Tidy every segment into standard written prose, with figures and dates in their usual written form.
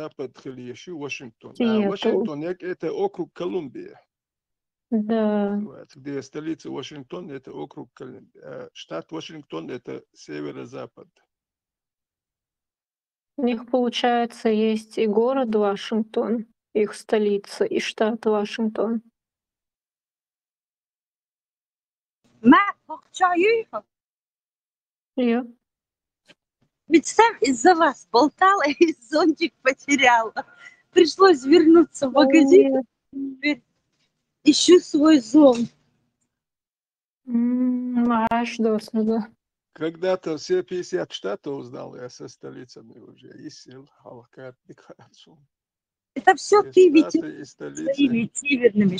северо-запад Хильящи, Вашингтон. А Сиэтл. Вашингтон это округ Колумбия. Да. Называется, где столица Вашингтон, это округ Колумбия. А штат Вашингтон это северо-запад. У них, получается, есть и город Вашингтон, их столица, и штат Вашингтон. Я. Представь, из-за вас болтала и зонтик потеряла. Пришлось вернуться в магазин. Теперь ищу свой зонт. Аж досада. Когда-то все 50 штатов узнал я со столицами уже. И сел, Халакат, Дикарцу. Это все И ты ведь штаты, и столицы. своими северными,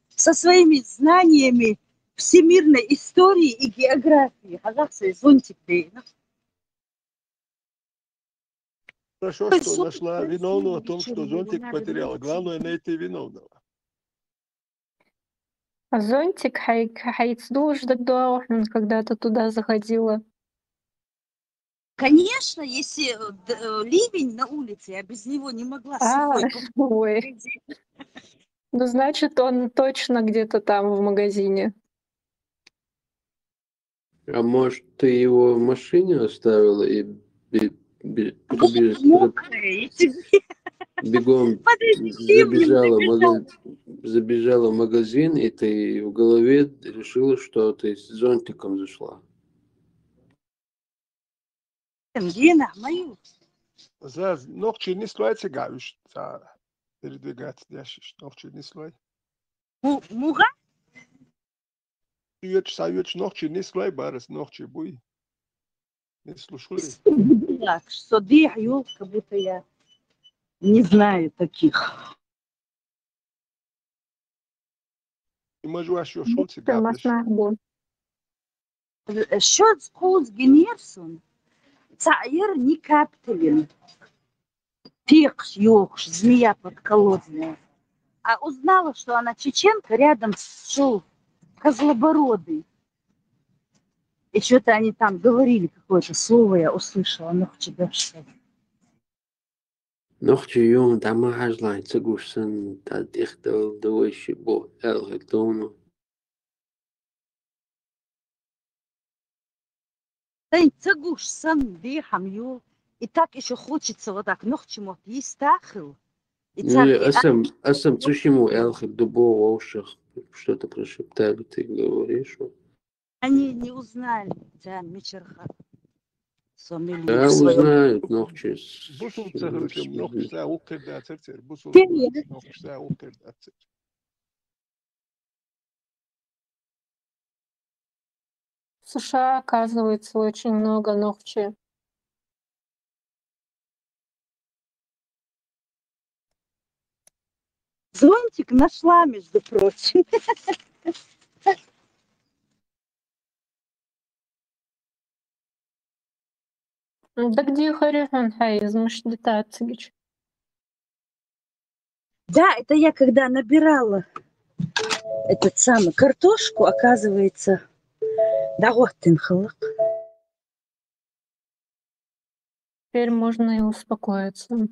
со своими знаниями всемирной истории и географии. Оказывается, зонтик ты. Хорошо, что нашла виновного в том, что зонтик потерял. Главное найти виновного. А зонтик хайцду ждать, когда-то туда заходила. Конечно, если ливень на улице, я без него не могла сухой. Ой. Ну, значит, он точно где-то там в магазине. А может, ты его в машине оставила и бегом забежала в магазин, и ты в голове решила, что ты с зонтиком зашла? За ночью не слой цыгаешь, за передвигаться дальше, ночью не слой. Муга? Союз ночью не слой, барс ночью буй. Не слушали? Так, что дыхаю, как будто я не знаю таких. И можу еще шутки габишь. Шот скуз генерсон, цаир не каптелин. Пекш, ёкш, змея подколодная. А узнала, что она чеченка, рядом шел Козлобородый. И что-то они там говорили, какое-то слово я услышала, но хочу дальше. Nog je jong, daar mag hij zijn, zo goed zijn, dat echt de wisje bo, elke toon. Цагуш сан дыхам ё. И так еще хочется вот так ногчему есть тахил. Асам, цущему элхи дубо ошах, что-то прошептали, ты говоришь. Они не узнали, да, Мичерха. Да, узнают ногчи. Бусул цехрусим, ногчса укерда церцер, бусул ногчса укерда церцер. В США, оказывается, очень много ногчи. Зонтик нашла, между прочим. Да где Харихан Хайзмыш детацич? Да, это я когда набирала этот самый картошку, оказывается, да вот тынхалак. Теперь можно и успокоиться.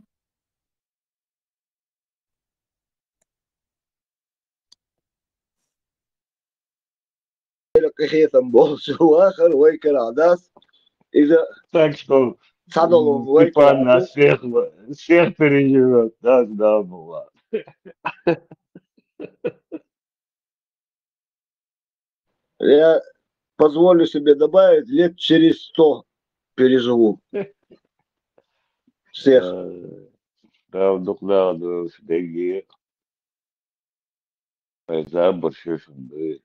Так что Степан всех переживет, да, была. Я позволю себе добавить, лет через 100 переживу. Всех. Да, докладываю в Деге. Это больше шумы.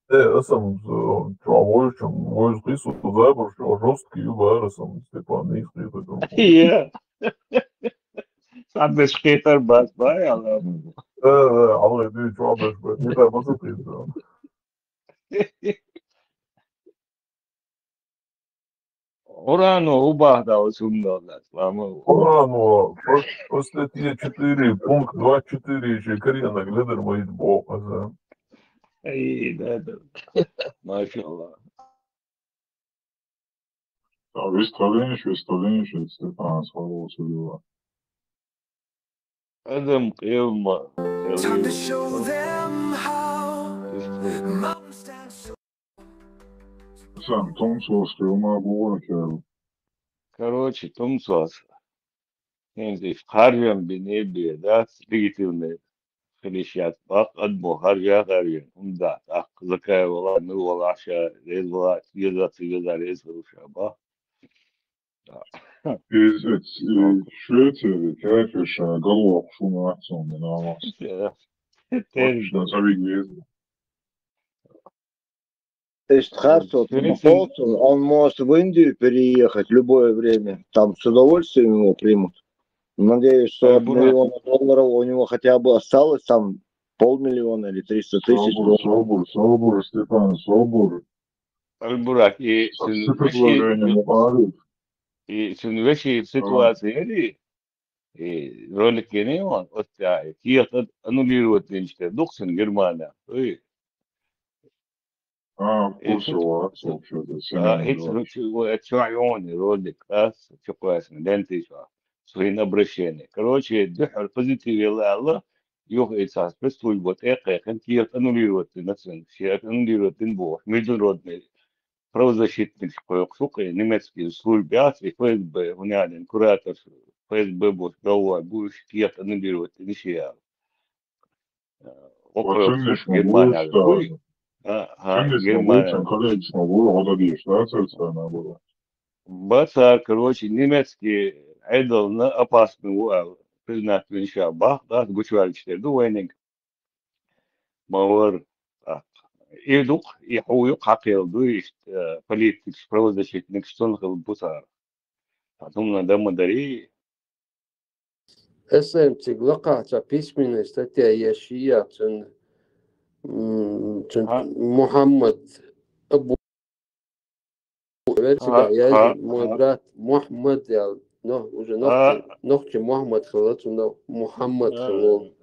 Esam čomojušam visu zēbuši, žostki vēl esam Stepāni izkrītakam. Jā. Sad bez šķiet ar bāz bājālām. Alē, divi čomojuši, bet mitā mazatīt. Урану убахдал сумдалда. Урано, по статье 4, пункт 2.4 еще Карина глядер моит Бога, да. Ай, да. Машаллах. А выставление, Степан, слава Богу. Адам Килма. Time to show them how mountains stand so. Сам Томсо, Скилма, Бога, Короче, Томсос. Инзиш харжам бинеби, да, слитивный. Хлещат, бак, адмо, харжа. Да, так, закая вала, ну вала, ша, рез вала, цвеза, рез вала, бак. из Швеции, Кайфиш, Головок, Шума, Аксон, Минамас. Точно, Завигвез. Эштхарцот, он может в Индию переехать в любое время. Там с удовольствием его примут. Надеюсь, что от $1 миллиона у него хотя бы осталось там 500 000 или 300 000. Собор, Степан, Собор. Альбурак, и сюнвеши ситуации, и ролики не он, вот кият аннулируют нечто, Дуксен, Германия. Курсова, вообще-то, Это ролик, да, что классно, ленты еще, свои обращения. Короче, духер позитиве лала, йога престуй вот это, кият аннулируют нацин, все аннулируют инбо, международный правозащитник, сука, немецкий службят, и ФСБ, уняден, куратор, ФСБ, вот, голова, будешь кият аннулируют, ничья. Около Германия. Германия. Бацар, короче, немецкий айдол на опасную признать веща. Бах, да, гучвали 4 дуэйнинг. Мавар, и дух, и хуюк хакел, дуишь, политик, правозащитник, что он был бусар. Потом надо мадари. СМТ лقاعة письменная статья Яшия Мухаммад Абу мой брат Мухаммад, уже ногти Мухаммад Халату, Мухаммад Халал.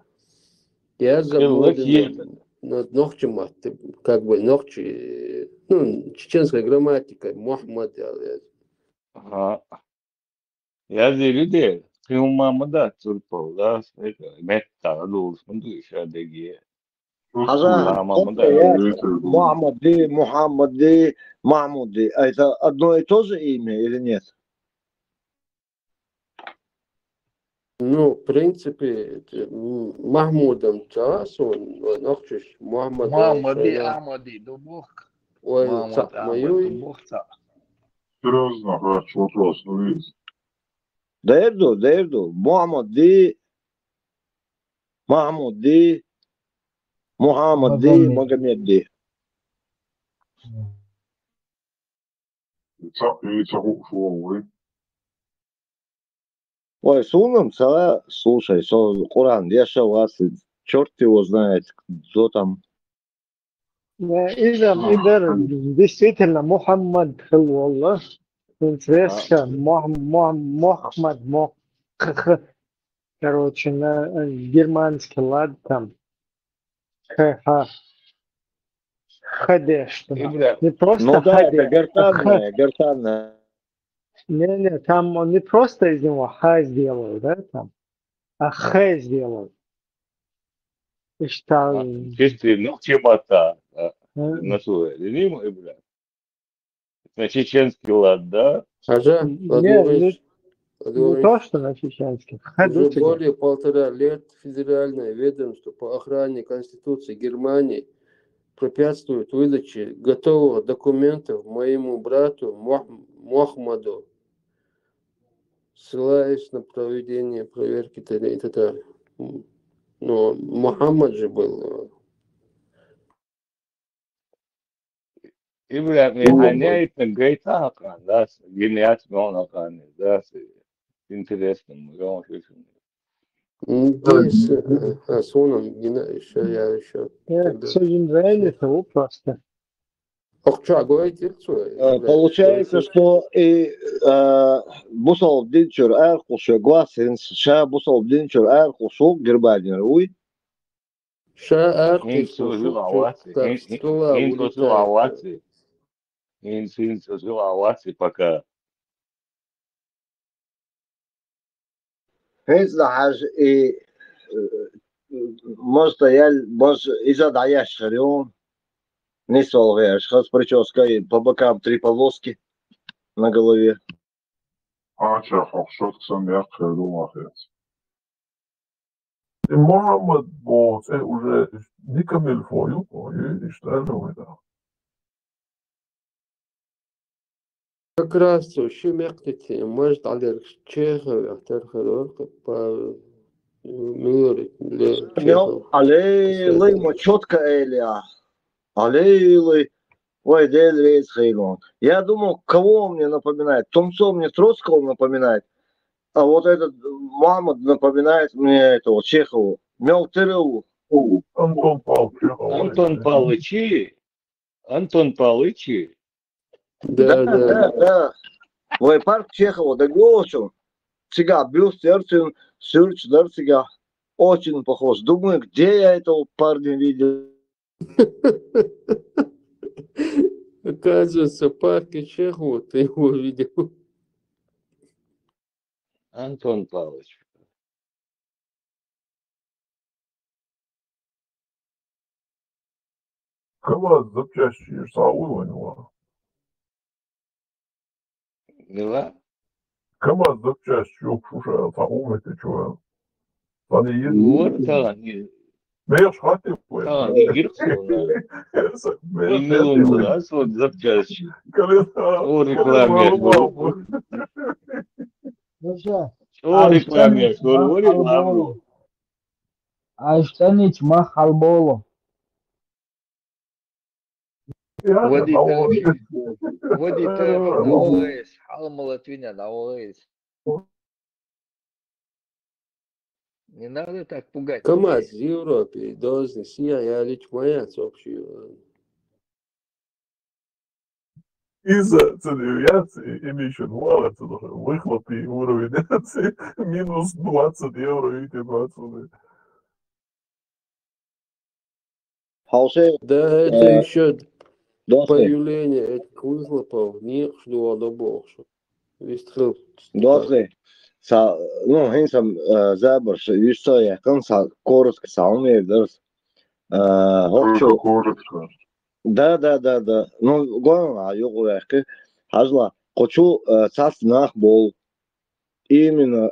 Я забыл ногти, как бы ногти, чеченская грамматика, Мухаммад. Я за людей. Ты у мамы, да, турпал, да, это метта, лул, смотришь, адыги. Мухаммад Ди, Махмуд Ди. А это одно и то же имя или нет? Ну, в принципе, Махмудом час, он ногчиш, Мухаммад. Махмади, Ахмади, Дубух. Ой, Махмад Ахмад, Дубух. Серьезно, хороший вопрос, ну видите. Дерду. Мухаммад Ди, Махмуд Ди, Мухаммад Ди, Магомед Ди. Ой, с умным цела, слушай, Куран, я вас, черт его знает, кто там. إذا действительно Мухаммад Халвалла, интересно, Мухаммад, короче, на германский лад там, Хадеш. Не просто ну да, Хадеш. Это гортанная. Не, там он не просто из него Ха сделал, да, там, а Х сделал. И что... Чистый, ну, чемота. На свой, бля. На чеченский лад, да? Ага, не то, что на чеченском. Уже более 1,5 лет Федеральное ведомство по охране Конституции Германии препятствует выдаче готовых документов моему брату Мухаммаду, ссылаясь на проведение проверки. Но Мухаммад же был. И, бля, гоняет на гайта, да, гениат, да, интересно, С Уном еще. К сожалению, это просто. Получается, что и бусол динчур эрхушу гласен ша бусол динчур эрхушу гербадин уй. Ин пока. Хезда хаж и может из-за даяш шарион не солгаешь, хаз прическа и по бокам 3 полоски на голове. Мухаммад Бо, це уже не камильфою, и что это? Как раз вообще мягкоть, может, аллерг чехов, ахтархарор, как по миру для чехов. Алей мо четко элия. Алей ой, дель хейлон. Я думал, кого он мне напоминает? Томцов мне Троцкого напоминает, а вот этот Мухаммад напоминает мне этого Чехову. Мелтыреву. Антон Павлович. Антон Павлович. Да. Vai park Чехова, да голосом. Сега бюст сердцем, сюрч дарцига. Очень похож. Думаю, где я этого парня видел? Оказывается, в парке Чехова ты его видел. Антон Павлович. Кого запчасти Саула него? Мила? Кого запчасти Шуша Саула ты чего? Они есть? Вот, да, не. Меш хатив. Да, не Гирксона. Милун глаз, вот запчасти. О, рекламе. О, рекламе. О, рекламе. Аштанич махалболо. ودي تلفون دعويس حلم Латвиня دعويس. Не надо так пугать. КамАЗ в Европе должны сиялить моять общую. Из-за цивилизации emission wallet выхлопы уровень минус 20 евро и типа отсюда. Да, это еще появление этих выхлопов не шло до больше. Досле, ну, хинсам забрш, что я конца коротко сауме, да. Коротко. Да. Ну, главное, югуяхки, хажла, хочу царств нах бол. Именно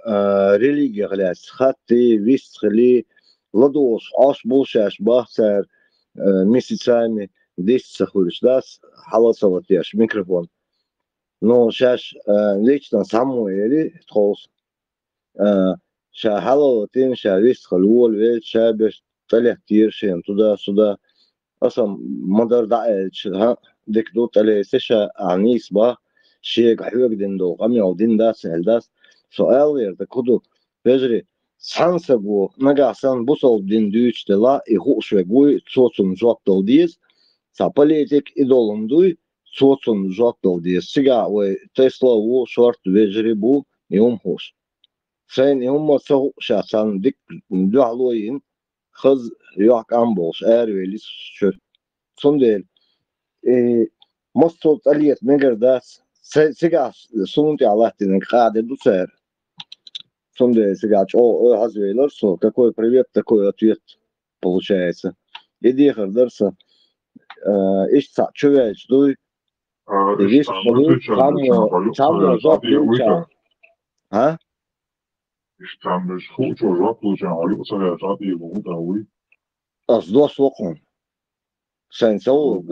религия, глядь, хаты, вистхли, ладош, аш булшаш, бахцар, месяцами, 10 сахуриш, да, халасоват яш, микрофон. Но сейчас лично Самуэль тхос, ша халаватин, ша вистхл, уол, вел, ша беш, талях тиршин, туда-сюда. أصلا مدار داعش ها ديك دوت على سشة عنيس با شيء حيوك دين دو قمي أو دين داس هالداس سؤال يرد كدو بجري سانسبو نجا سان بوصل دين دوش تلا يخوش وجوي صوتهم جواب دوديس سابليتك إدولم دوي صوتهم جواب دوديس سجع وتسلا و شورت بجري بو يوم خوش سين يوم سو شاسان ديك دعلوين خز يوك أمبوش أرويليس شو صندل مصوت عليت مجر داس سجع سونتي على تين قاعدة دوسر صندل سجع أو هزويلر سو какой привет такой ответ получается иди хардерса ища чувствуешь дуй видишь там жопу а там же хочу жопу жопу сразу жопу его أصدق وقم سنسوي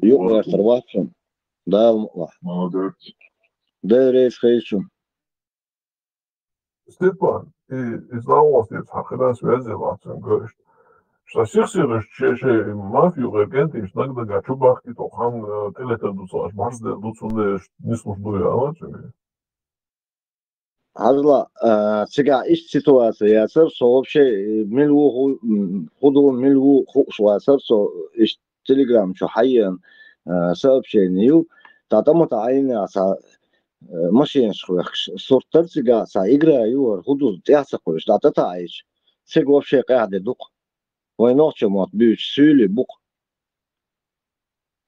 يقرأ ثرواتهم ده المطلع ده رئيس خيشهم Степан, и знал jetzt хахина связи лацин говоришь, что сирсирыш чеше мафию регенты иногда гачубахти то хан телетадуцаш марсде дуцунде не службуя алачами. Азла, сега ищ ситуация, сэр, со вообще милу худу милу хушва, сэр, со ищ телеграм, что хайен, сообщение. Татамата айнаса машиншхух суртарцигаса играю худуз тясахуш датата айч. Сиг вообще каде дук. Войночемот бюч сюли бук.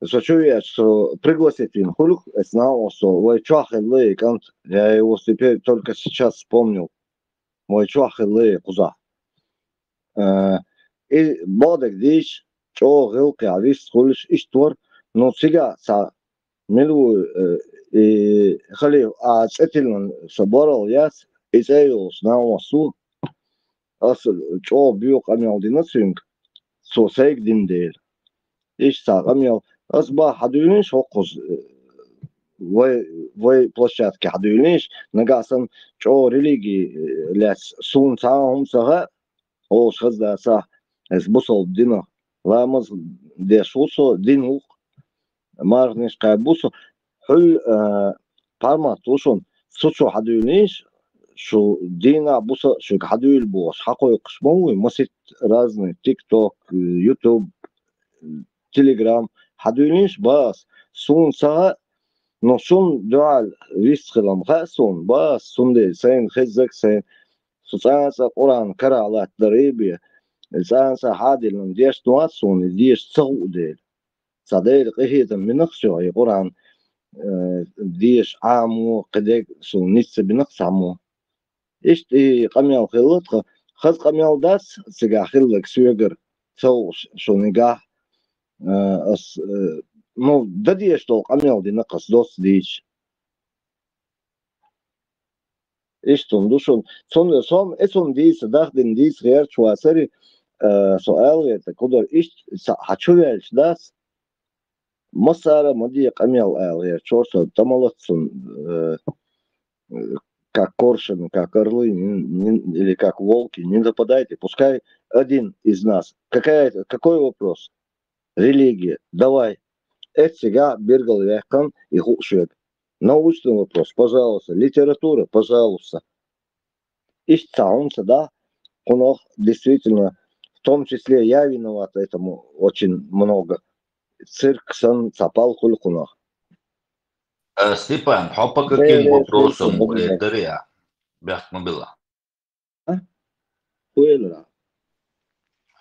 Сочуя, что пригласить им хулюк, знал, что вой чахелы, я его теперь только сейчас вспомнил. Вой чахелы куза. И бодек дич, чо гылки авис хулюш иштвор, но сега са милу и халил, а цетилен соборал яс, и цейл знал су, ас чо бью камял динасюнг, со сейк диндейл. Иш са камял, ас ба хадуиниш хокуз, вой площадке хадуиниш, нагасан чо религии ляс сун цаахум сага, о шхазда са, эс бусол дина, ламаз дешусо динук, марниш кайбусо, حل парма тушун сучу хадуиниш шо дина буса шо хадуил бос хакой кшмоу масит разные TikTok, YouTube, Telegram хадуиниш бас сун са но сун дуал висхлам хасун бас сун де сайн хизак сайн суцанса Qur'an каралат дарибия санса хадилн деш туат сун деш цауде صديق قهيدا من نقصه أي قرآن ديش عامو قديك شو نيتس بنقص عمو إيش تي قميال خلطة خذ قميال داس سجع خلك سويجر سو شو نجاح أس مو دديش تو قميال دي نقص دوس ديش إيش تندوشون صون اسم ديس داخل ديس غير شو أسري سؤال يتقدر إيش هتشوفش داس مسارة مدية قميال آل чёрт тамалатсон как коршуны, как орлы или как волки, не нападайте, пускай один из нас. Какой вопрос? Религия. Давай. Это сега бергал вяхкан и хушек. Научный вопрос, пожалуйста. Литература, пожалуйста. Ищтаунся, да? Кунох действительно, в том числе я виноват этому очень много. Цирк сан цапал хулькунах. Степан, а по каким вопросам это было?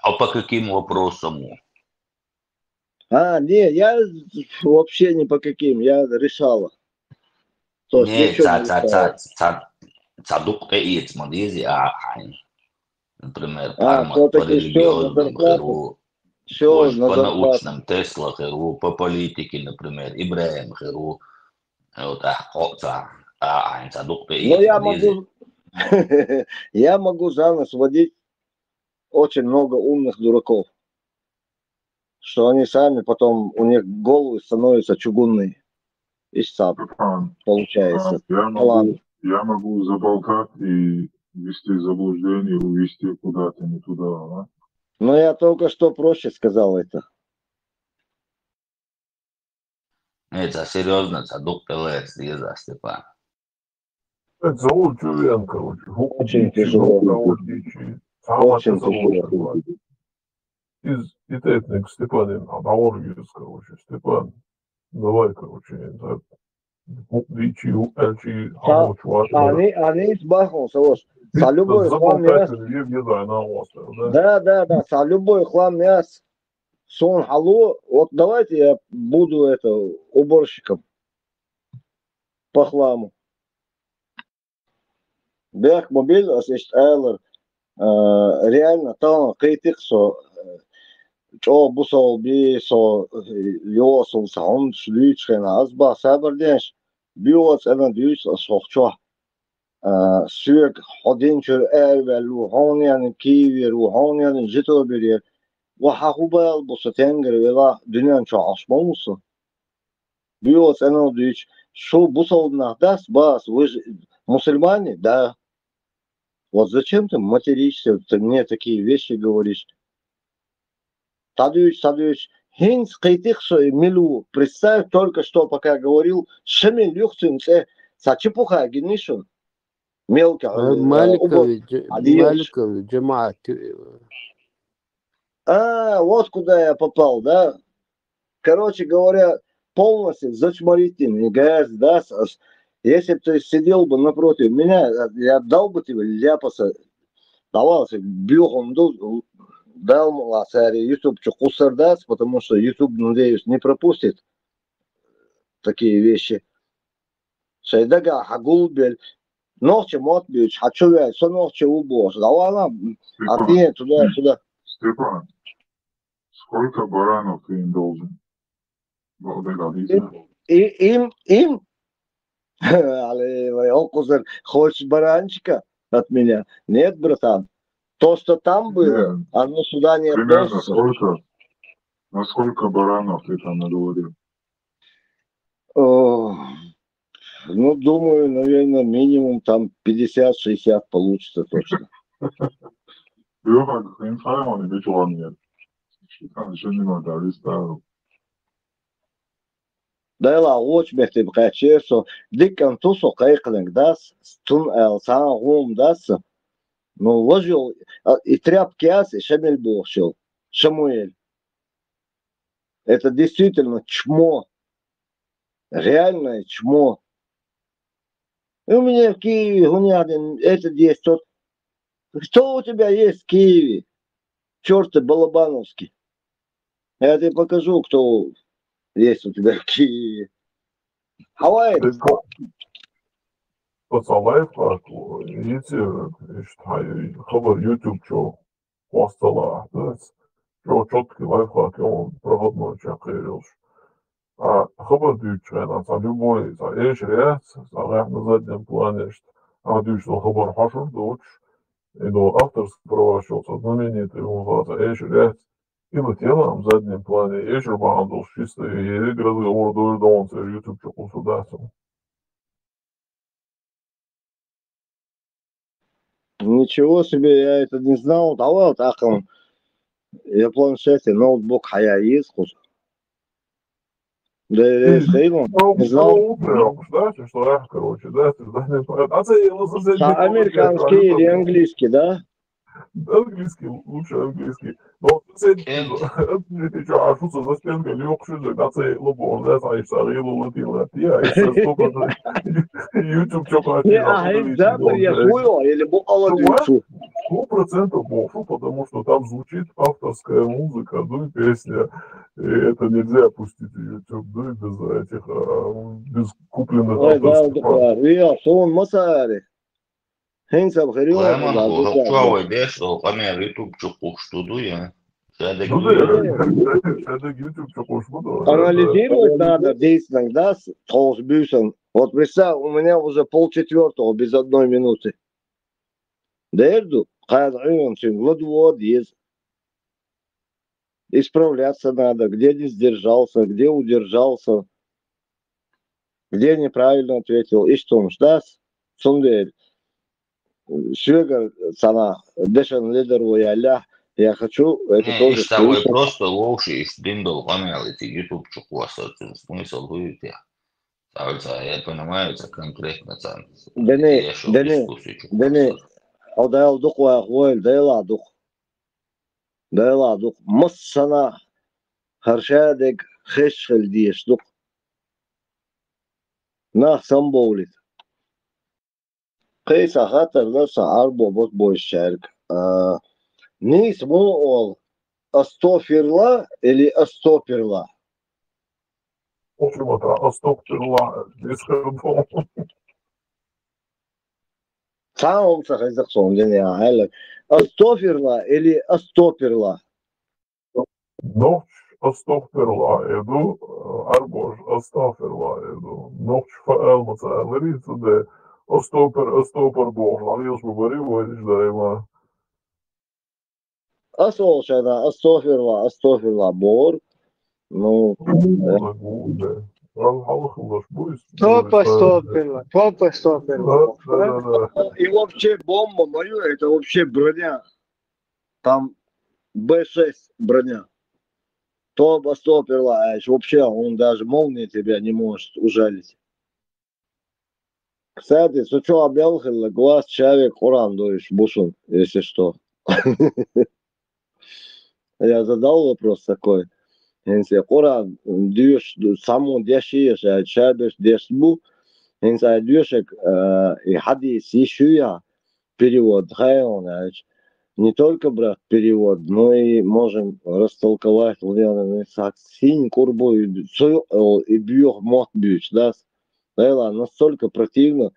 А по каким вопросам? Не, я вообще ни по каким, я решала. Не, цадук и смотрите, например, по религиозному херу, по научным Тесла херу, по политике, например, Ибраим херу, вот цадук и я могу за нас водить очень много умных дураков, что они сами потом, у них головы становятся чугунные. И сам получается. Я могу заболтать и ввести в заблуждение, увести куда-то не туда. А? Но я только что проще сказал это. Это серьезно, цадук пелец, Степан. Это зовут Чувен, короче. Очень тяжело. Очень тяжело. Из этник Степанин, Адаоргис, короче. Степан, давай, короче, они избахнулся, вот. За любой хлам мяс. Да, за любой хлам мяс. Сон халу. Вот давайте я буду уборщиком по хламу. Бех мобиль, реально там критик, что чё бусол би со ёсол саунд шлючен азба сабердеш биос эвен дюс сохчо сүйек ходинчер элвелу хонян киви рухонян жито берер ва хахубал бусатенгер вела дünyan чо ашмамусу биос эвен дюс шо бусол нахдас бас вы мусульмане, да. Вот зачем ты материшься, ты мне такие вещи говоришь? Тадыч, хинс кайтихшо милу, представь только что, пока говорил, шемин люхцин, сачипуха генишун, мелко. Маликович, джамаат. Вот куда я попал, да? Короче говоря, полностью зачморительный газ, да, если бы ты сидел бы напротив меня, я дал бы тебе ляпаса, давался, бьехом дал YouTube кусардас, потому что YouTube, надеюсь, не пропустит такие вещи. Шайдага хагулбель, ночью мотбич, хочу я, все ночью убож. Давай а ты туда-сюда. Степан, сколько баранов ты им должен? Благодарите. Им, Окузер, хочешь баранчика от меня? Нет, братан. То, что там было, оно сюда не Примерно относится. сколько? На сколько баранов ты там наговорил? Ну, думаю, наверное, минимум там 50-60 получится точно. Yok artık benim sayamadım hiç olamıyor. Şeytan şimdi var da lista. Да ла уч мехте бхачер со дикан тусо кайклинг дас тун эл сан гум дас ну ложил и тряпки ас и шамель бошел Шамуэль. Это действительно чмо, реальное чмо. И у меня в Киеве Гунядин, это есть тот. Кто у тебя есть в Киеве? Черт ты балабановский. Я тебе покажу, кто есть у тебя в Киеве. Хавай. Пацалаев как, видите, хабар YouTube что, постала, что четкий лайфхак, он проходной чакирил. А хабар дючена, за любой, за эшрец, за на заднем плане, а дючно хабар хашур доч, и до авторский права счётся знаменитый, он за эшрец, и на телом в заднем плане эшер бандл чистый, и разговор до он YouTube что кусудасом. Ничего себе, я это не знал. Давай вот так я планшете, ноутбук хая есть хоть. Да я стоял, не знал. Знаете, что я, короче, да, Американский или английский, да? Английский, лучше английский. Но ты что, а что за стенкой легче, когда ты лобон, да, саишь, латила. Я из столько YouTube что Не, я хуё, или буаладючу. 100% бофу, потому что там звучит авторская музыка, ну и песня. И это нельзя пустить в YouTube, ну и без этих, без купленных авторских прав. Я сон масари. Хенса бхарио. Лайман, что идея, что камера YouTube чукуш тудуя. Анализировать надо действительно, да, Толсбюсен. Вот представь, у меня уже 3:30 без 1 минуты. Дерду, год есть. Исправляться надо, где не сдержался, где удержался, где неправильно ответил. И что, ждас, сундер, швегар, цана, дешен лидер вояля. Я хочу это не, тоже слышать. Просто лучше из диндол камера, эти YouTube чукуаса, смысл будет я. Я понимаю, это конкретно цан. Да не, одайл дух вахвойл, дайла дух, массана, харшадек, хешхел диеш дух. Нах самболит. Кейса хатар ласа арбо бот бойшарк. Нис мол астофирла или астоперла? общем, это астоптерла, Самым сахайзаксон, не астофирла или астоперла? Ночь астоптерла, иду, арбош астаферла, иду. Ночь фаэлмаца, ларица, де астопер бож, а вилш бубари, водишь, да, има. Асолшана астофирла бор. Ну, Топа стоперла. И вообще бомба мою, это вообще броня. Там Б6 броня. Топа стоперла, вообще он даже молнии тебя не может ужалить. Кстати, сучо объявил глаз человек Куран, дуешь, бушун, если что. Я задал вопрос такой. هنسي قرآن ديوش سامون ديشيش شابش ديشبو هنسي ديوشك حديث يشوя перевод хайонач. Не только брать перевод, но и можем растолковать син курбу и бьёх мот бьюч, да? Это настолько противно.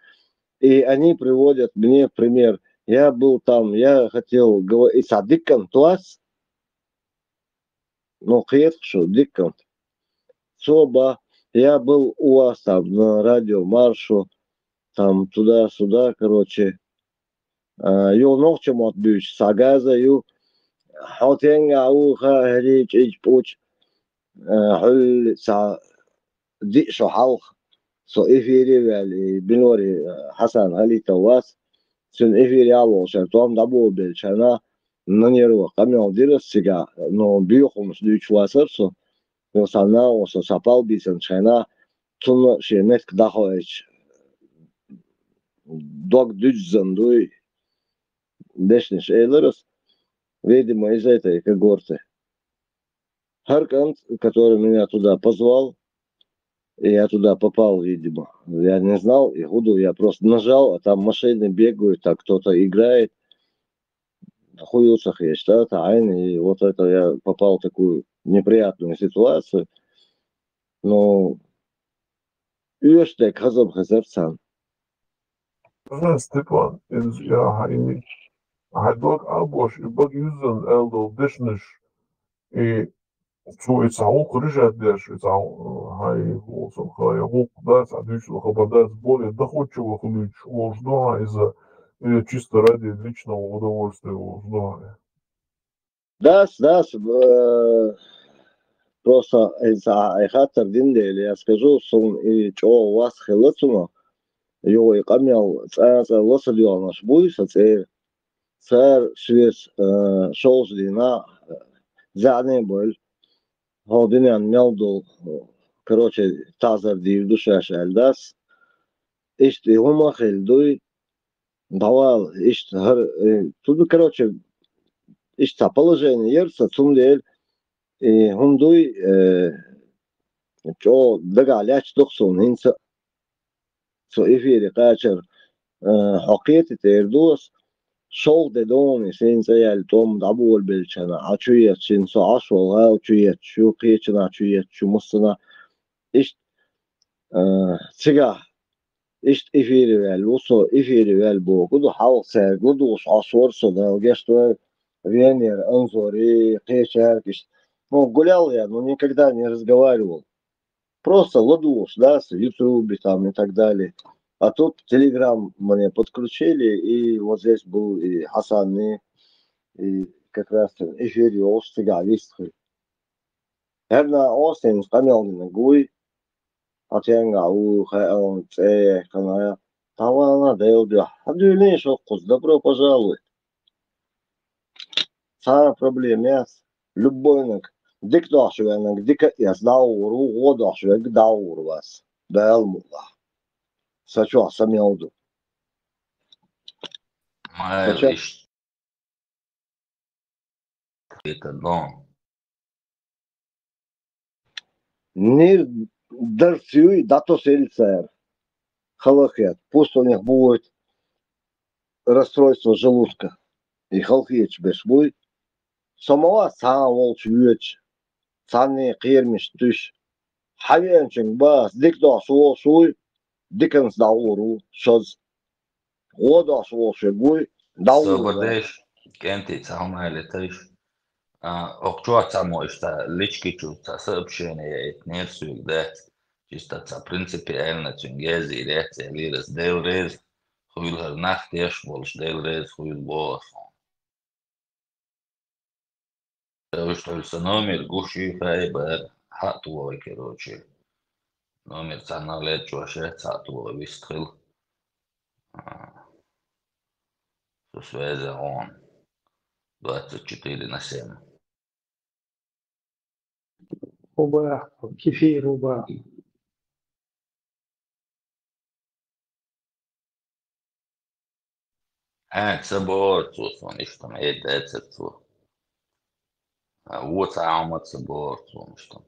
И они приводят мне пример. Я был там, я хотел говорить, садиккан туас, ну, что диккан. Соба, я был у вас там на радио маршу, там туда-сюда, короче. Ю ночью отбьюсь, сагаза, ю حوتين أو خارج إجبوج حل سا دي شو حلق سو إفيري والي بنوري حسن علي تواس سن إفيري على شرطهم دبو بالشنا ننيرو قميون ديرسيغا نو بيوخمس دوش واسرسو نو سانا وسو سапал بيسن شنا تون شينت كداخو إيش دوك دوجزن دوي دشنش إيلرس видимо, из этой когорты. Харкант, который меня туда позвал, и я туда попал, видимо. Я не знал, и худу я просто нажал, а там машины бегают, так кто-то играет. Хуюцах есть, да, тайн, и вот это я попал в такую неприятную ситуацию. Но Юштек Хазаб Хазарцан. Степан, я Hajdok Albosh, bak yüzden eldo dişniş şu etsağın kırışat derş etsağın hay olsun hay huk das adüç лохабардас более доходчиво худуч ложно из-за чисто ради личного удовольствия ложно. Да, просто из-за хатер диндели я скажу, сон и чё у вас хилацума, его и камел цаца лосадио наш буйса цей صار شويس شوز دينا زعني بول هو دنيا ميلدو كروتشي تعذر دير دوشاش الداس اشتي هما خلدوي دوال اشت هر تودو كروتشي اشتا положение يرسا تم ديل هم دوي جو دقا لاش دقسون هنسا سو افيري قاشر حقيتي تيردوس شغل دوني سين زي التوم دابول بالشنا عشوية سين سعاش والله عشوية شو قيتنا عشوية شو مصنا إيش سجاه إيش إفيري والوصو إفيري والبو كده حاول سير كده وش عصور صدا وجشتوا венер анзори قيشار كش ну гулял я но никогда не разговаривал просто ладуш да с YouTube там и так далее. А тут Telegram мне подключили, и вот здесь был и Хасан, и как раз эфир Остига Вистхи. Herna Остин канал на Гуй, а тенга у Хаон Цея Каная. Тавана Делдя. Адюлин Шокус, добро пожаловать. Самая проблема любой нак. Дик дашвенак, дика я сдауру, годашвек дауру вас. Белмула. Сачо, самелду. ما إيش النوم Нир дарцюй дато сельцер. Халахет. Пусть у них будет расстройство желудка. И халхеч бешбуй. Самого сам волчуеч. Санни кирмиш туш. Хавенчен бас. Дикдо суй. Дикенс дауру. Шоз. Года шуошегуй. Дауру. سوبرديش كنتي تساهم هاي لتيش أقطع تسامو إشتا ليشكي شو تسابشيني اتنين سوق ده إشتا تسا принципиально تنجازي ده تساليرس ديل ريز خويل هرناخت يش بولش ديل ريز خويل بوس что номер гуши файбер хатуой короче номер цаналет чуаше цатуой вистрил со связи он 24/7 وباء كثير وباء سبور توصون إيش تم إيه تأثر تو وتعامل سبورت ومشتم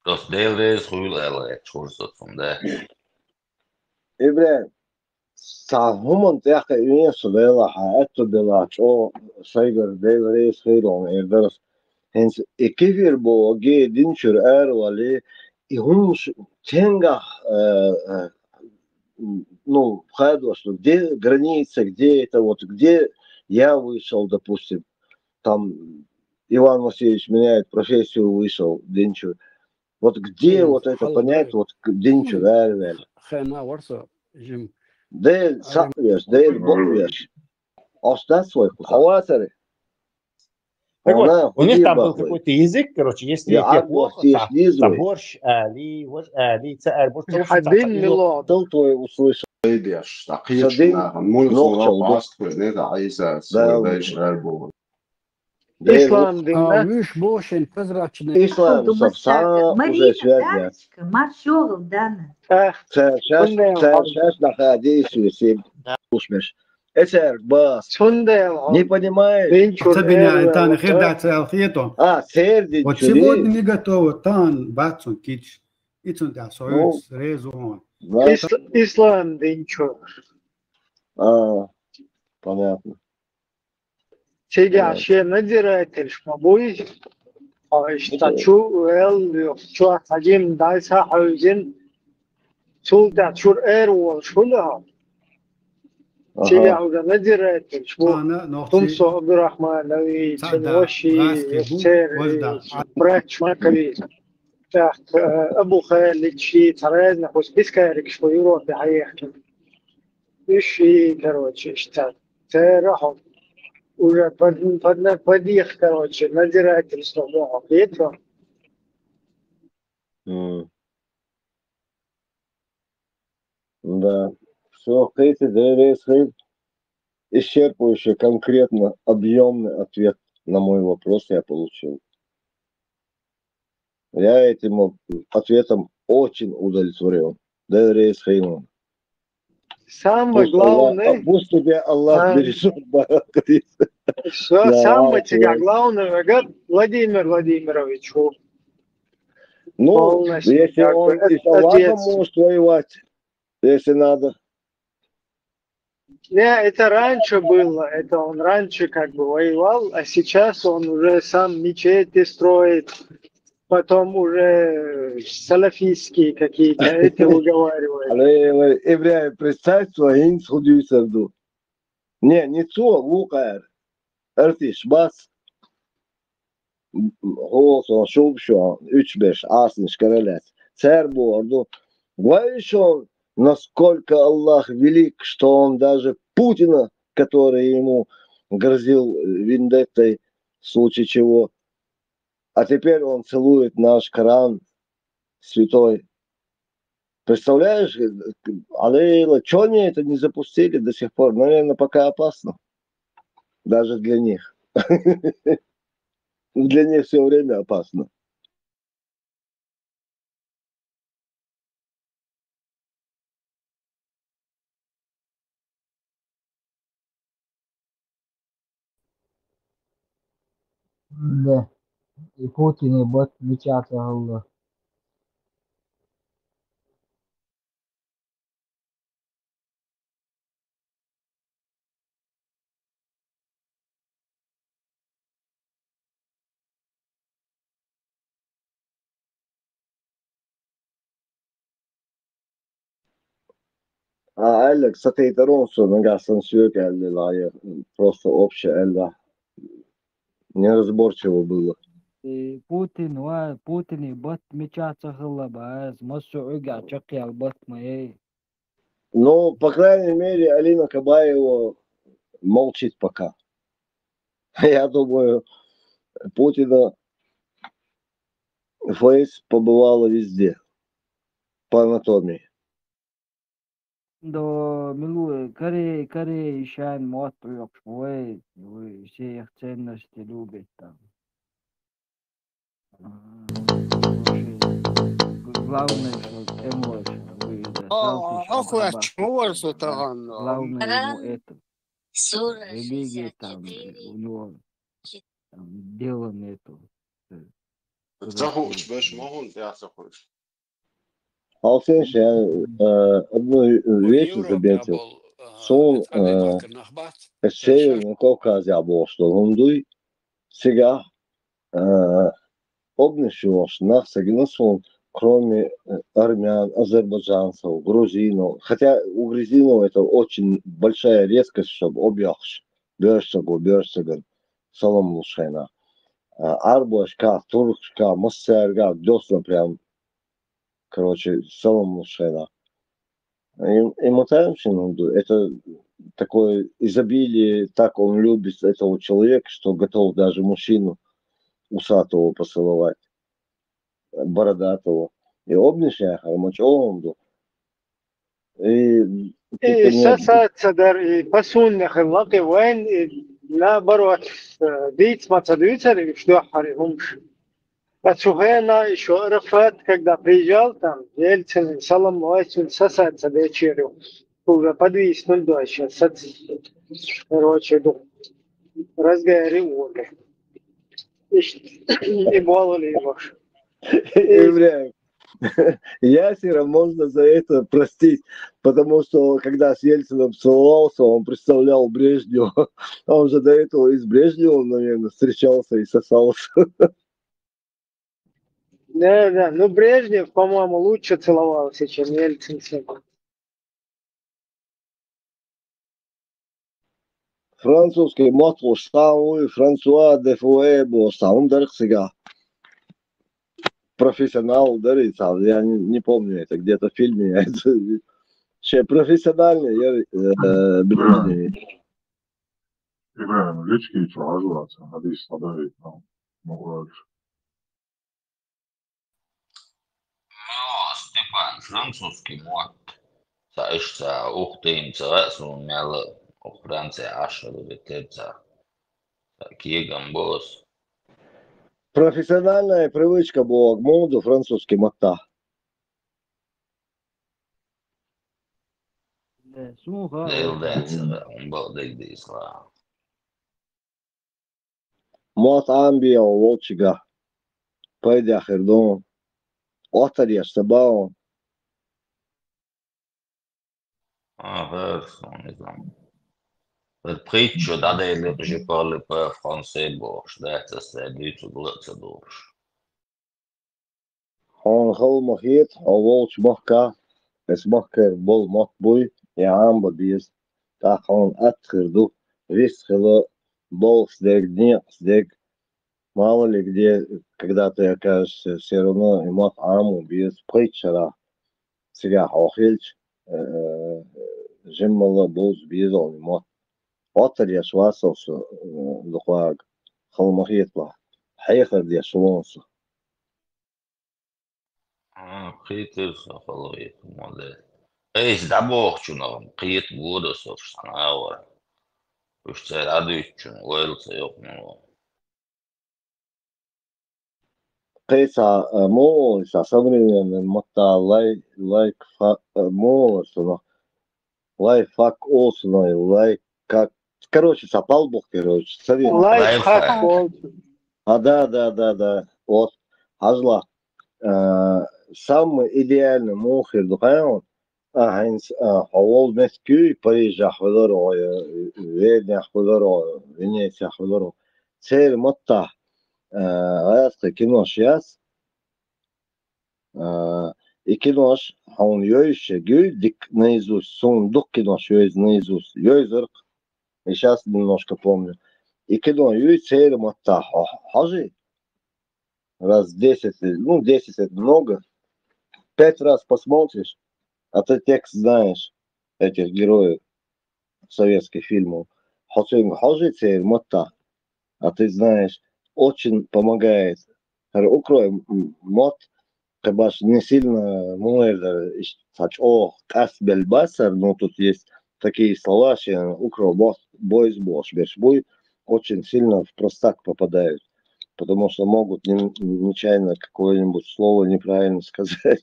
Tas Dailreiz huilēlēt šursot un dē. إبراهيم هم انتحق ينسو ديلا حقاتو ديلا شو سايبر ديلا ريس خيرون إيردرس هنس إكيفير بو جي دينشر ولي يهونش تنجح ну, входу, где граница, где это вот, где я вышел, допустим, там Иван Васильевич меняет профессию, вышел, Динчу. Вот где вот это понять, вот Динчу, да. Дель сапвеш, дель боквеш. Остать свой хаватари. Так вот, у них там был какой-то язык, короче, если тебе плохо, борщ, царь, борщ, один миллион. Кто твой услышал? Ислам динна. Ислам совсем уже связано. Маршал, Дана. Сейчас находись, если услышишь. Это бас. Не понимаешь? Сердин. Вот сегодня не готово. Тан, бацун, кич. Ицун да союз, резон. Ислам динчо. Понятно. Сега ще надзиратель шмабуй. Штачу эл чу хажим дайса хажин. Сулда чур эрвол шула. Сега уже надзиратель шму. Тумсо Абдурахман Нави, Ченвоши, Цер, брат Шмакови. Так, Абу Халид Ши, Таразна, хоть бискарик, что Европе поехал. И короче, штат. Церахов. Уже подъехал, короче, надзирательство было. Ветром. Да. Все, Кейси, ДРС, исчерпывающий, конкретно, объемный ответ на мой вопрос я получил. Я этим ответом очень удовлетворен. ДРС, Хейман. Самое главное... Пусть тебе Аллах бережет, Все, самое тебя главное, Владимир Владимирович. Ну, если он и с Аллахом может воевать, если надо. Не, это раньше было, это он раньше как бы воевал, а сейчас он уже сам мечети строит, потом уже салафистские какие-то, это уговаривает. Ибраим, представь своим сходюсерду. Не цо, лукар, артиш, бас, голосом, шубшо, 3-5, асныш, королец, царь борду. Говоришь он, насколько Аллах велик, что он даже Путина, который ему грозил вендеттой, в случае чего, а теперь он целует наш Коран святой. Представляешь, алейла, что они это не запустили до сих пор? Наверное, пока опасно. Даже для них. Для них все время опасно. Да. И Путин, и бот мечаться Allah. Алекс, Сатейтеронсу, Нагасан Сюка, просто общее, Элла. Неразборчиво было. И Путин и бот мечаться Allah, баз, Масуга, Чакьял, бот моей. Ну, по крайней мере, Алина Кабаева молчит пока. Я думаю, Путина Фейс побывала везде. По анатомии. Да, милуя, Корей, Шайн, Мотор, вы все их ценности любите там. Главное, что эмоции. أخوة شمور ستغنى Главное ему это. религии там, у него там дела нету. Захочешь, будешь могу, я захочешь. Алсенш, я одну вещь заметил. Сон Северный Кавказ я был, что он сега обнищивался на сон, кроме армян, азербайджанцев, грузинов. Хотя у грузинов это очень большая резкость, чтобы объяхш. Бёрсаган, салам лушайна. Арбашка, туркшка, массарга, дёсна прям, короче, салам лушайна. И мотаемся, это такое изобилие, так он любит этого человека, что готов даже мужчину усатого поцеловать, бородатого. И обнищая, мочевым. И ساسا صدر پسون نخلاقي وين لا بروح ديت ما تدويتر что حريهمش Отсюда еще Арафат, когда приезжал там, Ельцин, Салам Лайцин, сосаться вечерю, уже подвиснул дальше, короче, разговаривали. И баловали его. Ясера можно за это простить, потому что когда с Ельцином целовался, он представлял Брежнева, а он же до этого и с Брежневым, наверное, встречался и сосался. Да, ну Брежнев, по-моему, лучше целовался, чем Ельцин. Французский мотл штау, Франсуа де Фуэбо, саундер сега. Профессионал ударит, я не помню, это где-то в фильме. Это профессиональный, я Брежнев. İbrahim Liçki çağırırlarsa, hadi İsa'da могу. Степан, французский мод. Saistaa uhtiinsa sun miela Франция ашару ветерца. Киган босс. Профессиональная привычка была к моду французский мота. Мот амбия волчига. Пойдя хердон. Отарья сабао. Не знам. Priccio da delle je parle pas français bosh, это следует лучше душ. Он хол мохит, а волч мохка. اسمه بول مطبوي يا عم بديس تاخون أتخردو весь хело бол снег мало ли где когда ты окажешься все равно имот аму без притчера сега хохильч жиммала болз без он имот отер я швасовся духлаг холмахитла حيخر دي شلونسو Qiytis xaloyit model. Eis daboqchunam qiyit vudosof sanawar. Ushte raduychun oilsa yok mu? قيسا مو современный мота лайк мо лайфхак осной лайк как короче сапалбух короче советский лайфхак да вот ажла самый идеальный мохер духаон هينس حوال مسكوي باريس حضروا فيدنا حضروا فينيسيا حضروا سير مطة غاية كينوش ياس إكينوش حون يويش جوي ديك наизусть сон док кинош يويز наизусть يويزرق сейчас немножко помню إكينو يوي سير مطة حاجي раз 10 ну 10 это много 5 раз посмотришь а ты текст знаешь этих героев советских фильмов. Хожите мота, а ты знаешь, очень помогает. Укрой мот, кабаш не сильно муэдер, кас бельбасар, но тут есть такие слова, что укрой мот, бойс бош, бой, очень сильно в простак попадают. Потому что могут нечаянно какое-нибудь слово неправильно сказать.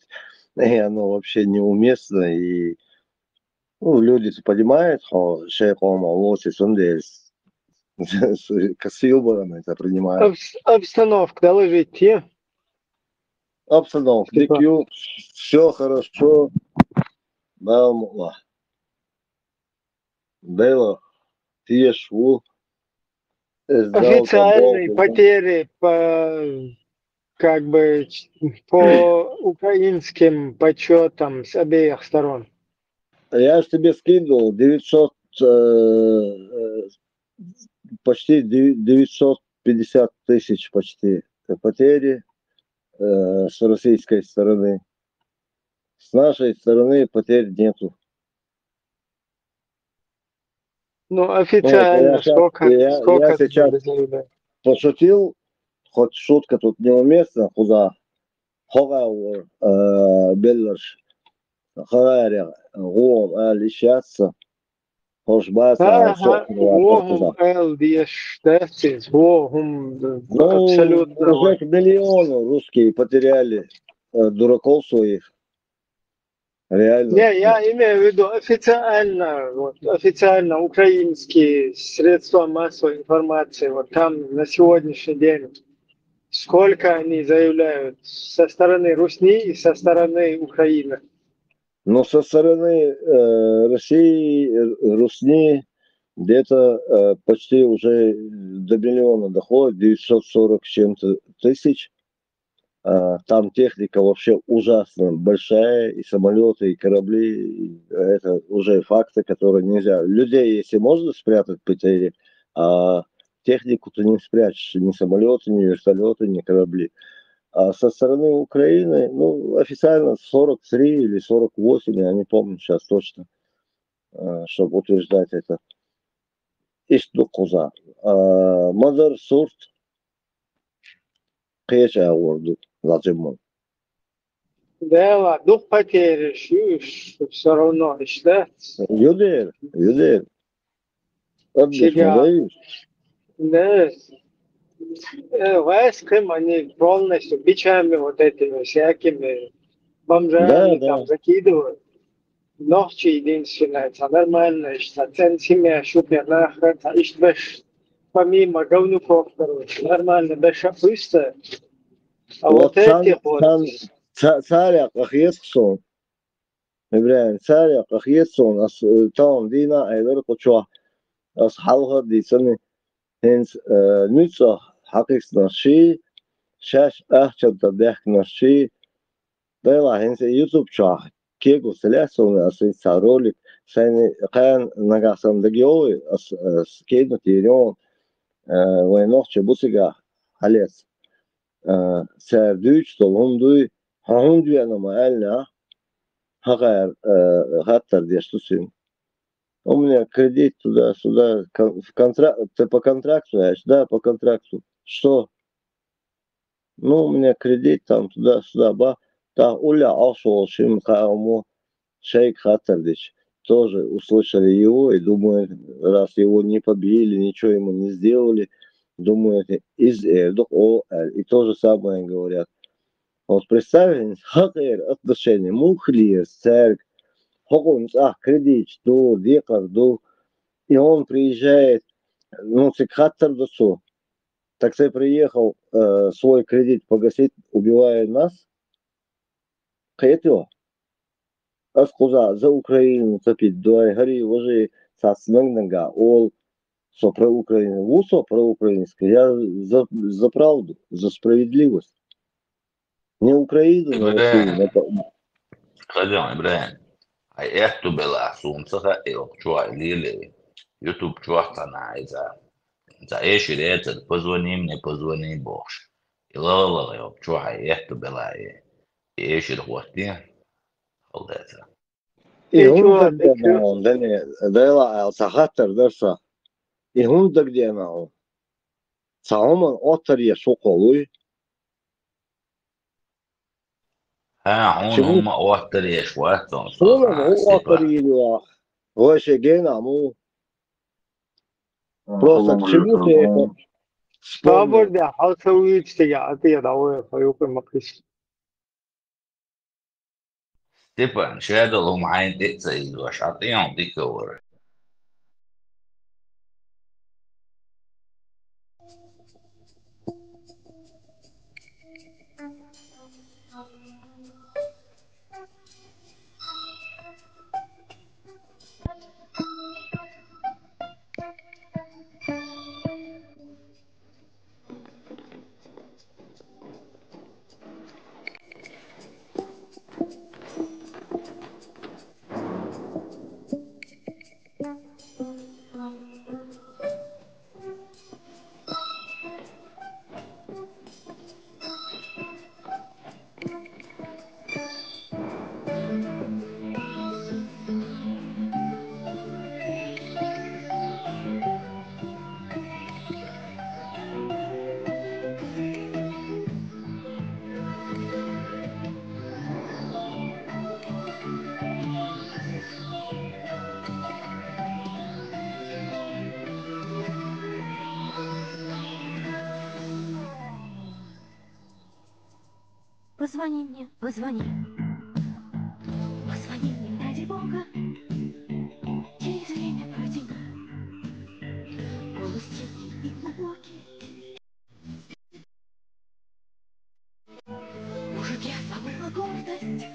И оно вообще неуместно, и Ну, люди понимают, что шейхом лоси сундельс. С юмором это принимают. Обстановка доложите. Обстановка. DQ, все хорошо. Было Тиешу. Официальные потери как бы по украинским подсчетам с обеих сторон. Я же тебе скидывал 900, почти 950 тысяч почти потери с российской стороны. С нашей стороны потерь нету. Ну, официально сколько я сейчас пошутил, хоть шутка тут неуместна, куда Хогауэр, Белларш, Хагаря, Гуом, Алишаться, Хошбаса, Вогум ЛДШ, Вогум абсолютно. Уже к миллиону русские потеряли дураков своих. Реально. Не, я имею в виду официально украинские средства массовой информации, вот там на сегодняшний день, сколько они заявляют со стороны Русни и со стороны Украины? Ну, со стороны России, Русни, где-то почти уже до миллиона доходит, 940 с чем-то тысяч. Там техника вообще ужасно большая, и самолеты, и корабли, это уже факты, которые нельзя. Людей, если можно спрятать потери, а технику ты не спрячешь, ни самолеты, ни вертолеты, ни корабли. А со стороны Украины, ну, официально 43 или 48, я не помню сейчас точно, чтобы утверждать это. Ишту куза. Мазар сурт, кеча орду, ладжимон. Да, дух потери, все равно, да? Юдер. Да. Войскам они полностью бичами вот этими всякими бомжами там закидывают. Ночи единственное, это нормально, что центимия шупер это помимо говнюков, короче, нормально, дальше быстро. А вот эти вот... Царя Ахьессон, Ибраим, царя Ахьессон, там вина, айвер кучва, асхалха дисаны, хенс нюца хакис наши, шаш ахчад дадех наши, дайла хенс YouTube чах, кегу селясон, асинца ролик, сайни каян нагасан дагиой, скейну тирон, войнохче бусига, халец. Сerdüç dolundu, hangi yanıma elna, hakar хаттер дештусин. У меня кредит туда-сюда, контракт, ты по контракту, да, по контракту. Что? Ну, у меня кредит там туда-сюда, та уля ашол шим кауму шейк хаттердич. Тоже услышали его и думают, раз его не побили, ничего ему не сделали, думают, и то же самое говорят. Вот представили, хакер отношения, мухлир, церковь, кредит, что, векар, и он приезжает, ну, цикхаттер досу. Так ты приехал свой кредит погасить, убивая нас? Каетё? Аскуза за Украину топить, дуай гори, уже сасмengнага, ол, что про Украину, вусо про украинское, я за правду, за справедливость. Не Украину, не Россию. Хадям, Ибраим. А эту была сумца, и чуа лили. YouTube чуахтана, за эши это, позвони мне, позвони Бог. И лала, чуа, эту была, и эши хвости. Вот это. И он где он, да не, да сахаттер дерса. И он где он. Сауман отер я шоколуй. هم اوتر يشواتهم صراحة вообще генаму. Просто к чему ты это вспомнил? Да, халсауит стига, а ты давай, фаюкой макрис. Степан, شهادة معين تأذي وشعطيهم ديك ورا. Позвони мне, позвони. Позвони мне, ради Бога. Через время протяни. Голос тихий и глубокий. Может, я забыла гордость.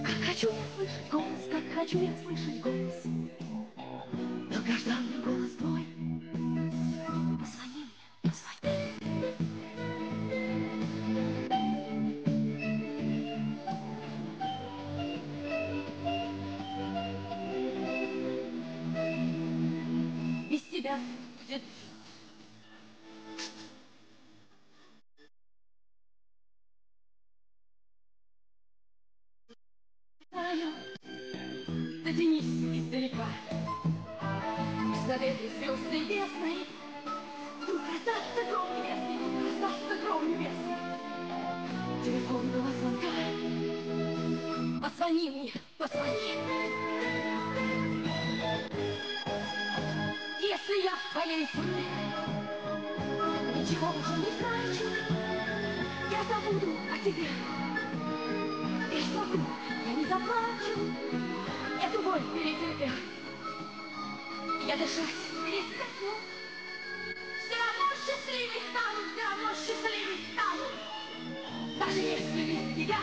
Как хочу я слышать голос, как хочу я слышать голос. Долгожданный голос твой. Позвони мне, позвони. Без тебя будет дотянись издалека. За этой звезд небесной вдруг раздастся гром небесный, вдруг раздастся гром небесный. Телефонного звонка. Позвони мне, позвони. Если я в твоей судьбе ничего уже не значу, я забуду о тебе. Я смогу, я не заплачу, эту боль перетерпев. Я дышать перестаю. Все равно счастливей стану, все равно счастливей стану. Даже если без тебя.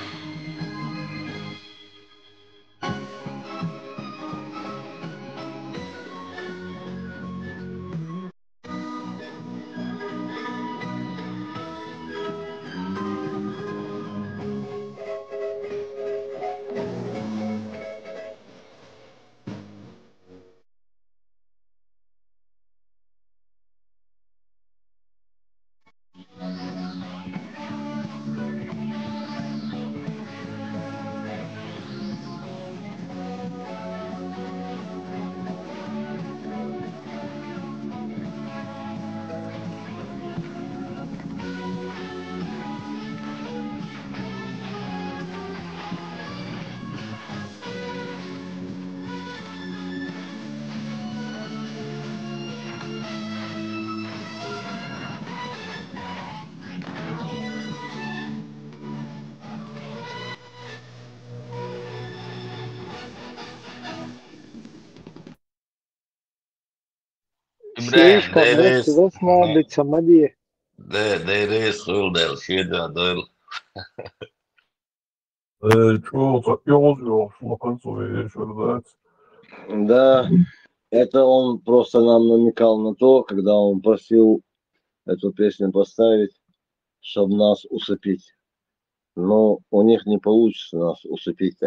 إبراهيم Слишком restless بتصمدي. ده يسول ده الشيء ده Что, запел, что концу вечер, да? Да, это он просто нам намекал на то, когда он просил эту песню поставить, чтобы нас усыпить. Но у них не получится нас усыпить.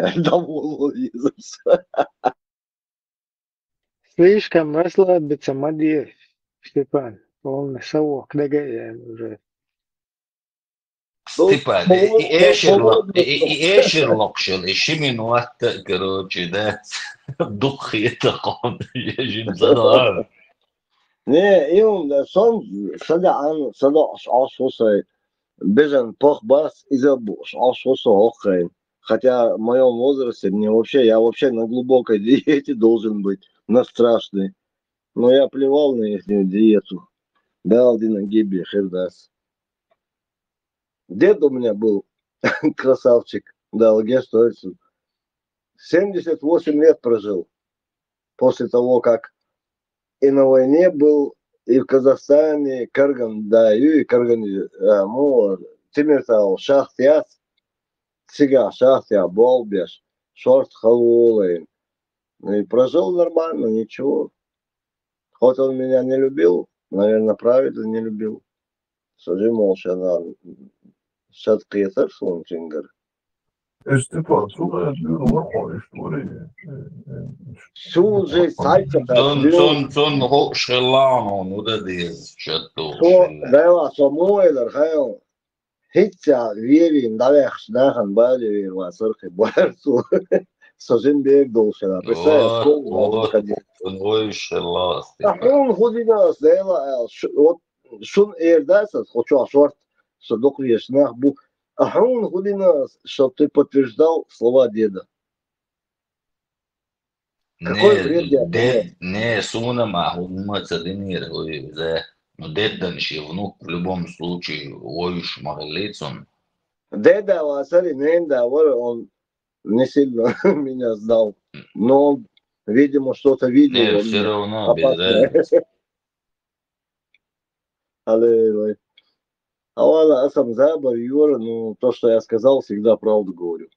Слишком restless بتصمدي. Степан, полный совок, догоняем уже. Степан, ايش اللوكشن ايش من وقت كروتشي ده ضخ يتقون يجب زنار Не, им сон сада ашосай бежен пох бас из-за ашоса охрен. Хотя в моем возрасте я вообще на глубокой диете должен быть, на страшной. Но я плевал на их диету. Дал на гиби хердас. Дед у меня был красавчик, да, лгестойцу. 78 лет прожил. После того, как и на войне был, и в Казахстане, Каргандаю, и Карганде, Тимиртау, Шахтяс, Сига, Шахтя, Болбеш, Шорт Халулайн. И прожил нормально, ничего. Хоть он меня не любил, наверное, правильно не любил. Скажи, молча, на шатке тарсун чингар. Степан, сюда нормальная история. Сюда сайта Son hochschelano, nu da diz, chato. Dela, så moeder, heel. Hitja, vierin, davech, snahan, bali, weer, was er geboren, zo zijn beek dolce. Представляешь, Ахун худина, Dela, вот, шун эрдасас, хочу ашорт, что докуешь, нах бу. Ахун худина, что ты подтверждал слова деда. Какой вред я принес? Не, суна махума цадинир, но дедданши внук в любом случае, ойш марлицун. Деда Васари Ненда, он не сильно меня знал, но он, видимо, что-то видел. Не, все равно, без разницы. Аллилуйя. А ладно, сам Забар, Юра, ну, то, что я сказал, всегда правду говорю.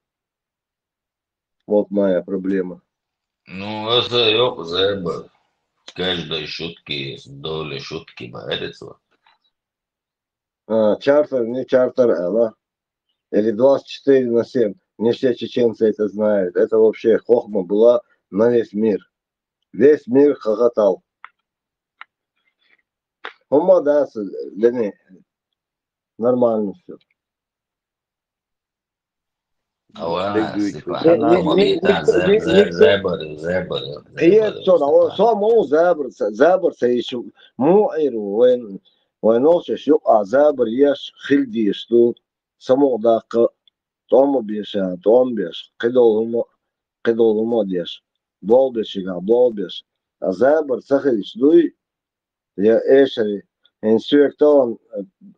Вот моя проблема. Ну, это ёк Забар. В каждой шутке есть доля шутки, баарится. Чартер, не чартер, да? Или 24/7. Не все чеченцы это знают. Это вообще хохма была на весь мир. Весь мир хохотал. Ума, да, не, нормально все. А ладно, Степан, Забар. Нет, что мол Забар, еще муир, войношь, а Забар ешь хильди, что само дак, тому беша, том беш, кидол деш, болбеш, а Забар сахилиш, дуй, я эшери, инсюектон,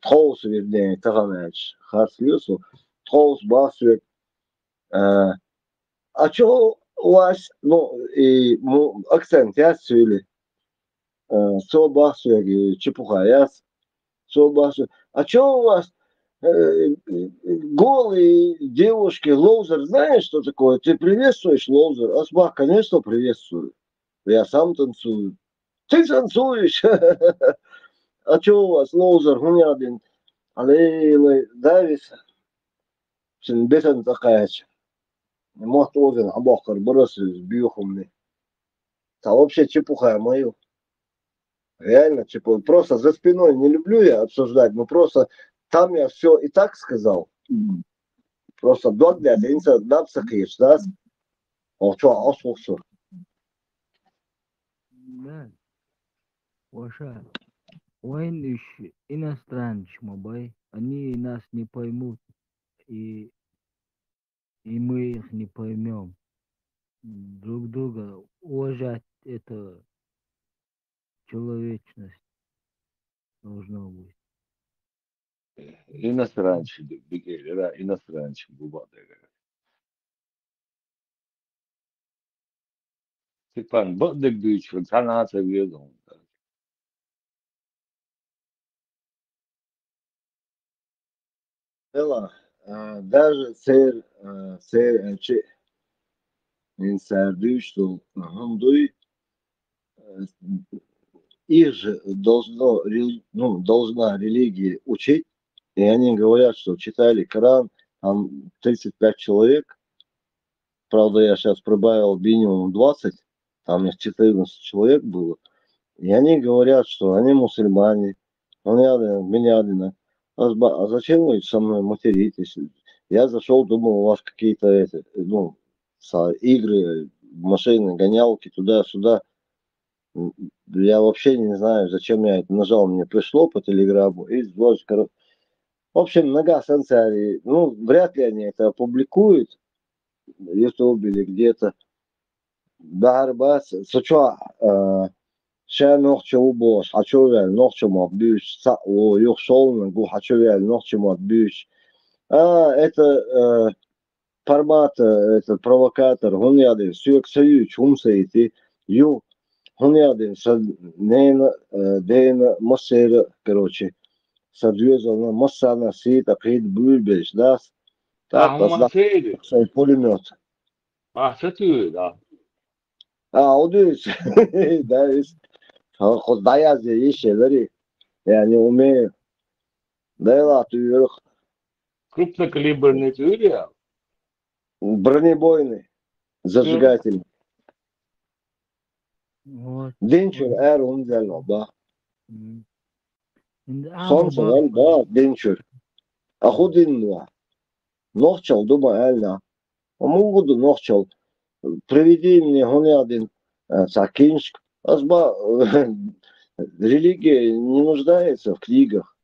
тхоус вернее, таганач, харслюсу, тхоус басвек. А что у вас, ну, и акцент я сөйле. Со басвек, чепуха я, со басвек. А что у вас голые девушки, лоузер, знаешь, что такое? Ты приветствуешь лоузер? Асбах, конечно, приветствую. Я сам танцую. Ты танцуешь? А что у вас лоузер, гунядин? Аллилуйя, Давис, бетен такач. Может, озен, абахар, бросил с бьюхом. А вообще чепуха мою. Реально чепуха. Просто за спиной не люблю я обсуждать, но просто там я все и так сказал. Просто догдят, инса дабсакиш, да? О, что, ослушал. Да. Ваша, войны иностранцы, мобай, они нас не поймут, и мы их не поймем. Друг друга уважать — это человечность должно быть. Иностранцы, бигели, да, иностранцы, бубады. Степан, бадык дүйч, санаца ведом. Даже сэр, инсардуй, что гандуй, их же должна религия учить, и они говорят, что читали Коран, там 35 человек, правда, я сейчас прибавил минимум 20, там их 14 человек было, и они говорят, что они мусульмане, меня, а зачем вы со мной материтесь? Я зашел, думал, у вас какие-то игры, машины, гонялки, туда-сюда. Я вообще не знаю, зачем я это нажал, мне пришло по телеграмму. И в общем, нога сенсарий, ну, вряд ли они это опубликуют в YouTube или где-то. Барбас, соча, ша нохча убош, хачовел, нохча мабдюш, о, юхшол, нагу хачовел, нохча мабдюш. Это формат, этот провокатор, он яден, сүйек сою, чумсайти, ю, он яден, нейна, дейна, массейра, короче, садвезовна, массана, сит, акид, бульбеш, да, так, هم سيدي пулемет. ستوي ده O diyor, deriz, dayağı iyi şeyleri, yani ume, dayağı atıyor, крупнокалиберный тюрья. бронебойный, зажигательный. Вот. Денчер, он взял, да. Şimdi Солнце, да, денчер. А худин, да. Ногчал, думаю, эльна. А могу ногчал. Приведи мне, он один, Сакинск. Азба, религия не нуждается в книгах.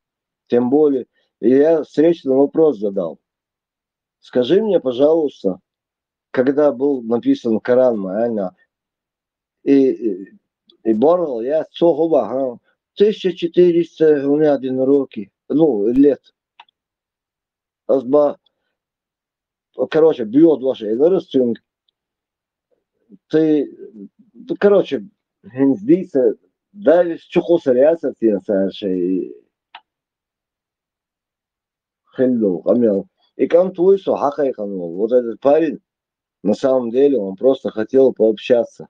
Тем более, и я встречный вопрос задал. Скажи мне, пожалуйста, когда был написан Коран, реально, и борол, я цогова, 1400 у меня один роки, ну, лет. Азба, короче, бьет ваши энергии, ты, короче, здесь, да, чухоса реакция, ты, Хелло, Амел. И Кантуй, Хахайхан, вот этот парень, на самом деле, он просто хотел пообщаться.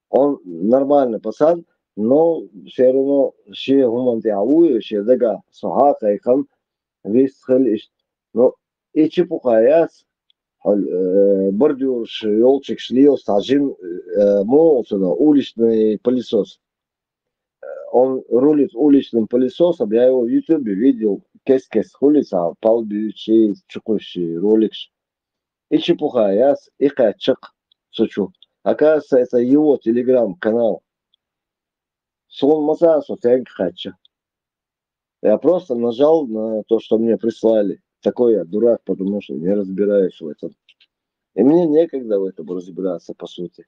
Он нормальный пацан, но все равно, все гумантиавую, все дага, Хахайхан, весь хелиш. Но и чепуха, яс, бордюрш, елчик, шлил, стажим, молотно, уличный пылесос. Он рулит уличным пылесосом, я его в Ютубе видел, кес-кес улица, палбючий, чукущий, роликш. И чепуха, я и качок сучу. Оказывается, это его телеграм-канал. Сон Масасу, тянк хача. Я просто нажал на то, что мне прислали. Такой я дурак, потому что не разбираюсь в этом. И мне некогда в этом разбираться, по сути.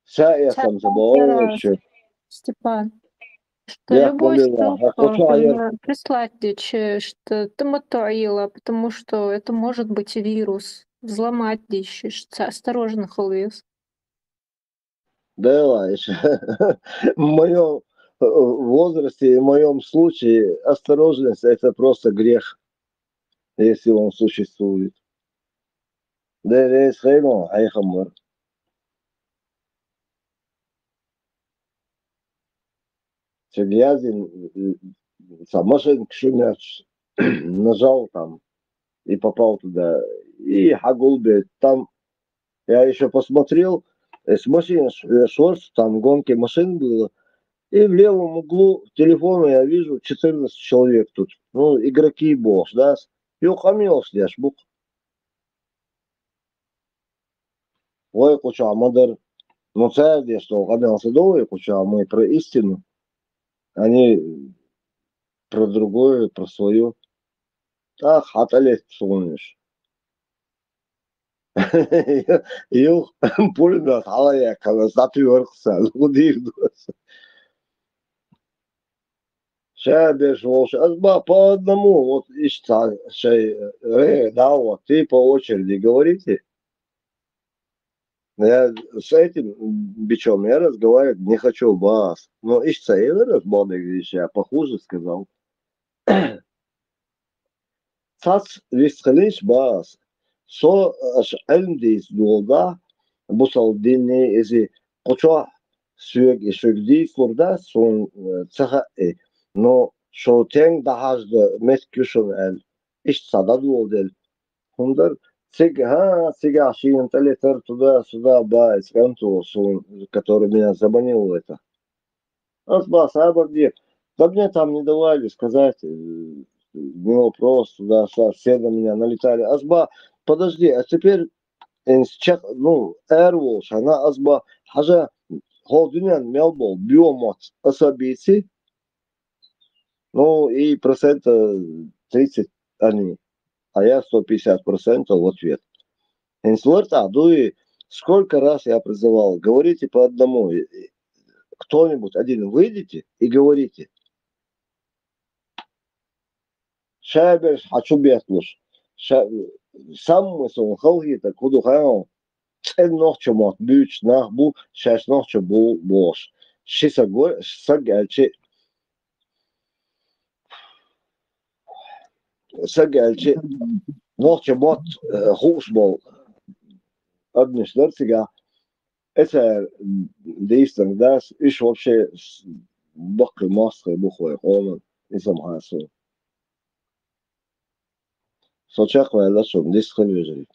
Вся я сам забыл еще. Степан, что Я любой помню, ссылку прислать что ты мотоила, потому что это может быть вирус. Взломать еще, осторожно, Холвис. Да, еще в моем возрасте и в моем случае осторожность это просто грех, если он существует. Да, весь хейно, айхамар. Чегязин, сам машинку шумят, нажал там и попал туда. И Хагулбе, там я еще посмотрел, с машин шорс, там гонки машин было. И в левом углу телефона я вижу 14 человек тут. Ну, игроки босс, да. Юхамилс, я шбук. Ой, куча, модер. Ну, царь, что хамился долой, куча, мы про истину. Они про другое, про свое. Так, хаталет, солнышь. Юх, пулемет, халая, когда затвердся, удивился. Шабеш, волш, азба по одному, вот ищца, да, вот, ты по очереди говорите. Я с этим бичом я разговаривать не хочу, бас. Но ищца, я разбалдый вещи, я похуже сказал. Цац висхалиш, бас. Со аш эльмдис долда, бусал динни, если куча сюг и сюгди фурда, сон цаха но шо тен дахажда меткюшон эль. Ищца да долдел. Хундар Сега Шин, Талитер туда-сюда, байс, Кантусу, который меня забанил в это. Азбас, Абарди. Да мне там не давали сказать, не вопрос, туда, все на меня налетали. Азба, подожди, а теперь, ну, Эрволш, она Азба, хажа, холдунян мелбол, биомот, особицы, ну, и процента 30 они. А я 150% в ответ. Сколько раз я призывал, говорите по одному. Кто-нибудь один выйдите и говорите. Шабеш, хочу бетлуш. Сам сон халгита куду хао нохчо мот бюч нах бу шаш нохчо бу бош шиса гор сагалчи нохчо мот хуш бол одниш дорсига это действие дас иш вообще бакы маска бухой он изам хасу сочак вайла сум дис хелвежери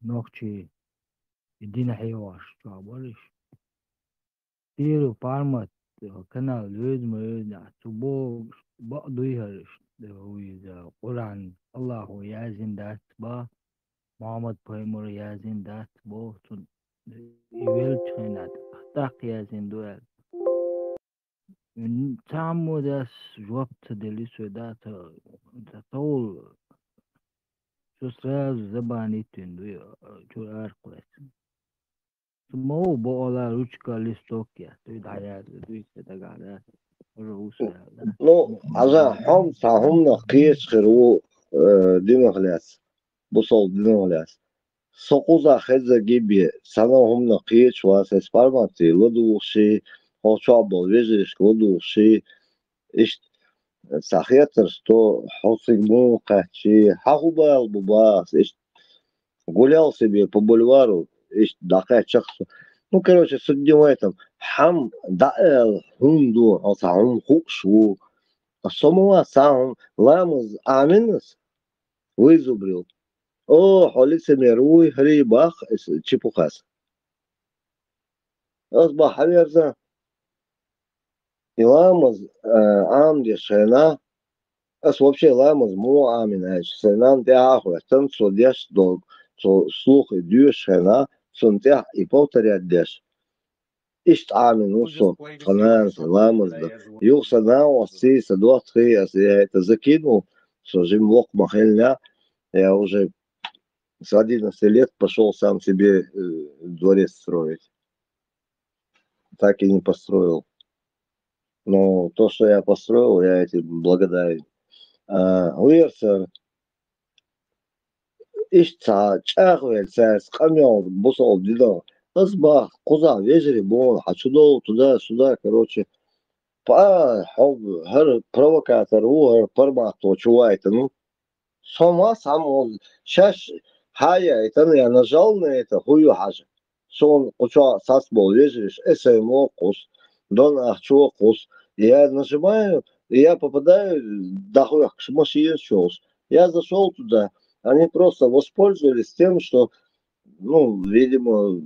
نوخچی الدين حيواش تعبرش تيرو بارمت كانال لوز ما تبو بقضي هرش وإذا قرآن الله يازن دات با محمد پیمور يازن دات بو تون يويل تخينات اختاق يازن دوال تعمو داس جوابت دليسو دات تطول شو سراز زباني تندوي شو أرقلس مو بولا روشكا لستوكيا تويد عياد دوي كتاقادا روسيا ну аза хом сахум на киес херу димахляс бусол димахляс сокуза хеза гиби сана хом на киес вас эспармати лодуши хочабо вежиш лодуши иш сахиатр что хосигму качи хахубал бубас иш гулял себе по бульвару иш дакай чахсу. Ну, короче, суть дела этом. Хам даэл хунду асаум хукшу. Самуа саум ламыз аминус вызубрил. О, холице меруй хрибах чепухас. Асба хаверза. И ламыз амди шена. Ас вообще ламыз му амин. Шенан те ахуя. Тан судеш до слух и дю шена. Сунтях и повторять деш. Ишт амин усо канан ламыз да. Юг санау си садуа три, я это закинул, что жимлок махельня. Я уже с 11 лет пошел сам себе дворец строить. Так и не построил. Но то, что я построил, я этим благодарен. Лерсер ишта чахвел царс камёл бусол дидо. Асба куза вежери бон хачудол туда-сюда, короче. Хер провокатор, хер пармато чувайта, ну. Сама сам он шаш хая, это я нажал на это хую хажа. Сон куча сасбол вежериш, СМО кус, дон ахчо кус. Я нажимаю, и я попадаю дохуя к машине шелс. Я зашел туда, они просто воспользовались тем, что, ну, видимо,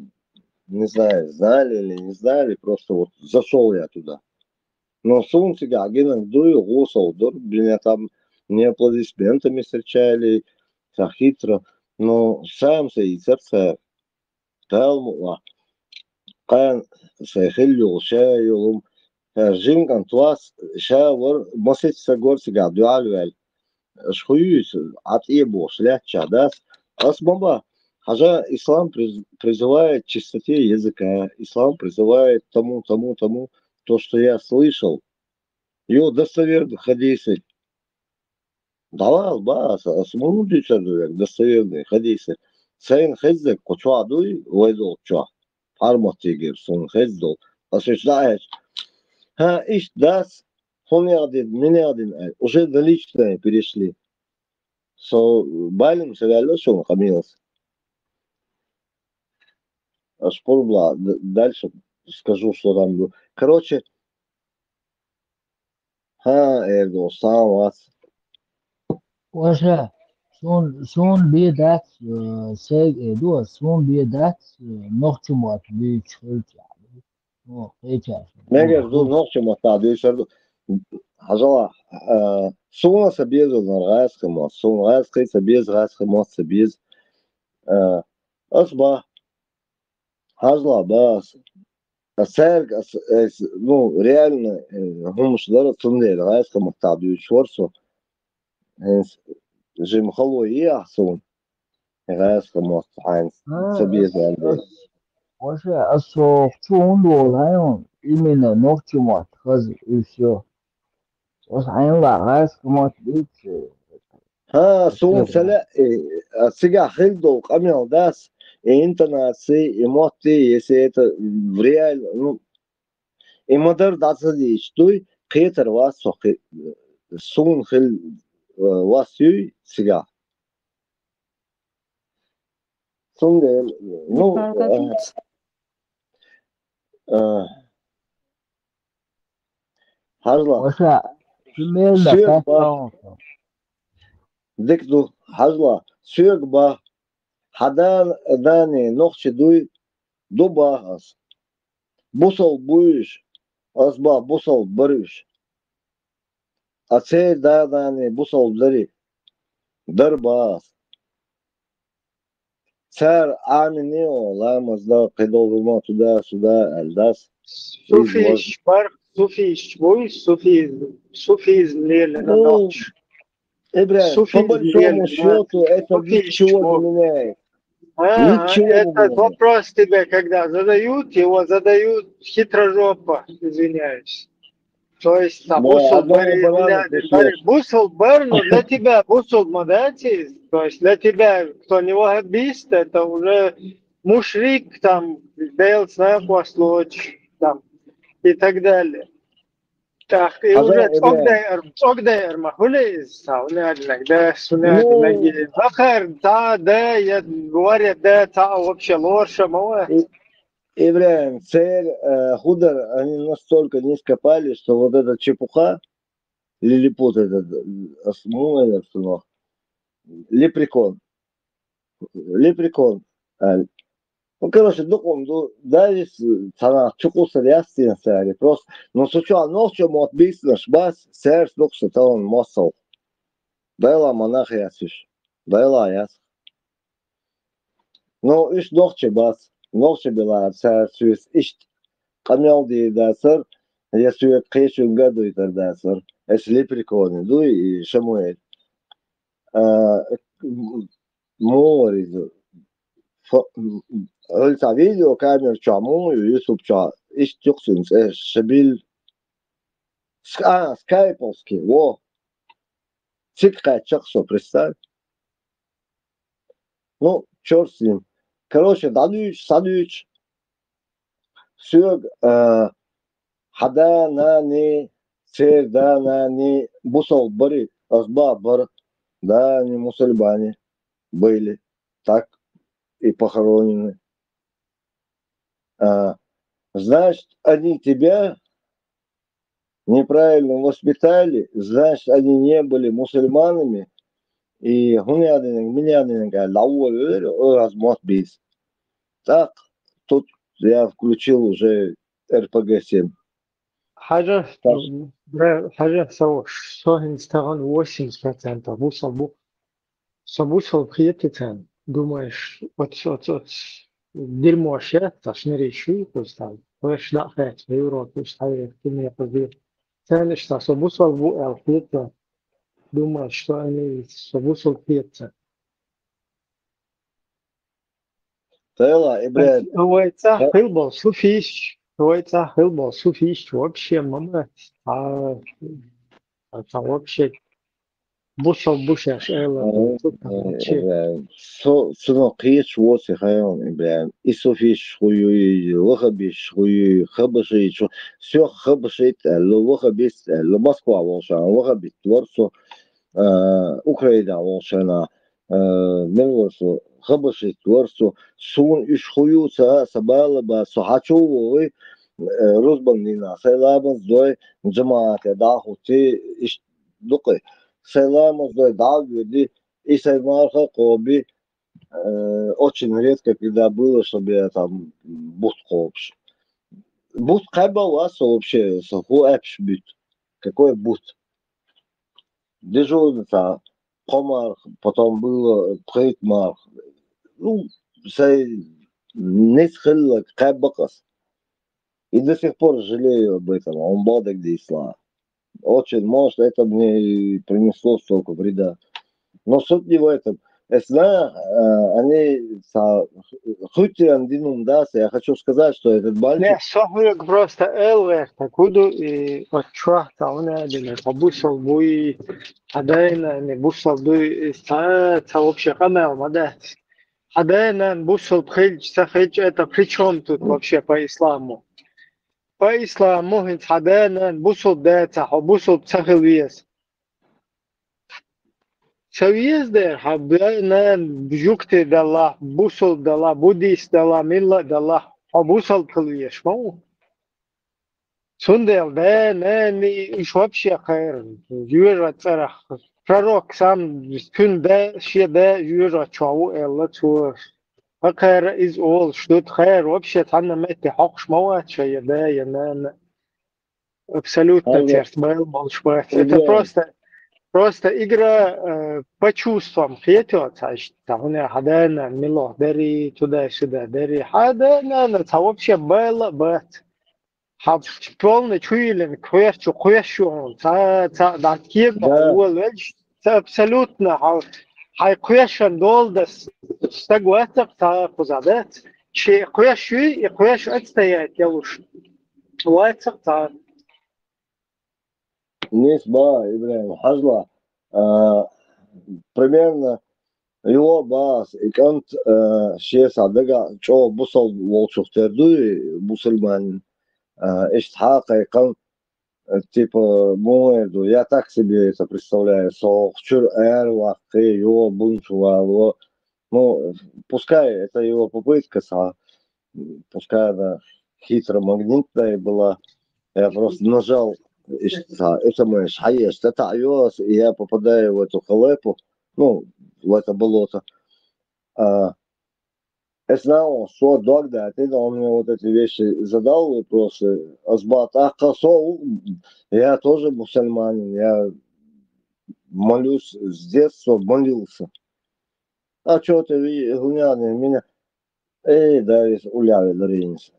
не знаю, знали или не знали, просто вот зашел я туда. Но солнце гагина дую гусал, меня там не аплодисментами встречали, так хитро, но сам и сердце талмуа, кан сехилю шаюлум, жинган туас шавар масица горсига дуалвел, шхуюс от ебо шляхча, да, асмаба. Хажа ислам призывает к чистоте языка, ислам призывает тому, то, что я слышал, его достоверных хадисы. Давал бас, асмуну человек достоверные хадисы. Сейн хезек кочуадуй вайдол чуа. Парматигер сон хездол. Освещаешь. Иш дас, он один, уже на личное перешли. Балим севяло шон хамилс. Ашпурбла, дальше скажу, что там было. Короче, Эрдо, сам вас. واشا شون بيدات سيج دو شون بيدات نوختمات بيتشلت يعني نو قيتاش Негер ду нохчем отаду, хажала, суна сабезо наргайскому, сунрайской сабез райскому сабез. Асба, хажла бас. Асерг, ну, реально, гумушлара цунде райскому отаду, шворсу. Жим халуи ахсун. غاز موت عين سبيز عندي вообще асо чун лайон именно ночью мот хаз и все. Was ein Lagas gemacht wird. ها سون سلا سيجا خلدو قميل داس انترناسي اموتي يسيت ريال ну и модер дацади штуй кетер вас сун хил васюй сега сун ну хазла вообще примерно как дикду хазла сюгба хадан дани нохчи дуй дубахас бусол буиш азба бусол бариш ацей дадани бусол дари дарбас цар аминио ламазда кидолвимо туда-сюда эльдас суфиш буиш суфизм лели на ночь. По большому счету это ничего не меняет. Этот вопрос тебе, когда задают, его задают хитрожопо, извиняюсь. То есть там бусул-бар, но для тебя бусул-мадати, то есть для тебя, кто не ваххабист, это уже мушрик, там, делать на послуч, там, и так далее. Так, и уже огдер махулис, да, я говорю, да, та вообще лорша, мало. Ибраим, цель худер, они настолько не скопали, что вот эта чепуха, лилипут этот, лепрекон, ну, короче, даже цена чукуса ястин сари просто, но сучал ночью мот бизнес бас серс докса таун мосал, дайла монах ясиш, дайла яс, но иш ночью бас, ночью была серс иш камел ди дасер, ясует кешун гаду и так дасер, эс лепреконы, дуй и шамуэль, моризу. قلت فيديو كامير شامو يوسف شا إيش تقصد شبيل سكايبوسكي во цикка чаксо представь ну черт с ним короче садуич все хада на не цер да на не бусол бори азба бар да не мусульмане были так и похоронены. Значит, они тебя неправильно воспитали, значит, они не были мусульманами, и так, тут я включил уже РПГ-7. حاجة سوهن استغل 80% бусал приятен. Думаешь, вот дерьмо счастья, шнырящий, поставь. Ваш да, хэт, Европу, ставит, ты меня побил. Цены, что собусал буэл, пьется. Думаешь, что они собусал пьется. Тела, и, блядь. Уайца хылбал, суфищ. Уайца хылбал, суфищ. Вообще, мама. Это вообще... بوصل بوشاش سنو قيش وصي خيون إبراهيم إسو فيش خويوي وخبيش خويوي خبشي سو خبشي لو وخبيس لو موسكوا وشان وخبيس ورسو أوكرانيا وشان نورسو خبشي ورسو سون إش خويو سبالة بس حاجوي روزبندينا سلامة زوي جماعة داخل تي إش دقي Селама Давиди и Саймарха Коби очень редко, когда было, чтобы я там буст вообще. Буст кайбал вас вообще, саху эпш бит. Какой буст? Дежурный-то, Комар, потом было Трейдмарк. Ну, не схыло, кайбакас. И до сих пор жалею об этом, он бадок дейсла. Очень, может, это мне и принесло столько вреда. Но суть не в этом. они хутиан динум, да, я хочу сказать, что этот Не, мальчик... сохрик просто элвер, такуду и отчуахта, он один, побусал буй, адайна, не бусал буй, та вообще камел, мада. Адайна бусал пхильч, сахильч, это при чем тут вообще по исламу? По исламу, адайна бусал дайца, бусал псахилвиес. Савиес дер, адайна бжукте дала, бусал дала, буддист дала, милла дала, бусал пхилвиес, мау? Сундел, да, не, вообще хайр, юра царах. Пророк сам күн да, ше да, юра чау, элла цу. Хайр is all, что хайр, вообще танна мети хокш мауа, чая да, я абсолютно терт был, молчбать. Это просто игра по чувствам. Фетё, там хадана, мило, дари туда-сюда, дари хадана, это вообще было, бат. полный чуйлен, квещу, да кирна, уэльч, абсолютно, хай квещен долдас, стагуэтер, та кузадет, че квещу и квещу отстоять, я лучше. Уэтер, та. Нисба, Ибрahim, хажла, примерно его бас, и кант шест адага, чо бусал волчухтерду, бусульманин, эштхака, и кант типа муэрду, я так себе это представляю, со хчур эрва, его бунчувало, ну, пускай это его попытка, пускай она хитро-магнитная была, я просто нажал, это мой шаеш, это айос, и я попадаю в эту халепу, ну, в это болото. Я знал, что тогда, он мне вот эти вещи задал вопросы, азбат, я тоже мусульманин, я молюсь с детства, молился. А что ты, гуняны, меня, да, уляви, даринись.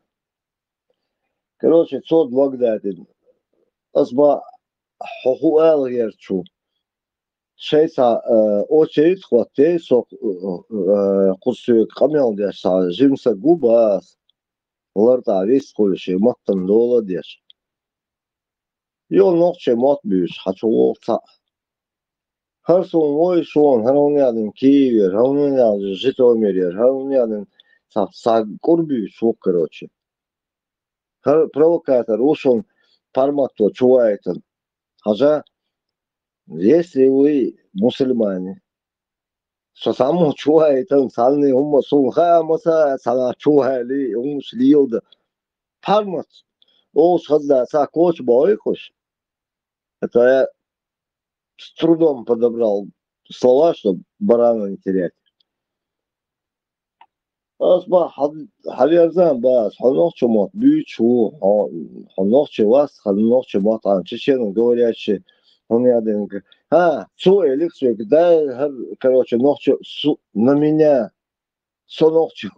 Короче, что тогда, азба, хохуэл герчу. Шейса очередь хватает, что кусок камел держа, жимса губа, ларта весь кулеши, маттан дола держ. И он ночью мат бьюш, хочу волта. Харсон мой шон, харонядин Киевер, харонядин Житомирер, харонядин сагурбю шок, короче. Провокатор, ушон пармато чувайтен. Хажа, если вы мусульмане, что само чувайтен, сальный умма сунха маса, сана чували, умш лиода. Пармат, о, шхазда, сакоч бойкош. Это я с трудом подобрал слова, чтобы барана не терять. أصبح حليزان بس حنوش مات بيشو حنوش واس حنوش مات عن تشين говорящий он яден су эликсвик да короче ночью на меня со ночью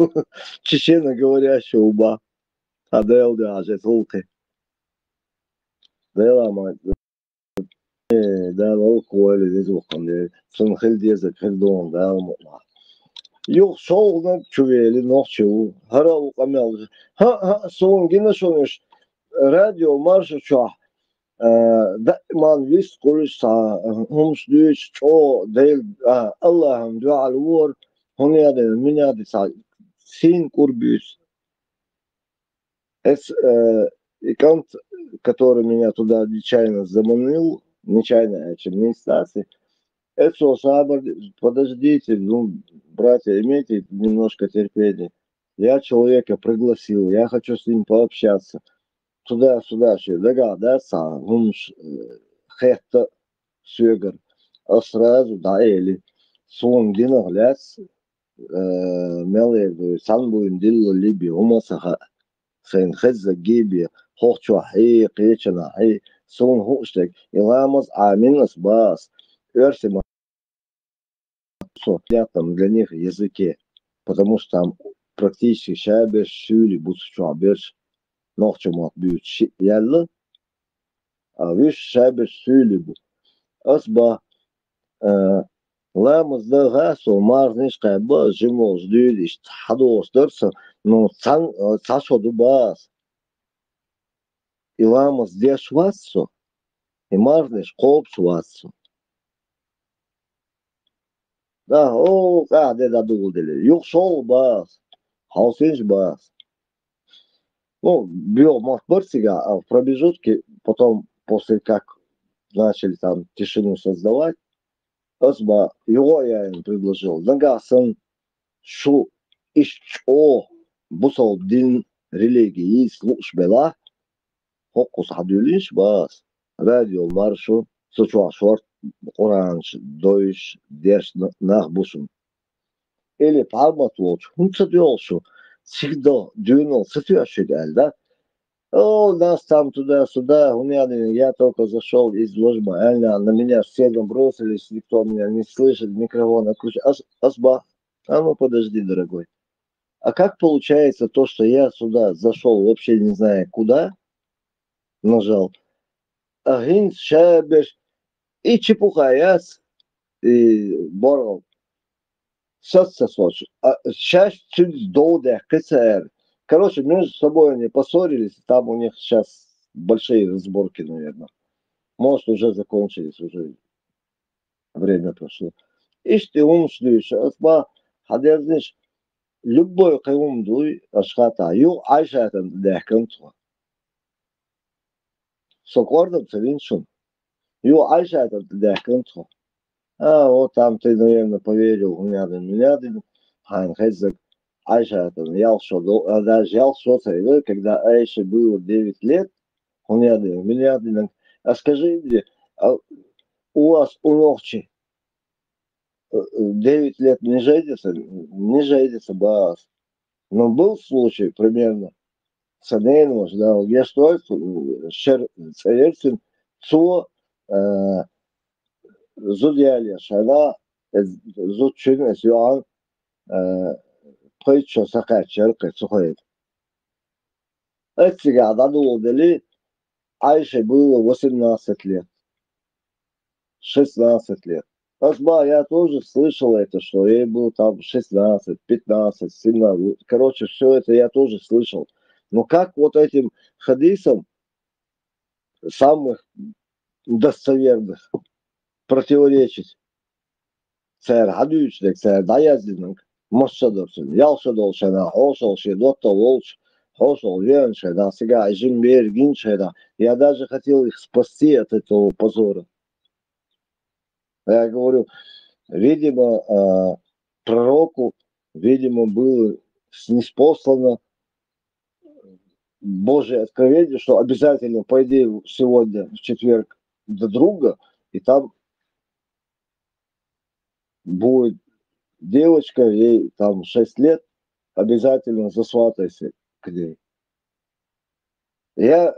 чечено говорящий уба адел да же толки да мать да лоули здесь уходит сон хелдеза хелдон да Yok soğuğuna çüveli nokçu hara kamel soğun gene sonuç radyo marşı çah daima vis kursa hums düş ço değil Allah'ım dua var honya da minya da sin kurбюс es икант который меня туда нечаянно заманил нечаянно администрации. Это сабр, подождите, ну, братья, имейте немножко терпения. Я человека пригласил, я хочу с ним пообщаться. Туда-сюда, догадаться, он хэта сюгар, а сразу, да, или сон динагляц, меле, сан буин дилло либи, умасаха, хэн хэза гиби, хохчу хи, кичана хи, сон хоштек, иламаз аминас бас, эрсима. Там для них языке, потому что там практически шабер, шюли, бусчабер, нохчамат бьют ялла, а виш шабер шюли бу. Асба لا مزدغاسو مارنيش قابا جموز ديدش حدوس درسا نو تساشو دباس إلامز ديش واسو إمارنيش قوبس واسو да о قاعدة دا дулдели юкшол бас хаусинж бас ну бил махбарсига а в промежутке потом после как начали там тишину создавать Осба, его я им предложил. Зангасан шу ишчо бусал дин религии службела хокус хадюлиш бас радио маршу сочуа шорт оранж дойш деш нах бусун. Или пармат лоч хунца диолшу всегда дюнул ситуацию да. О, нас там туда-сюда, я только зашел из ложба, на меня все бросились, никто меня не слышит, микрофон отключил. Асба, а ну подожди, дорогой. А как получается то, что я сюда зашел, вообще не зная куда, нажал, агин шабеш, и чепуха, и борол. Сейчас сосочу. Сейчас чуть долго, КЦР. Короче, между собой они поссорились, там у них сейчас большие разборки, наверное. Может, уже закончились, уже время прошло. Ишь ты умшлюешь, асба, хадердиш, любой кайум дуй, ашхата, ю айшатан дехкантва. Сокордом цевиншун. Ю айшатан дехкантва. А, вот там ты, наверное, поверил, у меня, хайн хэззак. Айша даже Ялшо, когда Айше было 9 лет, он миллиарды, а скажи мне, у вас у ногчи 9 лет не женится, бас. Но был случай примерно, Санейнус, да, где стоит, Царевцин, Цо, Зудьяля, Шана, Зудчин, Сюан, Пойчо сакачер кэцухает. Это гада дулдели Айше было 18 лет. 16 лет. Асба, я тоже слышал это, что ей было там 16, 15, 17. Короче, все это я тоже слышал. Но как вот этим хадисам самых достоверных противоречить? Цэр хадючдек, цэр даяздинг. Мощадорsun, Ялшадолшена, Хошолши, Дотто Волч, Хошол, Веншена, сега Жимбер, Гиншена. Я даже хотел их спасти от этого позора. Я говорю, видимо, пророку, видимо, было ниспослано Божье откровение, что обязательно пойди сегодня в четверг до друга, и там будет девочка, ей там 6 лет, обязательно засватайся к ней. Я,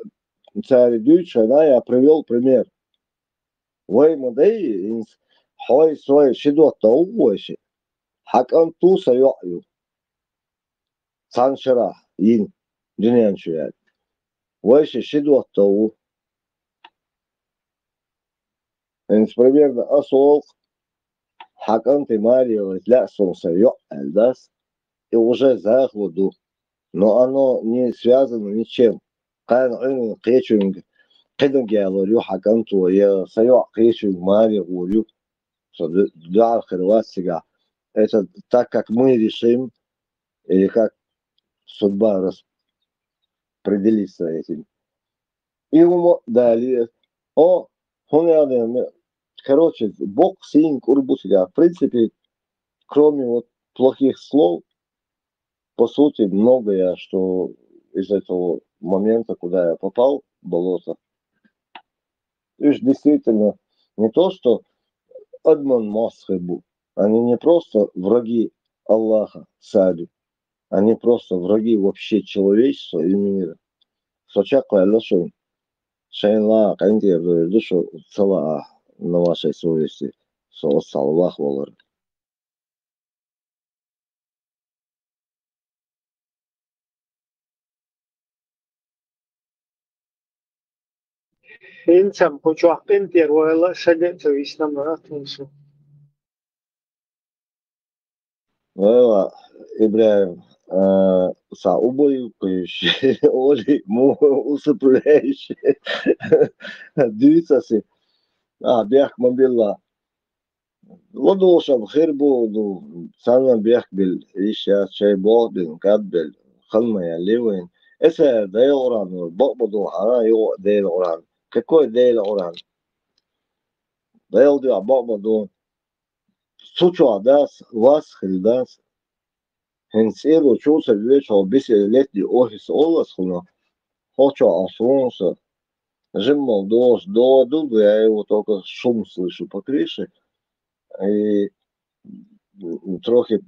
царь Дюча, я привел пример. Вой модей, хой свой шидот таугуэши, хакан туса йо'ю, цаншира, ин, дюнянчуяд. Войши шидот тау. Примерно асол, хакан ты Мария, для солнца йо'альдас, и уже заходу, но оно не связано ничем. Кайн кечунг, кедунгялорю хаканту, я сайо кечунг Мария говорю, что два хрватсига. Это так, как мы решим, или как судьба распределится этим. И далее, короче, Бог син курбусига. В принципе, кроме вот плохих слов, по сути, многое, что из этого момента, куда я попал, болото. И действительно, не то, что Адман Масхайбу, они не просто враги Аллаха сами, они просто враги вообще человечества и мира. Сочаква Аллашун, Шайнла, Кандия, душу цела на вашей совести, Саллах Валар. Инцам почуахпен первое сагет зависит на мратунсу. والله إبراهيم убаюкающий, Оли, усыпляющий. Дивиться بيحكي بالله لدو شب خير بودو سنة بيحكي بالإشياء شيء بود بالمقبل خلنا يلي وين إسا دايل أوران بقبضو حنا يو دايل أوران ككوي دايل أوران دايل دي بقبضو سوچو داس واس خلداس هنسيرو شو سبيش هو بس ليت دي أوهس أولس خنا хоча осунса жимал до дубы, я его только шум слышу по крыше, и трохи,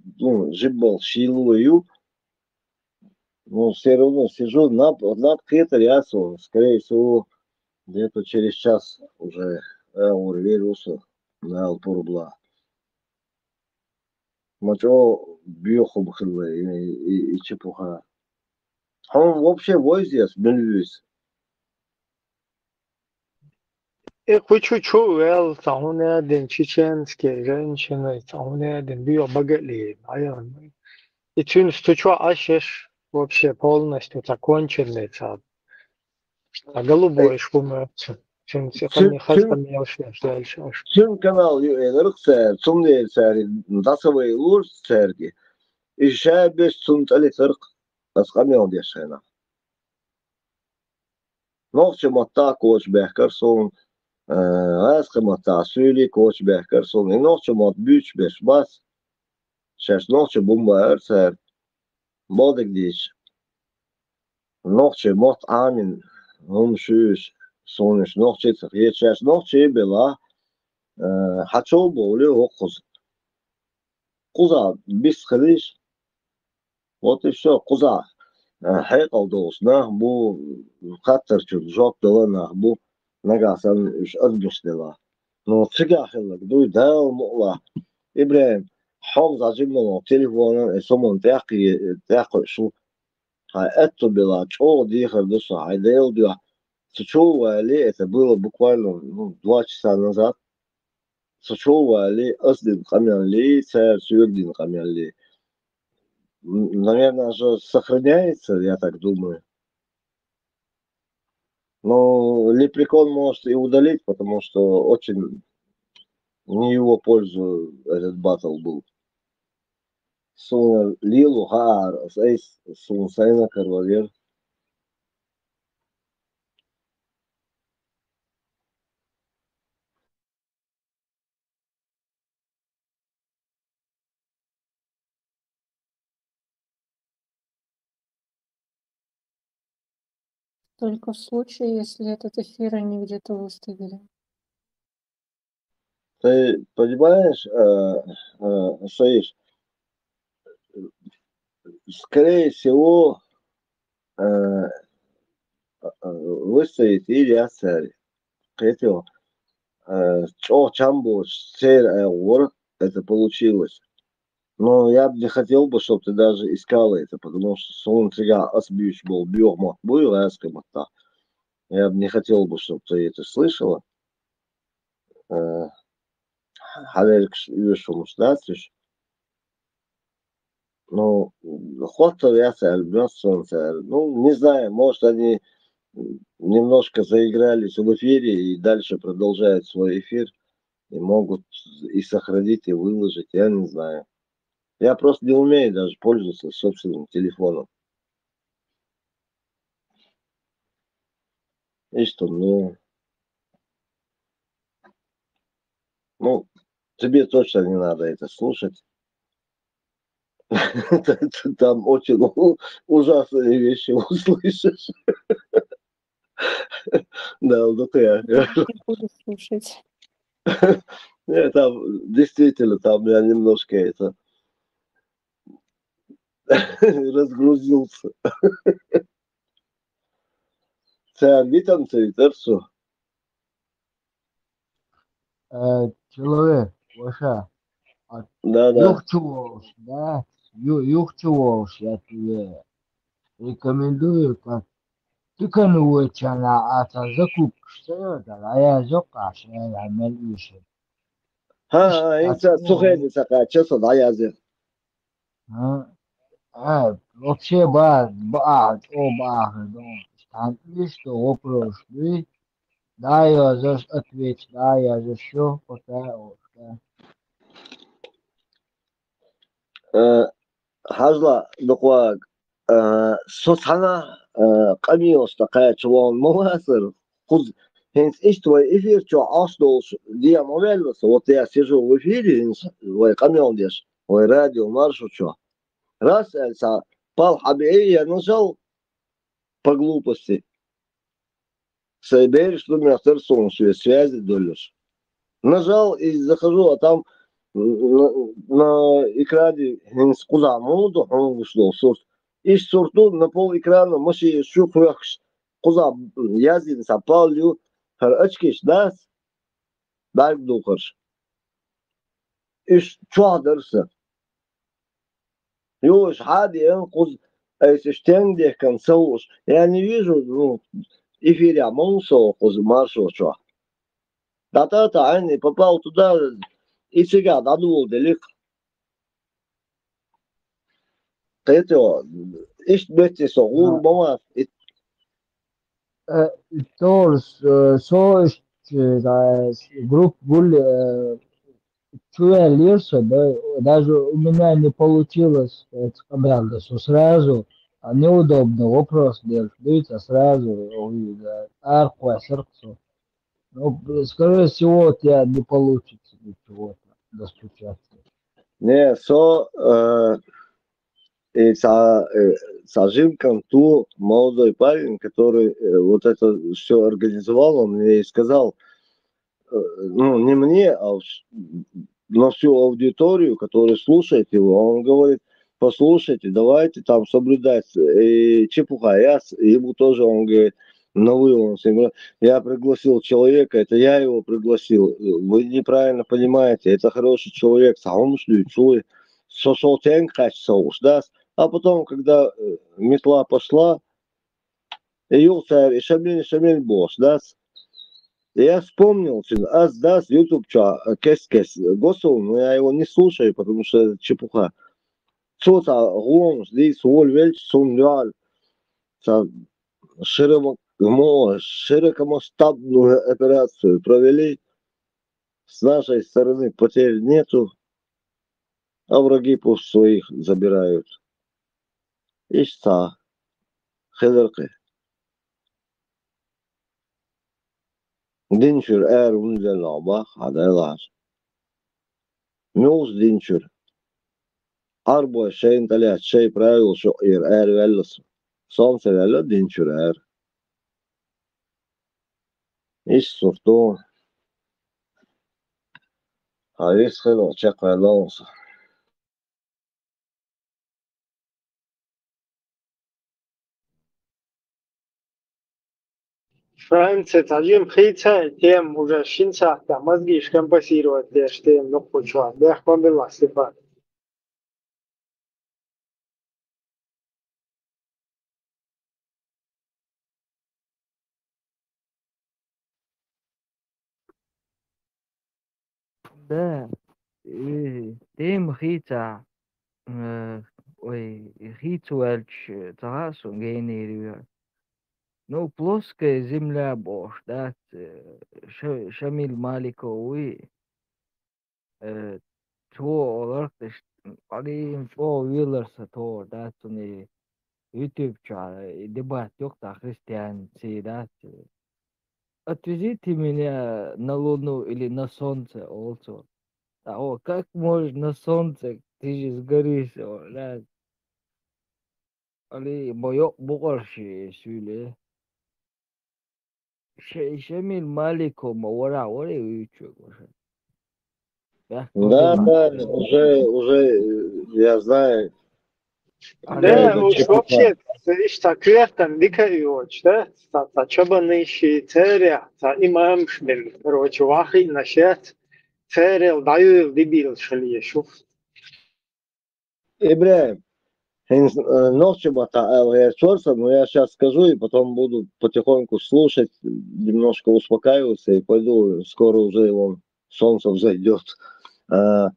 жимал шилую, но все равно сижу над китарясом, скорее всего, где-то через час уже вернулся на Алпурбла. Мачо бьёху бхилла и чепуха. Он вообще возец, бельвис. Хочу чувел, самое один чеченские женщины, самое один биобагали, наверное. И чун стучу ашеш вообще полностью законченный цад. А голубой шумается. Чун сихани хастам яшеш дальше. Чун канал юэнерк сэр, цумнер сэр, дасовый лур сэрги. И шабеш цун талитырк, асхамион дешена. Нохче матта коч бехкерсон, асхе матта сюли коч бехкерсон, и нохче мат büч беш бас, шеш нохче бумба сэр, бодик дич. Нохче мат анин, шүш, сонеш нохче цах, шеш нохче бела, хачо боли окуз. Куза бис хилиш, вот и все, куза. حقيقة ودوسنا بو خاطر شو جوب دلنا بو نقاسن إيش أدبس دلا نو تجاه خلك دوي دال مقلا إبراهيم حافظ عجبنا نو تليفونا إسمون تاقي شو هاي أتو بلا شو دي خردوسا هاي ديل ديا سشو لي это было буквально 2 часа назад сشو لي أصدق قميان لي سير سيودين قميان لي наверное, же сохраняется, я так думаю. Но лепрекон может и удалить, потому что очень не его пользу этот батл был. Сун Лилу Хаар, Эйс Сун Сайна Карвалер. Только в случае, если этот эфир они где-то выставили. Ты понимаешь, Саиш, скорее всего, выставит Илья Царь. Хотел, что Чамбо Царь это получилось. Но я бы не хотел бы, чтобы ты даже искала это, потому что сон сега асбьюч был биохмат был аскамата. Я бы не хотел бы, чтобы ты это слышала. Халерк юшум штатиш. Ну, хватал я ну, не знаю, может они немножко заигрались в эфире и дальше продолжают свой эфир и могут и сохранить, и выложить, я не знаю. Я просто не умею даже пользоваться собственным телефоном. И что, ну, тебе точно не надо это слушать. Там очень ужасные вещи услышишь. Да, вот я. Не буду слушать. Нет, там действительно, там я немножко это разгрузился. Sen витамцы, терсу. Человек, Ваша, Да. юхчувош, да, юхчувош, я тебе рекомендую, как ты кануочана, а то закуп, что это, а я зокаш, я мельвиши. Ha, insan Sukheli saka çasa da yazı. Вообще, оба, там есть что вопрос, да, я за ответь, да, я за все, пока, Hazla dokwa sotana qamios taqat chuan mawasir khuz hens iштвай эфир чо асдолш dia мовелос вот я сижу в эфире вай qamion деш вай радио маршу чо раз са пал хабей я нажал по глупости Сайбер, что меня сон связи долешь. Нажал и захожу, а там на экране куда молоду, он вышел сорт. И сорту на пол экрана, маши шухрахш, куда язин сапалю, очкиш дас, дай духарш. И что дерся? Юж хади, куз, если штенде концовуш, я не вижу, ну, эфире монсо, куз маршал, что. Да-да-да, они попал туда, и сега дадул делик. Это иш бетти согур бома. Торс, групп гуль, чуя лирса, да, даже у меня не получилось, обратно, что сразу неудобно вопрос делать, сразу арку, сердцу. Ну, скорее всего, у тебя не получится ничего достучаться. Не, Сажимком ту молодой парень, который вот это все организовал, он мне и сказал, ну, не мне, а на всю аудиторию, которая слушает его, он говорит, послушайте, давайте там соблюдать чепуха. Я ему тоже, он говорит, на вы, он я пригласил человека, это я его пригласил. Вы неправильно понимаете, это хороший человек, сам шлю, сошел тень качество, да? А потом, когда метла пошла, ее царь, шамиль босс, да? Я вспомнил, дас YouTube кес госу, но я его не слушаю, потому что это чепуха. Что-то гон, здесь воль вельч, сон реаль, широкомасштабную операцию провели. С нашей стороны потерь нету, а враги пусть своих забирают. Ишта, хедерки. Динчур эр унзел абах, адайлаш. Мюз динчур. Арбо шейн талят, шей правил, шо эр веллос. Солнце велло динчур эр. Иш сурту. Харис хело, чек веллос. Франция, тажим хейца, тем уже шинца, там мозги компасировать, лишь тем, ну, почва, да, помнила, Стефан. Да, тем хейца, ой, хейцуэльч, цагасун генерию. Ну, плоская земля Бож, да, Шамиль Маликовый, то оларктыш, алим то виларса то, да, туни YouTube ча, дебат ёкта христианцы, да. Отвезите меня на Луну или на Солнце, also. А о, как можешь на Солнце, ты же сгоришь, да. Али, боёк бугорши, сюле. Шамиль Маликов, Мавара, Да, уже, я знаю. Да, вообще, видишь, квертан дикаёч, да, чабаныши, церя, имам шмель, короче, вахи нашет, церел, даю дебил шалиешу. Ибраим, ночью чорса, но я сейчас скажу и потом буду потихоньку слушать, немножко успокаиваться и пойду, скоро уже вон солнце взойдет. На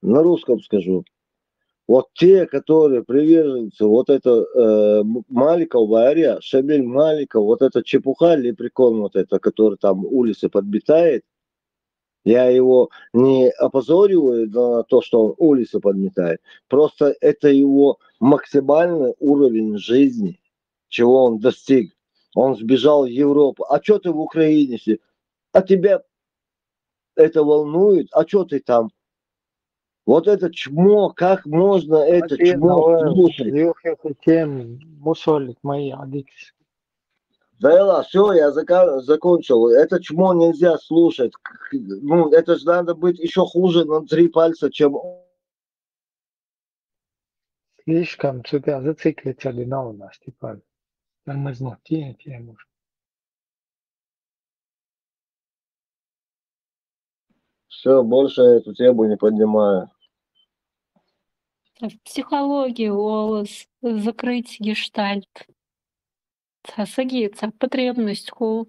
русском скажу. Вот те, которые приверженцы вот это Маликов, Варя, Шабель Маликов, вот это чепуха, лепрекон вот это, который там улицы подметает, я его не опозориваю на то, что он улицы подметает. Просто это его максимальный уровень жизни, чего он достиг. Он сбежал в Европу. А что ты в Украине? А тебя это волнует? А что ты там? Вот это чмо, как можно это чмо слушать? Да, все, я закончил. Это чмо нельзя слушать. Ну, это же надо быть еще хуже на 3 пальца, чем... Слишком тебя зациклиться виновна, Степан. Тормознуть, тебе может. Все, больше эту тему не поднимаю. В психологии голос закрыть гештальт. Сагиться потребность хол.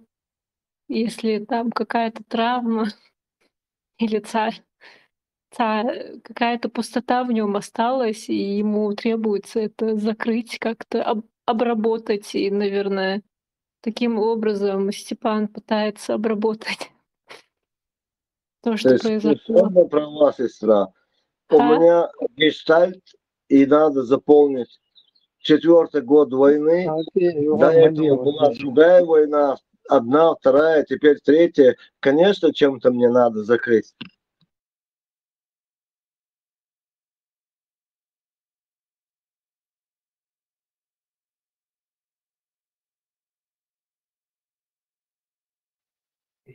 Если там какая-то травма или какая-то пустота в нем осталась, и ему требуется это закрыть, как-то обработать. И, наверное, таким образом Степан пытается обработать то, То что есть ты произошло. снова права, сестра. У А? меня гештальт, и надо заполнить 4-й год войны. До этого была другая война, 1, 2, теперь 3. Конечно, чем-то мне надо закрыть.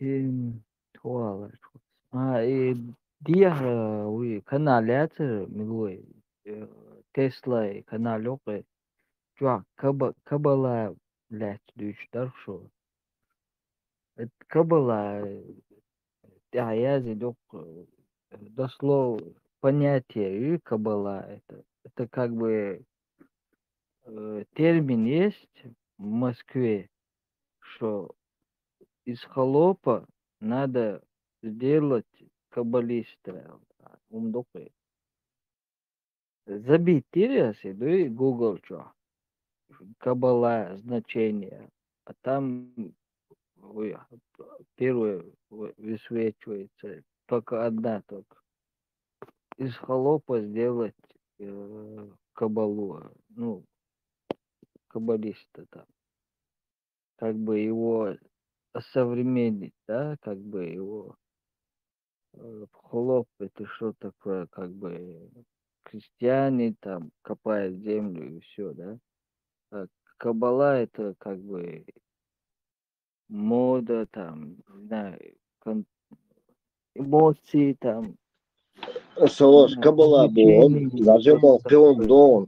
И dia we kanalyater miloi Tesla kanalyoke jua kabala lät düşler şu. Kabala я док дослов понятие кабала это как бы термин есть в Москве, что из холопа надо сделать каббалиста. Умдокой. Забить тириаси, да и Google что. Каббала значение. А там первое высвечивается только одна только. Из холопа сделать кабалу, ну, каббалиста там. Как бы его осовременить, да, как бы его холоп это что такое, как бы крестьяне там копают землю и все, да. А каббала это как бы мода там, не знаю, эмоции там. Салаш, каббала был, он нажимал пион,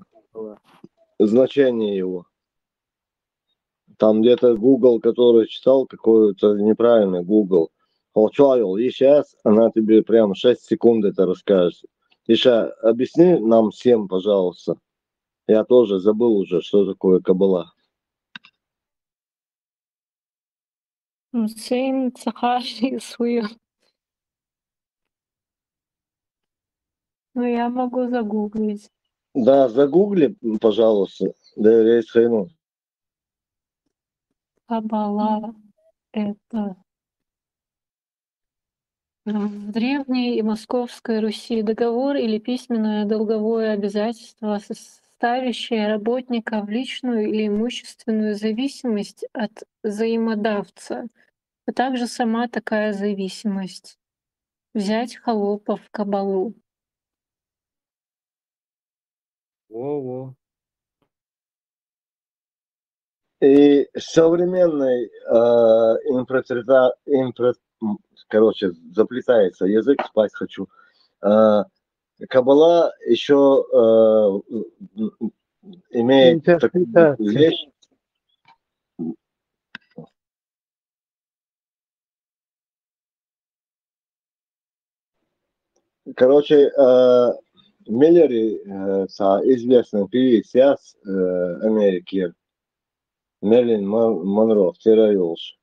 значение его. Там где-то Google, который читал, какой-то неправильный Google. Холчавил, и сейчас она тебе прям 6 секунд это расскажет. Иша, объясни нам всем, пожалуйста. Я тоже забыл уже, что такое каббала. Сейн Цахаши свою. Ну, я могу загуглить. Да, загугли, пожалуйста. Да, рейс хайну. Каббала — это в Древней и Московской Руси договор или письменное долговое обязательство, ставящее работника в личную или имущественную зависимость от взаимодавца, а также сама такая зависимость. Взять холопа в кабалу. Во-во. И современной короче, заплетается язык, спать хочу. Каббала еще имеет такую вещь. Короче, Миллери, известный певец Америки, Мерлин Монро, Терайолш.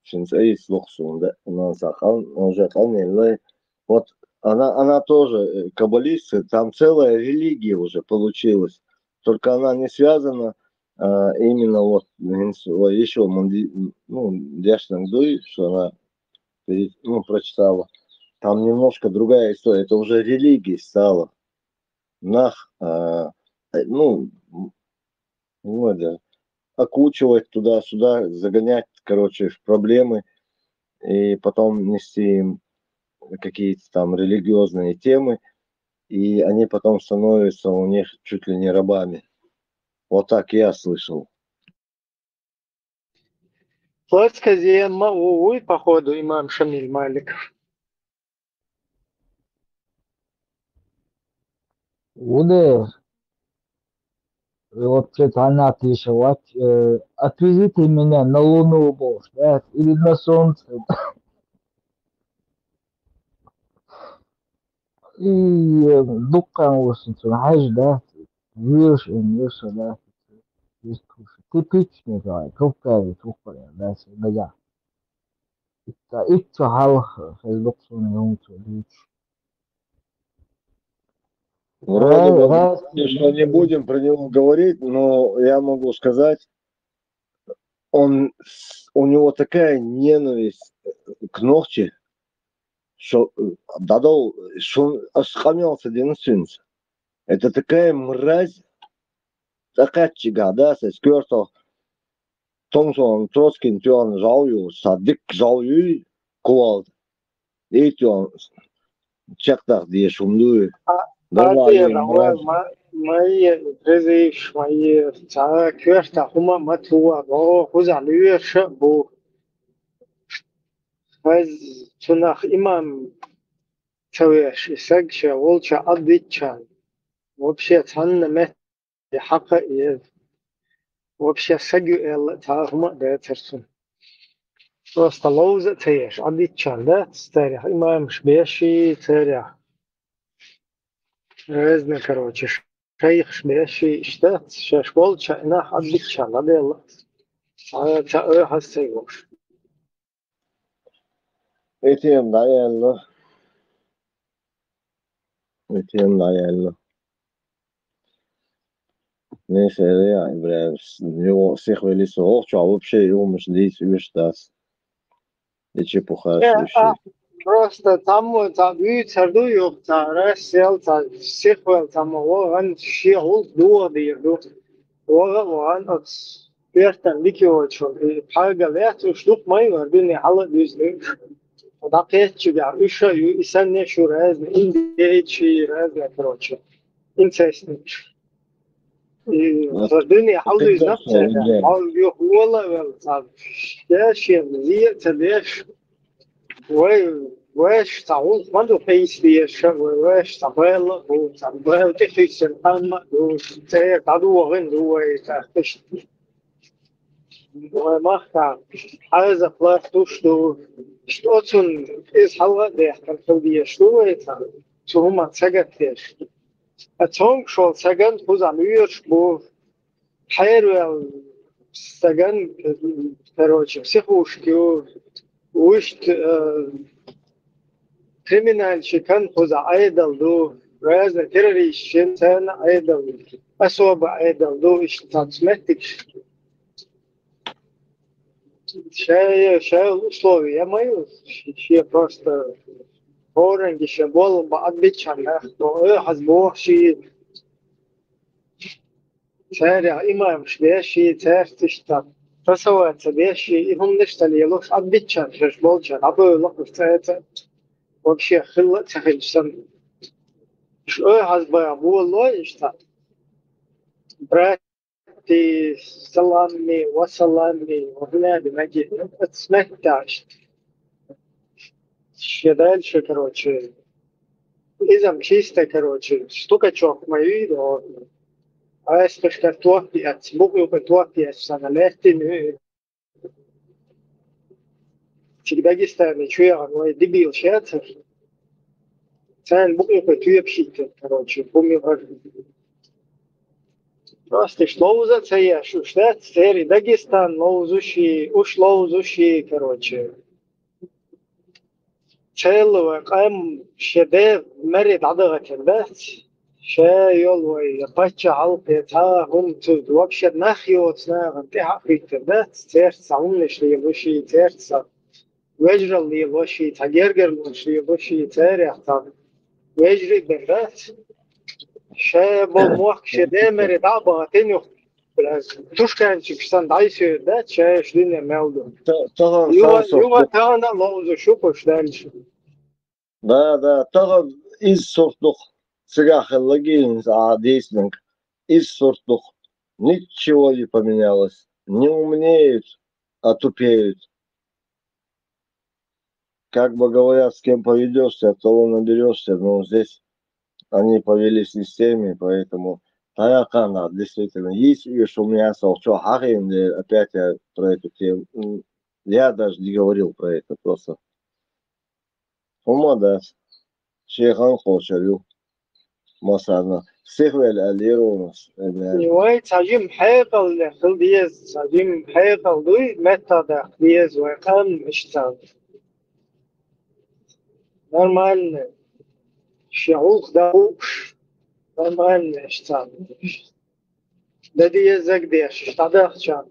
Şimdi iyi sloksun da ondan sakal, onca kalmayla вот Она тоже каббалист, там целая религия уже получилась. Только она не связана именно вот еще Дяшнам Дуй, что она прочитала. Там немножко другая история. Это уже религией стало. Окучивать туда-сюда, загонять, короче, в проблемы и потом нести им какие-то там религиозные темы, и они потом становятся у них чуть ли не рабами. Вот так я слышал. Плоскозем Мауи, походу, имам Шамиль Маликов. Уды, вообще-то она отвечала, отвезите меня на Луну, Бог, да, или на Солнце. И дуккан уснутун хаж, да, вьюш, да, типичный, да, кавказец, да, да. Это халх, дуккан уснутун. Вроде бы, что не будем про него говорить, но я могу сказать, у него такая ненависть к Нохче, что дадал, что оскамился денсинс. Это такая мразь, такая чига, да, скверто, Томсон, Троцкин, Тюан, Жаую, Садик, Жаую, Куал, и Тюан, Чактах, где шумлю. Мои разыш, мои кверта, хума матуа, хузалюя шабу. Тунах имам Чавеш, Сагша, Волча, Адвичан. Вообще, цанна мет, хака и вообще сагю эл, хума да терсун. Просто лоуза таяш, Адвичан, да, старях, имам Шбеши, царях. Разные, короче, шейх Шбеши, штат, шеш Волча, инах Адвичан, да, эл. Та хасейвош. ATM dayanlı. ATM dayanlı. Neyse ya İbrahim. Его всех вели сорочу, а вообще его мышлить вещдас. И чепуха слушай. Просто там царду yok, Россия, всех там он шел до дирду. Он от пертан ликиочо. Пагалет ушлук май вардыны хала düzlü. Дакет чуга, еще и сам не шураз, индейчи разные, короче. Интересно. И вардыны хала düzlü. Ал yok вала вел там. Я шем зия цадеш. وش تعود ما دو فيس دي الشغل وش تعبال وتعبال تفيس الأم وتعدو وغن هو يتعفش وما خا هذا فلاش دوشتو شتوتون إز حلقة دي حكم فودي شتو يتعب شو هما تسجتش أتهم شو سجن خوز عمير بو حير سجن كروش سيخوش كيو وشت كريمنال شكان خوز عيدل دو رازن تيرريش شنسان عيدل أصوب عيدل دو اشتاتسمتكش شاي условия мои все просто оранги шабол бадбичана то хазбохши царя имам швеши царстишта тасават царши и هم نشتلي лох адбичан шаболчан або лох царца вообще хилла цахильсан что хазба والله что брат ты салами вассалами وهنا بمجد اتسمعتاش дальше, короче, изам чисто, короче, штукачок мои, а если картофель, от смуглого картофеля, саналетин, всегда гистами, чуя, но и дебил щец, цен бугливый тюепщик, короче, помню, просто шлоуза цеешь, штат, цери, Дагестан, лоузущий, уж лоузущий, короче. целого قام شدة مرد عضغة كردات شايل ويبتش علقة هم تود وبشد نخيوت ناغن تحقي كردات تيرتسعون لشلي بوشي تيرتسع ويجرى اللي بوشي تجرجر لشلي بوشي تاريخ ويجري كردات شابو موك شدة مرد عضغة تنيو توش كان شكستان دايسي ده شايش لنا مولو يوا تانا لوزو شوكوش دالش Да, тогда из сортов цигахологии действует, из сортов ничего не поменялось, не умнеют, а тупеют. Как бы говорят, с кем поведешься, того наберешься, но здесь они повели системе, поэтому Таякана действительно есть, и что у меня что Хахин, опять я про эту тему, я даже не говорил про это, просто. Да. شيخان خوشلو مثلا سيخوال اليرونس نواي تاجم حيقل خلديز تاجم حيقل دوي متى دخليز وقام اشتغل نورمال شعوق داوش نورمال اشتغل ددي زق ديش اشتغل شان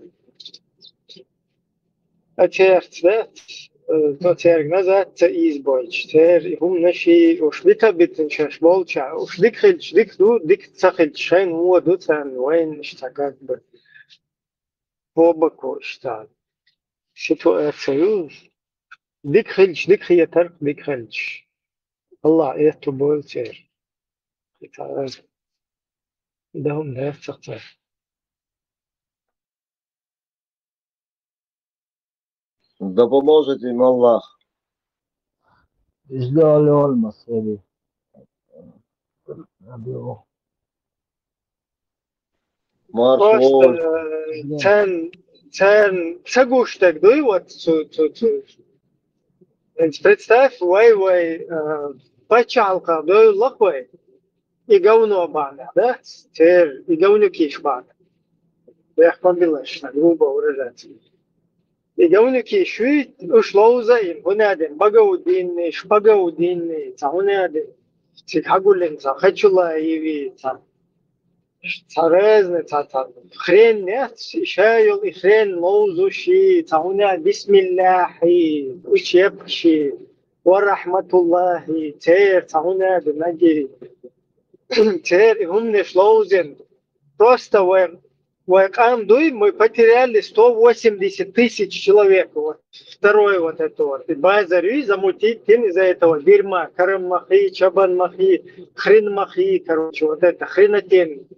اتيرت ذات تير نزات تيز بويش تير هم نشي وشليكا بتنشاش بولشا وشليك خلش شليك دو ديك تسخل شين هو دو تان وين اشتاقات ب هو بكو اشتاق شتو اتسيوز ديك خلش ديك هي ترك ديك خلش الله ايتو بول تير دهم ناس تختار Да поможет им Аллах. Сделали olmaz evi. Просто цен сагуштек дуй вот представь вай пачалка дуй лохвай и говно бана, да? Тер и говнюки шбана. Я побилаш, грубо выражаться. И говнюки шуй ушло за им, вынаден, багаудинный, шпагаудинный, цаунаден. Цихагулин, цахачула иви, царезны, хрен нет, шайл и хрен лоузуши, цауна бисмиллахи, учебши, ورحمة تير цауна бнаги, тер умный шлоузен. Просто Вайкам Дуй мы потеряли 180 тысяч человек. Вот. Второй вот это вот. И Базарю замутить тем из-за этого дерьма. Карам махи, чабан махи, хрен махи, короче, вот это хренотень.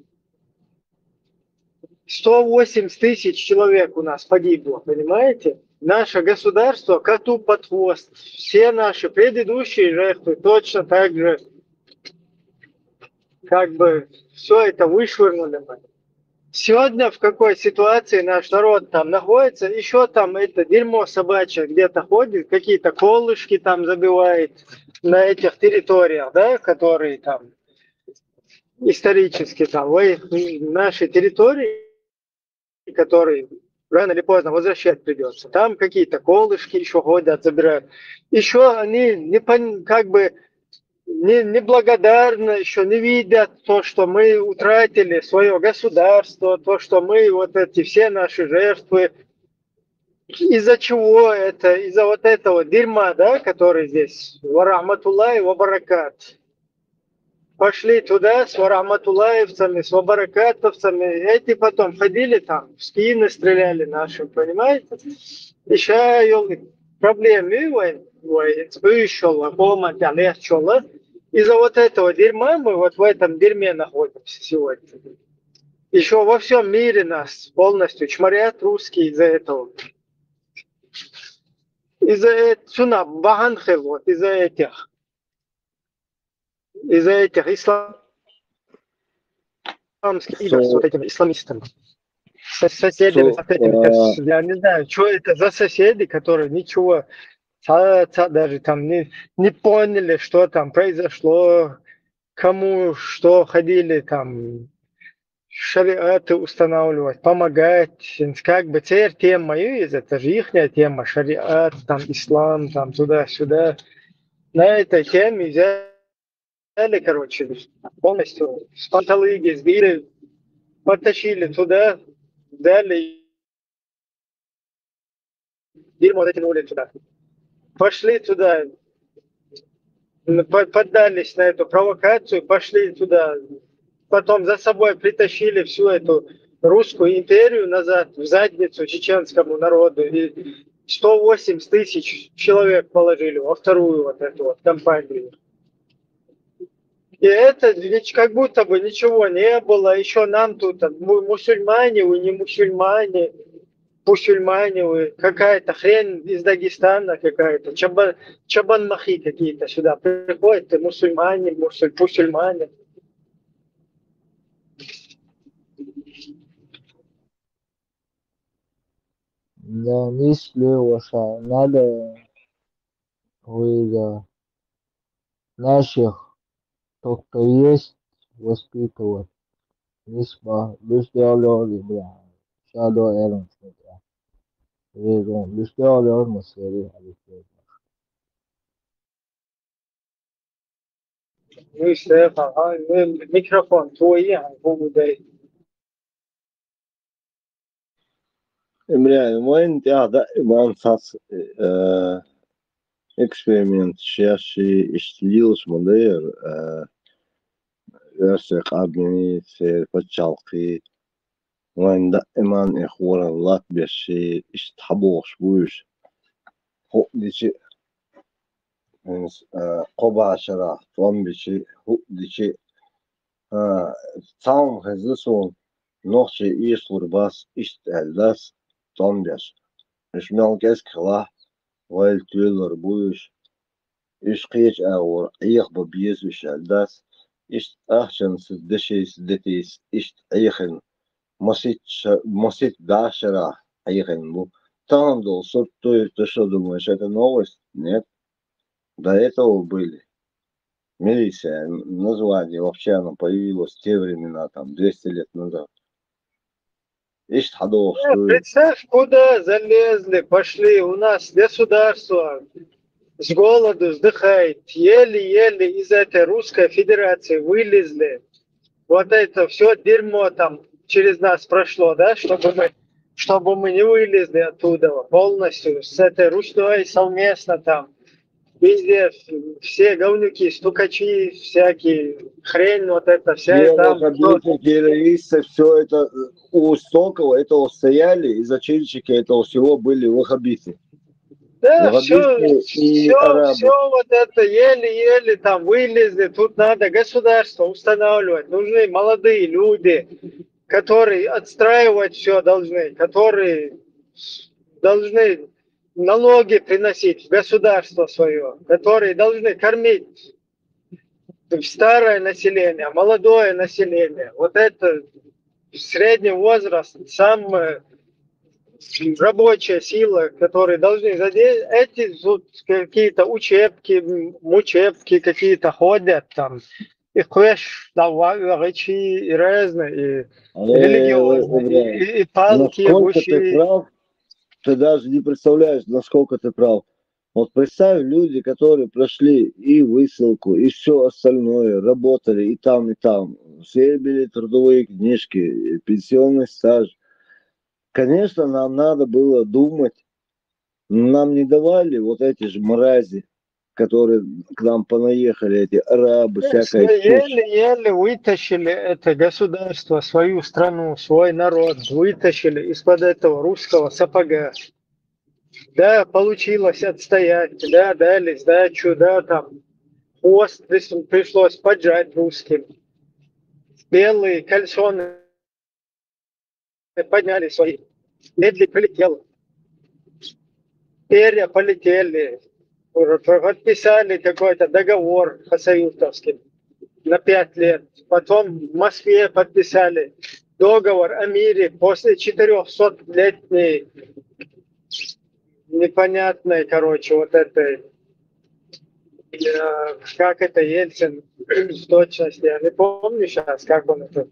180 тысяч человек у нас погибло, понимаете? Наше государство коту под хвост. Все наши предыдущие жертвы точно так же как бы все это вышвырнули мы. Сегодня в какой ситуации наш народ там находится, еще там это дерьмо собачье где-то ходит, какие-то колышки там забивает на этих территориях, да, которые там исторически там, наши территории, которые рано или поздно возвращать придется. Там какие-то колышки еще ходят, забирают. Еще они неблагодарно, еще не видят то, что мы утратили свое государство, то, что мы вот эти все наши жертвы. Из-за чего это? Из-за вот этого дерьма, да, который здесь. Варахматуллахи ва баракат. Пошли туда с варахматуллаевцами, с вабаракатовцами. Эти потом ходили там, в спины стреляли нашим, понимаете? Еще проблемы, из-за вот этого дерьма мы вот в этом дерьме находимся сегодня. Еще во всем мире нас полностью чморят русские из-за этого. Из-за этого, Баханхел, вот из-за этих исламских игр с вот этими исламистами. С соседями, с этими, я не знаю, что это за соседи, которые ничего даже там не поняли, что там произошло, кому что ходили там шариаты устанавливать, помогать, как бы теперь тема есть, это же ихняя тема, шариат, там ислам, там туда-сюда. на этой теме взяли, короче, полностью с панталыги сбили, потащили туда, дали дерьмо затянули туда. Пошли туда, поддались на эту провокацию, пошли туда. Потом за собой притащили всю эту русскую империю назад, в задницу чеченскому народу. И 180 тысяч человек положили во вторую вот эту вот кампанию. И это ведь как будто бы ничего не было. Еще нам тут мусульмане, вы не мусульмане. Мусульмане вы, какая-то хрень из Дагестана какая-то, чабан-махи какие-то сюда приходят, и мусульмане, мусульмане. Да, мысли ваша, надо вы наших, кто есть, воспитывать. Нисба, лüştüyorlar ya. Şado Elon ya. Rezon, lüştüyorlar mı seri Ну и Стефан, микрофон твой, Emre, وين قاعد إمام صاص إكسبيرمنت شاشي إشتليوس مدير يرسي قابلني سير فتشالقي وين دائما إخوان الله بيشي إشتحبوش بوش هو ديشي قبع شرح طوام بيشي هو ديشي تاون هزلسون نوخشي إيشلور باس إشتهلداس طوام بيش إش ملقاس كلا ويل تولر بوش إش قيش أور إيخ ببيز وشالداس إش أخشن سدشي سدتيس إش أيخن مسيت داشرة أيخن بو там дол сот ты что думаешь, это новость? Нет. До этого были. Милиция, название, вообще оно появилось в те времена, там, 200 лет назад. Ишь, ходов, что... Представь, куда залезли, пошли. У нас государство с голоду вздыхает. Еле-еле из этой Русской Федерации вылезли. Вот это все дерьмо там через нас прошло, да, чтобы мы не вылезли оттуда полностью, с этой Русью совместно там. Везде все говнюки, стукачи, всякие, хрень вот это, вся там. Террористы, все это у истоков этого стояли, и зачинщики этого всего были ваххабиты. Да, все вот это еле-еле там вылезли. Тут надо государство устанавливать. Нужны молодые люди, которые отстраивать все должны, которые должны налоги приносить в государство свое, которые должны кормить старое население, молодое население. Вот это средний возраст, самая рабочая сила, которые должны задействовать. Эти тут какие-то мучебки какие-то ходят там. И квеш, речи, и разные, и религиозные, и палки, и гущи. Ты даже не представляешь, насколько ты прав. Вот представь, люди, которые прошли и высылку, и все остальное, работали и там, все были трудовые книжки, пенсионный стаж. Конечно, нам надо было думать, нам не давали вот эти же мрази, которые к нам понаехали, эти арабы, всякая чушь. Еле-еле вытащили это государство, свою страну, свой народ, вытащили из-под этого русского сапога. Да, получилось отстоять, да, дали сдачу, да, там, хвост пришлось поджать русским. Белые кальсоны подняли свои. Медли прилетел. Перья полетели. Подписали какой-то договор хасавюртовский на 5 лет. Потом в Москве подписали договор о мире после 400-летней непонятной, короче, вот этой, как это Ельцин в точности, я не помню сейчас, как он это,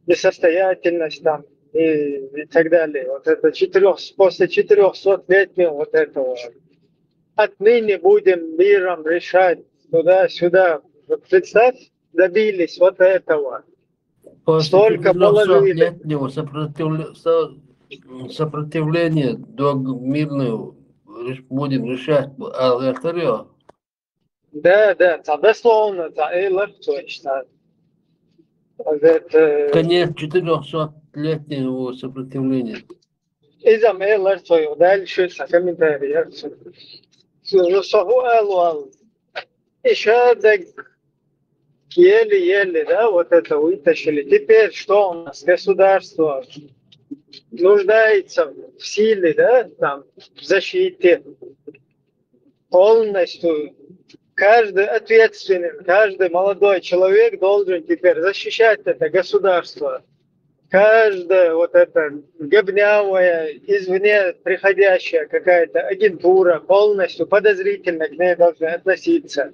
несостоятельность там и так далее. Вот это после 400-летнего вот этого отныне будем миром решать туда-сюда. Вот представь, добились вот этого. Столько положили. Летнего сопротивления до мирного будем решать. Да, дословно, легко считать. Конец 400-летнего сопротивления. إذا ما لرتوي ودال شو سكمنتاري سؤال еще еле-еле, да, вот это вытащили. Теперь что у нас? Государство нуждается в силе, да, там, в защите полностью. Каждый ответственный, каждый молодой человек должен теперь защищать это государство. Каждая вот эта говнявая, извне приходящая какая-то агентура полностью подозрительно к ней должны относиться.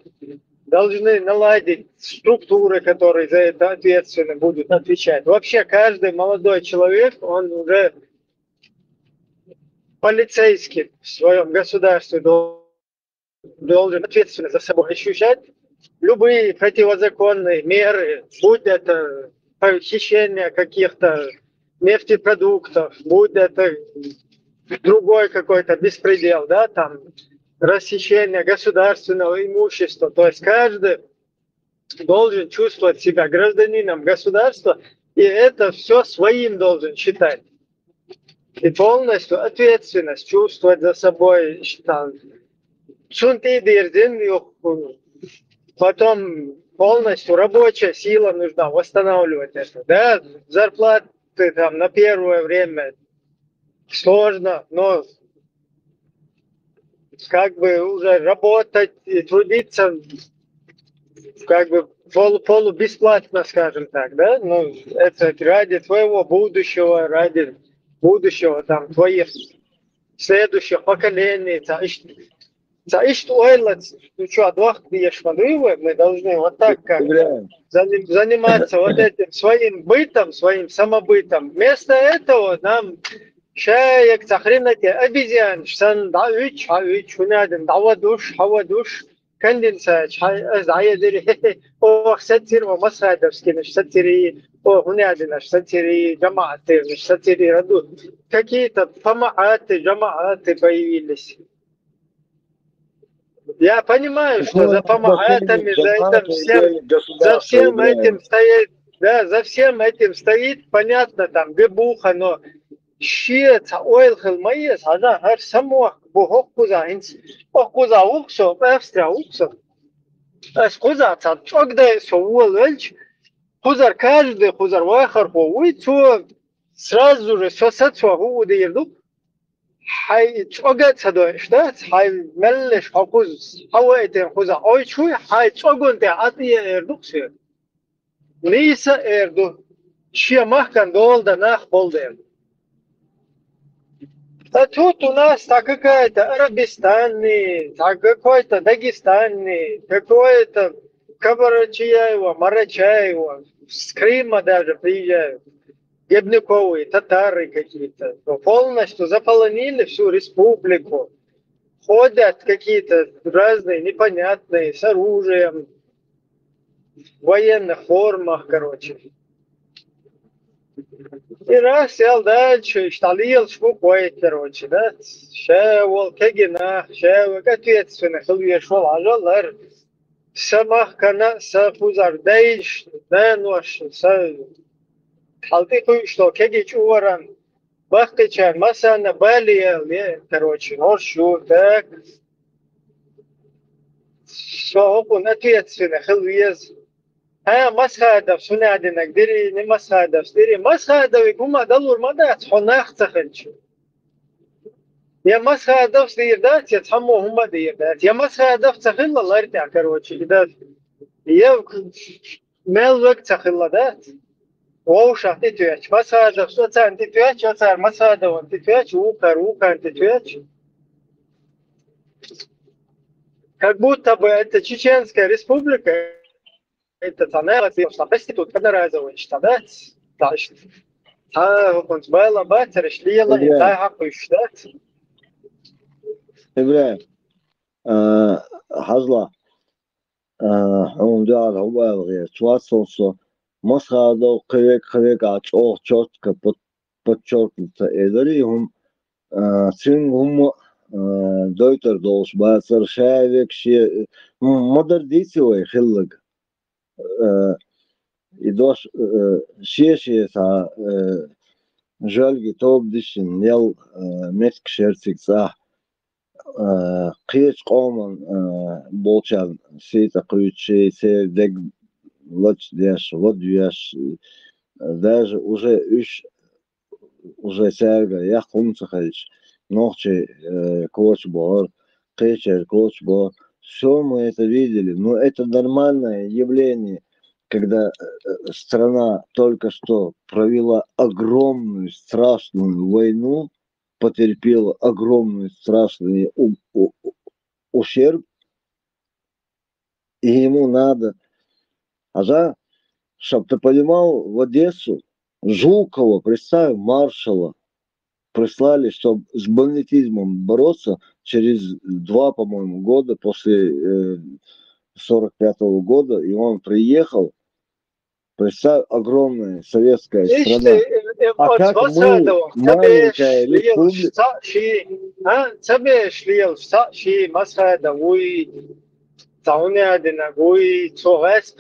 Должны наладить структуры, которые за это ответственно будут отвечать. Вообще каждый молодой человек, он уже полицейский в своем государстве должен ответственно за собой ощущать любые противозаконные меры, будь это похищение каких-то нефтепродуктов, будь это другой какой-то беспредел, да, там, расхищение государственного имущества. То есть каждый должен чувствовать себя гражданином государства, и это все своим должен считать. И полностью ответственность чувствовать за собой. Потом полностью рабочая сила нужна, восстанавливать это. Да, зарплаты там на первое время сложно, но как бы уже работать и трудиться как бы полубесплатно, скажем так, да, ну, это ради твоего будущего, ради будущего там твоих следующих поколений. Ну что, мы должны вот так как заниматься вот этим своим бытом, своим самобытом. Вместо этого нам шаек, цахринати, обезьян, сан давич, хунадин, давадуш, хавадуш, конденсач, заядири, о, сатир, масхадовский, наш сатири, о, хунадин, наш сатири, джамааты, наш сатири, раду. Какие-то помааты, джамааты появились. Я понимаю, что за помаатами, за всем этим стоит, да, за всем этим стоит, понятно, там, гебуха, но щит, ойлхил, майес, ада, ар самох, бухок куза, куза уксо, австрия уксо, куза, чогда, совул, эльч, кузар каждый, кузар вахар, уйцу, сразу же, все сатсва, гудирду, حي تشوجت سدوشتات حي ملش حقوز حوائتين خوزا أي شوي حي تشوجون تعطي إردوكسي ليس إردو شيء ما كان دول دناخ بولدين تاتوتو ناس تاكاكايتا عربستاني تاكاكايتا داغستاني تاكاكايتا كبرچيا ومرچاي وسكрима даже приезжают. Гебниковые, татары какие-то, полностью заполонили всю республику. Ходят какие-то разные, непонятные, с оружием, в военных формах, короче. И раз сел дальше, шталил, шпукой, короче, да. Шевол, кегина, шевол, ответственно, хлвешвал, ажалар. Самах кана, сафузар, дейш, да, нож, حلقي что кегич уворан бахтычан масана балия короче норшу так что он ответственно хлвез масхадов сунадинак дери не масхадов дери масхадов гума далур мадат хонах цаханч я масхадов дирдат я таму хума дирдат я масхадов цахилла ларта короче да я мелвек цахилла да Оуша титвяч, масада, соцан титвяч, оцар масада он титвяч, укар титвяч. Как будто бы это Чеченская республика, это Танера, что проститут, одноразовый штабать, дальше. Он сбила батер, шлила, и так, что Ибраим, حزلا هم دار عبال غير توصل مسخادو قريك عطوه شوتك بتشوت إدريهم سين هم دوتر دوش باسر شايفك شيء مدر ديسي خلق يدوش شيء سا جالجي توب ديشن يل مسك شرتك صح قيش قومن بولشان سيتا قيتشي سير دق لاتش دياش ودياش даже уже сärgä яхунцахайч ногче коч бор кечер коч бор все мы это видели, но это нормальное явление, когда страна только что провела огромную страшную войну, потерпела огромный страшный ущерб, и ему надо, чтобы ты понимал, в Одессу Жукова, представь, маршала прислали, чтобы с бандитизмом бороться через 2, по-моему, года после 45-го года, и он приехал. Представь, огромная советская страна. А как мы, маленькая республика... تعونادنا قوي توغاس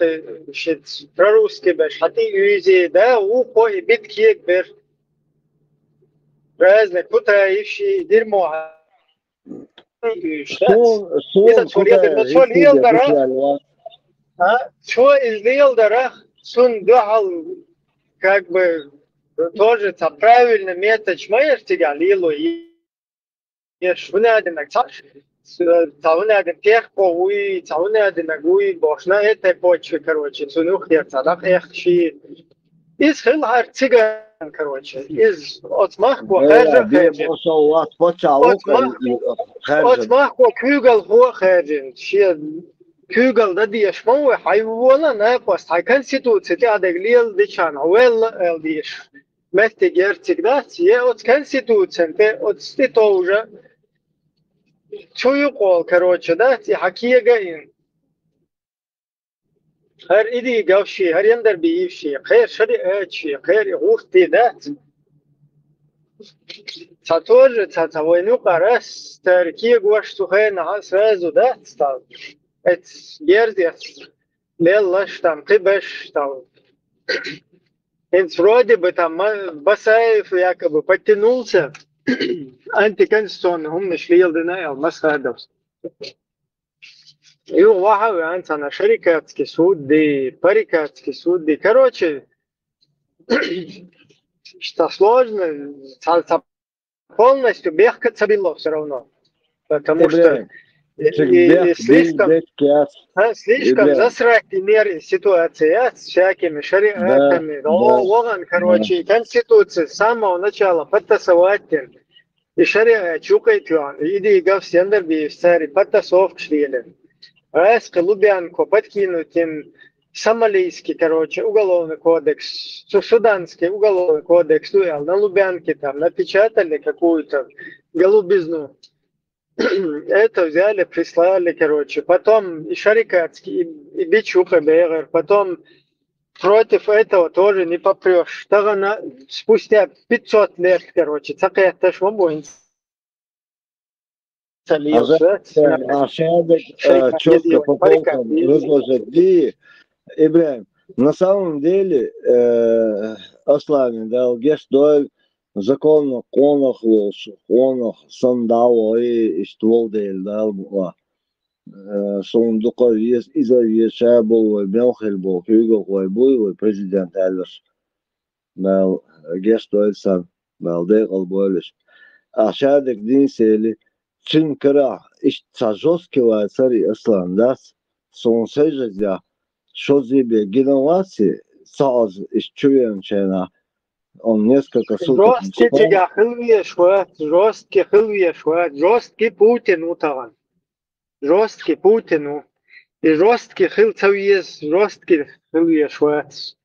شت بروسكي باش حتى يوزي دا وقوي بيت يكبر رازنا كوتا يفشي دير موها إذا شو الدرا سون دخل как бы тоже правильно метод шмаертига лило и шунадина цаш تعونادن تيخ قوي تعونادن قوي باشنا إيه باچه كروچه سنوخ يا صدق إخشي إز خل هرتيجا كروچه إز أتمخ وخارج أتمخ وكوجل هو خارجين شيء كوجل ده دي يشمو حيوانا ناقص هيكون سيتوتسي أدقليل ديشان أول الديش مستجر تقدس يه أتكن سيتوتسي أنت أتستوجا شو يقول كروتش ده حكيه جاين هر إيدي جوشي هر يندر بيفشي خير شري أشي خير يغوختي ده تطور تطوينو قرص تركيه جوش تخيل نحس رازو ده تطور ات يرزي ليلاش تام قبش تطور انت فرودي بتام بسايف ياك ببتنولسه أنت كنستون هم مش ليلدنا المسخة دوس يو واحد أنت أنا شركات كسود دي بركات كسود دي كروتشي что сложно полностью бегать забило все равно потому что слишком засрать ситуация с всякими шариатами логан короче конституция с самого начала подтасовать и шариат чукает он иди гав сендер би сари подтасовок швели раз Лубянку подкинуть им сомалийский короче уголовный кодекс суданский уголовный кодекс на Лубянке там напечатали какую-то голубизну. Это взяли, прислали, короче. Потом и Шарикатский, и Бичуха Бегер. Потом против этого тоже не попрешь. Спустя 500 лет, короче, такая-то швабонь. Четко по полкам разложить. Ибрахим, на самом деле, Аслан дал гештуэль, законно конах лош, конах сандал и ствол дель дал була. Сондука вес иза веша был мелхель был Hugo был президент Эльвиш. Дал гештуэль сам дал дел болеш. А шадек дин сели чин кара иш цажоскива цари Аслан дас сон сежя что тебе генерации саз иш чуем чена. Он несколько суток... Жесткий Путин утаган. Жесткий Путину. И жесткий хилцавиес, жесткий хилцавиес.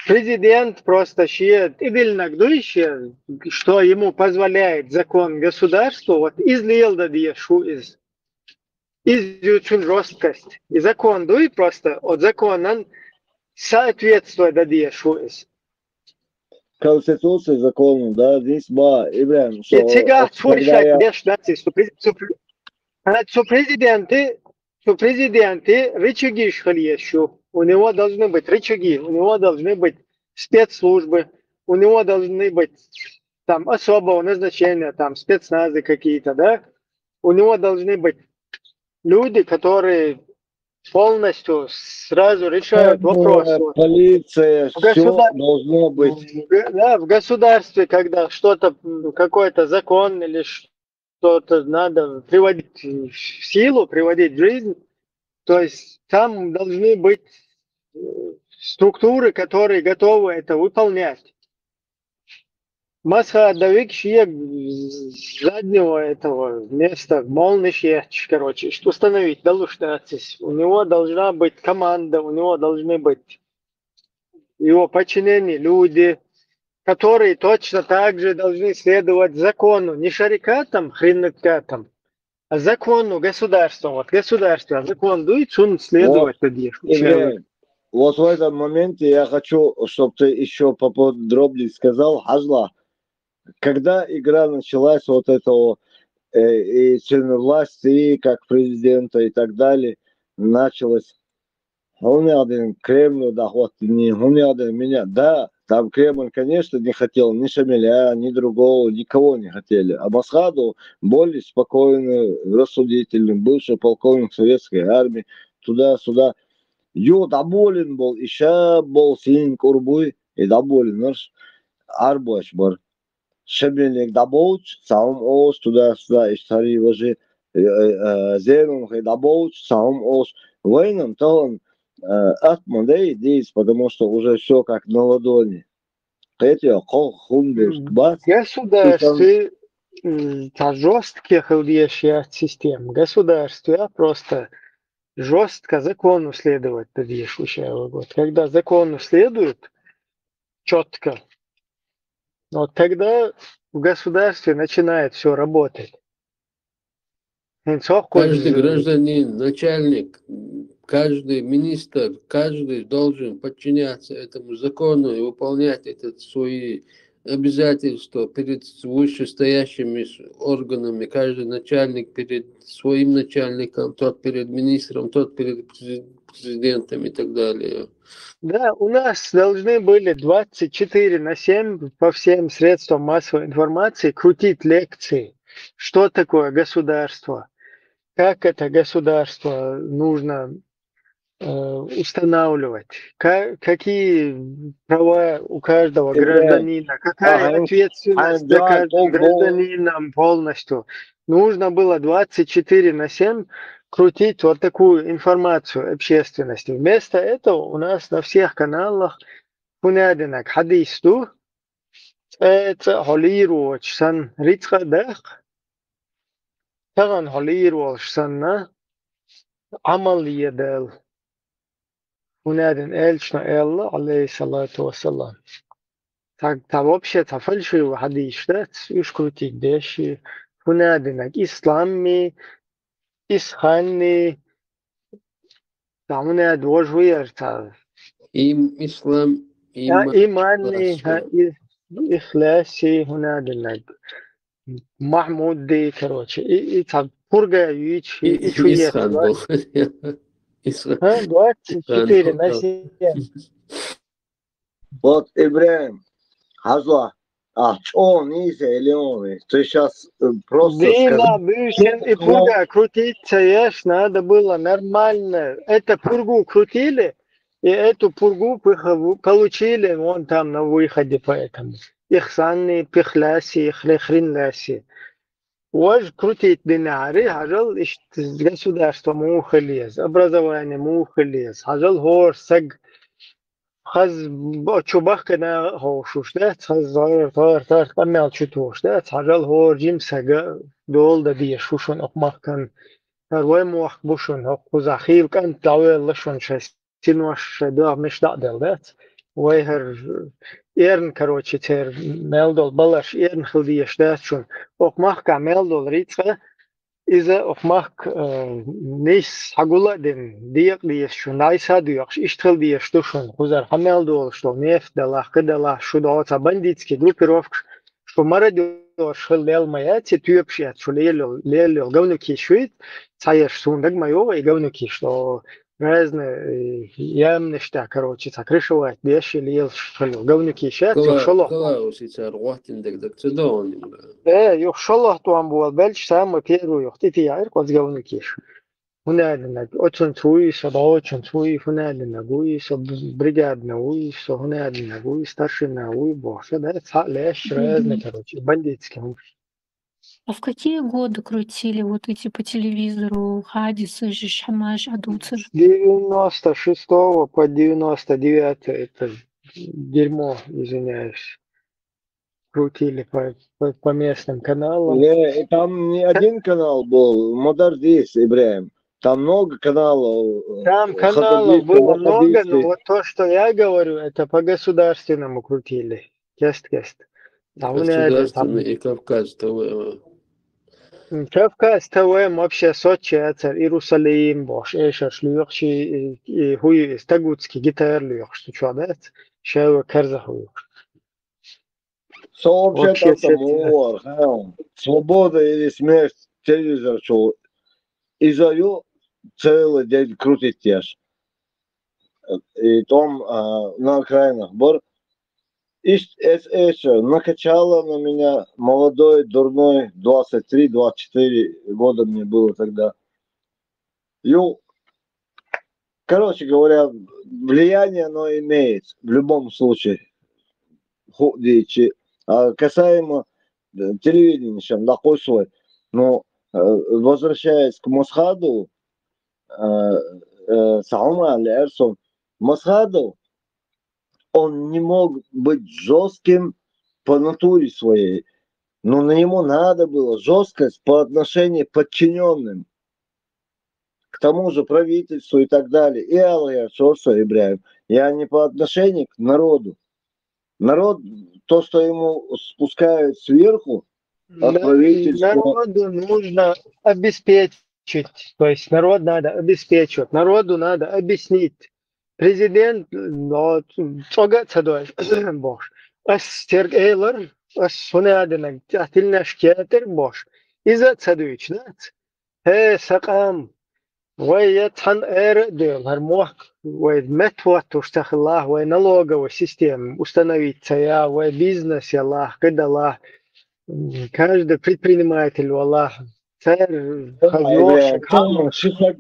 Президент просто считает, что ему позволяет закон государства, вот излил да диешу из изучен жесткость. И закон дуй просто от закона соответствует дадиешуис. Конституция закону, да, здесь ба, Ибрахим, И сега когда я... президенты рычаги шхальешу. У него должны быть рычаги, у него должны быть спецслужбы, у него должны быть там особого назначения, там спецназы какие-то, да? У него должны быть люди, которые полностью сразу решают вопросы. Полиция, все должно быть. Да, в государстве, когда что-то, какой-то закон или что-то надо приводить в силу, приводить в жизнь, то есть там должны быть структуры, которые готовы это выполнять. Масха давик шиек заднего этого места, молнышьяч, короче, что установить, долуштацись. У него должна быть команда, у него должны быть его подчиненные люди, которые точно так же должны следовать закону, не шарикатам, хренокатам, а закону государства. Вот государство, а закон дует, он следовать вот в этом моменте я хочу, чтобы ты еще поподробнее сказал, Хазла, когда игра началась вот этого и члены власти, как президента и так далее, началось. Он один Кремль, да, вот, не он один меня. Да, там Кремль, конечно, не хотел ни Шамиля, ни другого, никого не хотели. А Масхаду более спокойный, рассудительный, бывший полковник советской армии, туда-сюда. Ю доволен был, еще был син курбуй, и доволен, арбоч бар. Шамилик доболч, сам ос, туда-сюда, истории уже, зерун, доболч, сам ос. Войном, то он атмандей здесь, потому что уже все как на ладони. Государстве жестких систем. Государстве просто жестко закону следовать. Когда закону следует четко, вот тогда в государстве начинает все работать. Каждый гражданин, начальник, каждый министр, каждый должен подчиняться этому закону и выполнять свои обязательства перед вышестоящими органами. Каждый начальник перед своим начальником, тот перед министром, тот перед президентом и так далее. Да, у нас должны были 24/7 по всем средствам массовой информации крутить лекции. Что такое государство? Как это государство нужно устанавливать? Какие права у каждого гражданина? Какая ответственность за каждым гражданином полностью? Нужно было 24/7 крутить вот такую информацию общественности. Вместо этого у нас на всех каналах хунядинак хадисту это холируоч сан рицхадах таган холируоч санна عمل يدل ونادن эльчна элла алейхиссалату вассалам. Так вообще фальшивый хадис, да, уж крутить деши. ونادنك إسلامي إسخاني تعملنا دوجوير تا إسلام إيماني إخلاصي هنادنك محمود دي كروتشي إيه برجع يجي يجي Вот, Ибрахим, Хазла, он или он, ты сейчас просто и пурга крутиться, ешь, надо было нормально. Это пургу крутили, и эту пургу получили вон там на выходе поэтому. Ихсанни, пихляси, хрехринляси. Уж крутить динари, хажал государство мухалез, образование мухалез, хажал гор, саг, хаз чубах кана хоушуш, да, хаз зар, камел чутуш, да, хажал гор, жим сага, дол да дия шушун окмахкан, هروي موخ بوشون هو خزاخيل كان تلاوي لشون شاس سينوش دا مش دادل دات ويهر إيرن كروتشي تير ميلدول بلش إيرن خلديش دات شون أوك مخ كا ميلدول ريتخا إذا أخماك نيس حقولا دين ديق ديش شو نايسا ديوكش إشتغل ديش دوشون خزر حمل دول شو نيف دلا قدلا شو دعوة بنديتسكي группировка شو مرة دور شو ليل ماياتي تيوبشيات شو ليل قونو كيشويت цаеш сундак моего и говнюки, что разные ямнышта, короче, закрышивать, деши, лил, что ли, говнюки сейчас, юхшолох. Клаусица, руатиндек, так цедон. Юхшолох туам был, бельч самый первый, юхти яир, кот говнюки. Хунадина, очень цуи, сада очень цуи, хунадина, гуи, со бригадна, уи, со хунадина, гуи, старшина, уи, бог, что да, леш, разные, короче, бандитские. А в какие годы крутили вот эти по телевизору Хадисы, Шамаш, Адуцер? С 96 по 99 это дерьмо, извиняюсь. Крутили по местным каналам. Не, там не один канал был, Модардис, Ибраим. Там много каналов. Там каналов было много, но вот то, что я говорю, это по государственному крутили. Кест. Государственный и Кавказ ТВ. Кавказ ТВ вообще Сочи, Иерусалим, бош, эшаш, люёхши, хуй, стагутский, гитар люёх, что чё, да? Шева карза хуёх. Вообще там свобода или смерть, телевизор, что из-за ее целый день крутит тяж. И там на окраинах бар. Накачало на меня молодой, дурной, 23-24 года мне было тогда. Короче говоря, влияние оно имеет в любом случае. А касаемо телевидения, чем такой свой. Но возвращаясь к Мосхаду, Саума Алерсон, Мосхаду, он не мог быть жестким по натуре своей, но на нему надо было жесткость по отношению к подчиненным, к тому же правительству и так далее. И Аллах Шорса Ибраим. Я не по отношению к народу. Народ, то, что ему спускают сверху, от правительства. Народу нужно обеспечить, то есть народ надо обеспечивать, народу надо объяснить. Президент, но цога цадой, бош. Ас терг эйлер, ас хунадина, тахтильна шкетер, бош. Иза цадуич, да? Сакам. ويتحن ديل هرموح ومتوت واشتغل ونلوجا وسيستم установить я وبيزنس الله كده الله каждый предприниматель والله царь хазёшек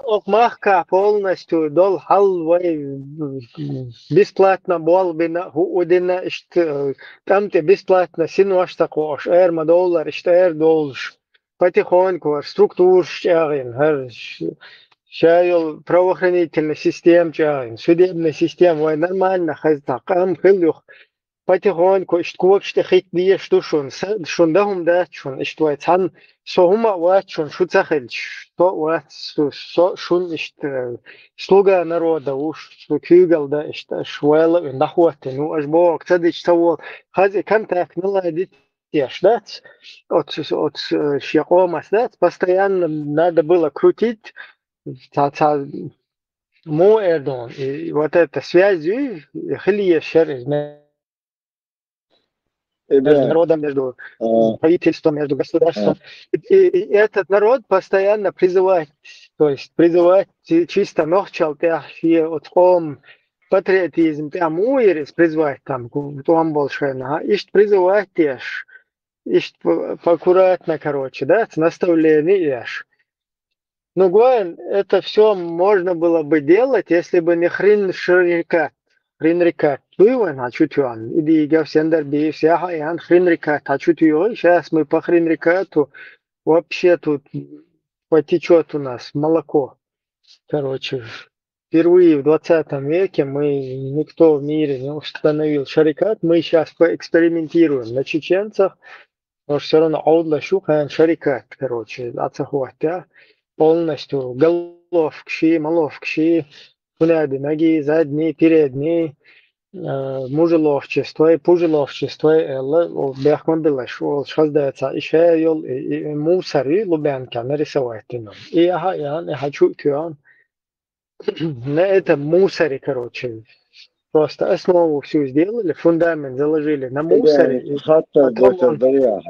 окмахка полностью дол хал бесплатно бол бина удина там ты бесплатно синваш такош $1 $2 потихоньку структур шайл правоохранительный систем судебный система нормально хазтакам хилюх потихоньку штквокште хитдие штушун шундахум да шун иштвайцан сохума ва шун шуцахил что ва шун слуга народа уж кюгал да швела нахватен ну аж бог цадич того хази контакт наладить ждать от Шьякома, постоянно надо было крутить Эрдон. И вот эта связь, между народом, между правительством, между государством. И этот народ постоянно призывает, то есть призывать чисто нохчал, от патриотизм, муирис призывать там, там больше, ищет призывать теж. Аккуратно, короче, да, с наставлением. Ну, Гуэн, это все можно было бы делать, если бы не хринрикат. Хринрикат. Дуйвен, а чутюан. Иди, гавсендер, би, всяха, и ан хринрикат. А чутюй, сейчас мы по хринрикату вообще тут потечет у нас молоко. Короче, впервые в 20 веке никто в мире не установил шарикат. Мы сейчас поэкспериментируем на чеченцах. Но все равно аудла шухан шарикат, короче, ацахуатя, полностью головкши, маловкши, хуляды, ноги, задние, передние, мужеловчество и пужеловчество, бяхман билаш, шаздается, еще йол мусори лубянка нарисовать нам. И я хочу кюан. На этом мусоре, короче, просто основу всю сделали, фундамент заложили на мусоре, и потом он в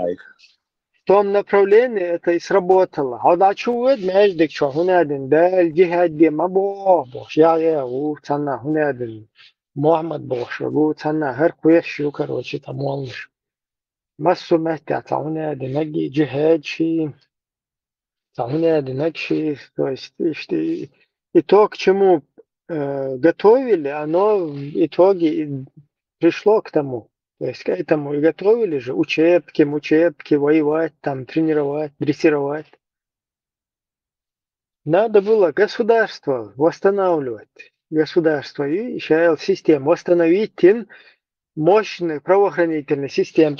том направлении это и сработало. А да чувствует, между что, хунадин, да, джихад бема бош, я, цана, хунадин, Мухаммад бош, цана, хер куешью, короче, там олнш. Массу мехтя, хунадин, наги джихад ши, хунадин, накши, то есть, и то, к чему готовили, оно в итоге пришло к тому. То есть к этому и готовили же учебки, воевать, там, тренировать, дрессировать. Надо было государство восстанавливать. Государство и сейчас систему восстановить тем мощной правоохранительной системе,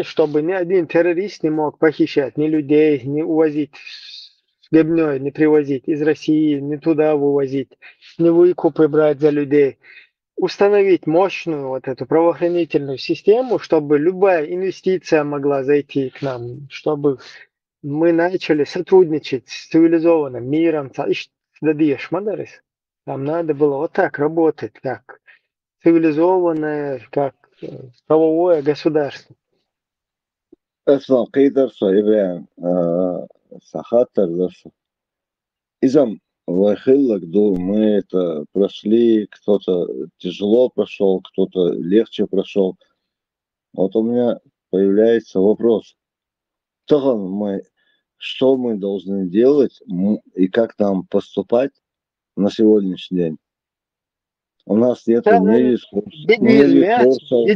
чтобы ни один террорист не мог похищать ни людей, не увозить с гребней, не привозить из России, не туда вывозить, не выкупы брать за людей. Установить мощную вот эту правоохранительную систему, чтобы любая инвестиция могла зайти к нам, чтобы мы начали сотрудничать с цивилизованным миром. Там надо было вот так работать, как цивилизованное, как правовое государство. اسمع قيدرسو إبراهيم сахатор. Изам Вахиллак, мы это прошли, кто-то тяжело прошел, кто-то легче прошел. Вот у меня появляется вопрос. Что мы должны делать и как нам поступать на сегодняшний день? У нас нет ни ресурсов.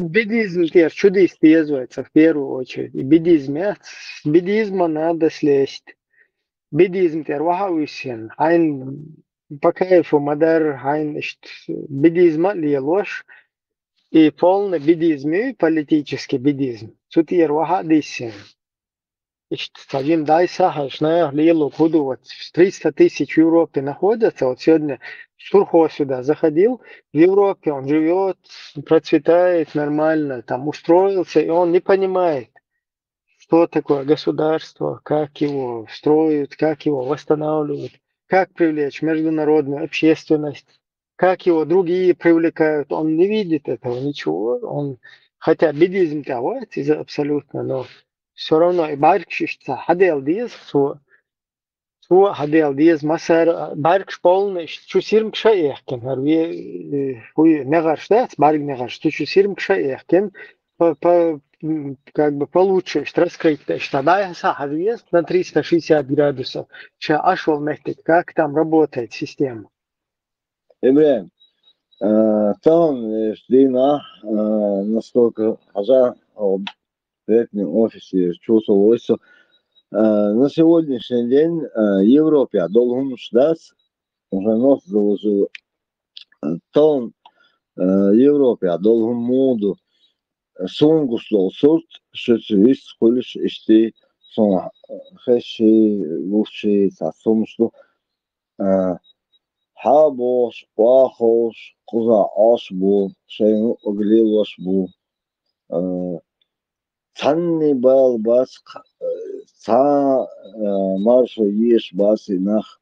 Бедизм чудись называется в первую очередь. И с бедизма надо слезть. Бедизм вахависен. Хайн по кайфу мадар, хайн бедизма ли ложь. И полный бедизм, политический бедизм. Сутир вахадисен. Один дай сахашная лилу худу, вот 300 тысяч в Европе находятся. Вот сегодня Шурхо сюда заходил, в Европе он живет, процветает нормально, там устроился, и он не понимает, что такое государство, как его строят, как его восстанавливают, как привлечь международную общественность, как его другие привлекают. Он не видит этого ничего, хотя бедизм того, это абсолютно, но все равно и баркшишься, хадел диз, хадел диз, масар, баркш полный, чусирм кшаехкен, хуй негаршдец, барк негарш, чусирм кшаехкен, как бы получше, раскрыть, тогда я сахадвес на 360 градусов, ашвал мехтик, как там работает система. Ибраим, там ждина, насколько хаза в этом офисе чувствовалось, на сегодняшний день Европе должен ждать, уже нос заложил, там Европе должен моду сонгусло сорт, что весь колледж işte sonra хэши лучше сасомсло хабош вахош куза ашбу шейн оглилош бу цанни бал бас са маршо еш бас нах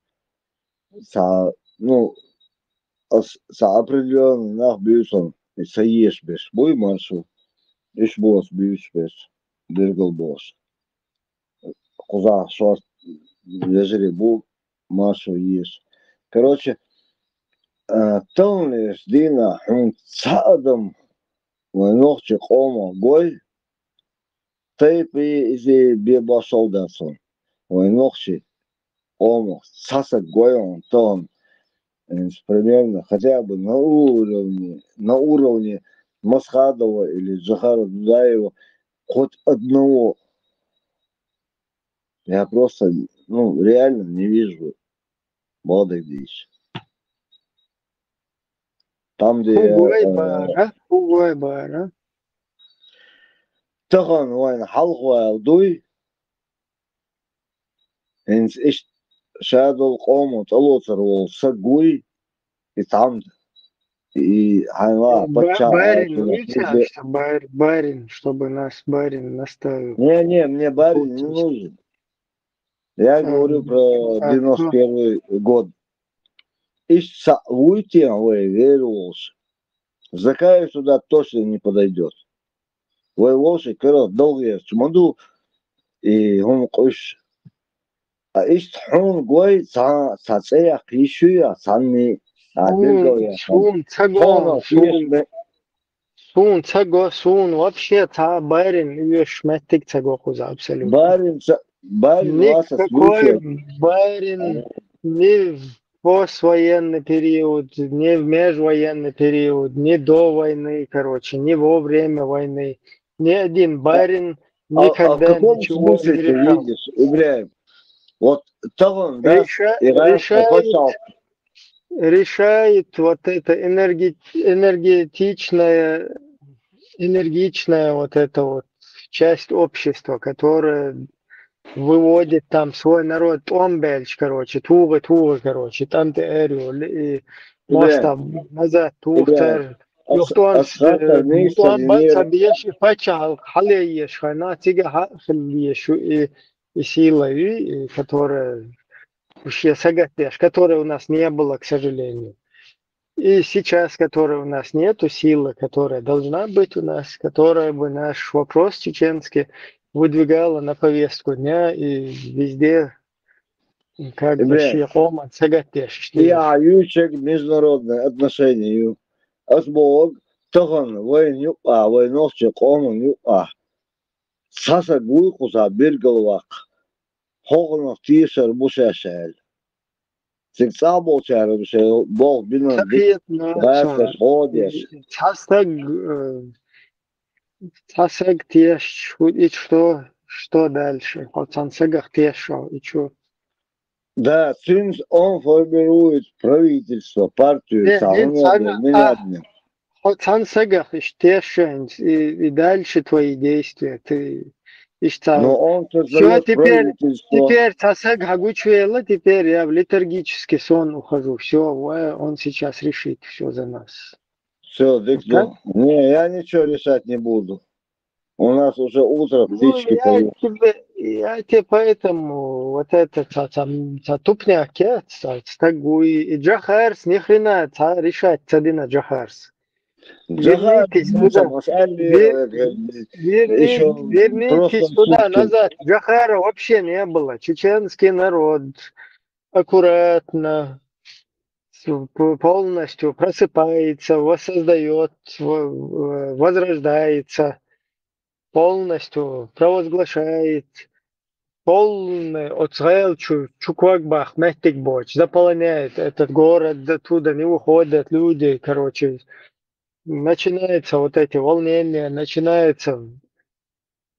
са са определенно нах бюсон са еш беш бой маршо Иш бос бюш беш дергал бос куза шорт лежери бу маршо еш. Короче, там лишь дина хун цадам войнохче кома гой тейпи изи беба солдасон войнохче кома саса гойон там примерно хотя бы на уровне Масхадова или Джахара Дудаева хоть одного. Я просто, реально не вижу молодых девиц. Там, где... Хугой бара. Тахан вайн халгва алдуй. Инс иш шадол қомут алотар ол сагуй и там. И Барин, нельзя, что барин, чтобы нас барин наставил. Не, мне барин не нужен. Я говорю про 91 год. Ищ Саутия, вернулся. Закаев туда точно не подойдет. Воевался, когда долго чумаду, и он куш. А ищ хун гой цацея кишуя санни. Сун, цаго, сун, вообще та барин, ее шметик цаго хуза абсолютно. Барин никакой барин ни в поствоенный период, ни в межвоенный период, ни до войны, короче, ни во время войны. Ни один барин никогда ничего не решал. Видишь, Ибраим, вот того, да, решает вот это энергичная вот эта вот часть общества, которая выводит там свой народ, Омбельч, короче, Туга, короче, там ты и мост там назад, Тугтер, يختون بس بيش فاتح حاليا شخنا تيجي خليه شو силой, которая вообще сагатеш, которой у нас не было, к сожалению. И сейчас, которой у нас нету силы, которая должна быть у нас, которая бы наш вопрос чеченский выдвигала на повестку дня и везде как бы шехома сагатеш. Я ючек международные отношения. Асбог тохан войну войношче комон саса гуйкуса биргалвак хогнов тишер бушашел сексабол чарбше бог бинан Цасаг теш, и что дальше? Цансагах тешо, и что? Да, since он формирует правительство, партию, Цансагах и дальше твои действия, ты но он все, теперь Цасаг Хагучвела, теперь я в литургический сон ухожу, все, он сейчас решит все за нас. Все, дык, не, я ничего решать не буду. У нас уже утро, птички поют. Я тебе поэтому вот это тупняк, стагуй и Джахарс, ни хрена решать цадина Джахарс. Вернитесь туда, назад. Джахара вообще не было. Чеченский народ аккуратно, полностью просыпается, воссоздает, возрождается, полностью провозглашает полный оцел Чуквакбах, Мехтикбоч, заполняет этот город, оттуда не выходят люди, короче, начинаются вот эти волнения, начинается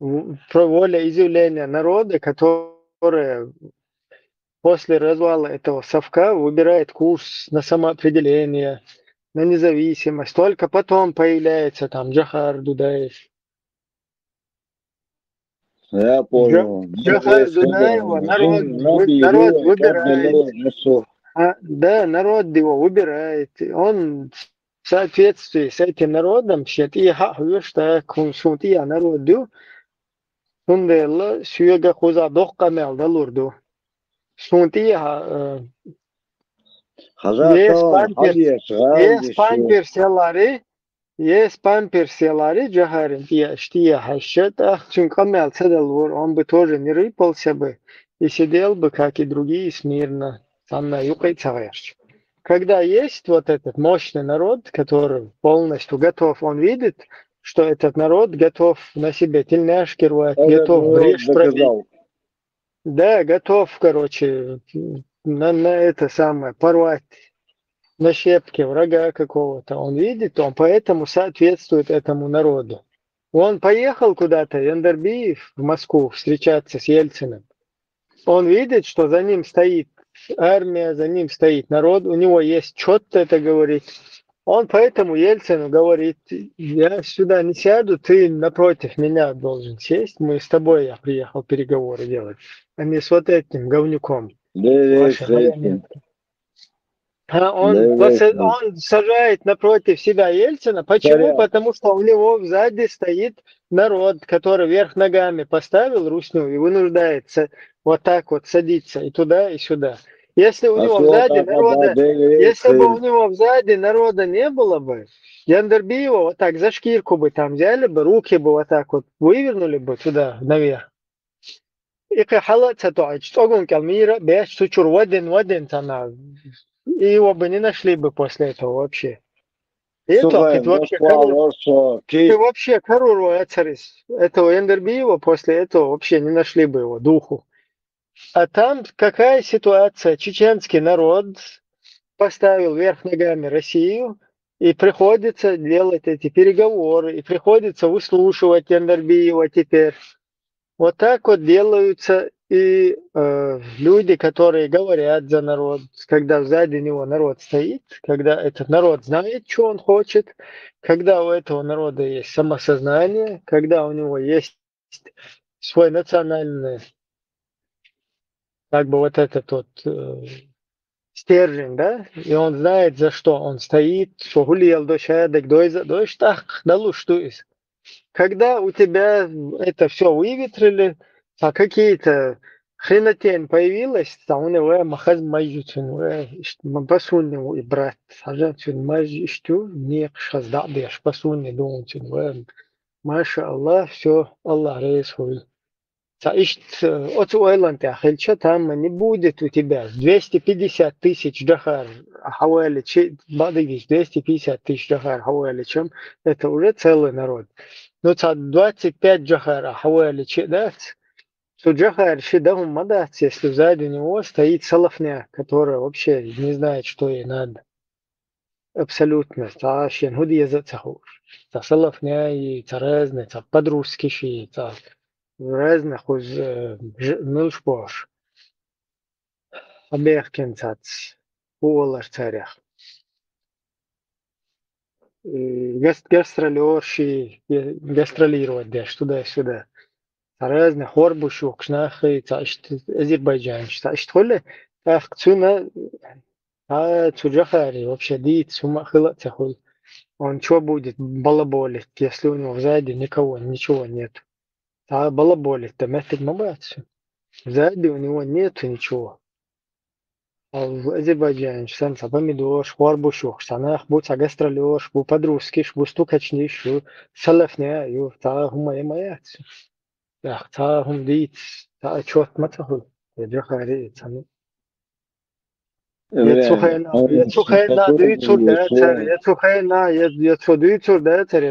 волеизъявление народа, которое после развала этого совка выбирает курс на самоопределение, на независимость. Только потом появляется там Джахар Дудаев. Я понял. Джахар Дудаева народ выбирает. Да, народ его выбирает. Он в соответствии с этим народом народу Сунделла сүйеге хуза доққа мелдалурду. Сунтия есть памперселари Джахарин штия хашет, чунка мел цедалур, он бы тоже не рыпался бы и сидел бы, как и другие, смирно. Когда есть вот этот мощный народ, который полностью готов, он видит, что этот народ готов на себе тельняшки рвать, готов брешь пробить. Да, готов, короче, на это самое, порвать на щепки врага какого-то. Он видит, он поэтому соответствует этому народу. Он поехал куда-то, Яндарбиев, в Москву встречаться с Ельциным. Он видит, что за ним стоит армия, за ним стоит народ, у него есть что-то это говорить. Он поэтому Ельцину говорит, я сюда не сяду, ты напротив меня должен сесть, мы с тобой, я приехал переговоры делать, а не с вот этим говнюком. Он сажает напротив себя Ельцина. Почему? Потому что у него сзади стоит народ, который вверх ногами поставил русню и вынуждается вот так вот садиться и туда, и сюда. Если у него сзади народа, если бы у него сзади народа не было бы, Яндербиева вот так за шкирку бы там взяли бы, руки бы вот так вот вывернули бы туда, наверх. И его бы не нашли бы после этого вообще. Ты вообще Каруру этого Яндербиева после этого вообще не нашли бы его духу. А там какая ситуация? Чеченский народ поставил вверх ногами Россию, и приходится делать эти переговоры, и приходится выслушивать Яндербиева теперь. Вот так вот делаются и люди, которые говорят за народ, когда сзади него народ стоит, когда этот народ знает, что он хочет, когда у этого народа есть самосознание, когда у него есть свой национальный, как бы вот этот вот стержень, да, и он знает, за что он стоит, что гулел до шадок, до штах, да луштуис. Когда у тебя это все выветрили, а какие-то хренотень появилась, там у него махаз майютин, пасунни и брат, сажатин майюшту, не шазда беш, пасунни думтин, маша Аллах, все Аллах рейсуй. От Уайланда Хельча там не будет у тебя 250 тысяч джахар хавали, 250 тысяч джахар хавали, чем это уже целый народ. Но 25 джахар хавали, да, то джахар шидахум мадат, если сзади него стоит салафня, которая вообще не знает, что ей надо. Абсолютно. Ташин худи язык цахуш. Та салафня и та разные, та подружки ши, та разных уже милшбош. Абехкинцац. Уолар царях. Гастролерши, гастролировать дешь туда и сюда. Разных хорбушук, шнахи, Азербайджан. Что так цуна, цуджахари, вообще дит, сума хила цахуй. Он что будет балаболить, если у него сзади никого, ничего нет. А балаболить, да метод мабацию. Сзади у него нету ничего. А в Азербайджане сам помидор, хорбушук, санах, будь гастролер, будь подружки, будь стукачниш, салафня, ю, та гумая маяцию. Ах, та гум дит, та чот матаху. Джахари, цами. Yetsuhayna,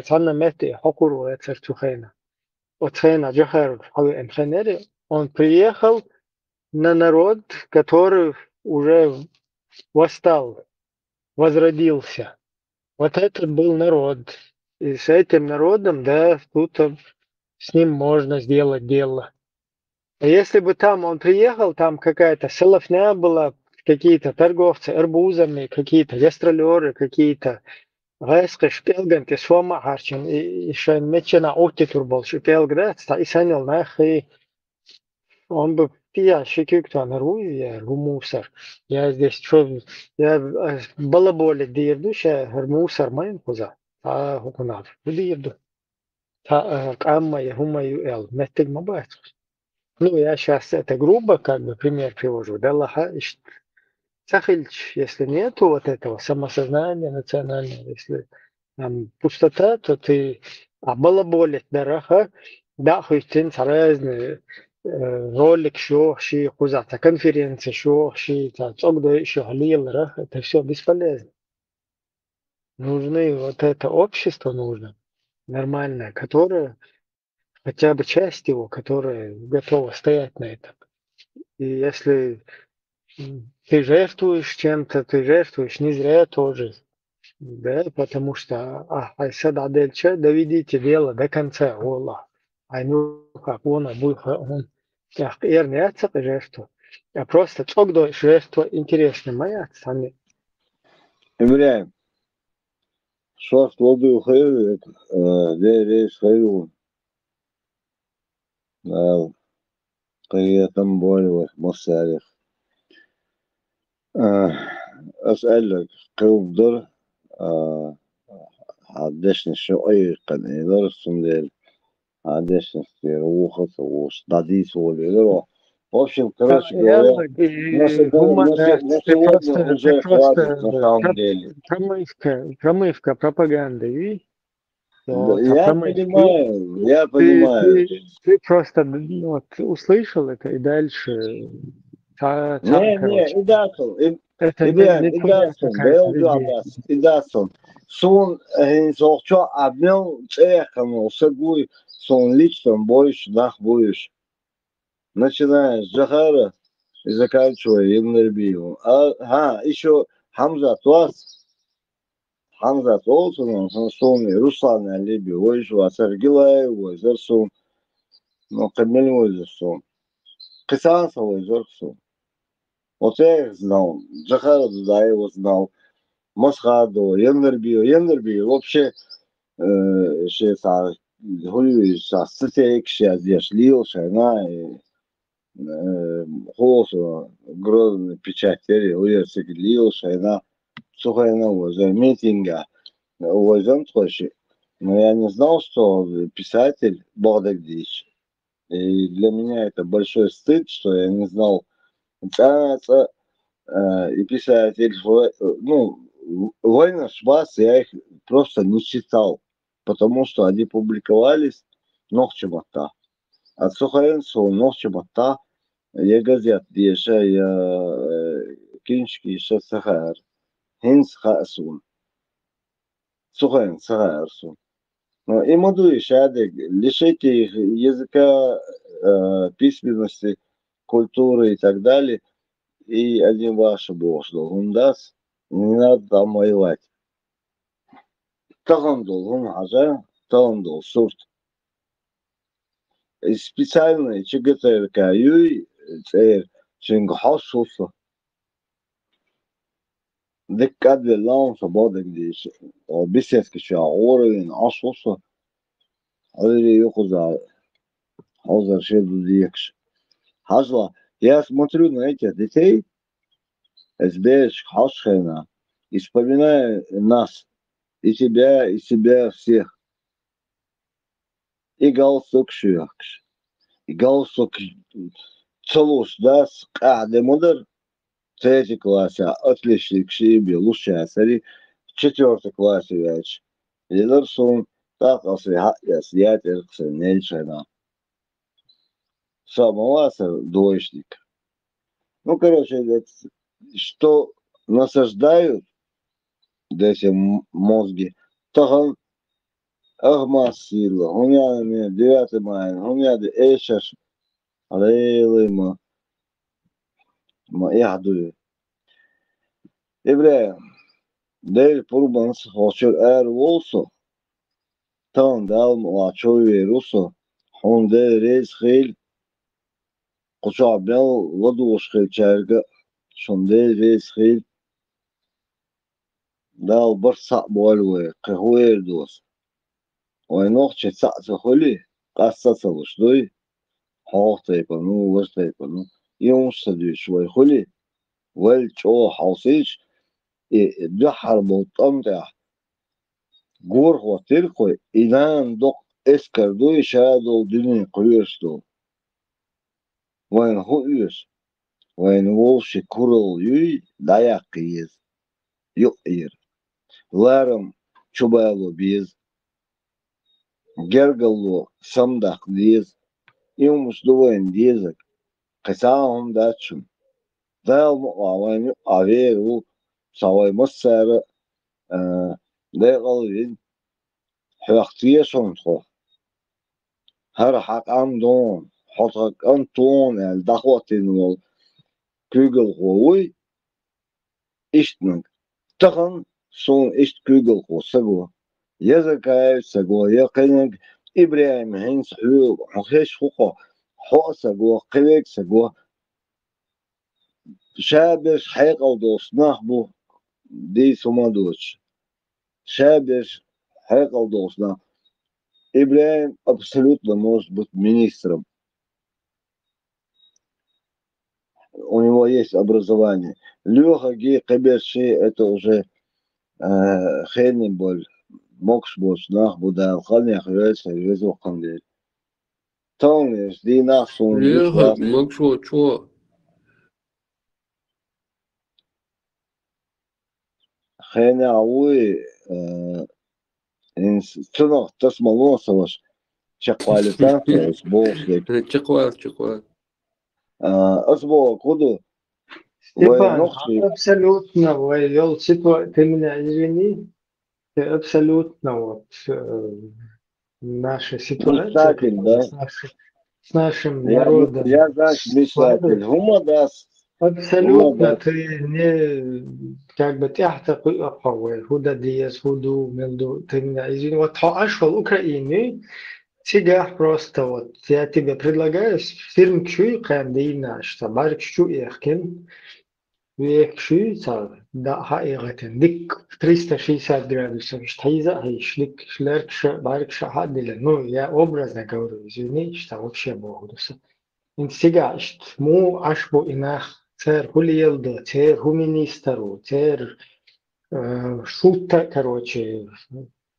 Цанна Мети, Хокуру, Цухайна. Оцена Джахар, он приехал на народ, который уже восстал, возродился. Вот этот был народ. И с этим народом, да, тут с ним можно сделать дело. А если бы там он приехал, там какая-то салафня была, какие-то торговцы арбузами, какие-то гастролеры, какие-то гайские шпилганки, свома харчин, и еще мечена оттитур был шпилград, и санил нахи, он бы пиящий кто наруй, мусор. Я здесь что, я балаболит дирдуша, мусор моим куза, а хукунав, дирду. Та камма я гумаю эл, меттиг мабайт. Ну, я сейчас это грубо, как бы, пример привожу, да, лаха, Сахильч, если нету вот этого самосознания национального, если там пустота, то ты балаболить дараха, да, хуйтин разные ролик, шохши, кузата, конференция, шохши, цогда еще галил, это все бесполезно. Нужны вот это общество нужно, нормальное, которое, хотя бы часть его, которая готова стоять на этом. И если ты жертвуешь чем-то, ты жертвуешь не зря тоже. Да, потому что Айсад Адельча, доведите дело до конца, Аллах. Ну как он, он как эрняться жертву. А просто цогдо жертва интересно моя сами. Эмряем. Шост лоду хайру, рейс хайру. Кая там более мосарих. أسألك قوم عدشنا شو أي قن إدار السندال عدشنا في روخة وصداديس والإدارة в общем, короче говоря, сегодня уже хватит на самом деле. Промывка пропаганды, видишь? Я понимаю. Ты просто вот, услышал это и дальше. Не, Идасон. Сон зохчо обнял цехом, сагуй, сон лично боишь, нах боишь. Начинаешь с Джахара и заканчивая Имнербиевым. Еще Хамзат вас, Хамзат Олсон, сон Руслан Алиби, ойжу, Сергилай, ойзер сон, но Камиль ойзер сон. Кысанса ойзер сон. Вот я их знал, Джахара да его знал, Масхаду, Ендербио, вообще, сейчас, говорю, сейчас, статейк сейчас здесь лился, она, голосу, грозный печатери, уезд лился, она, сухая за митинга, уезжен тоже, но я не знал, что писатель Багдадич. И для меня это большой стыд, что я не знал, и писатель, ну, «Война Швас», я их просто не читал, потому что они публиковались нохчебата. От Сухаренцева нохчебата, я газет, я кинчки еще Сахар, Хинс Хасун, Сухарен Сахарсун. И молодые шады, лишите их языка, письменности, культуры и так далее, и один ваш бог, что он даст, не надо там воевать. Тагандол, Тагандол, сорт. Специально ЧГТРК, Чингхасуса. Декаде лаун свобода здесь. Беседки уровень Асуса. Алири Йохуза. Хауза Шеду Дикш. Хазла. Я смотрю на этих детей, СБС, Хасхена, и вспоминаю нас, и тебя, и себя всех. И галстук шуякш. И галстук целуш, да, с каждый модер. В третьем классе отличник шиби, лучшая сари. В четвертом классе вяч. Лидерсон, так, я теркся, нельшена. Самого двоечник. Ну, короче, что насаждают эти мозги, то Ахмас сила, у меня 9 мая, у меня эшаш, алейлыма, яхдую. Ибре, дейр пурбанс, хочер волсо, там дал млачовый русо, он дейр рейс хейль, куча бел ладуш хейль чарга, шон дейр рейс хейль, дал барса болве, кахуэр дос. وينوخش سقس خلي قصص وشدوي حوخ تيقنو وش تيقنو يوم شدوي شوي خلي والجو حوصيش بحر مطمتع جور هو تلقي إنان دق إسكر دوي شادو دني قيوشتو وين هو يوش وين ووش كورل يوي دايقيز يقير لارم شبالو بيز Гергалу самдах диз, им ждуен дизек, касаум дачун. Дал муавайми аверу, савай массара, дайгал вин, хвахтия шонтхо. Хар хак ам дон, хотак ам тон, эл дахватин вол, күгел хуй, иштнг. Тахан сон ишт күгел ху сагу. Языкай саго, якинг Ибраим хинс ху, хеш хуко, хо саго, кивек саго. Шабеш хайкал дос нахбу, ди сумадоч. Шабеш хайкал дос нах. Ибраим абсолютно может быть министром. у него есть образование. Леха ги кабеши, это уже хейни боль. Мокш бош нах буда алхани ахвяйся везу хандель. Тонеш ди нах сун Леха, мокшо чо. хейни ауи цунах тасмалосоваш чаквалитан сбошлик. Чаквал. Асбо куду. Степан, абсолютно, ты меня извини, ты абсолютно вот наша ситуация Да? с нашим народом. Я значит мечтатель. Гумадас. Абсолютно, ты не как бы тяхтакуй ахавай, худа диес, худу, мелду, ты меня извини. Вот ашвал Украины, сега просто вот, я тебе предлагаю, фирм чуй, кандина, что барк чуй эхкен, век чуй, да, хаигатен, дик 360 градусов, штайза, шлик, шлеркша, баркша, хаддиля. Ну, я образно говорю, извини, что вообще богудуса. Инт сега, му ашбу инах, цер хулиелда, цер хуминистеру, цер шута, короче,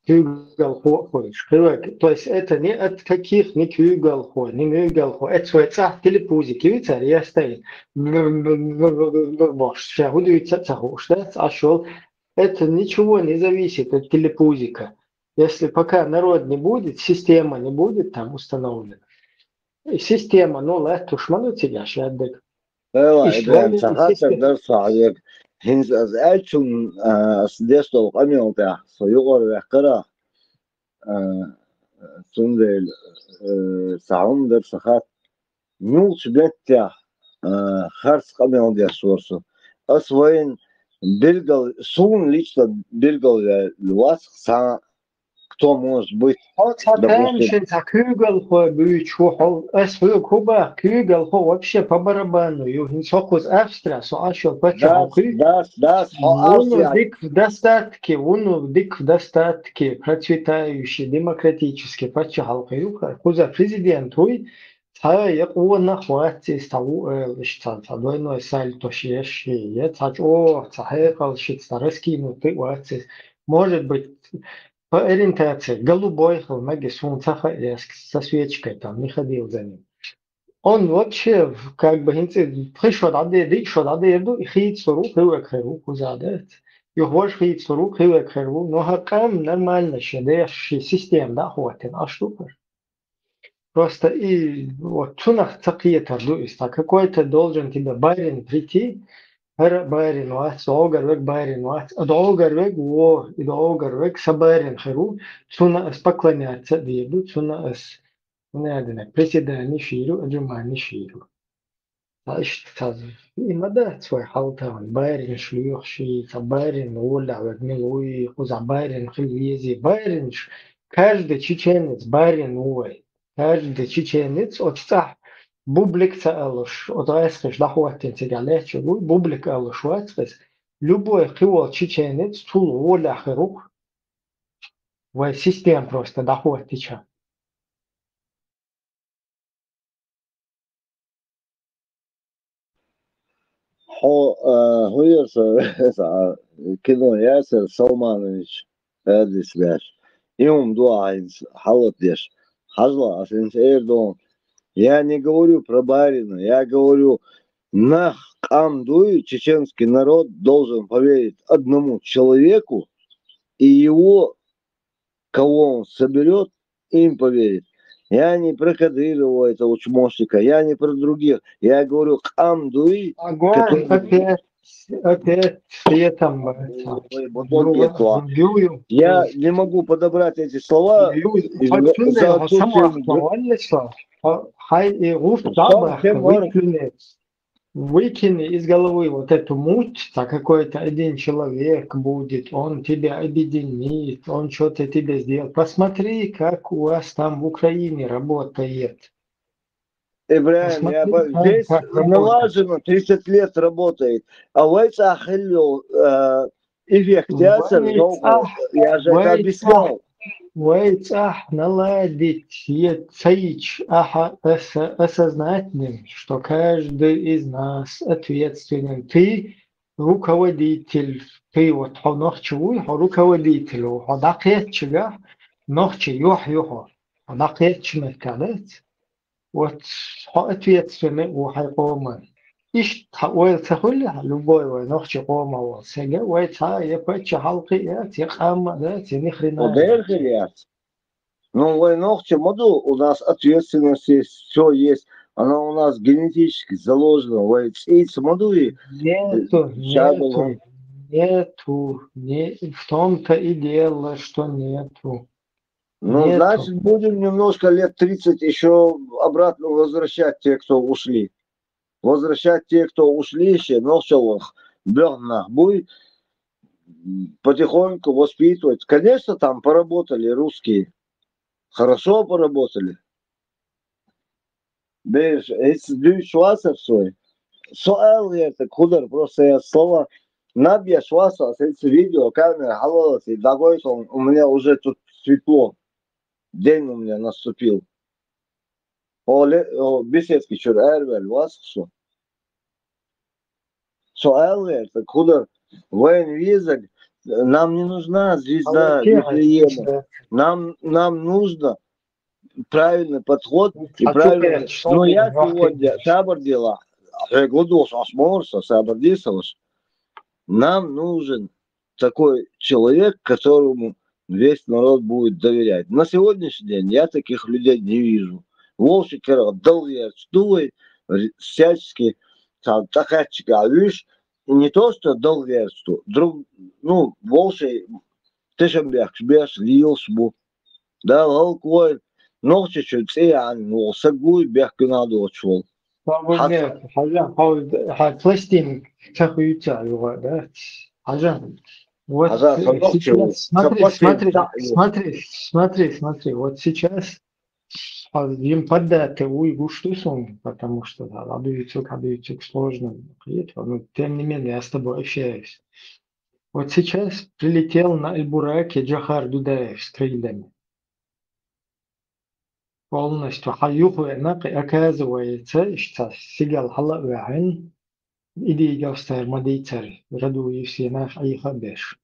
кюгалхо, то есть это не от каких, не кюгалхо, не мюгалхо, это свой цах телепузики, видите, я стоит, шагудуется цаху, что ашел, это ничего не зависит от телепузика. Если пока народ не будет, система не будет там установлена. Система, ну, легко шману тягаш, я отдых. إبراهيم سخاتك درس عليك هنز از ألشون أسديستو قميون تاع سيغور وحقرا تنزل سعون درس سخات نوش بيت تاع خرس قميون دي سورسو أسوين بلغل سون ليش بلغل الواسق سا кто может быть, допустим... Кюгелхо, бючухол, эсвю Куба, Кюгелхо вообще по барабану, юхинсокус Австрия, соашил пачахуки. Да, Уну дик в достатке, процветающий, демократический пачахалкаюка, куза президент уй, цая якуа нахватти ставу штанца, двойной сальто шеши, цач о, цахекал шитса, раскинутый уацис, может быть, по ориентации голубой маги солнца со свечкой там не ходил за ним. Он вообще как бы пришел и хит сорок хевекхеру кузадет. Его ж хит сорок хевекхеру, но хакам нормально щадеши систем да хватит, а штука. Просто и вот тунах цакиета дуиста, какой-то должен тебе барин прийти. Her barin vaat, ogarvek barin vaat, ogarvek wo, ogarvek sabarin heru, цуна es поклоняться Деду, цуна es, не приседание ширу, отжимание ширу. Има да свой халтаван, барин шлюхши, барин оля, вегмилуи, куза барин хильези, барин, каждый чеченец барин уой, каждый чеченец от цах. Бублик цаэлуш, отрайскиш дахуатин тигалечу, бублик элуш уацкис, любой хиол чеченец, тулу воля хирук, в систем просто дахуатича. هو كده ياسر سلمانويتش هذا سلاش يوم دعاء حلط ديش حزلا عشان ايردون. Я не говорю про барина, я говорю, нах камдуй, чеченский народ должен поверить одному человеку, и его, кого он соберет, им поверит. Я не про Кадырова, этого чмошника, я не про других, я говорю камдуй. Опять светом. Я не могу подобрать эти слова. Выкини из головы вот эту муть, так какой-то один человек будет, он тебя объединит, он что-то тебе сделает. Посмотри, как у вас там в Украине работает. Ибраим, здесь налажено, 30 лет работает, а в эффект я же это объяснял. Вейцах наладить цейч осознательным, что каждый из нас ответственен. Ты руководитель, ты вот нохчевой руководитель, ходакет чего, нохче юхо, ходакет чмекалет, вот ответственный у хайкома. إيش ويتخلى لبوي نخش قوما وسجى ويتها يبقى حلقيات يقام ذات نخرنا. Удерживать. Ну, войнохче моду у нас ответственность есть, все есть. Она у нас генетически заложена. Войцейц моду и нету. В том-то и дело, что нету. Ну, значит, будем немножко лет 30 еще обратно возвращать те, кто ушли. Возвращать те, кто ушли еще, но все, будет потихоньку воспитывать. Конечно, там поработали русские. Хорошо поработали. Беж, если дюшваса все. Суал это куда просто я слова набья шваса, это видео, камера, халалас, и догой, у меня уже тут светло. День у меня наступил. Беседки чур эрвель вас все. Суал это куда воен виза. Нам не нужна звезда Вифлеема. Нам нужно правильный подход и правильный. Но я сегодня сабр дела. Нам нужен такой человек, которому весь народ будет доверять. На сегодняшний день я таких людей не вижу. Волшикера долго стует, всячески там такая видишь, не то что долго стует, волши ты же беж лился, да, волкой, ночью чуть ну сагуй бег надо учел. Пластин тахуютя его, да. Вот смотри, вот сейчас им поддать уйгуштусом, потому что да, объявить сложно, но тем не менее я с тобой общаюсь. Вот сейчас прилетел на Эльбураке Джахар Дудаев с крыльями. Полностью оказывается, что сигал халаван иди гавстар мадейцар раду и все наш айхабеш.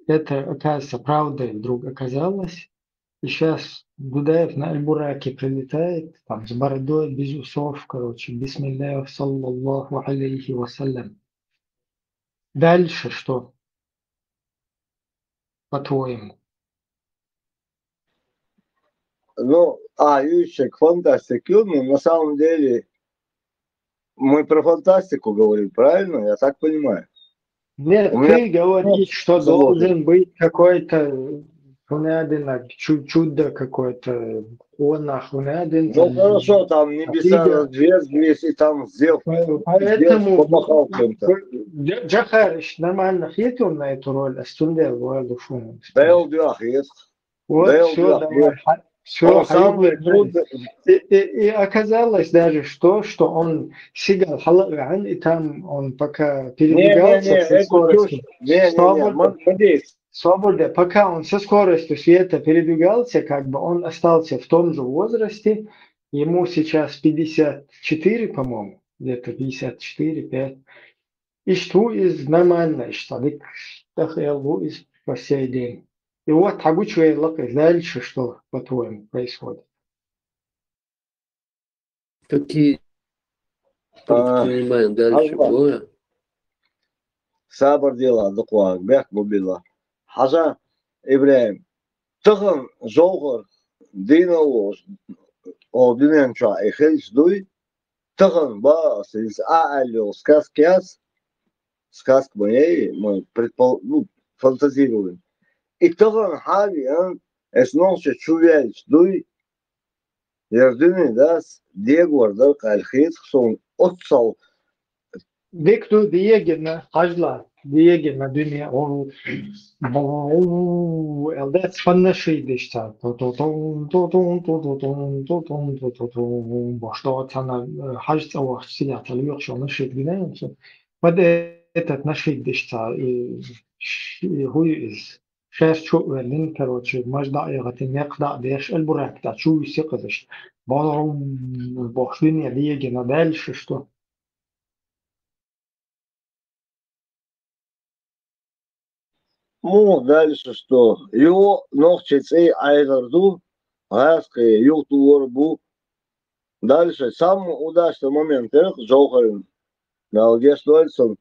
Это, оказывается, правдой вдруг оказалось. И сейчас Дудаев на Аль-Бураке прилетает, там с бородой, без усов, короче, бисмиллях, саллаллаху алейхи вассалям. Дальше что? По-твоему? Ну, Ющик, фантастику, но на самом деле мы про фантастику говорим, правильно? Я так понимаю. Нет, ты говоришь, что должен быть какой-то чудо какое-то, Ну хорошо, там небеса разверзлись, и там сделал, помахал кем-то. Джахарич нормально хитил на эту роль, а Стундел говорил, что... Вот, все, давай. Все, и оказалось даже, что он сигал халаван, и там он пока передвигался со скоростью. Свобода, пока он со скоростью света передвигался, как бы он остался в том же возрасте, ему сейчас 54, по-моему, где-то 54-5. И что из нормально, что из по сей день. И вот дальше что, по-твоему, происходит? Какие предпринимаем дальше боя? Сабр дела, доклад, бег бубила. Хажа Ибраим, тахам жогор, динало, динанча, и хельс дуй, тахам ба, синс аалё, сказка моей, мы фантазируем. И тахам хави, эснолча чувяльч дуй, ярдыны дас, дегвар, да, кальхейц, сон, отцал. Виктор Диегина, хажла. Диегина dünya elde fannaşıydı işte. Başta sana hac savaşı yapılıyor yok şu nasıl biliyor musun? Вот этот нашид işte who is сейчас что вернин, короче, мажда يغتين يقدع ديش البراك да شو يسقطش بارم بخشين يليه дальше что? Ну, дальше что? Его ногчицы айгарду, гаская, ютуорбу. Дальше самый удачный момент, Джохарин. Галгеш Дольсон,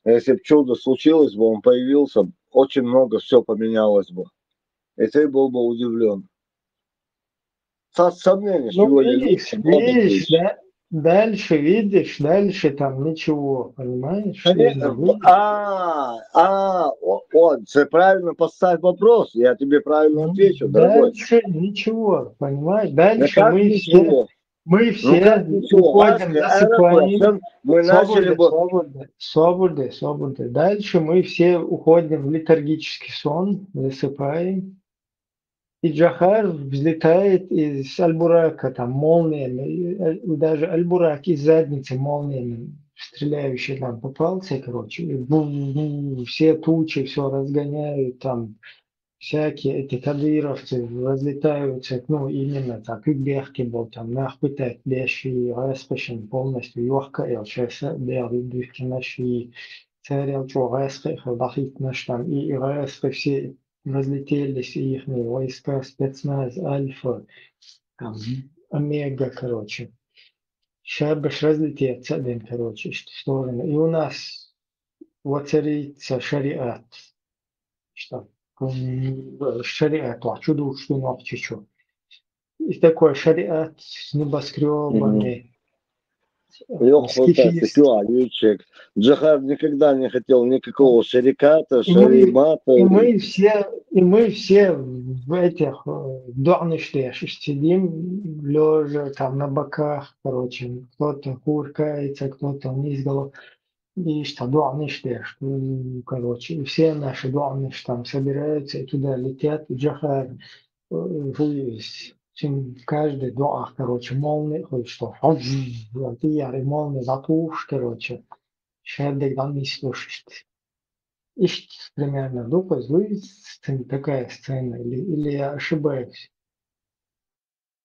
если бы чудо случилось бы, он появился, очень много все поменялось бы. И ты был бы удивлен. Сомнения, что Ну, его видишь, да? Дальше, видишь, дальше там ничего, понимаешь? Вот, ты правильно поставь вопрос, я тебе правильно отвечу, дорогой. Дальше ничего, понимаешь? Дальше мы все уходим, засыпаем. Мы начали бы... Свободы. Дальше мы все уходим в летаргический сон, засыпаем. И Джохар взлетает из Аль-Бурака, там, молниями, даже Аль-Бурак из задницы молниями, стреляющий там попался, короче, и все тучи, все разгоняют, там, всякие эти кадыровцы разлетаются, ну, именно так, и бехки был, там, нахуй так, беши, распашен полностью, ёхка, сейчас, бехи, духи наши, царел, что, распахал, дахит наш там, и распах все разлетелись их войска, спецназ, Альфа, там, Омега, короче. Сейчас бы разлететься один, короче, в сторону. И у нас воцарится шариат. Что? Шариат, чудо, что ночью что. И такой шариат с небоскребами. Джохар никогда не хотел никакого шариката, шаримата. И мы все в этих дорништях сидим, лежа там на боках, короче, кто-то куркается, кто-то вниз головой. И что дорништях, короче, и все наши дорниш там собираются и туда летят. И Джохар чем каждый дуах, короче, молния, хоть что, ты ярый молния, затушь, короче, шердик там не слушаешь. Ищите примерно, думаю, такая сцена, или я ошибаюсь?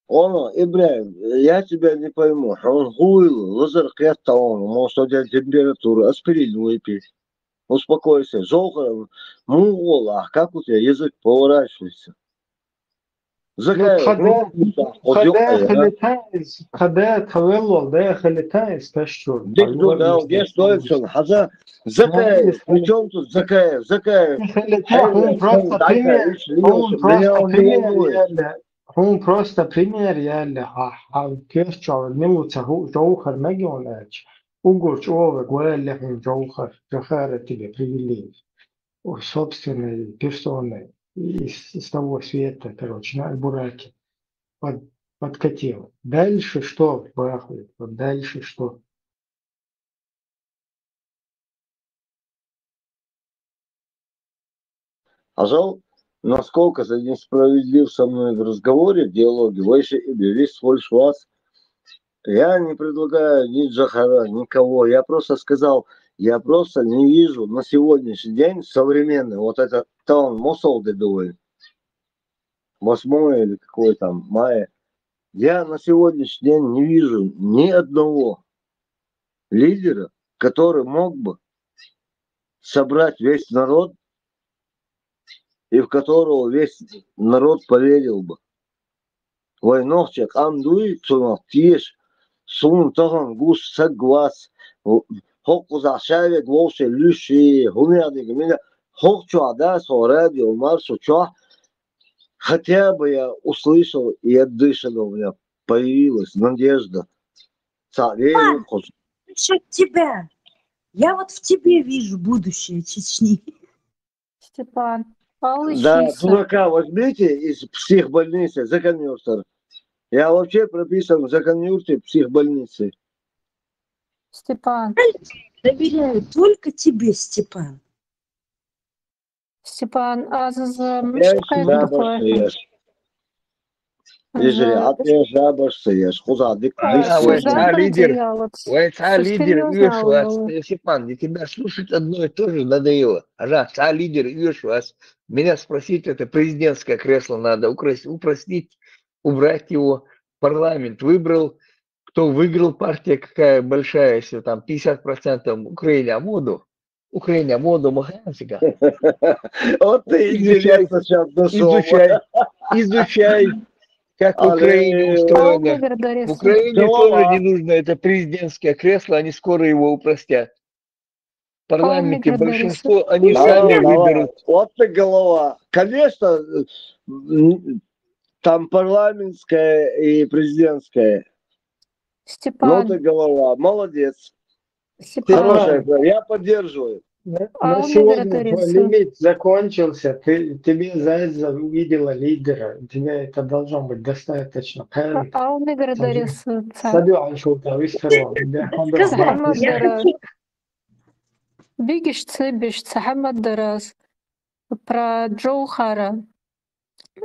Ибрahim, я тебя не пойму. Он гуил, лазер он, может, у тебя температура, аспирин выпить. Успокойся. Жохар, а как у тебя язык поворачивается? خدات والله داخل تايس تشتر Галгеш Дольсон, Закаев, при чем тут Закаев? Он просто пример, реально, كيرتشر نموت هو جوهر ما جوناش وقولش أوه قال لهم جوهر تبي привилегий, собственной персоной из того света, короче, на Аль-Бураке подкатил. Дальше что, бахует? Вот дальше что? Ажал, насколько ты несправедлив со мной в разговоре, в диалоге, выше и весь свой шваз. Я не предлагаю ни Джохара, никого. Я просто сказал, я просто не вижу на сегодняшний день современный, вот это таун Мосолды дуэль, 8 или какой там мая. Я на сегодняшний день не вижу ни одного лидера, который мог бы собрать весь народ и в которого весь народ поверил бы. Войнохчик, андуй, цунах, тиеш, сун, таган, гус, сагвас, хокуза, шавек, волше, люши, гумядик, меня, хокчуа, да, сорад, юмар, сучуа. Хотя бы я услышал и отдышал, у меня появилась надежда. Насчет тебя. Я вот в тебе вижу будущее Чечни. Степан, получится. Да, дурака возьмите из психбольницы, законюртер. Я вообще прописан в законюрте психбольницы. Степан. Доверяю только тебе, Степан. Степан, يجري جابش ياش خذ ديك лидер Юшвас. Степан, для тебя слушать одно и то же надоело. Лидер Юшвас. Меня спросить, это президентское кресло надо упростить, убрать его. Парламент выбрал, кто выиграл, партия какая большая, если там 50% Украине моду. Украине моду махансика. Вот ты интересно сейчас изучай, как в Украине устроено. В Украине тоже не нужно это президентское кресло, они скоро его упростят. В парламенте большинство, они сами выберут. Вот ты голова. Конечно, там парламентская и президентская. Степан. Ну ты голова, молодец. Хорошая, я поддерживаю. На сегодня твой лимит закончился. Тебе за это увидела лидера. Тебе это должно быть достаточно. Бигиш про Джоухара.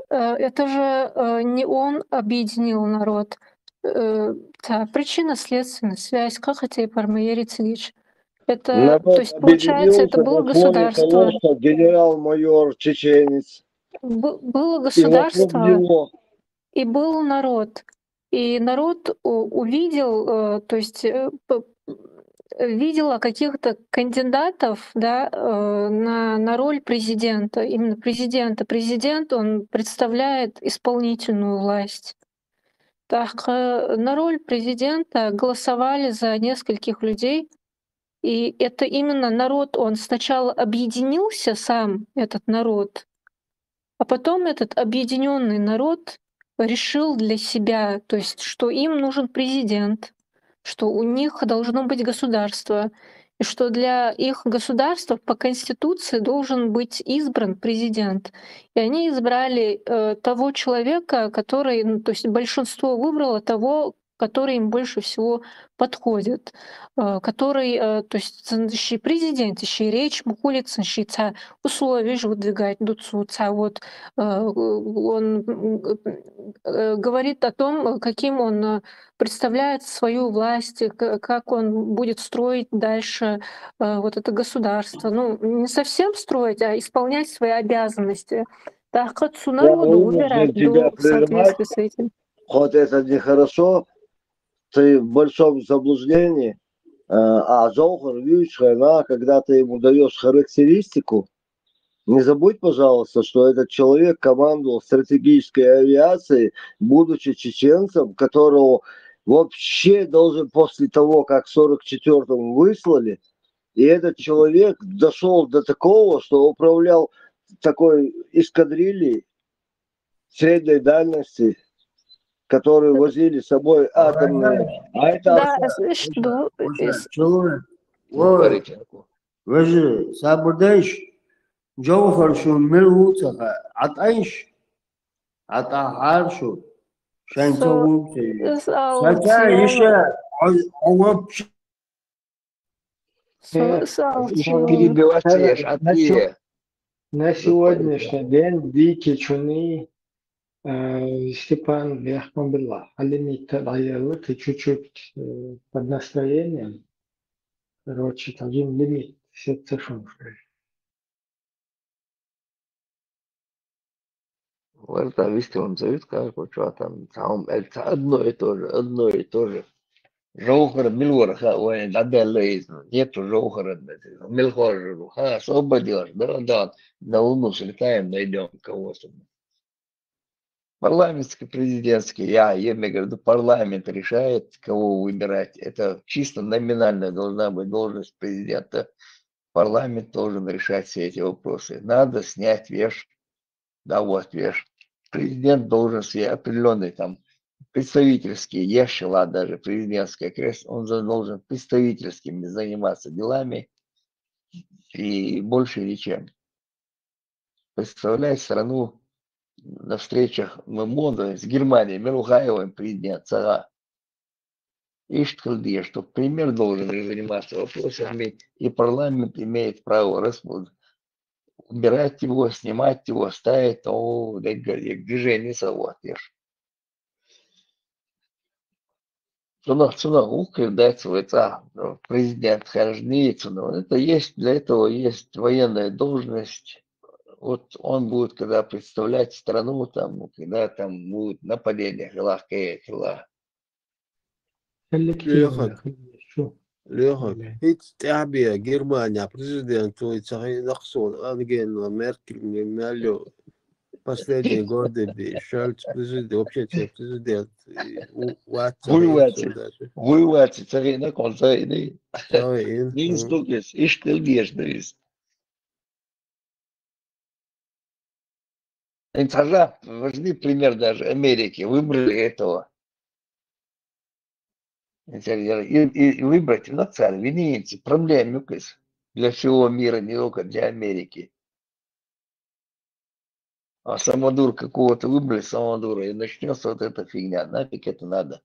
Это же не он объединил народ. Причинно-следственная связь. Как это и пармаерицевич? Это, то есть, получается, это было государство. Того, что генерал-майор чеченец. Было государство, и был народ. И народ увидел, то есть видела каких-то кандидатов, да, на роль президента, именно президента. Президент, он представляет исполнительную власть. Так, на роль президента голосовали за нескольких людей, и это именно народ, он сначала объединился сам, этот народ, а потом этот объединенный народ решил для себя, то есть, что им нужен президент, что у них должно быть государство, и что для их государства по Конституции должен быть избран президент. И они избрали того человека, который, ну, то есть большинство выбрало того, который им больше всего подходит, который, то есть президент, речь, мухулица, условия же выдвигать дуцуца, вот он говорит о том, каким он представляет свою власть, как он будет строить дальше вот это государство. Ну, не совсем строить, а исполнять свои обязанности. Так, отцу народу выбирать в соответствии с этим. Хоть это нехорошо, ты в большом заблуждении, а Джоухар Вьючхана, когда ты ему даешь характеристику, не забудь, пожалуйста, что этот человек командовал стратегической авиацией, будучи чеченцем, которого вообще должен после того, как в 44-м выслали, и этот человек дошел до такого, что управлял такой эскадрильей средней дальности, которые возили с собой атомные. А это... Да, что? Вожи, сабурдайш, Джоухаршу милуцаха, атайш, атахаршу, шанцовумцы. Хотя еще на сегодняшний день Дики Чуни Степан Яхмабилла. Алимит ты чуть-чуть под настроением. Короче, один лимит. Все цешон. Вот там, видите, он зовет, как вот что там это одно и то же. Жоухар Милвара, ой, нету Жоухара, Милхор, освободилась, да, на Луну слетаем, найдем кого-то. Парламентский, президентский, я имею в виду, парламент решает, кого выбирать. Это чисто номинальная должна быть должность президента. Парламент должен решать все эти вопросы. Надо снять веш. Да, вот веш. Президент должен себе определенный там представительский, ешила даже президентское кресло, он должен представительскими заниматься делами и больше ничем. Представлять страну на встречах МОДа с Германией, Миругаевым, президент ЦА. Ишткалдия, что премьер должен заниматься вопросами, и парламент имеет право убирать его, снимать его, ставить, движение соводишь. Цуна укрепляется президент Хажница, но это есть, для этого есть военная должность. Вот он будет, когда представлять страну, там, когда там будет нападение, خليك ليخك يا شو ليخك هيت تعبية Германия президент и нахсон анген Меркель мялю последние годы Шольц президент вообще президент Выводится царина концайны. Царин Не стукнешь, ишь ты льешь, тогда возьми пример даже Америки. Выбрали этого. И выбрать на царь, виниться, проблем для всего мира, не только для Америки. А самодур какого-то выбрали, самодура, и начнется вот эта фигня. Нафиг это надо.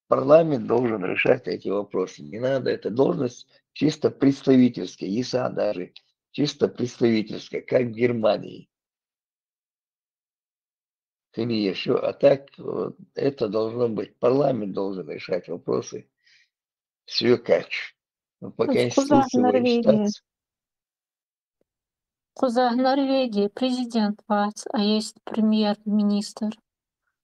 Парламент должен решать эти вопросы. Не надо, это должность чисто представительская, ЕСА даже, чисто представительская, как в Германии. Или еще. А так, вот, это должно быть, парламент должен решать вопросы. Свекач. Но по Куза Конституции Норвегии. штат. Куза Норвегии президент ВАЦ, а есть премьер-министр.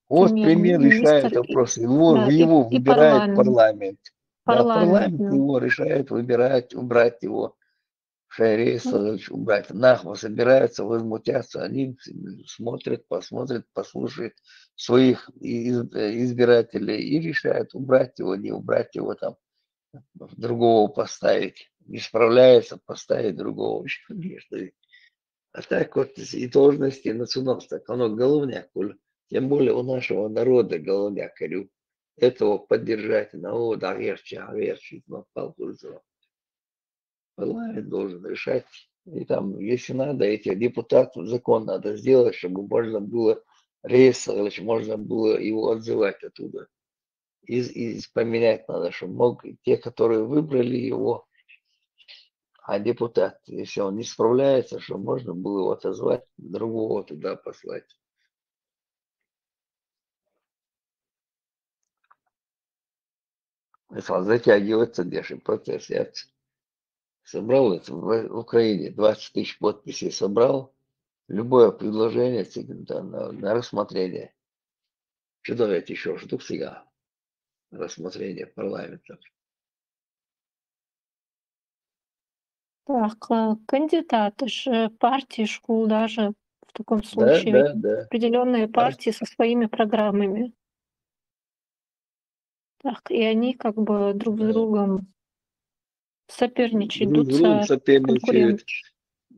Вот премьер решает Премьер-министр вопросы. да, Его и выбирает парламент. парламент. Да, Парламент, парламент да. его решает выбирать, убрать его. Шайрейса убрать. Нахуй собираются, возмутятся. Они смотрят, посмотрят, послушают своих избирателей и решают, убрать его, не убрать его там, другого поставить. Не справляется, поставить другого. А так вот и должности националов, так оно головняк, тем более у нашего народа головняк, говорю, этого поддержать, народа, верчи, парламент должен решать. И там, если надо, эти депутаты, закон надо сделать, чтобы можно было рейс, можно было его отзывать оттуда. И поменять надо, чтобы мог те, которые выбрали его, а депутат, если он не справляется, что можно было его отозвать, другого туда послать. Если затягивается дальше процесс. Я собрал это в Украине, 20 тысяч подписей собрал. Любое предложение всегда на рассмотрение. Что давайте еще штук сега рассмотрение парламента. Так, кандидаты же партии школ даже в таком Да, случае да. определенные партии со своими программами. Так, и они как бы друг с другом соперничают, Друг с другом идут соперничают, конкурент.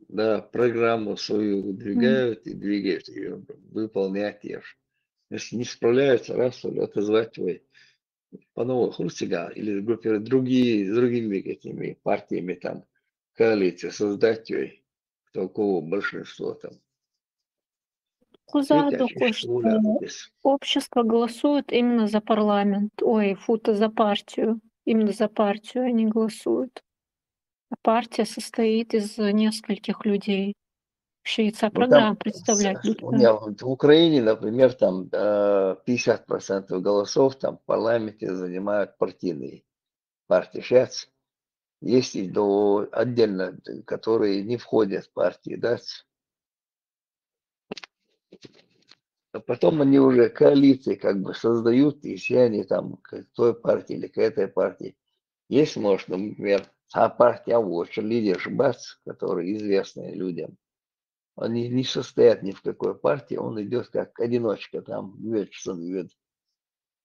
да, программу свою выдвигают и двигают ее, выполнять ее. Если не справляются, раз отозвать твой по-новому Хрустига или группировать с другими этими партиями там коалицию, создать ее, кто у кого большинство там. Кузадуку, что общество голосует именно за парламент, за партию, именно за партию они голосуют. А партия состоит из нескольких людей. Вообще яйца программ представлять будут. В Украине, например, там 50% голосов там в парламенте занимают партийные партии. Сейчас есть и отдельно, которые не входят в партии, да. А потом они уже коалиции как бы создают, и все они там к той партии или к этой партии. Есть, может, например, партия лидер Бац, который известный людям. Они не состоят ни в какой партии, он идет как одиночка, там, Вельчсон идет.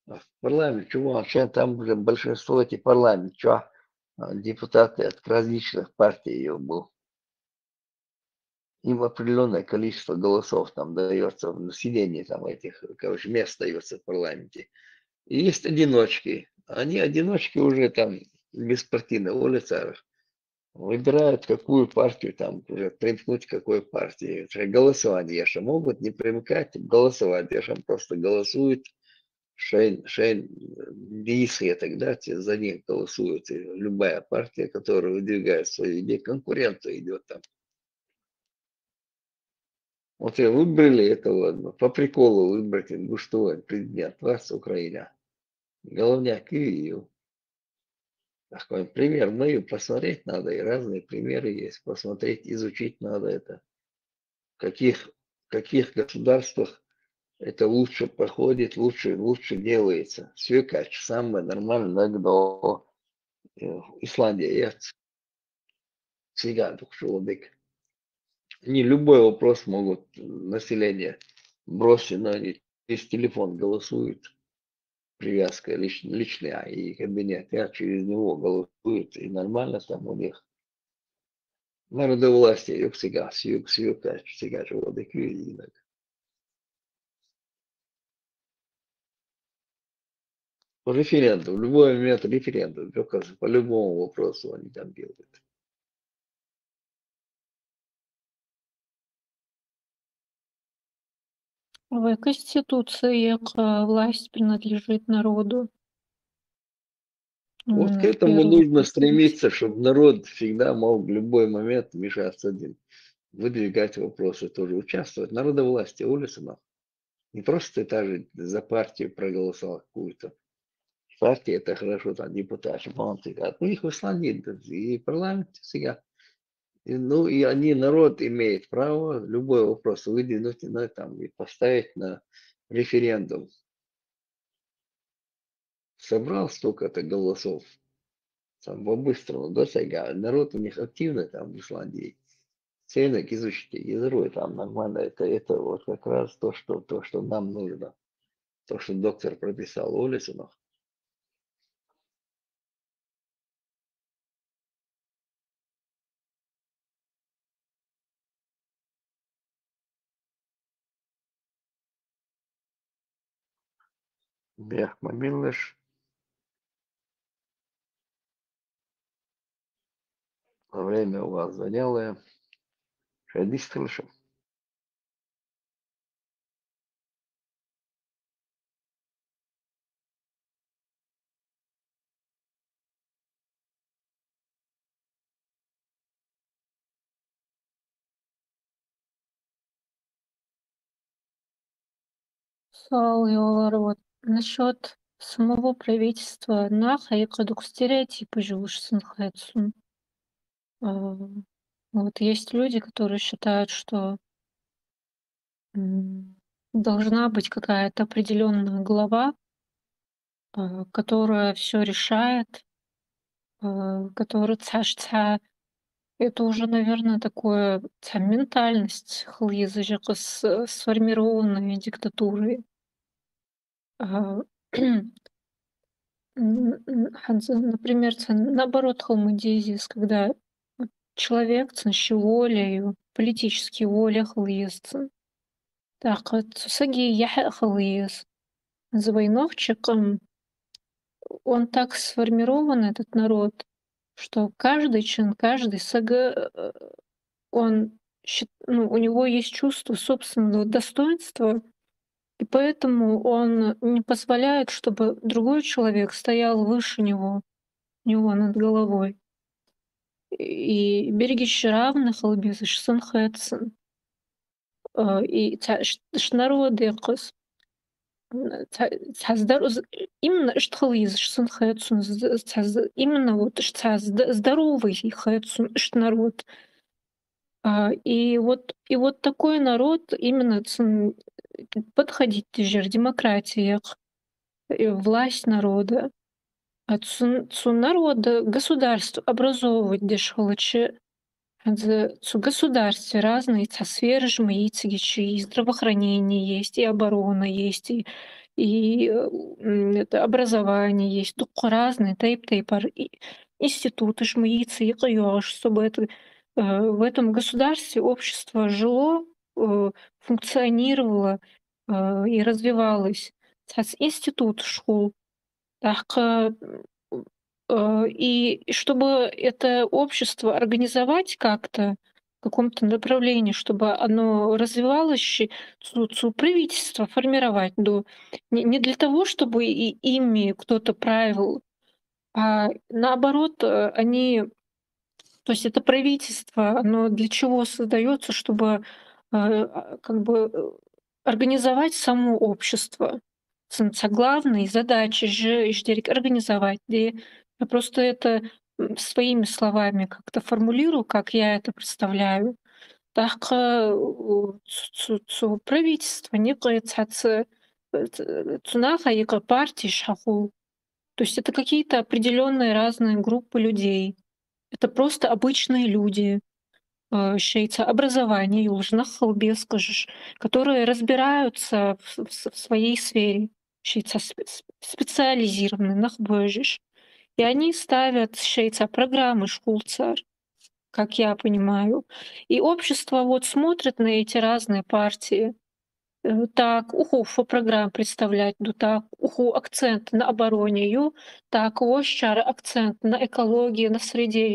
В парламент, чего, там уже большинство эти парламент, что депутаты от различных партий ее был. Им определенное количество голосов там дается в населении, там этих, короче, мест дается в парламенте. И есть одиночки. Они одиночки уже там беспартийные улицы выбирают, какую партию там уже примкнуть к какой партии. Голосование же могут не примыкать, голосовать, же просто голосуют. Шейн, и тогда за них голосуют. И любая партия, которая выдвигает свою идею, конкуренция идет там. Вот и выбрали этого, по приколу выбрать, что президент, вас Украина. Головняк и такой пример. Ну и посмотреть надо, и разные примеры есть. Посмотреть, изучить надо это. В каких государствах это лучше проходит, лучше делается. Свекач самое нормальное, когда Исландия есть. Всегда человек. Не любой вопрос могут население бросить, но они через телефон голосуют. Привязка личная и кабинет. Я через него голосуют. И нормально там у них. Народовластие, юг сега, свекач, сега человек видит. Референдум, в любой момент референдум, только по любому вопросу они там делают. В Конституции власть принадлежит народу. Вот к В этому первой нужно Конституции. стремиться, чтобы народ всегда мог в любой момент вмешаться один, выдвигать вопросы, тоже участвовать. Народовластие, улица, не просто ты даже за партию проголосовал какую-то. Партия это хорошо, там депутаты, ну их в Исландии и парламент всегда. Ну и они, народ имеет право любой вопрос выдвинуть там, и поставить на референдум. Собрал столько-то голосов, там по-быстрому, да, сега. Народ у них активный там в Исландии. Ценник изучите, язык там нормально. Это вот как раз то, что нам нужно. То, что доктор прописал улицу. Бех мобильныш. Время у вас занялое. Шеди слышим. Вот насчет самого правительства Наха и кадук стереотипы живут сынхэцун. Вот есть люди, которые считают, что должна быть какая-то определенная глава, которая все решает, которая цашца. Это уже, наверное, такое ментальность хлызыжека сформированная диктатурой. А, Например, наоборот, халмадизис, когда человек волею, политически воля хлызцын. Так вот, саги яхэ хлыз. За войновчиком он так сформирован, этот народ, что каждый чин, каждый сага, он, у него есть чувство собственного достоинства, и поэтому он не позволяет, чтобы другой человек стоял выше него над головой. И берегище равных албизыш сынхэцын. И народы кыз. Именно штхализыш сынхэцын. Именно вот здоровый хэцын народ. И вот такой народ именно подходить тижер демократия, власть народа. Цу народа, государство образовывать дешхолочи. Цу государстве разные сферы жмыицигичи, и здравоохранение есть, и оборона есть, и это образование есть, разные тейп-тейпар, институты жмыицы, и чтобы это в этом государстве общество жило, функционировало и развивалось. Институт школ. И чтобы это общество организовать как-то в каком-то направлении, чтобы оно развивалось, правительство формировать, не для того, чтобы и ими кто-то правил, а наоборот, то есть это правительство, оно для чего создается, чтобы как бы организовать само общество. главной задачей же организовать. И я просто это своими словами как-то формулирую, как я это представляю. Так правительство не цунаха и партии шаху. То есть это какие-то определенные разные группы людей. Это просто обычные люди, щейца образование южных халбе, скажешь, которые разбираются в своей сфере, щейца специализированные, нахбожишь. И они ставят щейца программы шкулцар, как я понимаю. И общество вот смотрит на эти разные партии. Так, уху програм представлять, так, уху акцент на обороне, так, ощар акцент на экологии, на среде,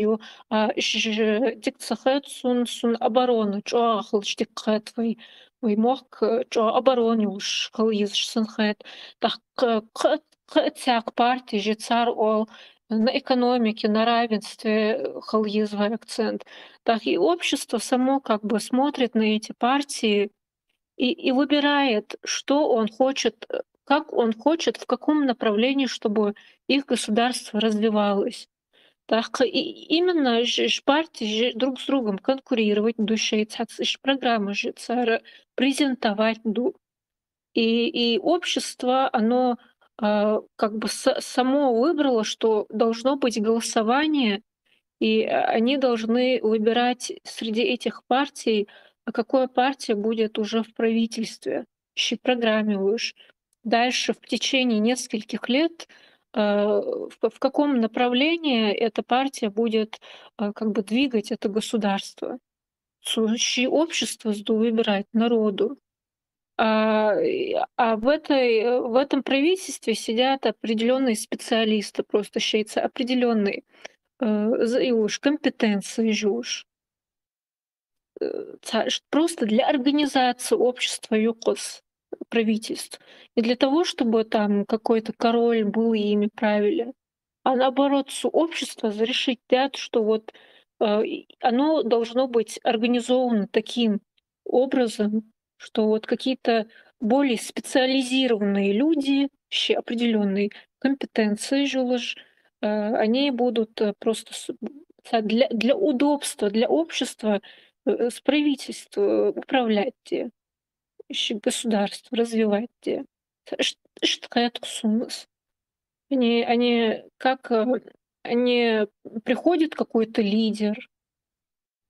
дикцахет сун оборону, чо ахлчтикхет вы мог, чо обороне уж хализ сынхет, так, тяк партии же цар ол, на экономике, на равенстве хализвый акцент. Так и общество само как бы смотрит на эти партии, и выбирает, что он хочет, как он хочет, в каком направлении, чтобы их государство развивалось. Так, и именно партии друг с другом конкурировать, душе, программы же презентовать. И общество, оно как бы само выбрало, что должно быть голосование, и они должны выбирать среди этих партий, какая партия будет уже в правительстве, программе уж. Дальше в течение нескольких лет в каком направлении эта партия будет как бы двигать это государство. Общество выбирать народу. В этом правительстве сидят определенные специалисты, просто считается определенные уж компетенции жуж. Просто для организации общества юкос правительств. Не для того, чтобы там какой-то король был и ими правили, а наоборот, общество зарешить так, что вот оно должно быть организовано таким образом, что вот какие-то более специализированные люди, определенные компетенции жилож, они будут просто для удобства, для общества с правительства управлять те, государство развивать те. Что сумас. Они как они приходит какой-то лидер,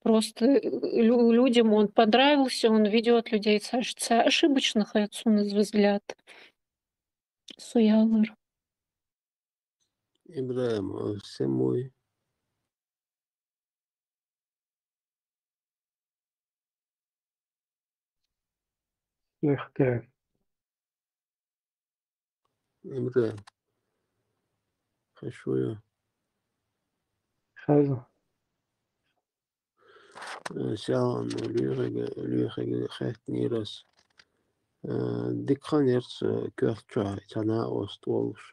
просто людям он понравился, он ведет людей, ошибочно хаяцун из взгляд. Суялар. Ибраим, все мой. Легкая. Ибраим. Хорошо я. Хаза. Сян, лühega хэтнирас. Дикханерс кёрча, тана остолш.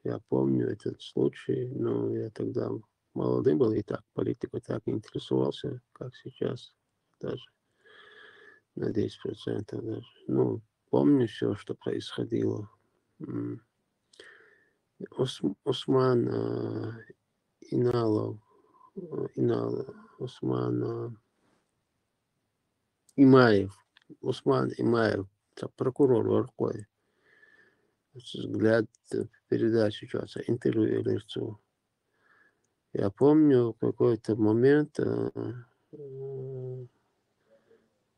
Я помню этот случай, но я тогда молодым был и так политикой так интересовался, как сейчас, даже на 10% даже. Ну, помню все, что происходило. Осман Иналов, Осман Имаев, Осман Имаев, прокурор Оркой. Взгляд передачи сейчас, интервью лицу. Я помню, в какой-то момент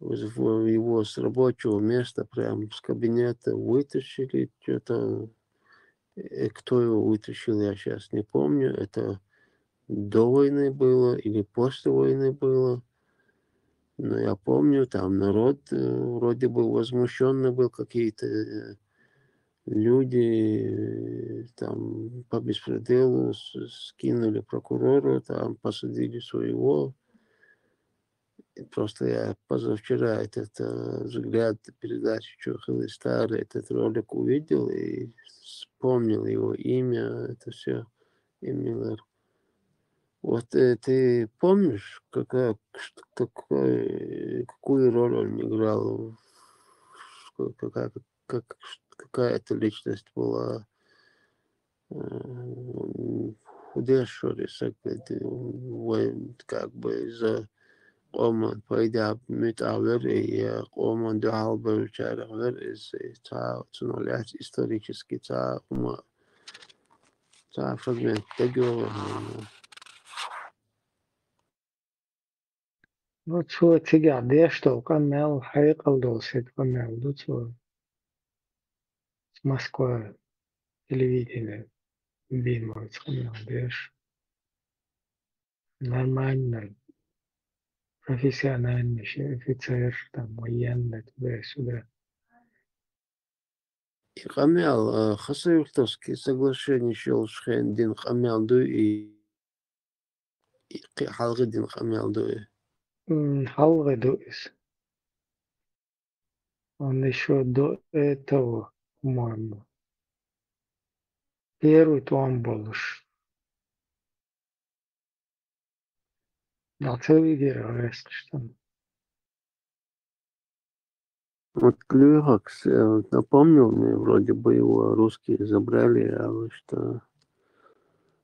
его с рабочего места, прям с кабинета вытащили, что-то, кто его вытащил, я сейчас не помню, это до войны было или после войны было. Но я помню, там народ вроде бы возмущенный был, какие-то люди там по беспределу скинули прокурору, там посадили своего. И просто я позавчера этот взгляд передачи Чухилы Старый, этот ролик увидел и вспомнил его имя, это все, и Миллер. Вот ты помнишь, какую роль он играл, какая-то личность была худешая, как бы за Oman payda mutaver и Oman духалбер чарвер из цунулять исторически фрагмент договора. Ну, что тебя, да что, камел, хайкал досит, камел, ну, что, с Москвы, телевидение, бимал, с камел, да нормально, профессиональный офицер, там, военный, туда-сюда. И камел, хасавюртовские соглашения шел шхендин камел ду и халгидин камел ду. Халвы дуис. Он еще до этого, по-моему, первый там был уж. На целый день, что Вот Клюракс напомнил мне, вроде бы его русские забрали, а что...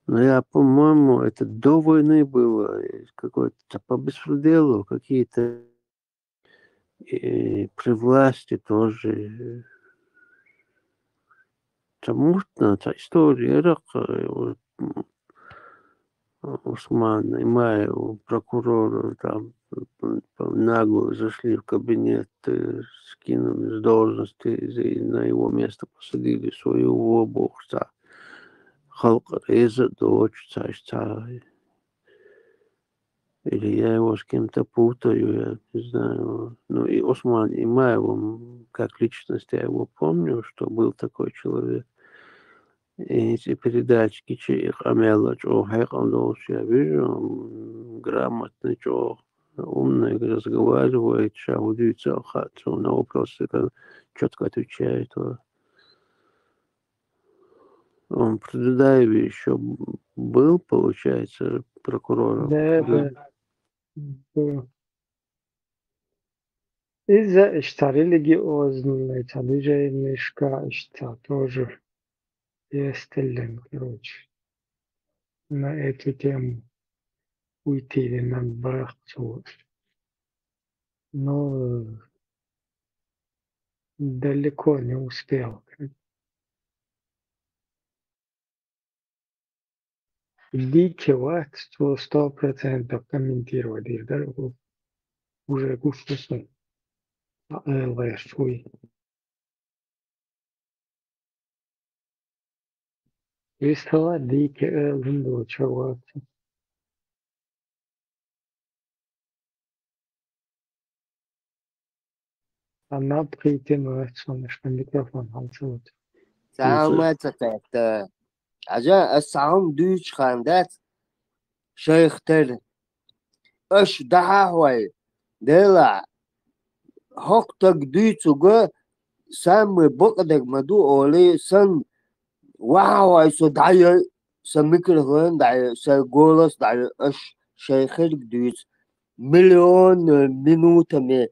Но я, по-моему, это до войны было, какой-то по беспределу, какие-то при власти тоже. Мутно, та история, Усман Имаев, прокурор, там нагло зашли в кабинет, скинули с должности и на его место посадили своего богца. Халка Реза, дочь, царь. Или я его с кем-то путаю, я не знаю. Ну и Осман Имаевым, как личность, я его помню, что был такой человек. И эти передачки, их амела, что хайкандолш, я вижу, грамотный, что умный, разговаривает, шаудится, что на вопросы четко отвечает. Он при Дудаеве еще был, получается, прокурором. Да. Из-за что религиозные, движенишка, что тоже есть, короче, на эту тему уйти на брахцу. Но далеко не успел. Дикивать 100% комментировать, да, уже густо. Шуй. Вестала дике элвинду чават. Она притянула солнышко микрофон алсывает. Сааматакта. Ажа саам дүйч хандат шейхтер. Эш дахахвай. Дела хоктак дүйцуга самый бокадак маду оли сан вахавай со дая са микрофон дая са голос дая эш шейхер дүйц миллион минутами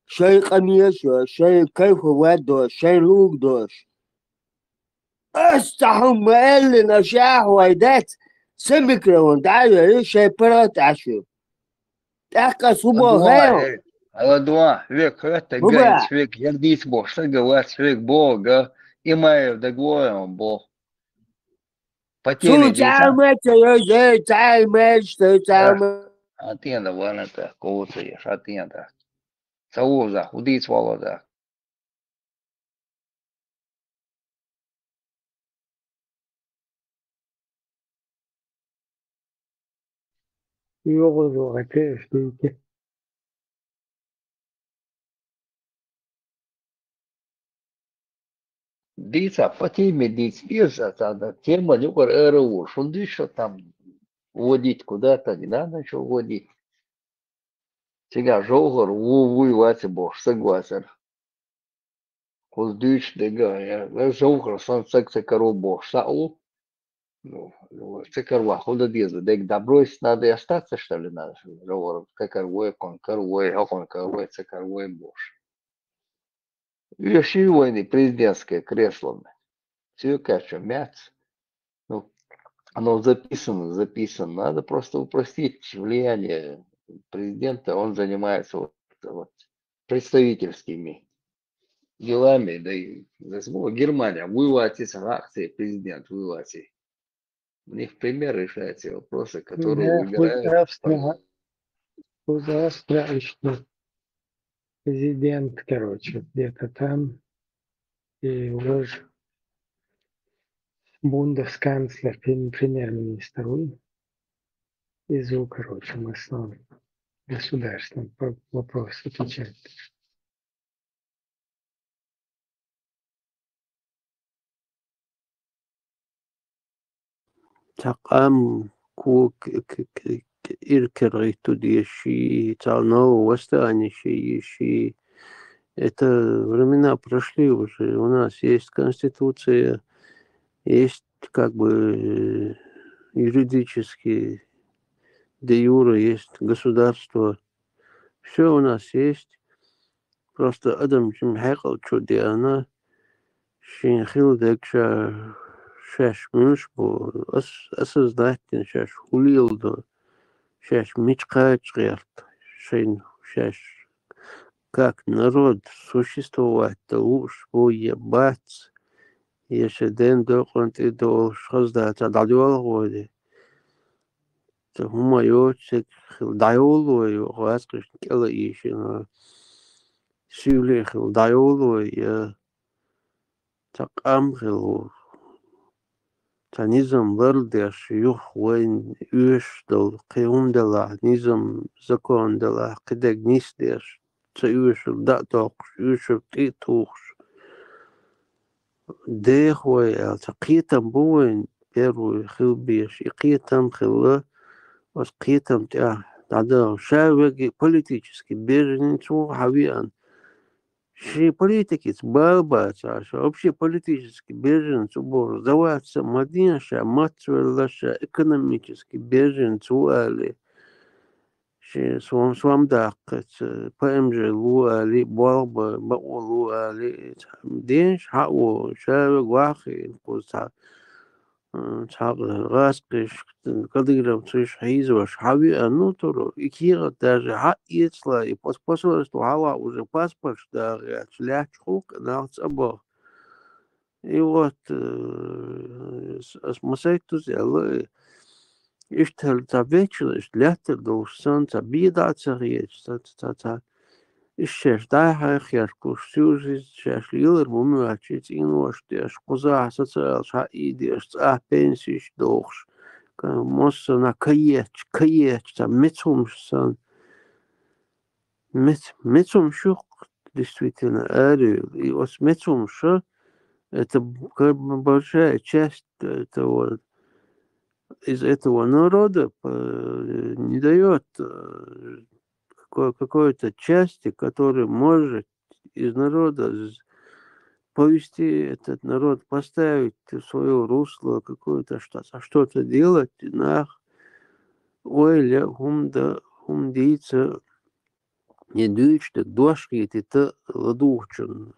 шейх амиешо шейх кайфовать дош шейх лук дош استحم قال نشاح ويدات سمكرة وندعي ايش شايبرات عشو تحكى صبا غير Ладва, век это ганец, век ярдись Бог, что говорит, век Бога, и маю договором Бог. По теме дитя. Atienda, bueno, это кого-то ешь, atienda. Сауза, худить волода. Його штуки. Дица, по теме дица, тема люкар РУ, шунды, что там вводить куда-то, не надо ничего вводить. Сега жогор, воевать Бог, согласен. Куздыч, дега, я жогор, сан секса кору Бог, сау. Ну, цикарва, худа диза, дег добрось, надо и остаться, что ли, надо, жогор, цикарвой, конкарвой, цикарвой Бог. Еще войны президентское кресло. Все, конечно, мяц. Ну, оно записано. Надо просто упростить влияние президента. Он занимается вот представительскими делами. Да и Германия, выводите акции, президент выводите. У них пример решает все вопросы, которые Да, выбирают. Австрия, что президент, короче, где-то там, и уже бундесканцлер, премьер-министр, короче, мы основном государственном вопросе отвечает. تقام كوك إركريتو ديشي تالنو востане ши. Это времена прошли уже. У нас есть конституция, есть как бы юридически де юре, есть государство. Все у нас есть. Просто Адам Джимхайкал чудеана. Шинхил декша шаш мушбо осознательно шаш хулилдо шаш мечкачрят шин шаш как народ существовать то уж уебать если ден доконт и до шаздать адалюалгоди то хумайотик дайолой раскрыш кела ишина сюлех дайолой я так амхил نظام ورد شيوخ وين يوش دل قيوم دل نظام زكان دل قدق نيستيش تيوش دا توقش يوش بتيتوش ديخ ويا تقيتم بوين بيرو خيل بيش يقيتم خلا وس قيتم تاع تعدا شاوغي политически беженцу хавиан شي политикис бабаца, вообще политически беженцы сдаваться мадинша, мацвелаша, экономически беженцы уали. شي свам дакет, ПМЖ луали, балба, луали. Деньш хао, шаве гвахи, куза. Цаг раскиш, кадыров циш хизваш, хави ануторо, и кира даже хаицла, и после что хала уже паспорт, да, ляч хук, нацабо. И вот, смысл взял, иштел табечил, лятер должен табидаться речь, Ишеш дайхах яшкуш сюжис шашлилер мумачить инвоштеш куза социал ша идеш а пенсиш дохш мосса на каеч там мецумсан мецумшук действительно арил и вот мецумша это большая часть этого из этого народа не дает какой-то части, которая может из народа повести этот народ, поставить в свое русло какое-то что-то делать, нах, ойля, хумдийца, не дючте, дошки, это ладухчен.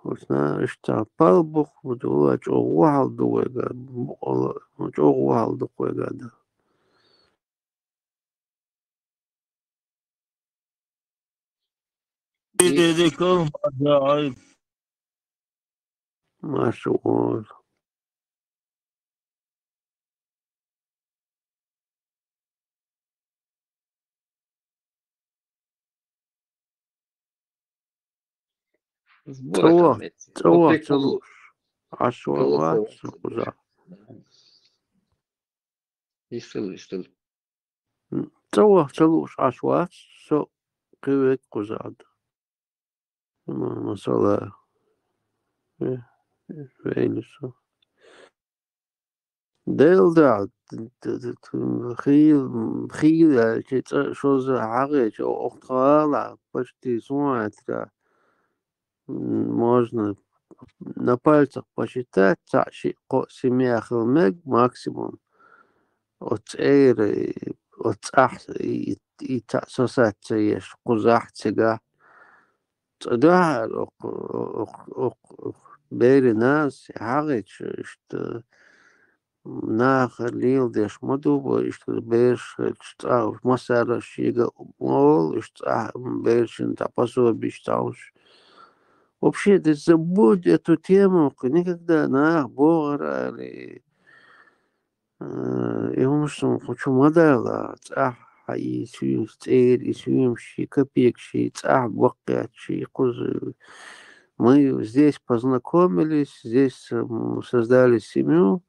Вот знаешь, что палбух, вот улач огуал дуэга, огуал дуэга, да. Машур. Целуш. Ашуар, куза. Целуш, ашуар, со кывек кузад. Масала. Вейнисо. Делда. خيل شوز عقيش أو أخترالا почти смотря можно на пальцах посчитать семья хилмег максимум от эры يتأسسات قزاح تجاه تدار بير ناس حاجة ناخ ليل ديش مدوب بيش مسار شيغا مول بيش تапасо бештауш. Вообще, ты забудь эту тему никогда, на бора или и он что хочу модела, и сюм стель, и сюм щи копеек щи, вакат щи козы. Мы здесь познакомились, здесь создали семью.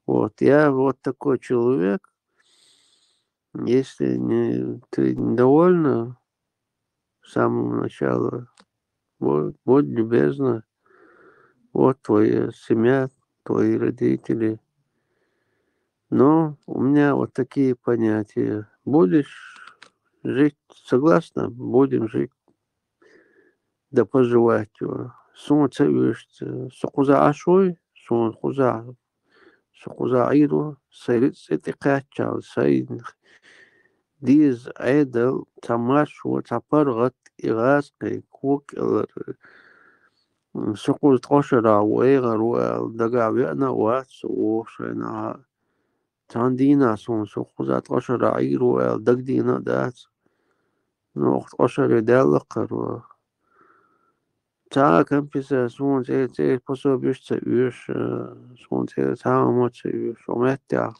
Вот, я вот такой человек. Если ты недовольна с самого начала, будь любезна. Вот твоя семья, твои родители. Но у меня вот такие понятия. Будешь жить, согласна? Будем жить. Да поживать. Солнце вишься. Сукуза ашой, сон хуза айру, сайрит сетикачал, сайн. Диз айдал, тамаш, вот апаргат, игаскай, кук, سقوط قشرة وإيغر ودقاوينا واتسوشنا تاندينا سون سقوط قشرة عير ودقدينا دات نوقت قشرة دالقر تا كم بيسا سون تي بسو بيش تيوش سون تي تاما تيوش ومتع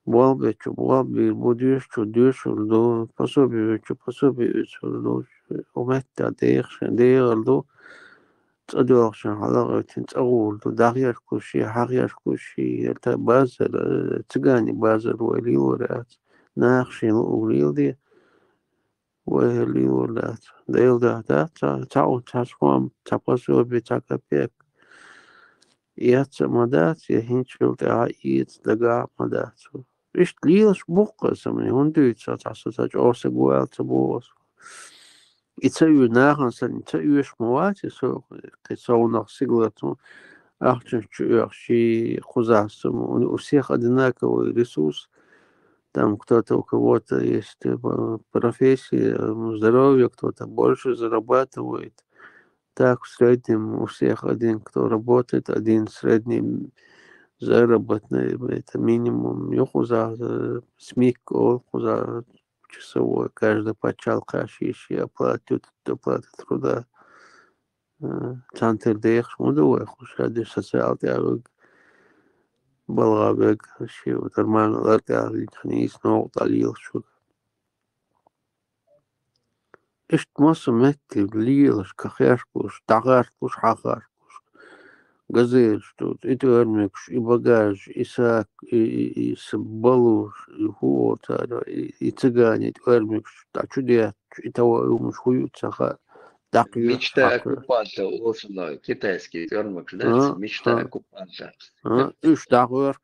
بوالبي بوديش تديش دو بسو بيش دو ومتع ديغر دو تدوخشن حلقة تقول داغير كوشي حاغير كوشي بازر تقاني بازر ولي ولات ناخشي وليل دي ولي ولات ديل دا تعو تاسوام تقصو بتاكا بيك يات مدات يهينشل تعيد دقا مدات إيش ليش بوقة سمني هندويت تعصتاج أوسق والت بوس يتسوي ناخن سن يتسويش مواتي سو نغسقلتو أحجن شي خزاسم у всех одинаковый ресурс там кто-то у кого-то есть профессия здоровье кто-то больше зарабатывает так в среднем у всех один кто работает один средний заработный это минимум юхуза смик хуза часовой каждый почал кашищи оплатит труда центр дех мудовой хушади социал тягок балгабек ши нормально ларта не снова талил шук ишт масса лилаш кахяшкуш тагаркуш хахаркуш газель что это армикш и багаж и сак и балуш и хуота и цыгане армикш так чудес и того умш хуют саха так Мечта оккупанта, осенно китайский термик, да? Мечта оккупанта. Üç dağırk.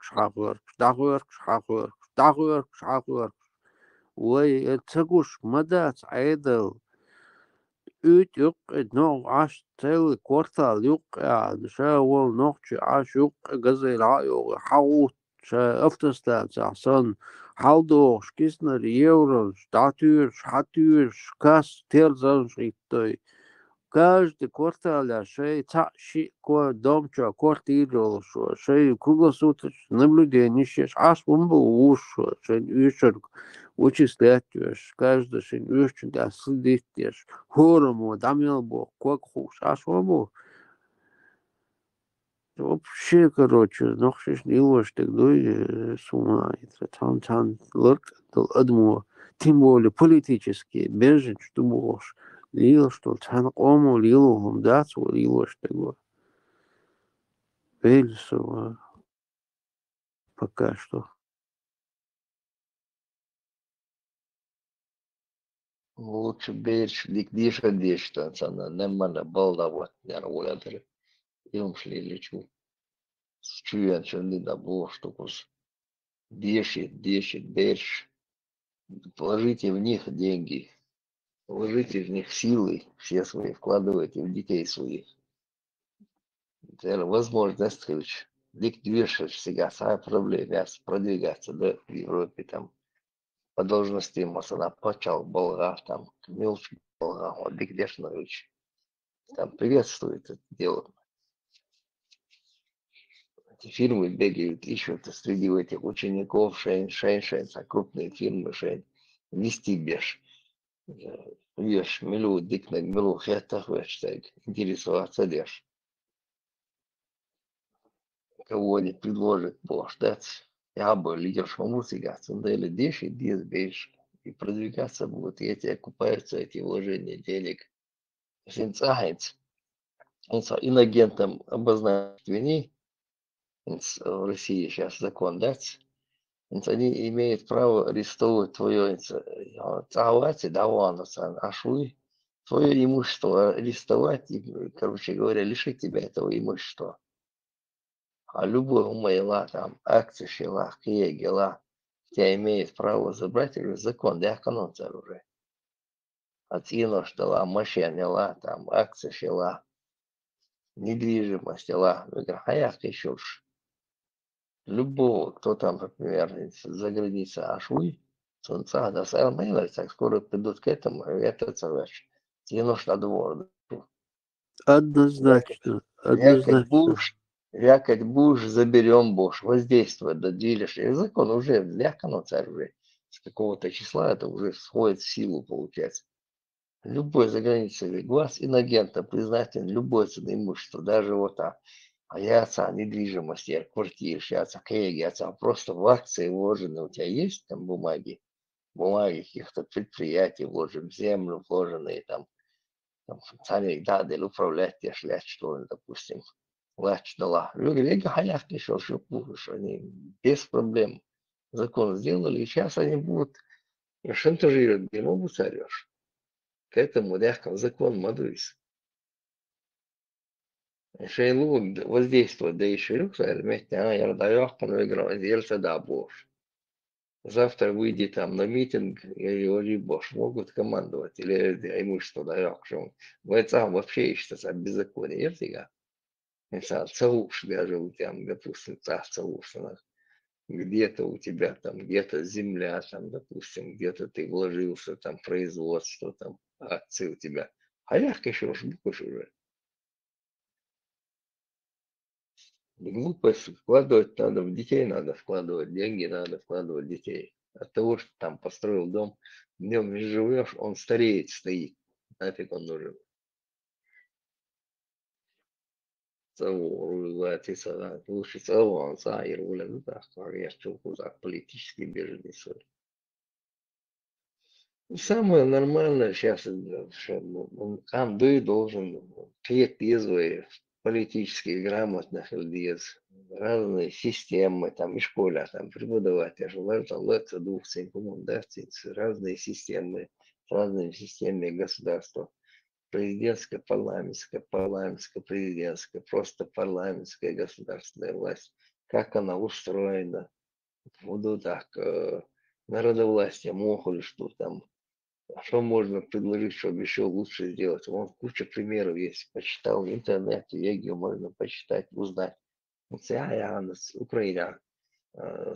Vay تقوش مدات عيدل üç yok no aş tel kvartal yok şaval nokçu aş yok gazel yok haut öftestan san haldo skisner euro statür kas tel zan şittoy каждый квартал шей ши дом чё квартиру шей круглосуточное наблюдение шеш аш бомбу уж шей ещё вычислять каждый шей ещё да следить хорому дамел бог как хуш аш бомбу вообще короче нахшиш нилош тогда с ума это там лорк адмо тем более политически бежит что можешь лил что танкому лилу дать лилу что Вельсова пока что. Лучше бейш дикдиша дешта цана немана балдава ярвоядыр. Юмшли лечу. Чуян чонды да было штукус. Дешит, бейш. Положите в них деньги. Вложите в них силы все свои, вкладывайте в детей своих. Это возможность лик движешь всегда самая проблема продвигаться, да, в Европе там по должностям она почал болга, там, мелочь болга, вот Бекдешнович, там приветствует это дело. Эти фирмы бегают, ищут среди этих учеников, шейн, крупные фирмы, шейн, вести беж. Веш, милу, дикнак, милу, хетах, веш, так, интересоваться деш. Кого они предложат, ждать. Я бы лидер музыка, цендели деш и дес беш. И продвигаться будут, и эти окупаются, эти вложения денег. Сенцахайц. Инагентам обозначить вини. В России сейчас закон дать. Они имеют право арестовывать твое твое имущество, арестовать и, короче говоря, лишить тебя этого имущества. А любой умайла, там, акции, шила, киегела, тебя имеет право забрать, уже закон, да, канонцер уже. От ино, что машина, там, акции, шила, недвижимость, а я еще ж. Любого, кто там, например, за границей ашуй, солнца, да, сам так скоро придут к этому, это целаш. Тебе нужно двор. Однозначно, однозначно. Вякать будешь, заберем будешь, воздействовать, доделишь. И закон уже, вякано царь уже с какого-то числа, это уже входит в силу, получается. Любой за границей глаз инагента признателен, любое ценное имущество, даже вот так. А я отца недвижимости, квартиры, отца книги, отца просто в акции вложены. У тебя есть там бумаги каких-то предприятий вложены, в землю вложенные, там функционировать, да, или управлять, что ли, допустим. Дала. Люди хаях еще, что они без проблем закон сделали, и сейчас они будут шантажировать, где могут царешь. К этому мягкому закон мадуис. Шейлу воздействует, да еще люкса, вместе, я даёх, играл, зельца да бош. Завтра выйди там на митинг, и говори, бош, могут командовать, или имущество даёх, что он. В этом вообще считается беззаконие, ертига. Целуш даже у тебя, допустим, целуш, где-то у тебя там, где-то земля, там, допустим, где-то ты вложился, там, производство, там, акции у тебя. А я еще ж буквы уже. Глупость вкладывать надо, в детей надо вкладывать, деньги надо вкладывать в детей. От того, что там построил дом, днем не живешь, он стареет, стоит. Нафиг он нужен. Лучше целоваться, и руля, ну так, я чулку так, политический беженец. Самое нормальное сейчас, что каждый должен трезвый, политически грамотных людей, разные системы, там, и школа, там, преподаватели, разные системы, разные системы государства. Президентская, парламентская, президентская, просто парламентская государственная власть. Как она устроена. Буду так, народовластие, могут, что там. А что можно предложить, чтобы еще лучше сделать? Вон куча примеров есть. Почитал в интернете, ЕГЭ можно почитать, узнать. Украина.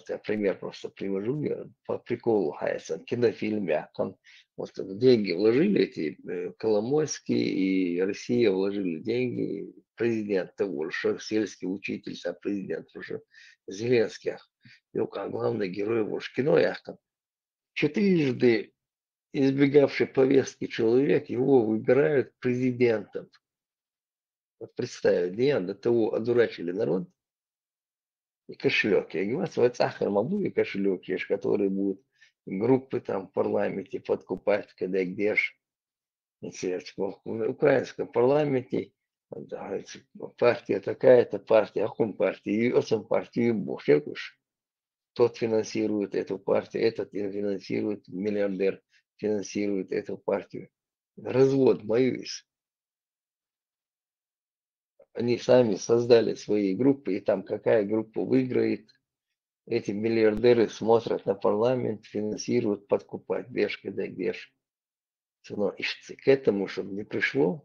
Я пример просто привожу, я по приколу хаясан, кинофильм, там вот деньги вложили эти, Коломойский и Россия вложили деньги, президент того же, сельский учитель, а президент уже Зеленский, а главный герой его кино, я там четырежды избегавший повестки человек, его выбирают президентом. Вот представить, не, до того одурачили народ, и кошелек. Я говорю, вот сахар могу и кошелек, есть, которые будут группы там в парламенте подкупать, когда где ж. В украинском парламенте да, партия такая-то партия, а ком партия, и этим партию бошекуш. Тот финансирует эту партию, этот финансирует, миллиардер финансирует эту партию. Развод боюсь. Они сами создали свои группы, и там какая группа выиграет, эти миллиардеры смотрят на парламент, финансируют, подкупать, бешка да беш. Но к этому, чтобы не пришло,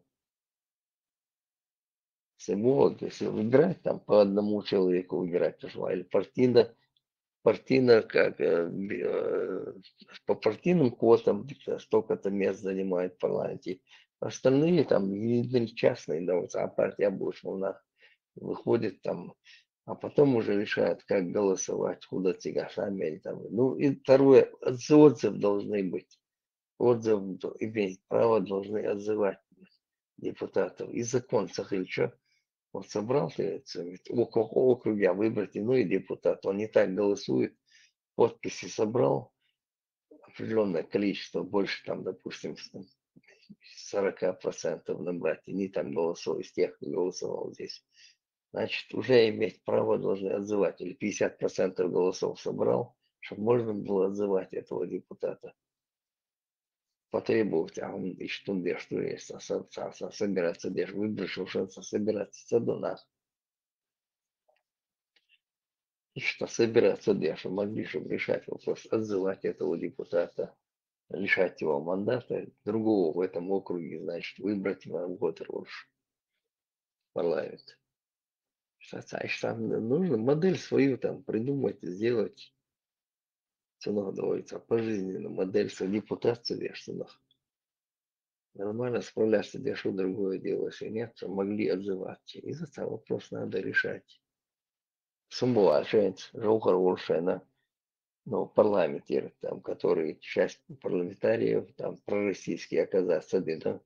если выбирать там по одному человеку выбирать, или партийно партийно, по партийным квотам столько-то мест занимает в парламенте. Остальные там частные, да, вот, а партия Бушмана выходит там, а потом уже решают, как голосовать, куда сами там. Ну и второе, отзыв должны быть. Отзыв иметь право должны отзывать депутатов. И закон Сахильча, вот собрал ты округа выбрать иной депутат, он не так голосует, подписи собрал, определенное количество, больше там, допустим, 40% набрать, и не там голосовал из тех, кто голосовал здесь. Значит, уже иметь право должны отзывать. Или 50% голосов собрал, чтобы можно было отзывать этого депутата. Потребовать, а он и что есть, собираться держь, выбрал, что собираться до нас. И что собираться держь, могли, чтобы решать вопрос, отзывать этого депутата, лишать его мандата, другого в этом округе, значит, выбрать его в год в парламент. Там нужно модель свою там придумать, сделать. Цена доводится пожизненно, модель свою депутацию вешенных. Нормально справляешься, где что другое делаешь, и нет, могли отзываться. И за это вопрос надо решать. Сумбула, Жохар Волшена, но парламенте, там, который часть парламентариев, там, пророссийские оказаться, да,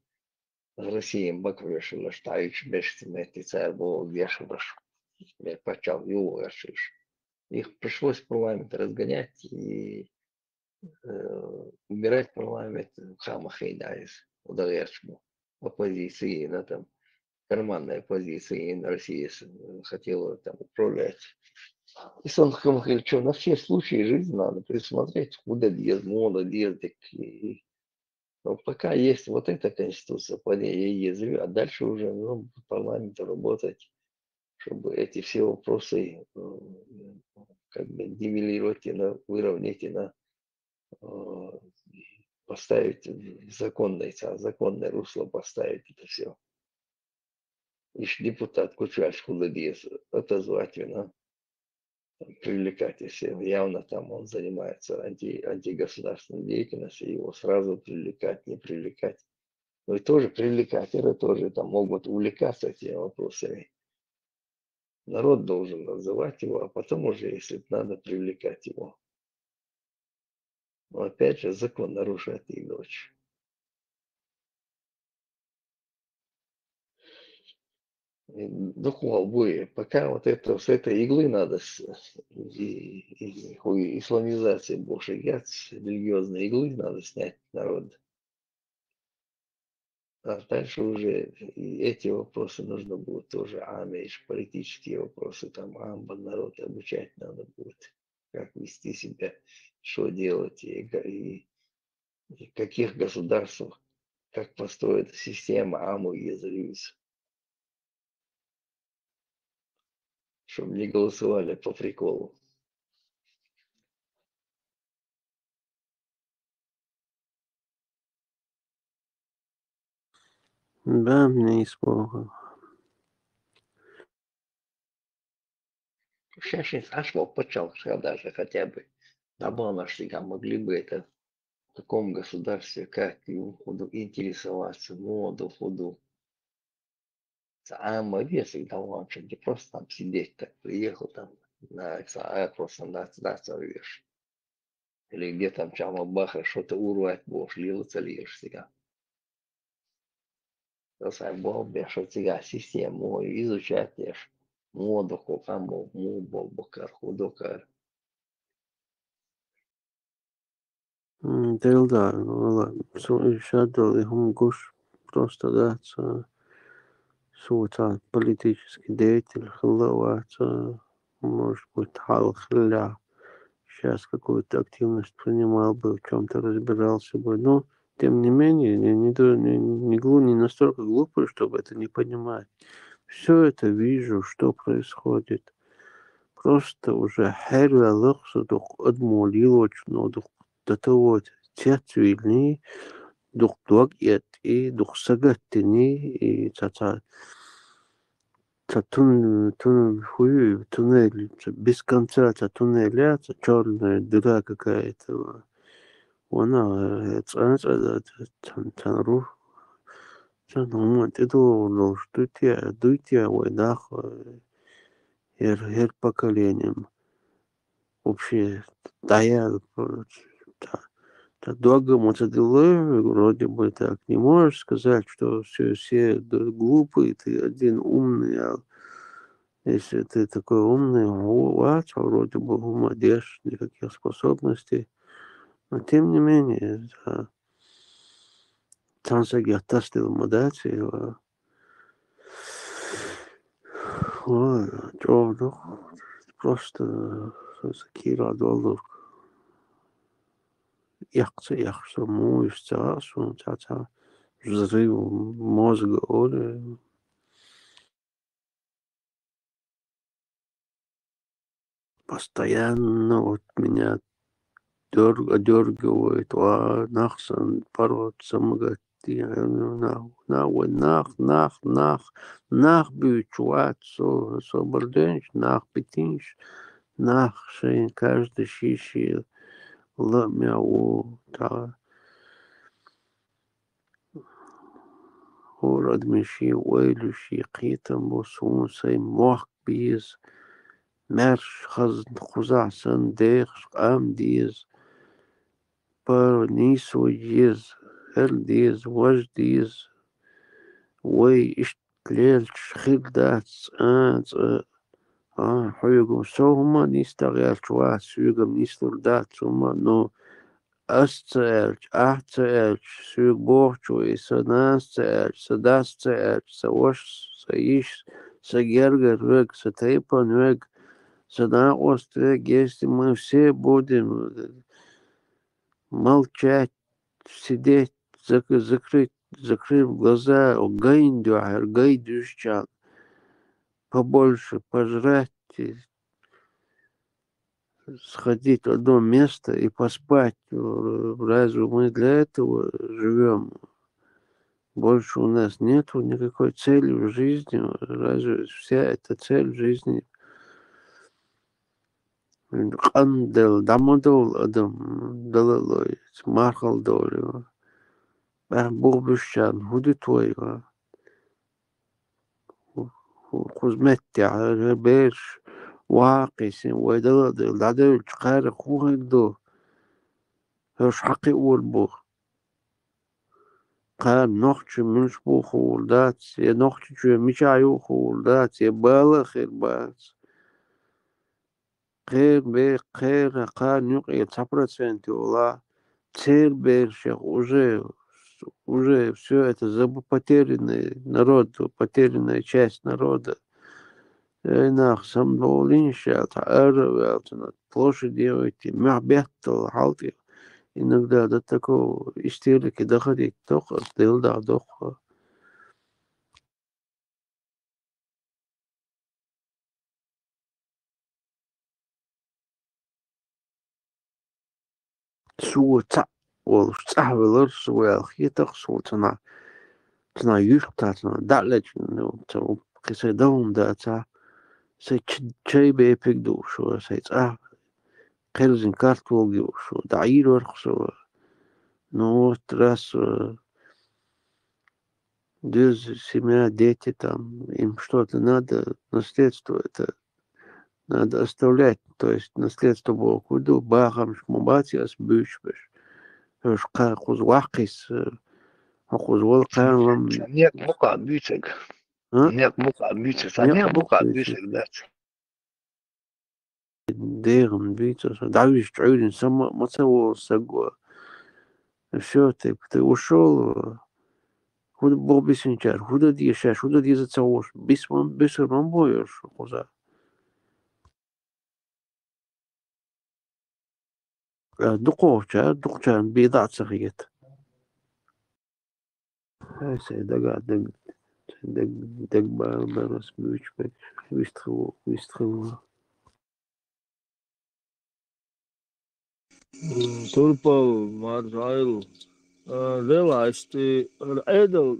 с Россией Баквешила, Штаич, Бештимети, Царь был Вешилаш. Я почал его решишь. Их пришлось в парламент разгонять и убирать парламент Хама Хейдайс, ударяющему оппозиции, да, там, карманной оппозиции на России хотела там управлять. И сон Хамахиль, что на все случаи жизни надо присмотреть, куда диез, мода, диездик. Но пока есть вот эта конституция, по ней я езжу, а дальше уже в парламенте работать, чтобы эти все вопросы как бы нивелировать, выровнять, поставить в законное русло, поставить это все. Лишь депутат Кучаш Худадиес отозвать его, привлекать, если явно там он занимается антигосударственной деятельностью, его сразу привлекать, не привлекать. Но и тоже привлекаторы тоже там могут увлекаться этими вопросами. Народ должен называть его, а потом уже, если надо, привлекать его. Но опять же, закон нарушает и дочь. Духовал бы, пока вот это, с этой иглы надо, исламизации больше яд, религиозной иглы надо снять народ. А дальше уже и эти вопросы нужно будет тоже, политические вопросы, там, народ обучать надо будет, как вести себя, что делать, и в каких государствах, как построена система АМУ и ЕЗРЮС. Чтобы не голосовали по приколу. Да, мне испугало. Сейчас Ашвал почал даже хотя бы. Нормально всегда могли бы это в таком государстве, как буду интересоваться, моду, худу. А мы всегда лучше, не просто там сидеть, так приехал там, просто нацию веш. Или где там Чалмабаха что-то урвать будешь, лился лишь всегда. Сам был бы, что всегда систему изучать лишь. Моду, хокаму, мубо, бокар, худокар. Да, ладно. Шадал и Хумгуш просто да, суета политический деятель, хловаться, может быть, халхля. Сейчас какую-то активность принимал бы, в чем-то разбирался бы. Но, тем не менее, не настолько глупый, чтобы это не понимать. Все это вижу, что происходит. Просто уже хервелых отмолил очень, до того цветвильный, дух и дух сагаттини, и цаца туннель, без конца туннеля, черная дыра какая-то. Она цанру, это дуйте, войнах, хер поколением. Вообще, да я долго мотоделы, вроде бы так. Не можешь сказать, что все глупые, ты один умный, а если ты такой умный, вроде бы молодец, никаких способностей. Но тем не менее, танцеги оттастил модации, просто Кира доллар. Яхса муишься, взрыв мозга, постоянно вот меня дергивает, нахсан, пород, самогати, нах бью, чувак, соборденш, нах пятинш, нах шейн, каждый шиши, мяу, та. Орад миши, уэлюши, қитам, босун, сай, мох биз, мерш, хузасан, дехш, ам диз, пар, нису диз, хел диз, важ диз, уэй, иштлелч, хилдац, хуюгум, соума, нистагелч, вас, сюгам, нистурдац, ума, но Asцелч, ахцелч, сюгбохчуй, санасцелч, садасцелч, саош, саиш, сагергер, сатейпан, санаост, если мы все будем молчать, сидеть, закрыв глаза, гайдющан, побольше пожрать, сходить в одно место и поспать. Разве мы для этого живем? Больше у нас нету никакой цели в жизни. Разве вся эта цель в жизни? Андел, дамадол, адам, далалой, смахал долю. Богбущан, худи твой. Хузметти, беш. واقيسين ويدل قاري خوه دو هش حقي أول بوخ قار نوخش منش بوخ ولدات يا نوخش شو مشايو ولدات يا بالا خير باس خير بي خير قار نوق يتصبرت سنتي ولا цель беших уже все это потерянный народ, потерянная часть народа. Нах сам долинща, на площади эти мягбеттл халти. Иногда до такого истерики доходить только дылда дохла. Суца, ол цахвелер суэл хитах султана. Тна юртатна, далеч, ну, то кисайдом да та. Сей чай бепик душу, сей цах. Келзин картвол гиушу, даир орхсу. Ну, раз без семья, дети там, им что-то надо, наследство это надо оставлять. То есть наследство было куду, бахам, шмубатиас, бюшбеш. Хуз вахис, хуз волкам. Нет мука бюцек. Нет мука бюцек. Нет мука бюцек, да. Дерн бюцек. Давиш чуйдин, сама мацаво сагва. Все, ты ушел. Худа был бисенчар, худа дишаш, худа дизацауш, бисман боешь, хуза. دقوشان بيضاء صغيرة. هسه دق برس بيشبك ويستخو. Turpo Marzail realized the idol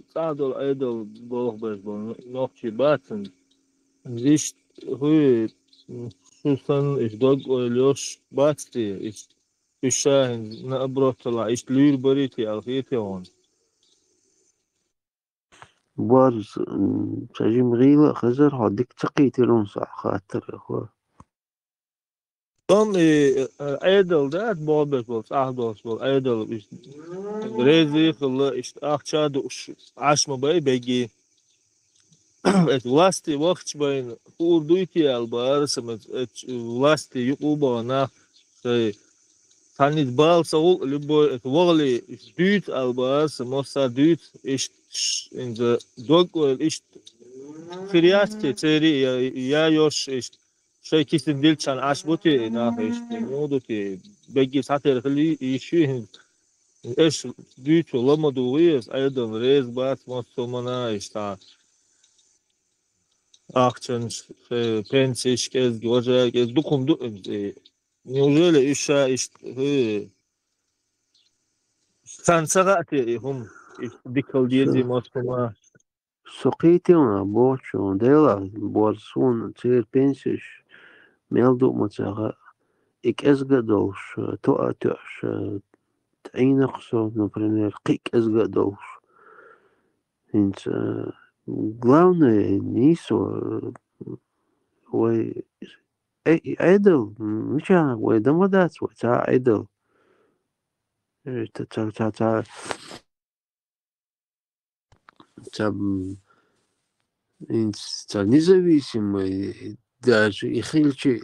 bogbes bon nochi batten ist hui susan ist dog olios basti ist ishahin na abrotala ist lür bariti alfiti on بارز تجيم غيلة خزر هاديك تقيتلون صح خاطر يا أخوة Tom edel dat bobet was ahdos was edel ist rezi khla ist achchad ashma bay begi et vlasti vaqt bayn urduyti albar samet et vlasti yuquba na say tanit bal saul любой et wogli ist düt albar samosa düt ist in the dog ist firiasti teri ya yosh ist شيء كيس ديلش عن عاش بوتي ناقش مودتي بيجي ساتر خلي يشين ايش ديت والله ما دويس ايضا ريز بات مصومنا اشتا اخشن بنسيش كز جوجا كز دوكم دو неужели еще سانسراتي هم ديكل ديزي مصوما سقيتي ونا بوشو ديلا بورسون تير بنسيش ميلدو متاغا إك أزغدوش توش تعينقصو например قيك أزغدوش انت главное нисо وي عدل مشان وي دمدات وتا عدل تا انت независимый даже и хильчи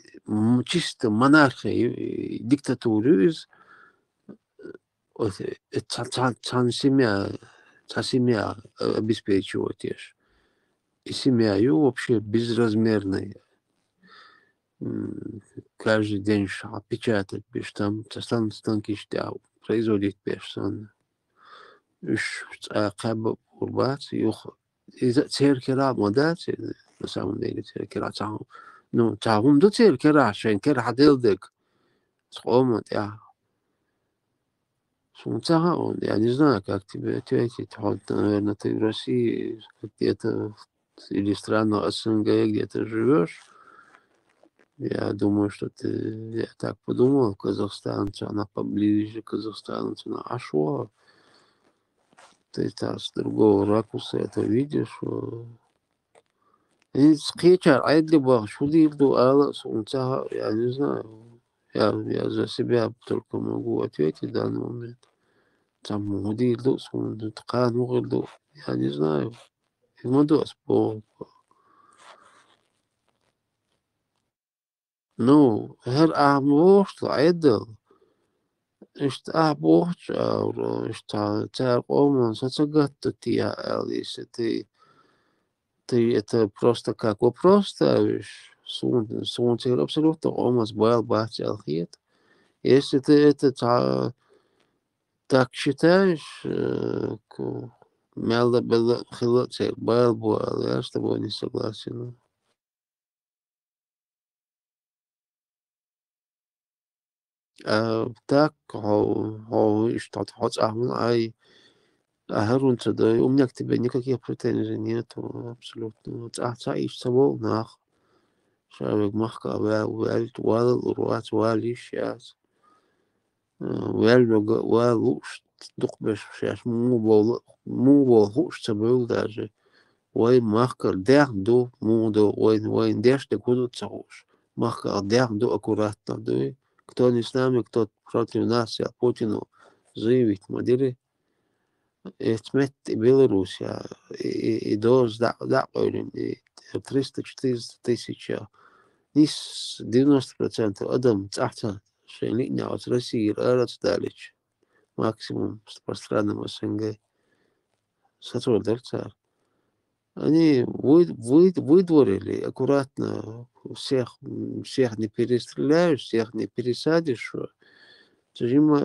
чисто монархия диктатуры семья обеспечивать и семья ее вообще безразмерная каждый день печатать бишь там станки производить бишь сон قبل قربات إذا تصير كرا مودات на самом деле كرا تعاون ну تعاون до تصير كرا عشان كرا حديلدك تقومت يا سمعتها я не знаю как тебе ответить вот наверное ты в России где-то или страну СНГ где-то живешь я думаю что ты я так подумал Казахстан она поближе к Казахстану она ашо ты с другого ракурса это видишь и скетчер айдлибах шудилду ала сумцаха я не знаю я за себя только могу ответить в данный момент там мудилду сумтқан мугилду я не знаю мудос по ну هر أعموش عدل إشت أعبوش أو إشت تعقوم ساتسقط تيا أليس ты это просто как вопрос ставишь сон тебе абсолютно омас был бахтиалхит если ты это так считаешь мелда было хилотер был я с тобой не согласен так что хоть ай أهرون تداي ومنك تبقى никаких претензий нету абсолютно تعيش سبول ناخ شابك مخكا والت والروات واليشياس والوش دقبش شاش مو بولوش تبول даже وين مخكا دو مودو وين ديش تكودو تسوش مخكا дو аккуратно دوي кто не с нами кто против нас я Путину заявить мадири اتمت Белоруссия и доз да ойлин 300-400 тысяч нис 90% адам цахта шелиня от России раз далеч максимум по странам СНГ сатор царь они выдворили аккуратно всех не перестреляешь всех не пересадишь Тажима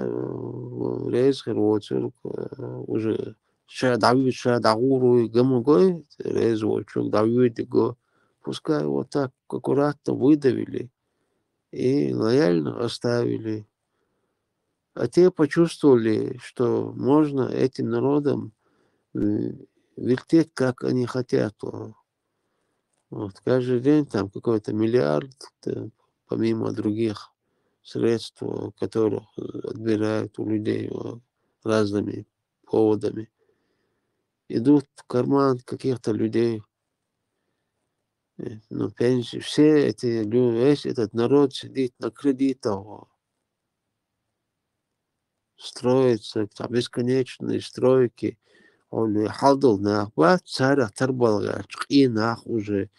рейс хервоцер уже шадагуру гамогой рейс вочок давидиго пускай вот так аккуратно выдавили и лояльно оставили а те почувствовали что можно этим народам вертеть как они хотят Вот, каждый день там какой-то миллиард, помимо других средств, которых отбирают у людей разными поводами, идут в карман каких-то людей. Ну, пенсии, все эти люди, весь этот народ сидит на кредитах, строятся там бесконечные стройки. Он халдал нахват, царя тарбалга, и нах уже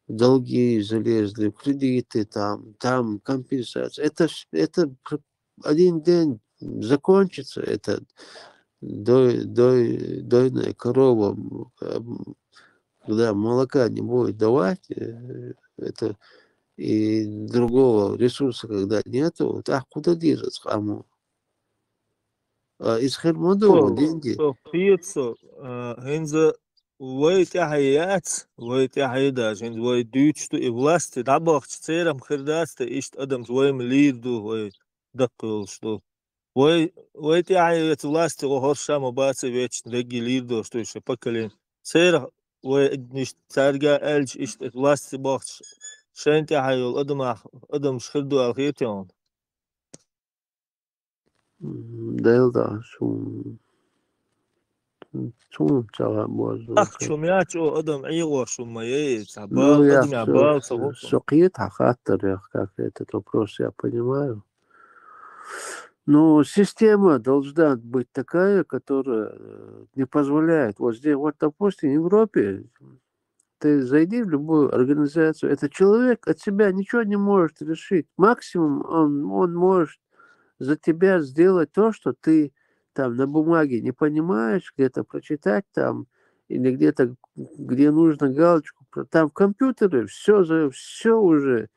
долги залезли, кредиты там компенсация. Это один день закончится, это дойная корова, когда молока не будет давать, это и другого ресурса, когда нету, так куда держится кому? Из Хермодова деньги. ويت حيات ويت حيداش هند ويت دوتش تو إبلاست دابخ تيرم خرداست إشت أدم ويم ليردو ويت دقلشتو ويت حيات ولاست وهرشا مباسي ويتش رجي ليردو شتو شبكلين سير ويت تارجع ألج إشت ولاست بخش شنت حيول أدم شخردو الخيتون دلدا شو شميات أو أدم عيوة شمية Ну, عبال я أدم عبال صغوص сокит хахаттер, как этот вопрос я понимаю. Но система должна быть такая, которая не позволяет. Вот здесь, вот, допустим, в Европе, ты зайди в любую организацию, этот человек от себя ничего не может решить. Максимум он может за тебя сделать то, что ты там на бумаге не понимаешь, где-то прочитать там, или где-то, где нужно галочку. Там в компьютере все уже.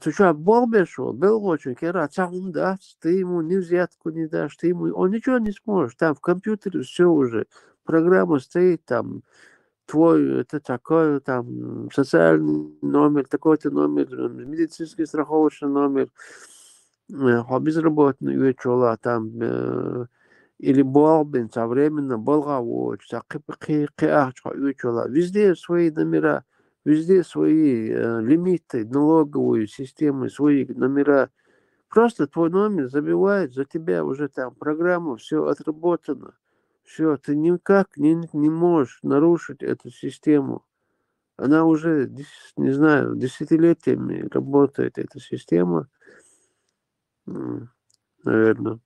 Ты что, балбешь, был очень кера, сам даст, ты ему ни взятку не дашь, он ничего не сможет. Там в компьютере все уже. Программа стоит там, твой, это такой, там, социальный номер, такой-то номер, медицинский страховочный номер, безработный вечера, там, или балбин, современно, болгавоч, везде свои номера, везде свои лимиты, налоговую систему, свои номера. Просто твой номер забивает за тебя уже там программа, все отработано. Все, ты никак не можешь нарушить эту систему. Она уже, не знаю, десятилетиями работает, эта система. Наверное,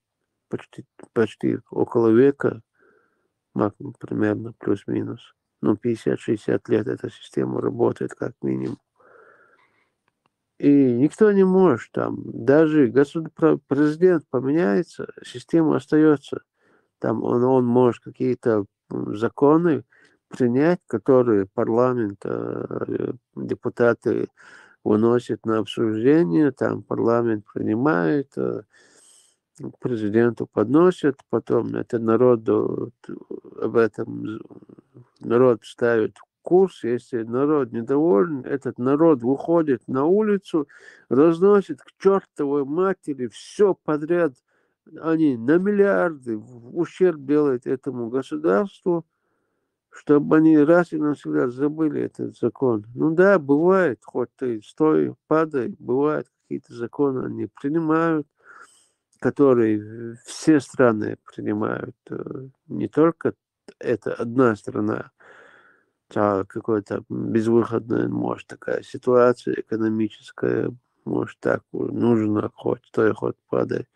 почти около века, примерно, плюс-минус. Ну, 50-60 лет эта система работает как минимум. И никто не может там, даже президент поменяется, система остается. Там он может какие-то законы принять, которые парламент, депутаты выносят на обсуждение, там парламент принимает, президенту подносят, потом это народу об этом народ ставит курс, если народ недоволен, этот народ выходит на улицу, разносит к чертовой матери все подряд, они на миллиарды в ущерб делают этому государству, чтобы они раз и навсегда забыли этот закон. Ну да, бывает, хоть ты стой, падай, бывают какие-то законы, они принимают, которые все страны принимают, не только это одна страна, а какая-то безвыходная, может, такая ситуация экономическая, может, так нужно, хоть стой, хоть падай.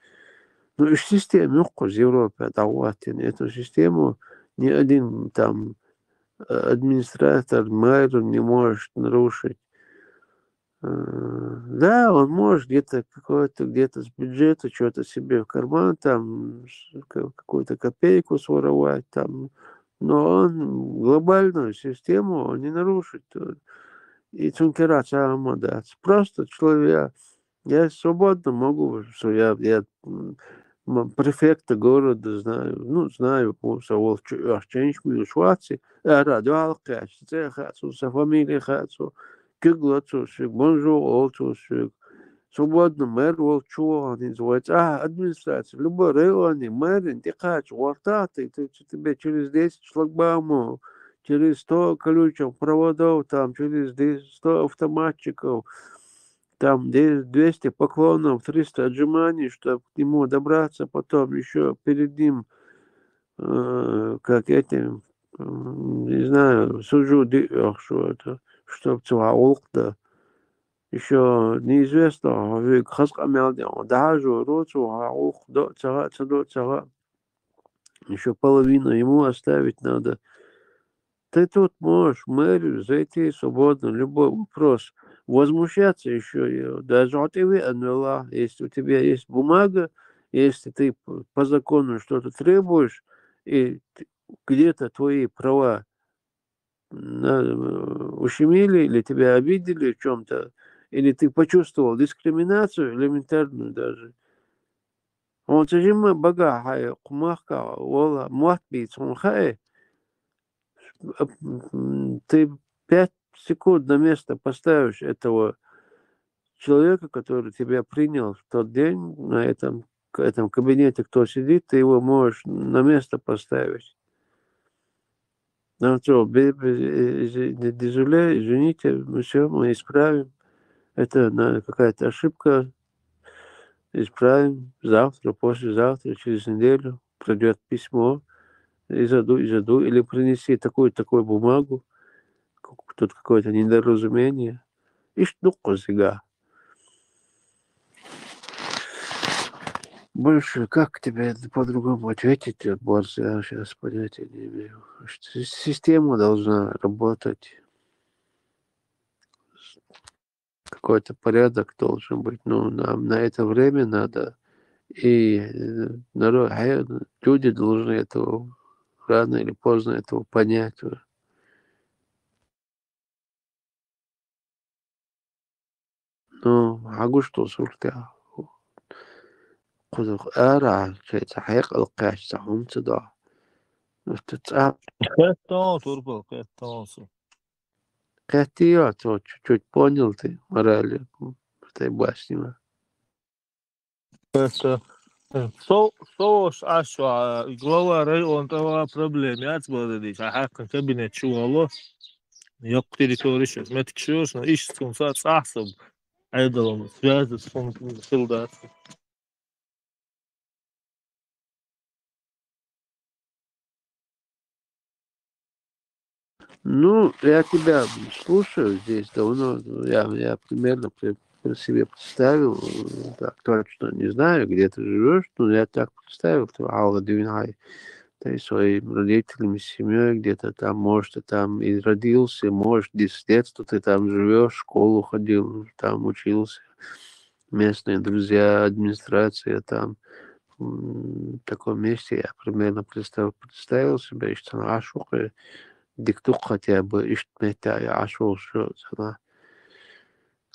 Ну, и система, в Европе, эту систему ни один там администратор, мэр не может нарушить. Да, он может где-то с бюджета что-то себе в карман, там, какую-то копейку своровать, там, но он глобальную систему он не нарушит. И цункера самодать. Просто человек, я свободно могу, что я префекта города знаю, в Швеции, радуал качество, хочу, со фамилией хочу, киглацушек, бонжур, олчушек, свободно мэр волчуа, называется, администрация, любой район, мэр, ты хочешь, тебе через 10 шлагбаумов, через 100 колючих проводов, там через 100 автоматчиков, там 200 поклонов, 300 отжиманий, чтобы к нему добраться, потом еще перед ним, как этим, не знаю, суджу, что это, чтобы цуаулкда, еще неизвестно, хаска мялдя, даже роцу, до цара, еще половину ему оставить надо. Ты тут можешь в мэрию зайти свободно, любой вопрос. Возмущаться еще, даже от тебя, если у тебя есть бумага, если ты по закону что-то требуешь, и где-то твои права ущемили, или тебя обидели в чем-то, или ты почувствовал дискриминацию элементарную даже. Он зажима бага хай кумахка, вола муатби цунхай. Ты 5 секунд на место поставишь этого человека, который тебя принял в тот день на этом кабинете, кто сидит, ты его можешь на место поставить. Ну что, извините, мы исправим. Это какая-то ошибка. Исправим завтра, послезавтра, через неделю придет письмо. Изаду, или принеси такую бумагу, тут какое-то недоразумение. И штука сега. Больше как тебе по-другому ответить, Борс, я сейчас понятия не имею. Система должна работать. Какой-то порядок должен быть. Ну, нам на это время надо. И люди должны этого рано или поздно этого понять. Ну, что суртя. خذ أرى شيء تحقيق القاش تاعهم تضع تتعب Катия, то чуть-чуть понял ты морали этой басни. Это соус ашва глава района проблемы отбордись, а как кабинет чувало, я территорию меткшус, но ищет консат асоб, айдолом связь с солдатом. Ну, я тебя слушаю здесь давно, я примерно себе представил, так точно не знаю, где ты живешь, но я так представил, что Алла Дюнай, ты своими родителями, семьей где-то там, может, ты там и родился, может, с детства ты там живешь, в школу ходил, там учился, местные друзья, администрация там, в таком месте я примерно представил себе, что на Ашуке, диктук хотя бы, и что Ашук, что она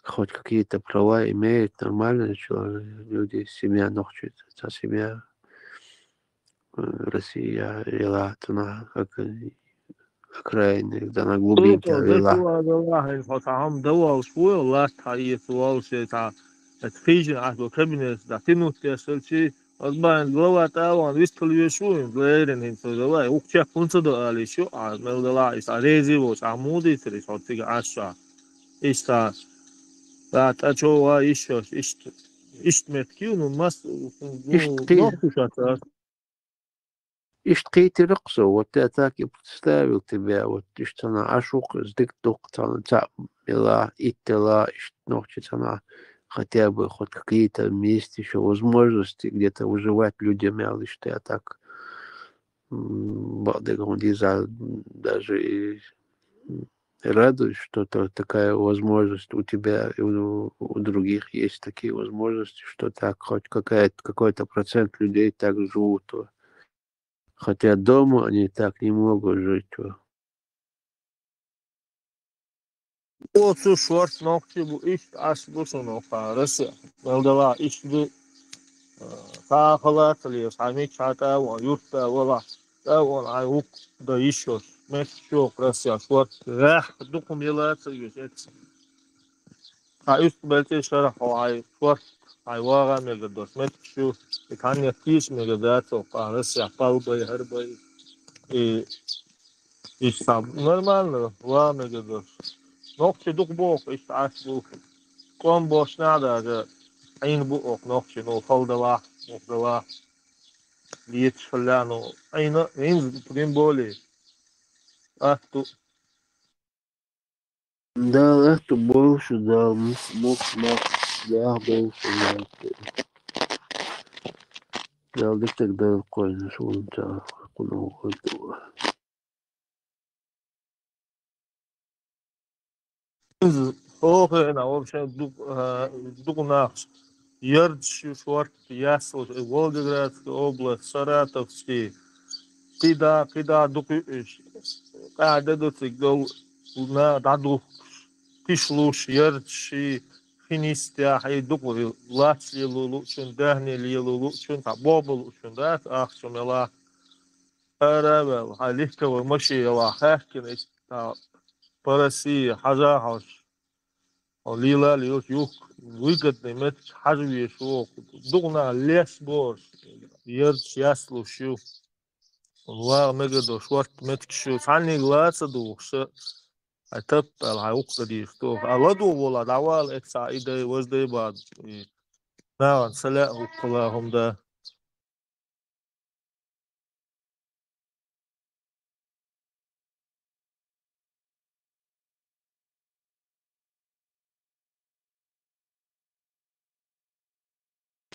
хоть какие-то права имеет, нормально, что люди, семья ночит, это семья Россия, вела, она как окраины, да на глубинке вела. Азбан глава таван вистолвешуин глэрен хинсодала укча кунсодо алишо мелдала ис арези вос амуди срис отига аша иста тачова ишо иштметкиуну мас нохушата Ишткейти рыксо, вот я так и представил тебя, вот что она Ашук, сдиктук, она мила, иттела, ночит она хотя бы хоть какие-то вместе еще возможности где-то выживать людям, что я так даже и радуюсь, что такая возможность у тебя и у других есть такие возможности, что так хоть какой-то процент людей так живут. Хотя дома они так не могут жить. Otu short nokti bu iş asbu sonu farası. Meldala iş bu kahalar taliyor. Sami çata ve yurtta valla. Da on ayuk da iş yok. Met çok rasya short. Rah dukum yıllar taliyor. Ha üst belki şara havai short. Ayvaga megados. Met şu ikanya kiş megadat o farası. Pal bay her bay. İşte нормально, ладно, говорю. Ногти дух бог, işte aç bu. Kon boş nada, aynı bu ok nogti, no falda var, лет шаляну, aynı тем более. А tu Да, это больше, да, мог, да, больше, да. Geldik de koymuş olunca bunu koydu. Охена, в общем, дух наш. Ярче, Шварт, Ясл, Волгоградская область, Саратовский. Кида, дух, когда дуцик дол, на даду, пишлуш, ярче, финистя, хай дух, лачли лучшин, дагнили лучшин, бобл лучшин, да, ах, шумела. Арабел, халихкова, машила, хахкин, по России, хазахаш. Лила льет юг, выгодный мет хажви шок, дугна лес бош, ерч яслушу, ва мегадо шварт мет кшу, сани гласа духша, а тап алхаук кади что, аладу вола давал экса иде возде бад, на саля укла хумда.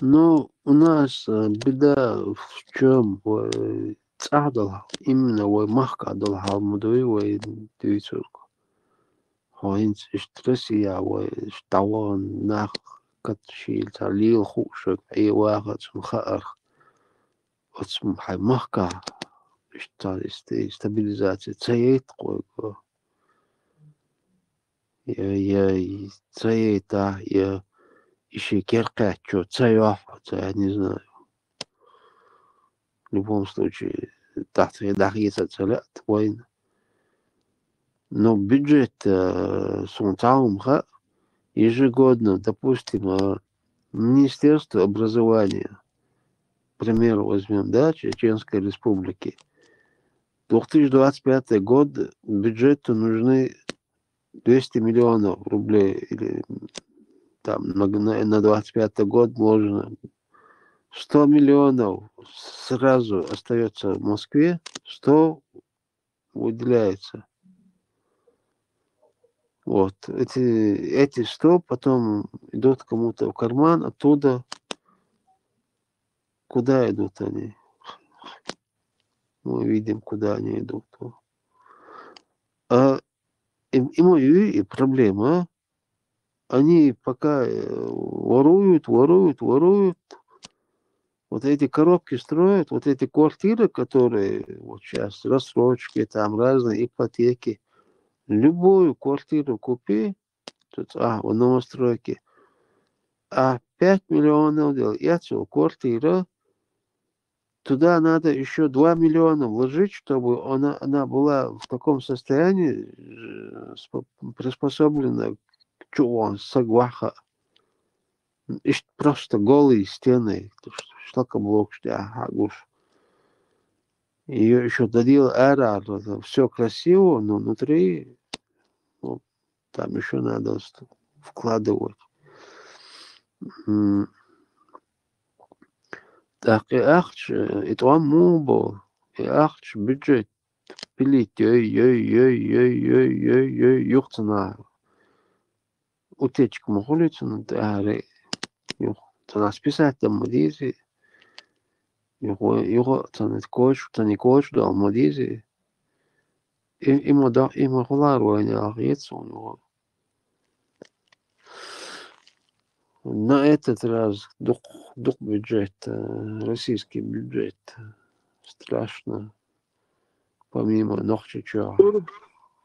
Ну, у нас беда в чем? Цадал, именно махка дал халмудой, дивицурку. Хоинц Россия, штаван нах катшил, лил хушек, и вахат смхах, от смхай махка, что стабилизация, цеет койко. Я цеета, я еще керка, что цеёф, я не знаю. В любом случае, так дахица целят, война. Но бюджет Сунцаумха ежегодно, допустим, Министерство образования, к примеру, возьмем, да, Чеченской Республики, 2025 год бюджету нужны 200 миллионов рублей, или там на 25 год можно 100 миллионов сразу остается в Москве, 100 выделяется. Вот. Эти 100 потом идут кому-то в карман, оттуда куда идут они? Мы видим, куда они идут. И проблема, они пока воруют. Вот эти коробки строят, вот эти квартиры, которые вот сейчас, рассрочки, там разные ипотеки. Любую квартиру купи, тут, в новостройке, 5 миллионов делать. И отсюда квартира, туда надо еще 2 миллиона вложить, чтобы она была в таком состоянии, приспособлена к чего, сагваха. И просто голые стены, шлакоблок, ее еще доделал эрар, все красиво, но внутри там еще надо вкладывать. Так, и ахч, это он мубо, и ахч бюджет пилить, юхтана. Утечка махулица, ну, да, тана списать там модизи. Его тана коч, тани коч, да, модизи. Има хулару, они ахьется у него. На этот раз дух бюджет, российский бюджет, страшно, помимо Нохчича,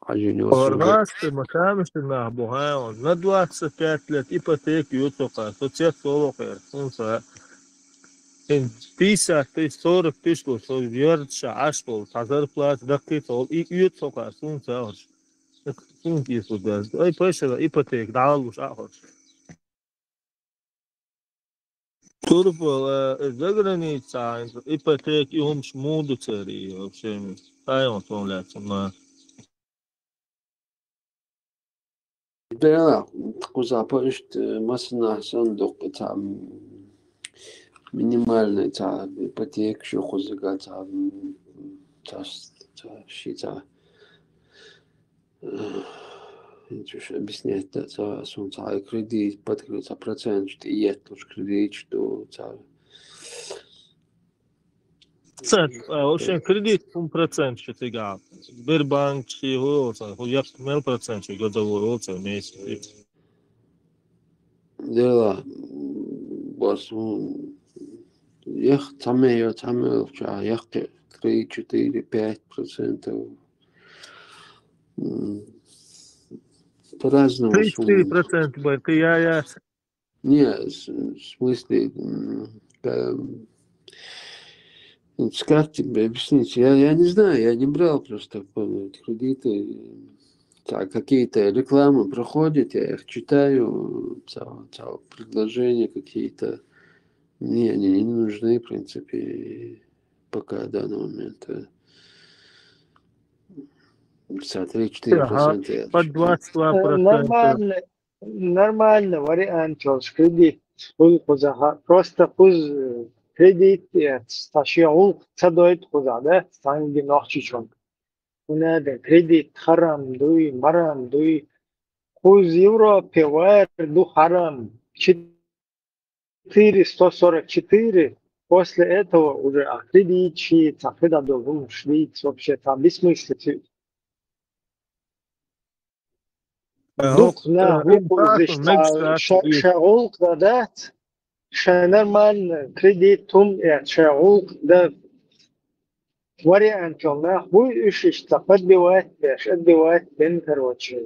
Оргасты, макамисты на Бугайон, на 25 лет ипотеки ютока, соцсет солокер, 50 тысяч, 40 тысяч, верча, ашпол, зарплат, дакитол, и ютока, сунцаош. Сунки сюда, ай пешера ипотек, далуш, ахош. Турбо, за граница, ипотеки умш муду цари, вообще, тайон сонляться, Да, кузапышт масна сандук там минимальный там ипотек, что хозяйка там счета. Ничего объяснять, да, солнца кредит, подкрыться процент, что есть лучше кредит, что Ocean кредит 1% что ты гав. Сбербанк его, я 0% годовой, это месяц. Да, босс, ях тамею, ях 3-4-5%. По-разному. 3-4% будет, я. Не, в смысле, как тебе объяснить? Я не знаю, я не брал просто кредиты. Так, какие-то рекламы проходят, я их читаю, предложения какие-то. Мне они не нужны, в принципе, пока в данный момент. 3-4%. Под 22%. Нормально вариант, кредит. Просто пусть кредит стащил, цадоит куда, да, станги нахчичон. Унада кредит харам, дуй, марам, дуй. Пусть Европе вар, ду харам. 444. После этого уже кредит, цафеда долгум, шлиц, вообще там бессмысленно. Дух на выпуск шагулк дадат, нормально кредитум шагулк да вариант на хуй ищешь, подбивать бен короче.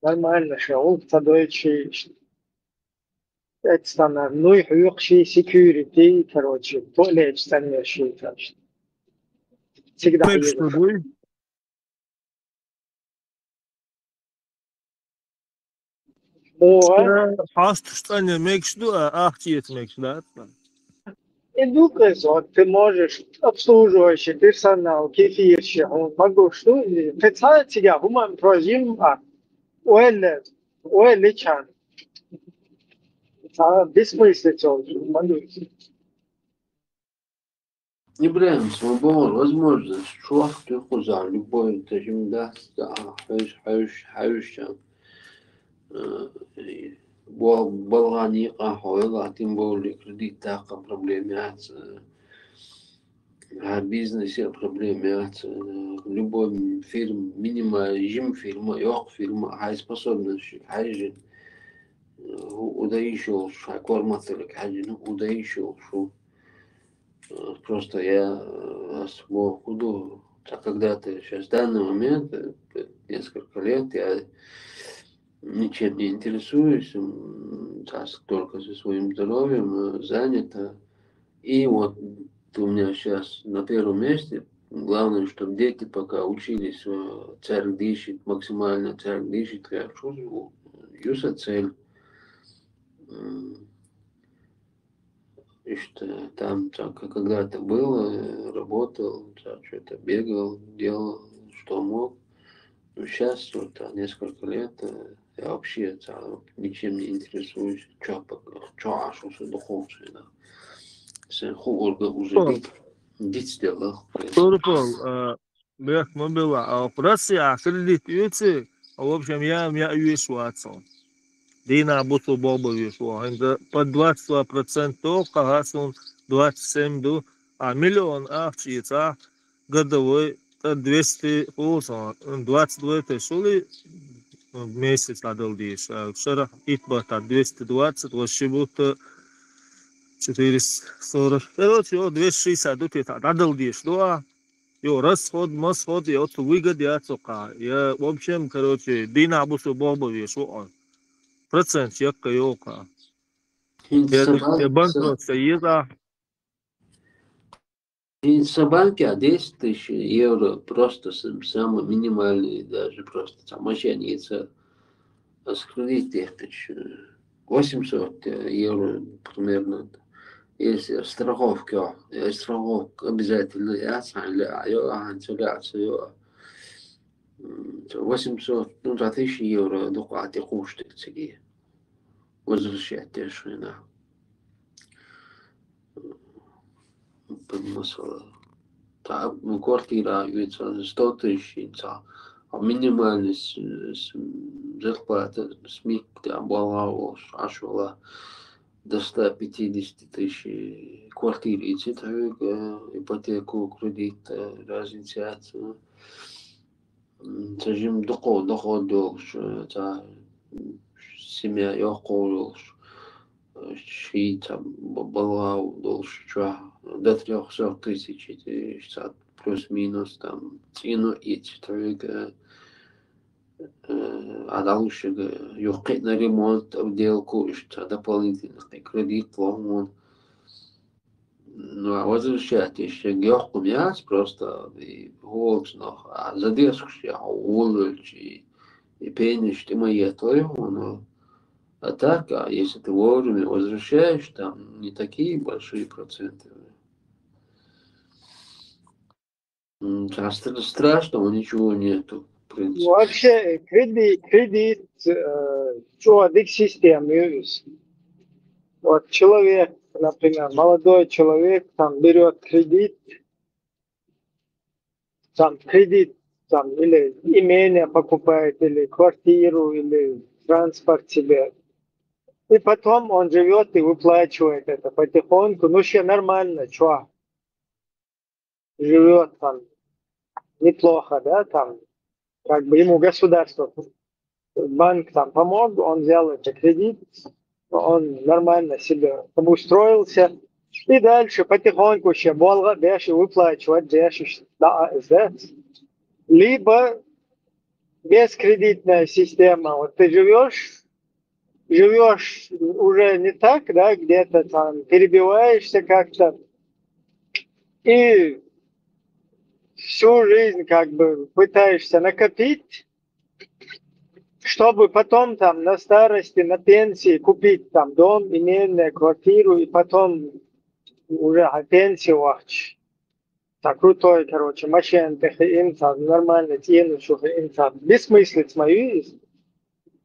Нормально шагулк тадойчи. Это стандарт. Ну и хуйший security, короче, более стандарт ший. Всегда есть. Hast что не мекс, ахтиет мекс, да? Эдукация, ты можешь обслуживающий персонал, кефирщик, он могу что, представь тебя, гуман прозим, уэлли чан. Бессмысленно, могу. Не прям свобода, возможность, что ты хузар, любой тажим даст, хаюшам. Болгани ахойла, тем более кредит так проблемят, а бизнесе проблемят, любой фирм, минимум фирма, йог фирма, хай способность, хай же удающий, хай кормателек, хай же удающий, что просто я смог худу, так когда-то сейчас в данный момент, несколько лет, я ничем не интересуюсь, только со своим здоровьем занято. И вот у меня сейчас на первом месте, главное, чтобы дети пока учились, царь дышит, максимально царь дышит, я чувствую, юса цель. И что там, когда-то было, работал, что-то бегал, делал, что мог. Но сейчас, вот, несколько лет, я вообще ничем не интересуюсь, что аж духовцы, да. Все уже дить сделал. Турпол, бех мобила, а в России кредит юцы, в общем, я юисуацию. Дина буту бобу юису, под 22%, кагасун 27, а миллион акций, годовой 200 пулса, 22 тысячи в месяц надо здесь. Вчера итбата 220, вообще будто 440. Короче, 260 надо здесь. Ну, расход, и вот выгода отсюда. Я, в общем, короче, дина бусу бобу вешу. Процент чекка йока. Я банкротство еда. И собаки 10 тысяч евро просто самый минимальный, даже просто там мошенница. А с кредитом 800 евро примерно. Если страховка обязательно, 800, ну, 2000 евро доплаты кушать тебе. Возвращать решено. Подмысла. Та квартира 100 тысяч, а минимальная зарплата СМИ была ашвала до 150 тысяч квартиры, и ипотеку, кредит, разница. Скажем, доход долж, семья долж, ши там была долж, до 300 тысяч, плюс-минус там цену и человека, а дальше юхать на ремонт, обделку, дополнительный кредит, ломон. Ну, а возвращать еще геоху мяс просто и голодно, а задержку я уволочь и пенишь ты мои твоего, но а так, а если ты вовремя возвращаешь, там не такие большие проценты. Часто страшного ничего нету, в принципе. Вообще, кредит, что, систем, вот человек, например, молодой человек там берет кредит, там или имение покупает, или квартиру, или транспорт себе. И потом он живет и выплачивает это потихоньку. Ну, еще нормально, что? Живет там неплохо, да, там, как бы ему государство, банк там помог, он взял этот кредит, он нормально себе обустроился. И дальше потихоньку еще больше выплачивать, да, либо бескредитная система. Вот ты живешь уже не так, да, где-то там перебиваешься как-то, и всю жизнь как бы пытаешься накопить, чтобы потом там на старости, на пенсии купить там дом, имение, квартиру, и потом уже пенсию вахч. Так крутой, короче, машин, нормально, тяну, бессмыслиц мою.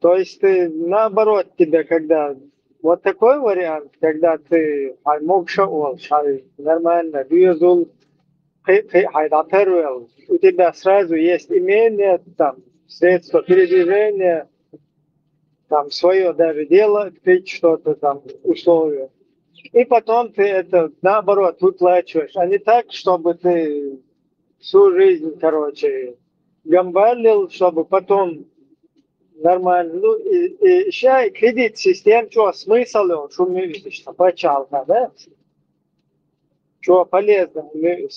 То есть ты, наоборот, тебе, когда вот такой вариант, когда ты нормально, у тебя сразу есть имение, там, средства передвижения, там, свое даже дело, открыть что-то там, условия. И потом ты это, наоборот, выплачиваешь, а не так, чтобы ты всю жизнь, короче, гамбалил, чтобы потом нормально. Ну, и еще кредит систем, что смысл он, что мы видим, что почалка, да? Что полезно мы видим.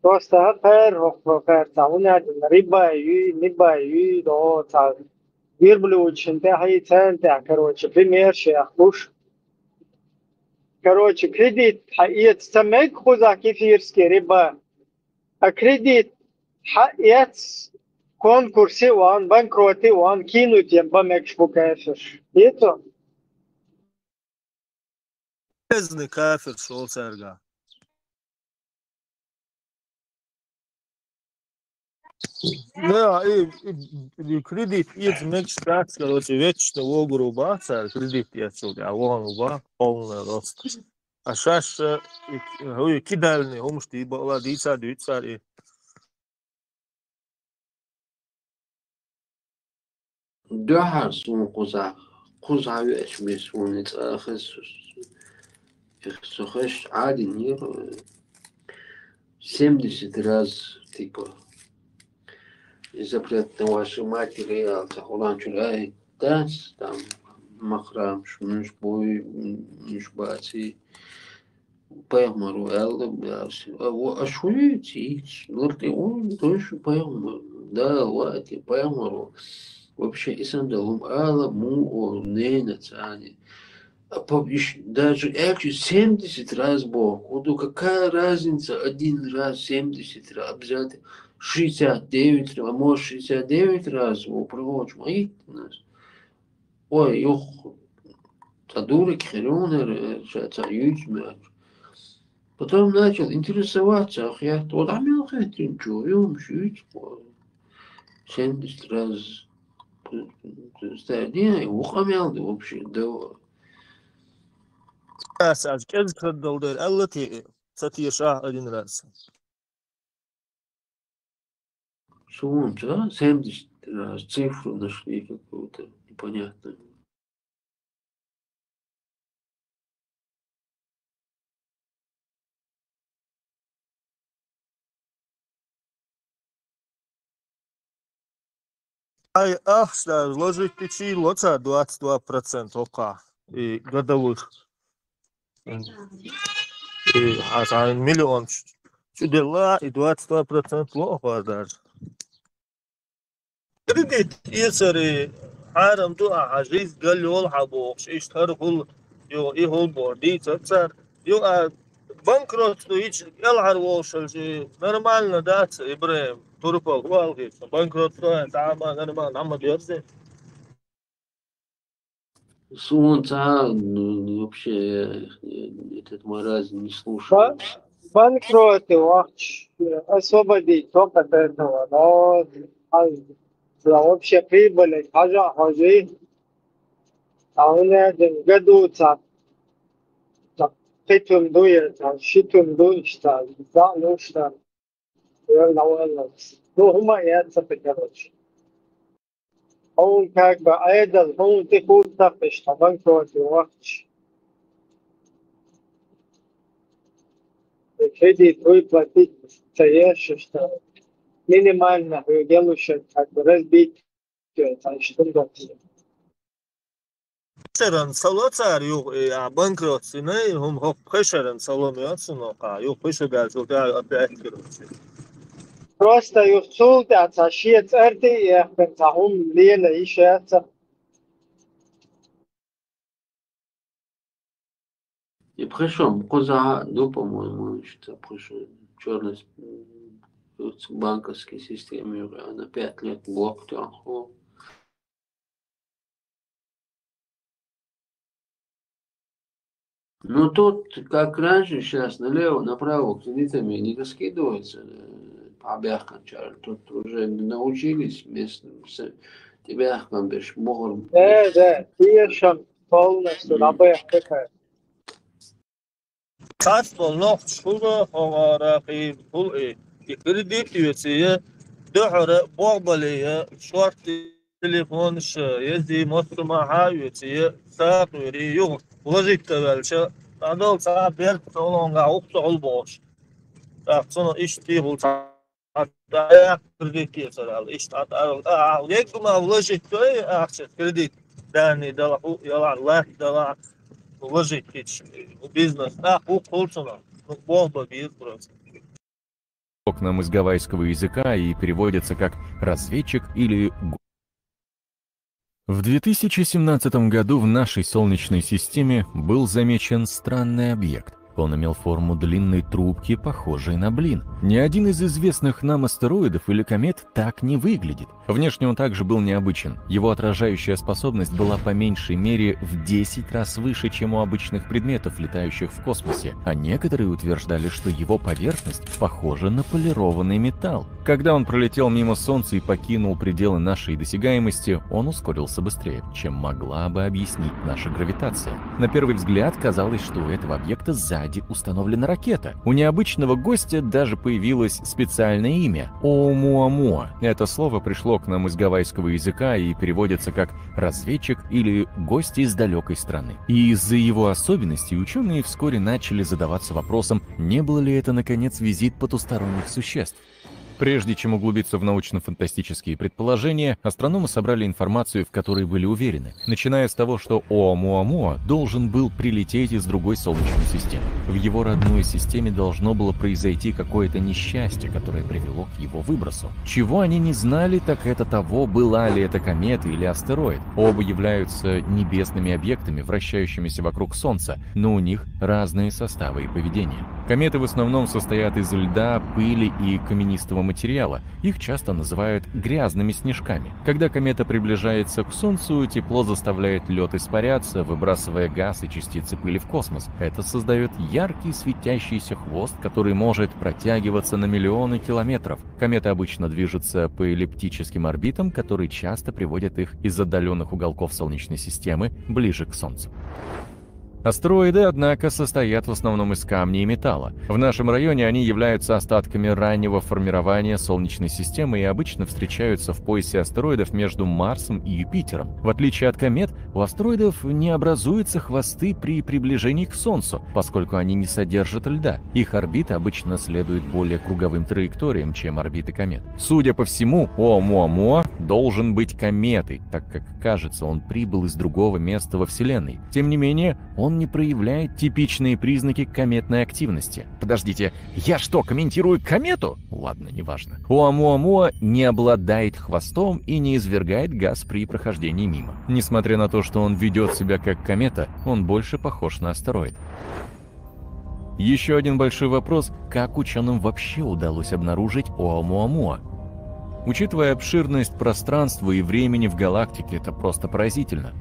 Просто там у меня рибаю, не баю, да, там, верблючин, короче, пример, шахуш. Короче, кредит, يتسمى خذ كثيرسكي ربا. كредит, конкурсе он банкроты, он кинуть я бамекш букаешь. Это полезный кафир шел царга. Да, и кредит есть мечтать, короче, вечно в огуру бацар, кредит я чуди, а вон уба полный рост. А сейчас кидальный, умшти, бала, дица, и Да, сум куза вещь без улицы, их сухаш один мир 70 раз типа запрет на ваши материалы, захолан чурай, дас там махрам, шмуш бой, мишбати, поймару, а шуете, лорты, он тоже поймару, да, лати, поймару. Вообще, и сандалум ала му не нацани. Даже 70 раз Бог. Вот какая разница один раз, 70 раз, обязательно 69 раз, а может 69 раз прочь мои нас. Ой, тадурик, херунер, цаючмер. Потом начал интересоваться, вот а меня хотим, что, шить, 70 раз ставить. Ухамялды вообще, да. Аз кез кырдылдыр, әлләти сатиша один раз. Солнце, 70 раз цифру нашли какую-то непонятную. Ай, что вложить печи лоца 22% ока и годовых. И а миллион чудела и 22% лоха даже. Кредит يسري حرم تو عجيز قال له حبوش اشتهر كل يو ايه هو بوردي تصير يو بانكروت تو يج يلعر وصل شيء نورمально да ابراهيم турпа والغي بانكروت то تعامل нормально عم بيرزي Солнце, ну вообще этот маразм не слушаю. Банкроты, освободить только от этого, но за общей прибыли, хажи, а у меня году пятым дует, шитым дует, что да, ну что, ну умается, короче. Он как бы, а это, он ты куда что банкроты, кредит выплатить настоящее, что минимально делающее, как бы разбить, что такое. Шерен салоцар ю банкрот сине хум хоп пешерен саломиат сунока ю пешегал зута опять короче. Просто юхцулт аташиет эрти яхбен тахум лена ишаца. И пришел, коза, ну, по-моему, что пришел черный банковской системе на 5 лет блок траху. Ну тут, как раньше, сейчас налево, направо кредитами не раскидывается по бяхкам, тут уже научились местным с бяхкам беш могут. Да, тиешам полностью на бяхках. Кас полно шуга хаварахи пул кредит юция дохора богбалия шорт телефон يزي مصطمعها يتي ساقري يوم وظيفة تبالشة عدل ساعة بيرت صولونغا وقصة البوش تاقصنا إشتي بول ساعة كرديت يسرال إشتات يكما وظيفة توي أحسن كرديت داني دلعو يلع الله دلع وظيفة бизнес قولتنا بومبا بيزبرس. К нам из гавайского языка и переводится как «разведчик» или В 2017 году в нашей Солнечной системе был замечен странный объект. Он имел форму длинной трубки, похожей на блин. Ни один из известных нам астероидов или комет так не выглядит. Внешне он также был необычен. Его отражающая способность была по меньшей мере в 10 раз выше, чем у обычных предметов, летающих в космосе. А некоторые утверждали, что его поверхность похожа на полированный металл. Когда он пролетел мимо Солнца и покинул пределы нашей досягаемости, он ускорился быстрее, чем могла бы объяснить наша гравитация. На первый взгляд казалось, что у этого объекта сзади установлена ракета. У необычного гостя даже появилось специальное имя – Оумуамуа. Это слово пришло к нам из гавайского языка и переводится как «разведчик» или «гость из далекой страны». И из-за его особенностей ученые вскоре начали задаваться вопросом, не был ли это, наконец, визит потусторонних существ. Прежде чем углубиться в научно-фантастические предположения, астрономы собрали информацию, в которой были уверены, начиная с того, что Оумуамуа должен был прилететь из другой Солнечной системы. В его родной системе должно было произойти какое-то несчастье, которое привело к его выбросу. Чего они не знали, так это того, была ли это комета или астероид. Оба являются небесными объектами, вращающимися вокруг Солнца, но у них разные составы и поведение. Кометы в основном состоят из льда, пыли и каменистого материала. Их часто называют грязными снежками. Когда комета приближается к Солнцу, тепло заставляет лед испаряться, выбрасывая газ и частицы пыли в космос. Это создает яркий светящийся хвост, который может протягиваться на миллионы километров. Кометы обычно движутся по эллиптическим орбитам, которые часто приводят их из отдаленных уголков Солнечной системы ближе к Солнцу. Астероиды, однако, состоят в основном из камня и металла. В нашем районе они являются остатками раннего формирования Солнечной системы и обычно встречаются в поясе астероидов между Марсом и Юпитером. В отличие от комет, у астероидов не образуются хвосты при приближении к Солнцу, поскольку они не содержат льда. Их орбиты обычно следуют более круговым траекториям, чем орбиты комет. Судя по всему, Оumuamua должен быть кометой, так как, кажется, он прибыл из другого места во Вселенной. Тем не менее, он не проявляет типичные признаки кометной активности. Подождите, я что, комментирую комету? Ладно, неважно. Оumuamua не обладает хвостом и не извергает газ при прохождении мимо. Несмотря на то, что он ведет себя как комета, он больше похож на астероид. Еще один большой вопрос, как ученым вообще удалось обнаружить Оumuamua? Учитывая обширность пространства и времени в галактике, это просто поразительно.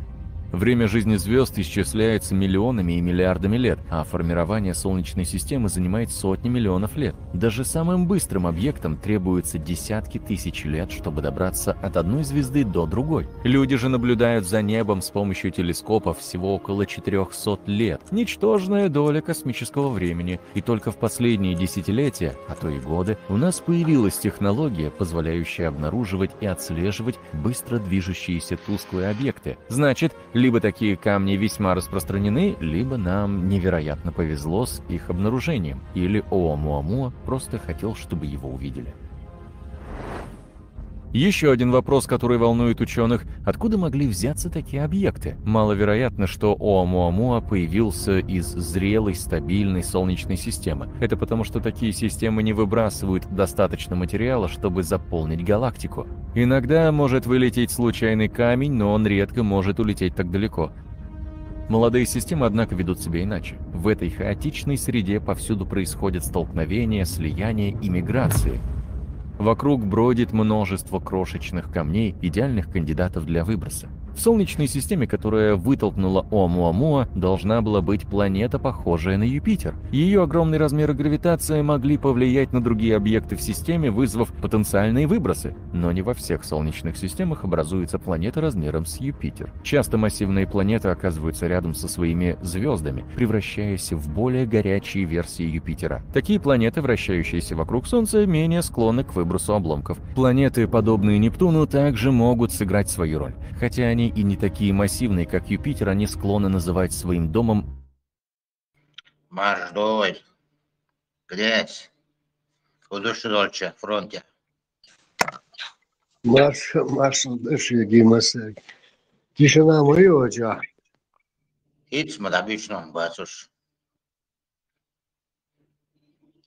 Время жизни звезд исчисляется миллионами и миллиардами лет, а формирование Солнечной системы занимает сотни миллионов лет. Даже самым быстрым объектам требуется десятки тысяч лет, чтобы добраться от одной звезды до другой. Люди же наблюдают за небом с помощью телескопов всего около 400 лет. Ничтожная доля космического времени. И только в последние десятилетия, а то и годы, у нас появилась технология, позволяющая обнаруживать и отслеживать быстро движущиеся тусклые объекты. Значит, либо такие камни весьма распространены, либо нам невероятно повезло с их обнаружением, или Оumuamua просто хотел, чтобы его увидели. Еще один вопрос, который волнует ученых: откуда могли взяться такие объекты? Маловероятно, что Оumuamua появился из зрелой, стабильной Солнечной системы. Это потому, что такие системы не выбрасывают достаточно материала, чтобы заполнить галактику. Иногда может вылететь случайный камень, но он редко может улететь так далеко. Молодые системы, однако, ведут себя иначе. В этой хаотичной среде повсюду происходят столкновения, слияния и миграции. Вокруг бродит множество крошечных камней, идеальных кандидатов для выброса. В Солнечной системе, которая вытолкнула Оumuamua, должна была быть планета, похожая на Юпитер. Ее огромный размер и гравитация могли повлиять на другие объекты в системе, вызвав потенциальные выбросы. Но не во всех солнечных системах образуется планета размером с Юпитер. Часто массивные планеты оказываются рядом со своими звездами, превращаясь в более горячие версии Юпитера. Такие планеты, вращающиеся вокруг Солнца, менее склонны к выбросу обломков. Планеты, подобные Нептуну, также могут сыграть свою роль. Хотя они и не такие массивные, как Юпитер, они склонны называть своим домом... Маждой, грязь, удушевольче, фронте. Маршал Гимаса. Тишина моего. Hiç mi da обычно, батюш?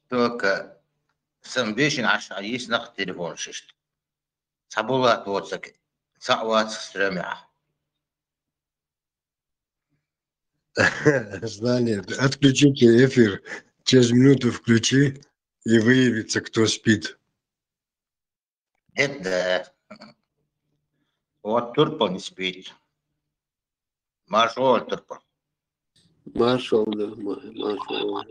Только сам вечен, аж есть на телефон шишт. Сабулат вот так. Сауат стремя. Знание. Отключите эфир. Через минуту включи и выявится, кто спит. Это вот турпо не спит. Маршал турпо. Маршал, да, маршал.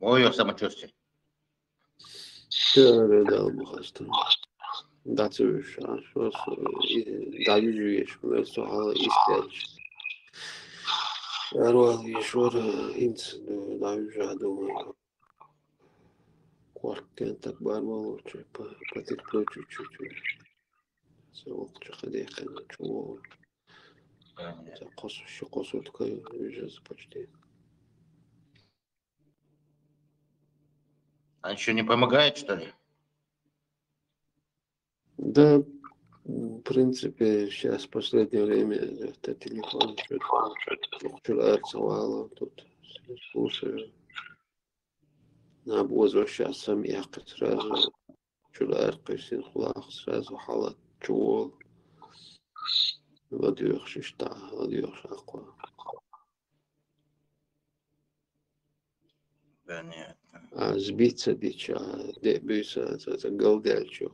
Мое самочувствие. Теория дал бухасту. Датуш, а что давишь, что hala isteç. Arwah yeshor ints давишь, думаю. Коркен так бармал, что потекло чуть-чуть. Сок чахадеха, чего. Косу такая уже почти. А еще не помогает, что ли? Да, в принципе, сейчас в последнее время это телефон что-то арцевало, тут слушаю. Надо возвращаться мягко сразу. Что-то аркайсин хулах, сразу халат чуол. Ладьёх шишта, ладьёх шаква. Понятно. сбиться дича, де бюса, за галдельчух.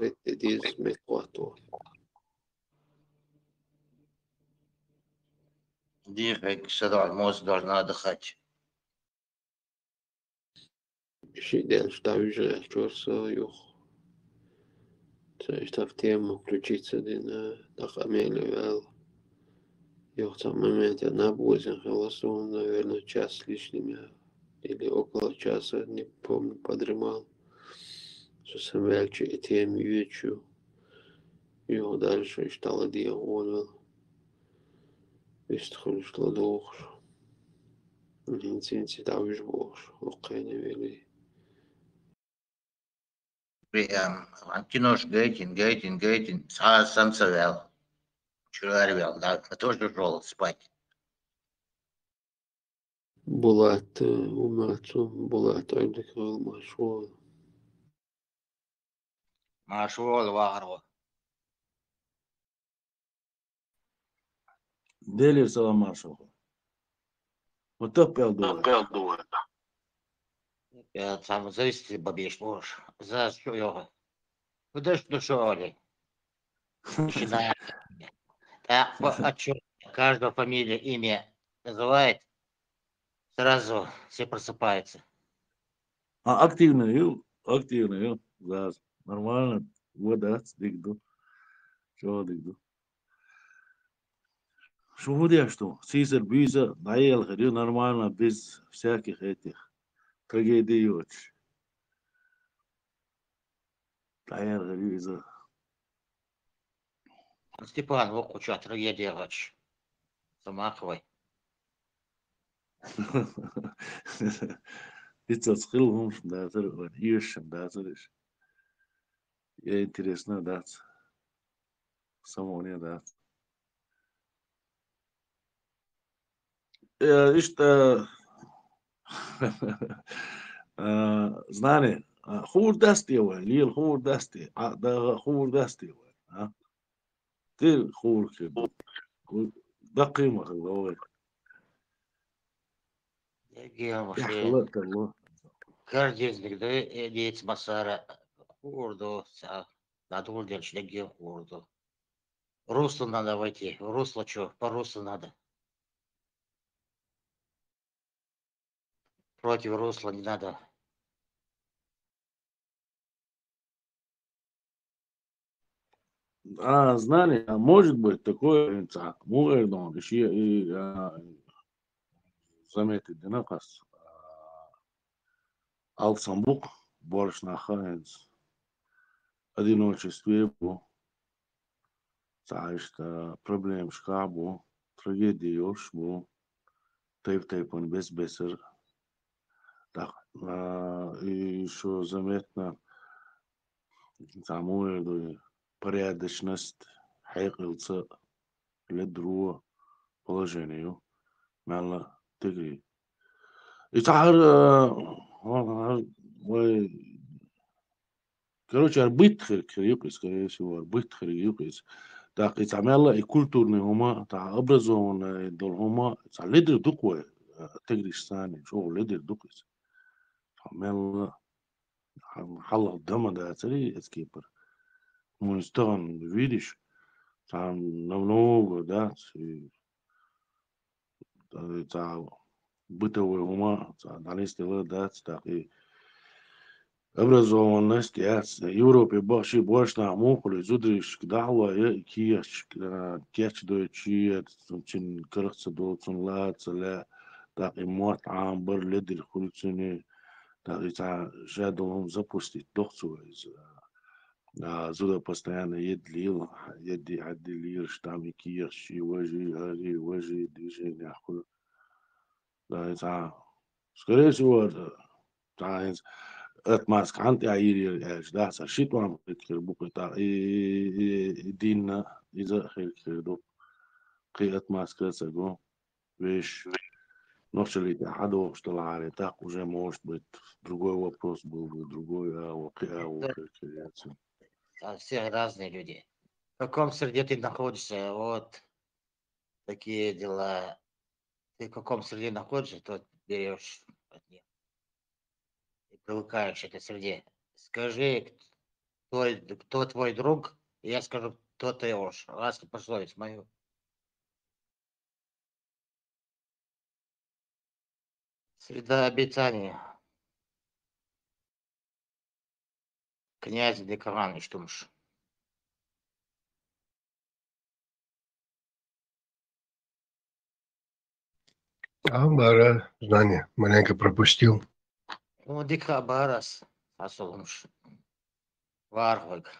Это диз меквато. Дихай, садал, мозг должна отдыхать. Щидель, что уже чурса юх. Что в тему включиться на Амелию Вел. Юх там момент я на бузин голосовал, наверное, час с лишним или около часа, не помню, подремал. Что сам велчу и тем ючу. Юх дальше стало диагонал. Вистхун что дух. Инцинци давиш бож. Окейне вели. Антинош гейтин, сам совел. Вчера ревел, да, я тоже шел спать. Булат умацу, Булат айдыкал машуал. Машвол варво. Дели салам маршал. Вот так пел Я сам зависит бабеш можешь. За что его? Куда что шоли? Начинает. А что? Каждого фамилия, имя называет, сразу все просыпаются. активный, да, нормально, вот да, дигду, что дигду. Что я что? Сизер биза, наел, ходил нормально, без всяких этих трагедий. Наел, ходил. Степан, вот куча трагедия лучше. Замахивай. Лицо схилом, да, ешем, да, я интересно, да, само не, да. Işte znani hurdasti var, lil hurdasti, da hurdasti var. Til hurki, da kıyma var. Yaşlı Allah. Каждый да едет масара хурду, надо держать где хурду. Русло надо войти. Русло что? По руслу надо. Против русла не надо. Знали, может быть такое, можно еще и заметить, да, наказ. Алсамбук, борщ на хайнс, одиночестве, что проблем шкабу, трагедии ошбу, тейп-тейпон без бесер. Так, и еще заметно, самую порядочность, хайкался ледру положению, мало тигри. И короче, арбитр крепкий, скорее всего, арбитр крепкий. Так, и самела и культурные ума, та образованные дол ума, та лидер дукве, тигристани, шо лидер дукве. Самела حلق دم ده تري اسكيبر ونستغن فيديش там намного, да, та бытовой ума, данности да, так и образованность, я в Европе больше на мухли, зудриш, кдала, я кияч, кияч дойчи, чин кыркцы долцун ла, так и мот амбар ледер хулцуни, так и та жадом запустить дохцу из зуда постоянно едлил, едди аддилир, штамми кияч, вожи, движения, да, это, скорее всего, та اتماسك عندي عيري ده سرشيت وعم كتير بوك تاع دينا إذا خير دو قي اتماسك سجون вещь начали حدو что على так уже может быть другой вопрос был бы другой Все разные люди. В каком среде ты находишься, вот такие дела. Ты в каком среде находишься, то берешь от них. привыкаешь к этой среде. Скажи, кто твой друг, и я скажу, кто ты уж. Ласка пословиц мою. Среда обитания. Князь Декаран, что ж. Бара, знание, маленько пропустил. Ну, Декабарас, асолумш. Варвик.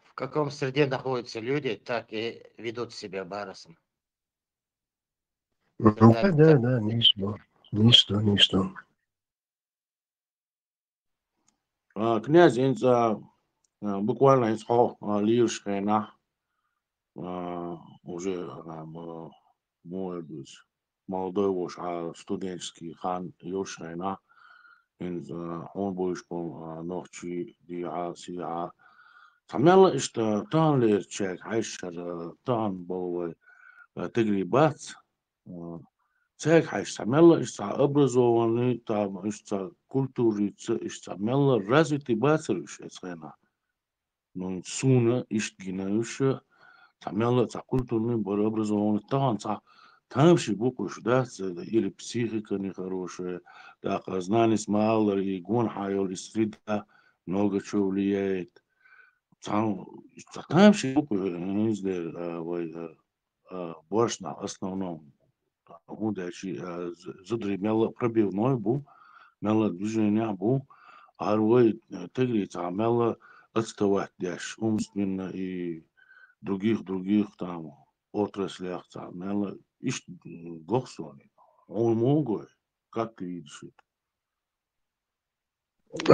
В каком среде находятся люди, так и ведут себя барасом. Да, ничто. Князь, буквально лишь уже молодой вож, студенческий хан Юршайна, он будет ночи диа. Самяла что тан лерчек, айшер тан был тегрибат. Цех хайш самяла образованный там культурица, самяла развитый бацерыш эсхена. Но суна гинающая самяла культурный образованный там шибукуш, да, или психика нехорошая, так, знание мало, и гон хайол, и среда много чего влияет. Там шибукуш, не знаю, больше на основном. Удачи, задремело пробивной был, мело движение был, а рой тегрица, мело отставать дальше, умственно и других там отраслях, мело ищ гохсони. Он могой, как ты видишь это?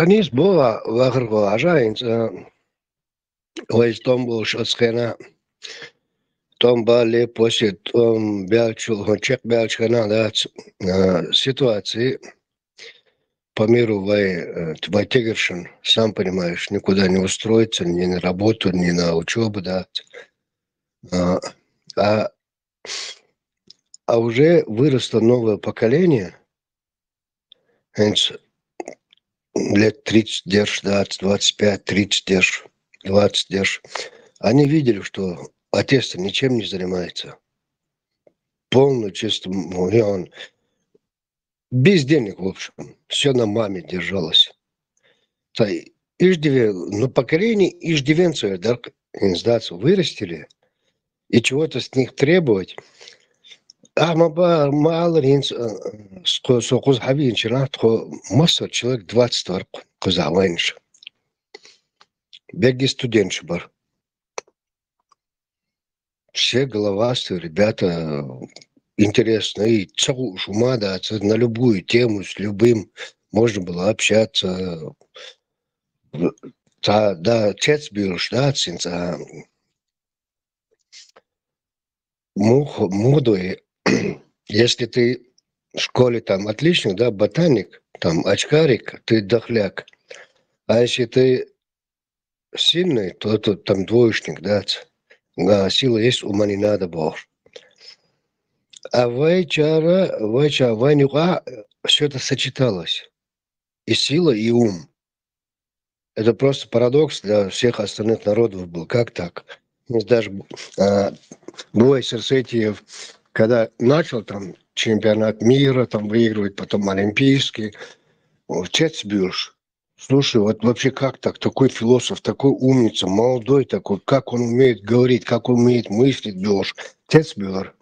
Анис была вахрго ажаинц, том был шоцкена. Том бали после том бялчул, чек бялчкана, да, ситуации по миру твой тегершин, сам понимаешь, никуда не устроиться, ни на работу, ни на учебу, да. А уже выросло новое поколение, лет 30 держь, 25, 30 держь, 20 держь. Они видели, что отец ничем не занимается. Полный чисто, он без денег, в общем. Все на маме держалось. Но поколение иждивенцев, да, вырастили, и чего-то с них требовать. Масса человек 20 кузавайнш. Беги студент бар. Все головастые ребята интересные. И шума, да, на любую тему, с любым можно было общаться. Да, отец бьешь, да, цинца. Молодой. Если ты в школе там отличник, да, ботаник, там очкарик, ты дохляк. А если ты сильный, то там двоечник, да. Сила есть, ума не надо было. А вайнюка все это сочеталось. И сила, и ум. Это просто парадокс для всех остальных народов был. Как так? Даже Буай Серсетиев, когда начал там чемпионат мира там выигрывать, потом олимпийский, отец бьешь. Слушай, вот вообще как так? Такой философ, такой умница, молодой такой, как он умеет говорить, как он умеет мыслить, бьешь. Отец бьешь.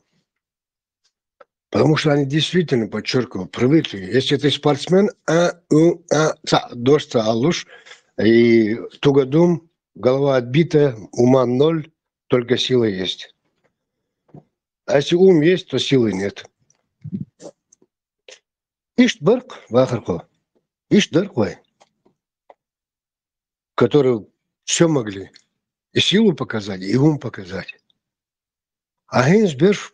Потому что они действительно, подчеркиваю, привыкли. Если ты спортсмен, дождь алуш, и тугодум, голова отбитая, ума ноль, только сила есть. А если ум есть, то силы нет. Ишт-барк, вахарко. Ишт-дарквай. Которые все могли. И силу показать, и ум показать. А Гейнсберг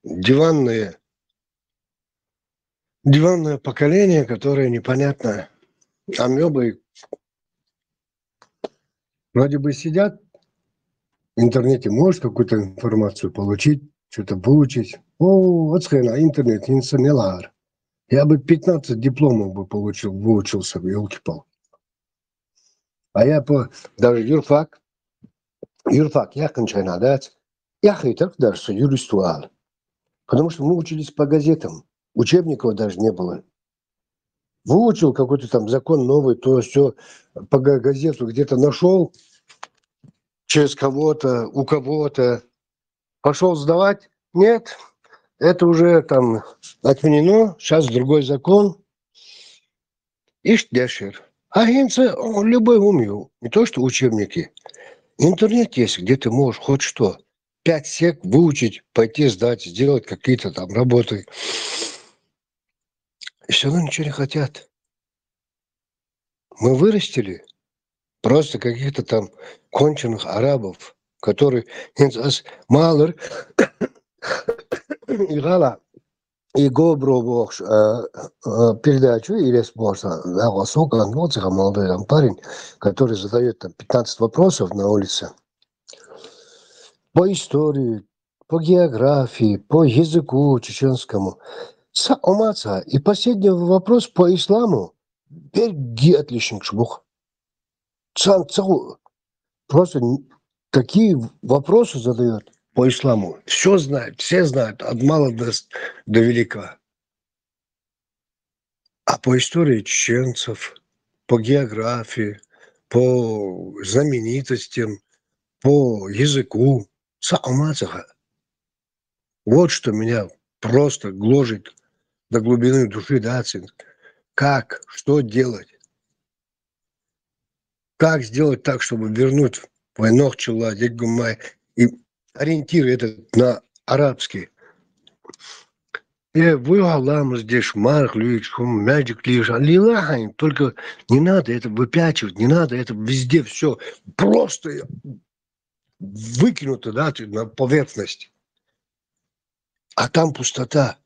диванное поколение, которое непонятно. Амебы вроде бы сидят в интернете, может какую-то информацию получить, что-то выучить. О, вот на интернет, инсанелар. Я бы 15 дипломов бы получил, выучился бы, елки-палки. А я даже юрфак, я кончаю дать. Я хотел даже что юристуал. Потому что мы учились по газетам. Учебников даже не было. Выучил какой-то там закон новый, то все по газету где-то нашел, через кого-то, у кого-то. Пошел сдавать? Нет. Это уже там отменено. Сейчас другой закон. Ишь, дешер. А инца любой умею. Не то, что учебники. Интернет есть, где ты можешь хоть что. 5 сек выучить, пойти сдать, сделать какие-то там работы. И все равно ничего не хотят. Мы вырастили просто каких-то там конченых арабов, которые малыр играла и Гобро передачу или спорта, да, высокая, молодой там парень, который задает там 15 вопросов на улице по истории, по географии, по языку чеченскому. И последний вопрос по исламу. Берги отличник шбух. Просто такие вопросы задает по исламу. Все знают, все знают, от мала до велика. А по истории чеченцев, по географии, по знаменитостям, по языку. Вот что меня просто гложет до глубины души, да, как, что делать? Как сделать так, чтобы вернуть войнох чула, дегумай и ориентир этот на арабский. Вы Аллах здесь марх лишь, мяджик лишь, лилахань, только не надо это выпячивать, не надо это везде все просто выкинуто, да, на поверхность. А там пустота.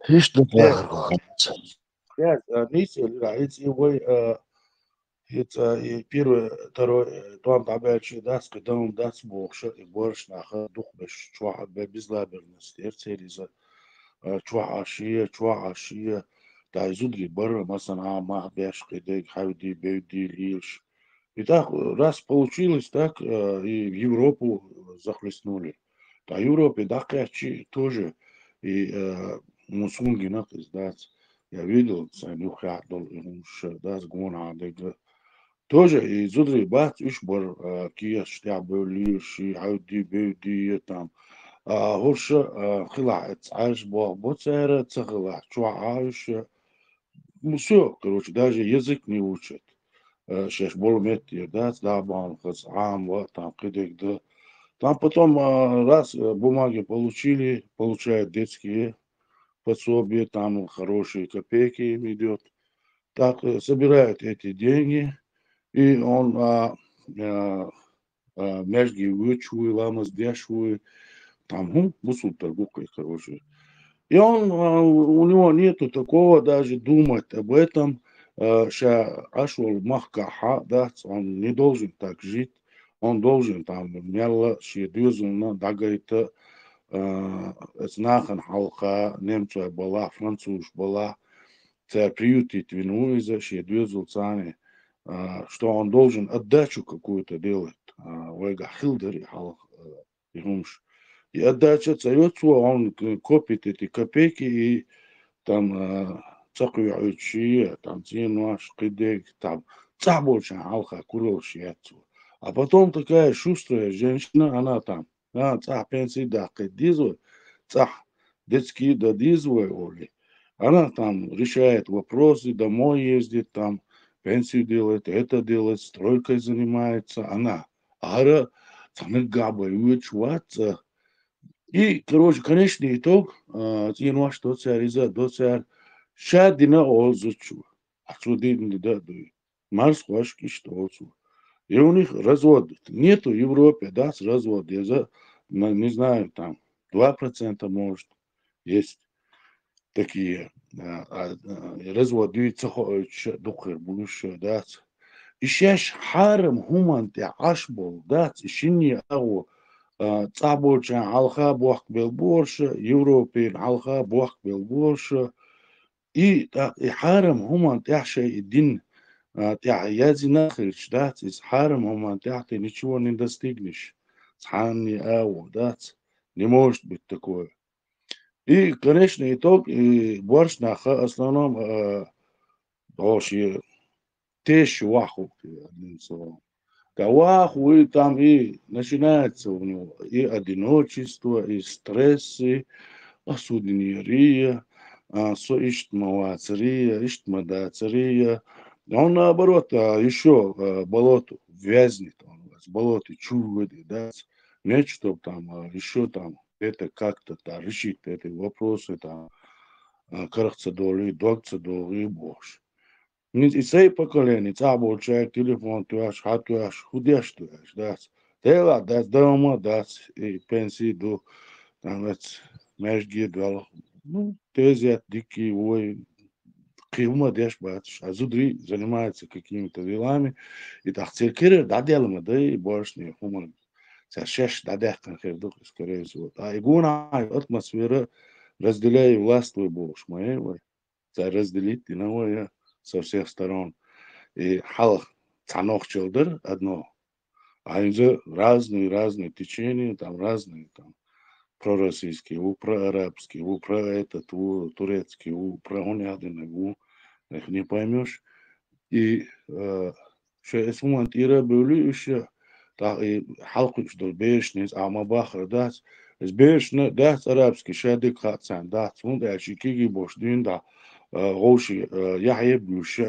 И что плохо? Это первый, второй, там табачи даст, когда он даст бокша, и борщ наха дух беш чуа безлаберность, эрцериза чуа ашия, да изудри бара, масана ма беш кедек, хавди, бевди, лиш. И так, раз получилось, так и в Европу захлестнули. Да, Европе дакачи тоже, и мусунги нах издать. Я видел, санюхатол, и муж, да, сгона, тоже и зудри бат ушбор кия штаб лиши ауди беди там хорша хила аж боцера цахла чуаш все, короче, даже язык не учат. Сейчас болмет да, дабан хас ам вот там кидек да. Там потом раз бумаги получают детские пособия, там хорошие копейки им идет. Так собирают эти деньги. И он межги вычуй, ламас дешуй, там, бусут торгукой, короче. И он, у него нету такого даже думать об этом, ша ашвал махкаха, да, он не должен так жить, он должен там, мяла, шедюзуна, дагайта, знахан халка, немца была, француз была, царь приютит вину из-за шедюзул цане. Что он должен отдачу какую-то делать. И отдача царицу, он копит эти копейки и там цакуючи, там цинуаш, кидек, там цабоча, алха, курочи. А потом такая шустрая женщина, она там, пенсии да, кидизу, детские да дизу, она там решает вопросы, домой ездит, там, пенсию делает, это делает, стройкой занимается, она. Ара, габа, учиваться. И, короче, конечный итог, тинуаш доцариза, доцар, шадина олзучу. Отсюдин не дадут. Марс хвашки что отсюда. И у них развод. Нету в Европе, да, развод. Я не знаю, там 2% может есть такие. Развод дивиться духер будущее, да. إشاش حارم همان تعشبول دات إشيني أو تعبوشان علخا بوحك بالبورش يوروبين علخا بوحك بالبورش حارم همان تعشي الدين تاع يازي ناخرش دات إز حارم همان تعطي نشوى ندستيجنش صحاني أو دات نموشت بالتكوى конечно итог борщ наха основном тещ ваху одним словом. Каваху и там и начинается у него и одиночество, и стрессы, осуднерия, соиштмавацерия, иштмадацерия. Он наоборот еще болото вязнет, он в болоте чувствует, да, нечто там еще там это как-то решить эти вопросы там карахца доли, докца доли, боже. И сей поколение, цабо человек, телефон туаш, хатуаш, худеш туаш, дас. Тела, дас дома, дас и пенсии до там это межги дал. Ну, тези дикие ой, киума деш бачиш, а зудри занимается какими-то делами. И так циркирер, да делаем, да и больше не хуман. Шеш дадех конкретно, скорее всего. А игуна атмосфера разделяй власть твой бог, моей, разделить и новое со всех сторон. И халах цанох челдер одно. А инже разные течения, там разные, там пророссийские, проарабские, про этот, турецкий, про онядный, их не поймешь. И что если монтира были еще حلقش دول بيشنيز أما باخر داس إز بيشنا داس عربسكي شادك خاتسان داس مون دا شيكيجي بوشدين دا غوشي يحيى بيوش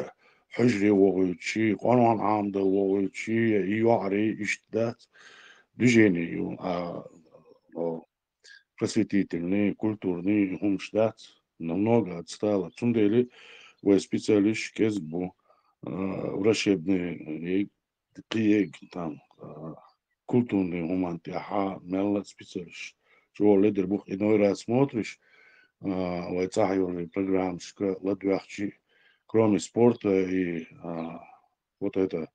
حجري وغيتشي قانون عام دا وغيتشي يوعري إشت داس движение просветительные, культурные, умштат намного отстало. Цундели вы специалист кезбу врачебные там культурный момент, мелла специалист. Что лидер бух иной раз смотришь, вайцахиорный программ, что ладвяхчи, кроме спорта и вот это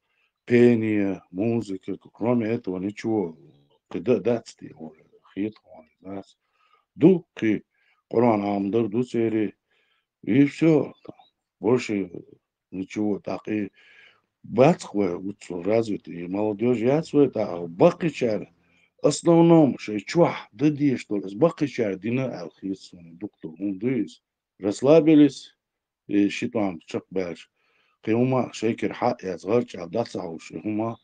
пение, музыка, кроме этого ничего, когда дать ты, хит, нас, дуки, Коран Амдар, дуцери, и все, больше ничего, так и бацхве развитый, и молодежь яцве, а бакичар, основном, что чуах, дади, что с бакичар, дина алхисун, доктор, ундуис, расслабились, и щитам, чак бэш, хиума, шейкер хат, я згарч, абдацауш, хума,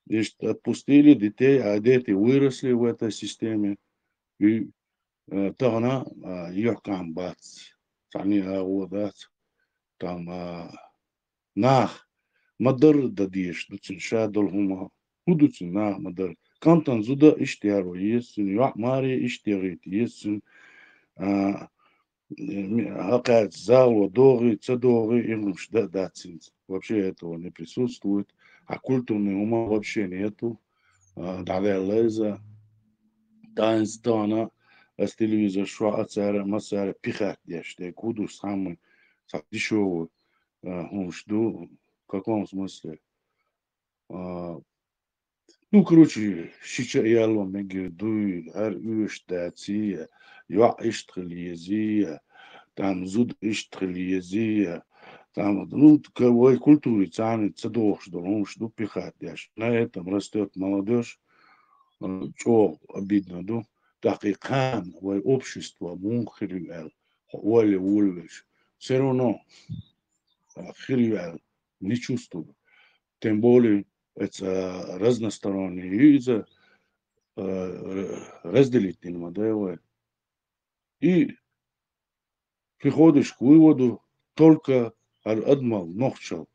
и отпустили детей, а дети выросли в этой системе, и тогда يحكم بات يعني هو там нах مدر دديش دوتين شادل هما هدوتين نах مدر كانتن زودا اشتيارو يسن يعماري اشتياريت يسن هقعد зал ودوغي цедоغي им датсин вообще этого не присутствует, а культурный ума вообще нету, далее леза таинственно с телевизора шо ацара масара пихать деште куду самый дешевый жду в каком смысле ну короче сейчас я лом мегерду ар уштация я иштхлиезия там зуд иштхлиезия там ну кого культуры цаны цедох что он жду пихать деште на этом растет молодежь что обидно да دقيقاً وأوبشيستوا مونخريال ولش все равно خريال не чувствую. Тем более это разносторонние из разделительные модели. И приходишь к выводу только одmal нохчал.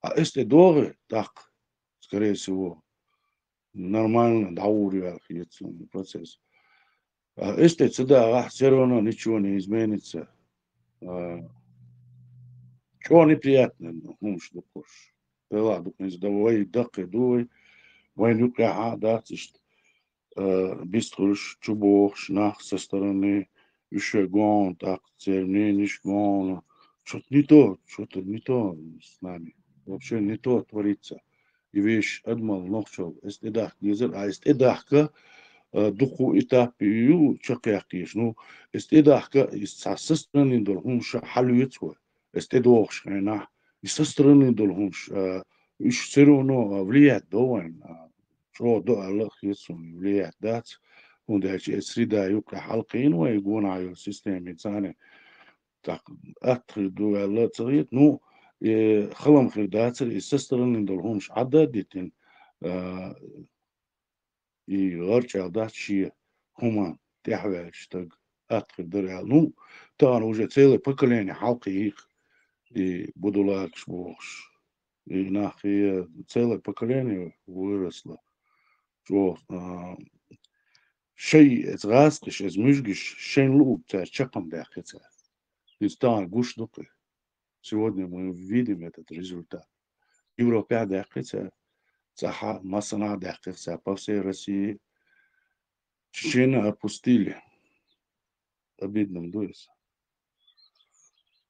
А если долго, так, скорее всего, нормально дауряется процесс. Este цеда, все равно ничего не изменится. Чего неприятно, ну что пош. Да, не задавай, дак и дуй, войну дать, быстро чубох, шнах со стороны, еще гон, так, церни, ниш гон. Что-то не то с нами. вообще не то творится. И вещь адмал нохчол, эстедах низер, а эстедахка духу этапию чакякиш, ну эстедахка из со стороны долхунша халюцва, эстедохш, на и со стороны долхунш, иш все равно влияет довольно, شو دو الله يسون влияет, да, он даже среда юка халкин, и гуна системе цане, так أدخل دول تصير نو خلهم خرداتر يسترن دولهمش عددتين يغرج عدد شيء هما تحوال شتق أدخل دريال نو تان وجه целое поколение حلقي и будулак шбош и нахи целое поколение выросло что شيء اتغاسقش از مشجش شين لوب تاع чакам дахца Стан гуш дупы. Сегодня мы видим этот результат. Европа дякается, Саха Масана дякается по всей России. Чечено опустили. Обидно дуется.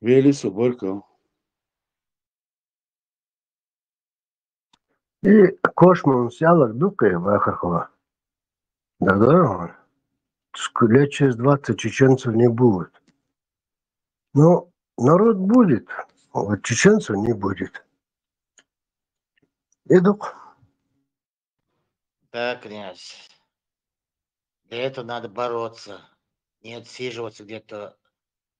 Вели Соборко. И Кошман сялок дукой в Ахархова. Да, лет через 20 чеченцев не будет. Но народ будет, вот чеченцев не будет. Идут. Да, князь. Для этого надо бороться. Не отсиживаться где-то.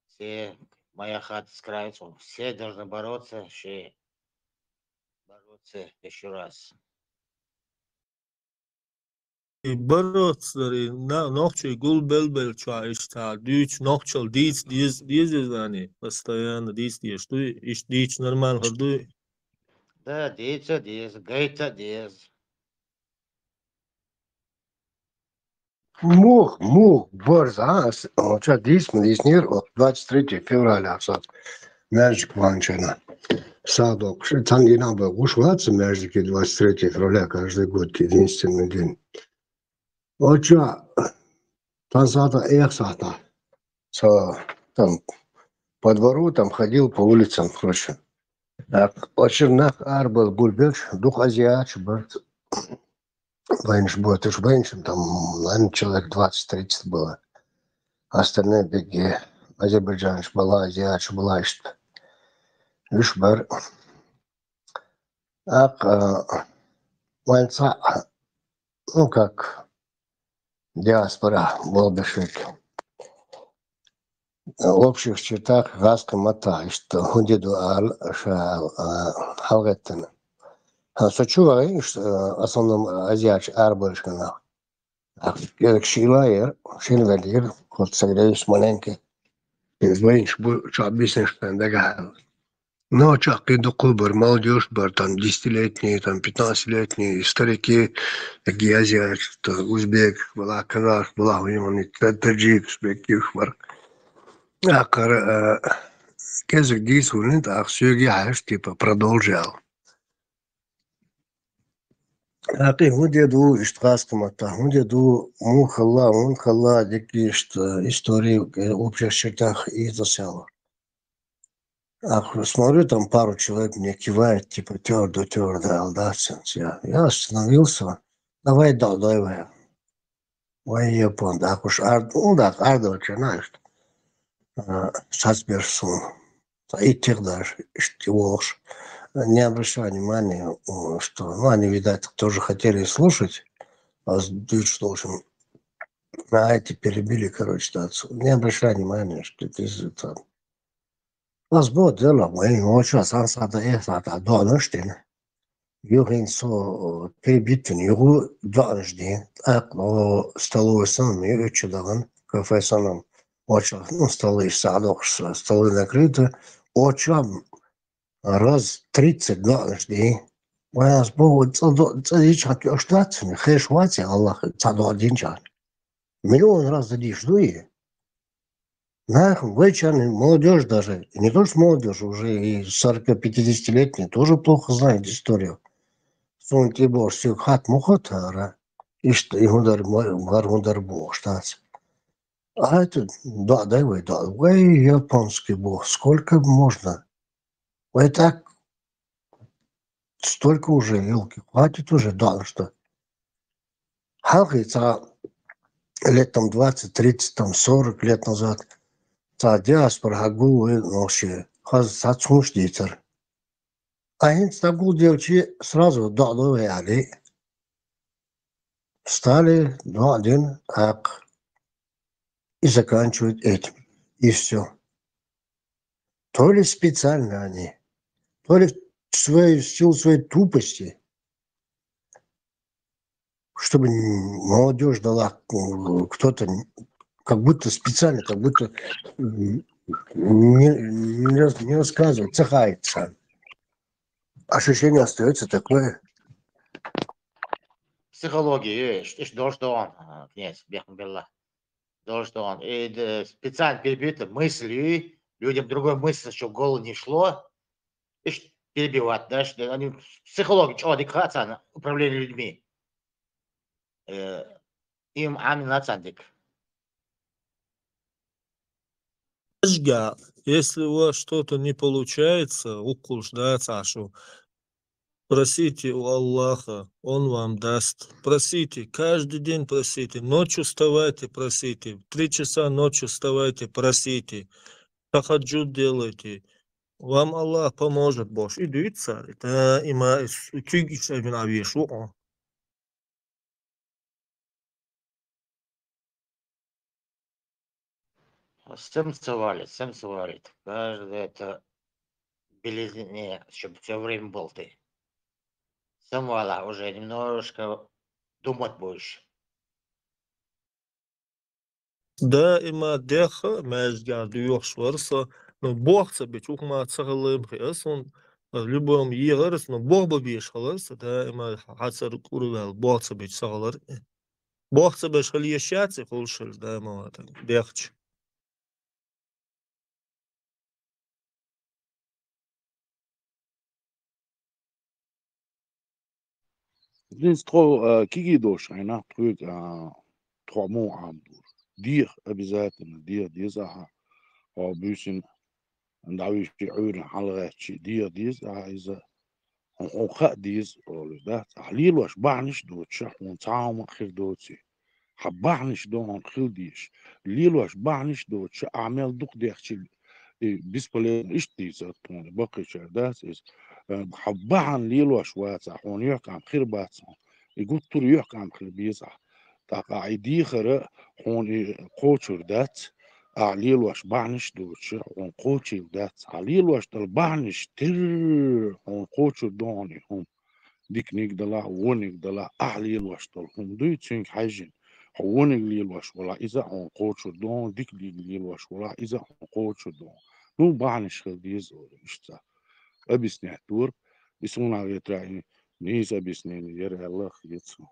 Все, моя хата с крайцем. Все должны бороться. Бороться еще раз. Бороться, ногчи гул бел чаишта, дичь ногчал, дичь они постоянно дичь, что иш дичь нормально ходуй. Да, дичь, гайта дичь. Мух, борза, сейчас диснер от 23 февраля, Мержик Ванчина. Садок, Тангина был ушваться Мержики 23 февраля каждый год, единственный день. Вот что, Танзата Эхсата, там по двору, там ходил по улицам, короче. Очернах Арбел Бульбеч, дух азиач, бырт. Венш будет, уж веншем, там, наверное, человек 20-30 было. Остальные беги, азербайджанш была, азиач была, что. Лишь бар. Мальца, ну как, диаспора, Болбешвик. В общих чертах Гаска Мата, что Гудиду Халгеттена. Сочувствую, что основном азиач Арбольшкана. Шилайер, Шилвелир, вот согреюсь маленький. Извините, что объяснишь, что я но чаки кубер, молодежь, там 10-летние, там 15-летние, старики, такие азиаты, узбек, была казах, была таджик, узбек, юхвар. Кезик дисулин, так сюги аж типа продолжал. Аки гудеду иштраскамата, гудеду мухалла, такие что истории в общих чертах и засяло. Смотрю, там пару человек мне кивает, типа твердо, алдаться. Я остановился. Давай, давай. Ой, я понял, да, уж ардовать, знаешь. Сацберсун. И тех даже, что не обращаю внимания, что, ну, они, видать, тоже хотели слушать, а что, в общем, эти перебили, короче, отцу. Не обращаю внимания, что это там. Las bod dela mojim oča sam sada sada donošten. Juhin so перебитен югу дважды. Акло столовый сан ми учудаган кафе санам. Оча, ну, столы садок, столы накрыты. Оча раз 30 дважды. Моя сбогу цадич отъештаться, хэшвати, Аллах, цаду один час. Миллион раз задишь, дуи. Вечерний, молодежь даже, не то что молодежь, уже и 40-50-летние тоже плохо знают историю. Сон тибор сюк хат мухотара, и что и гудар бог штats. А это, да, японский бог, сколько можно? Вы так столько уже, елки, хватит уже, да, что. Халкается лет там 20, 30, там 40 лет назад. Диаспора хагул вообще. Хаз сацмуш дитер. А хинц тагул девчи сразу дали. Встали, один ак. И заканчивают этим. И все. То ли специально они, то ли в силу своей тупости, чтобы молодежь дала кто-то, как будто специально, как будто не рассказывает, цехается. Ощущение остается такое. Психология, что он, князь Бехмбелла, что он, и специально перебьют мысли, людям другой мысль, что в голову не шло, и перебивать, да, что они психологи, что адекватно управление людьми. Им амин нацандик. Если у вас что-то не получается, Сашу, просите у Аллаха, Он вам даст. Просите, каждый день просите. Ночью вставайте, просите. 3 часа ночью вставайте, просите. Тахаджуд делайте. Вам Аллах поможет, Боже. И дивиться. Это има чугиша вишу. Всем совалит. Каждый это белизне, чтобы все время был ты. Самвала уже немножко думать будешь. Да, има деха, межга дуёш варса, но Бог себе чукма цагалым хиасон, любом егерс, но Бог бы биш халас, да, има хацар курвел, Бог себе цагалар. Бог себе шалиешяци хулшил, да, има дехч. Здесь тро кигидош, айна трюк тромо амдур. Дир обязательно, дир дизаха. О бюсин дауиш عيون حلقة دير ديز إذا أخا ديز ده تحليل واش بعنش دوت شح ونتعاوم خير دوتي حبعنش دون خير ديش ليل واش بعنش دوت شح أعمال دوك ديختي بسبلين إيش ديز أتون باقي شردات إز حبعن ليل واش واتع هون يحكم خير باتون يقول تور يحكم خير بيزع تاقا عيدي خير هون قوتشر دات عليل واش بعنش دوتش هون قوتشي دات عليل واش دل بعنش تر هون قوتشر دوني هم ديك نيك دلا ونيك دلا عليل واش دل هم دوي تشينك حاجين ونيك ليل واش ولا إذا هون قوتشر دون ديك ليل واش ولا إذا هون قوتشر دون نو بعنش خير ديز إشتا أبيسني احتور بيسونا غيتراعي نيز أبيسني يرى الله يتسو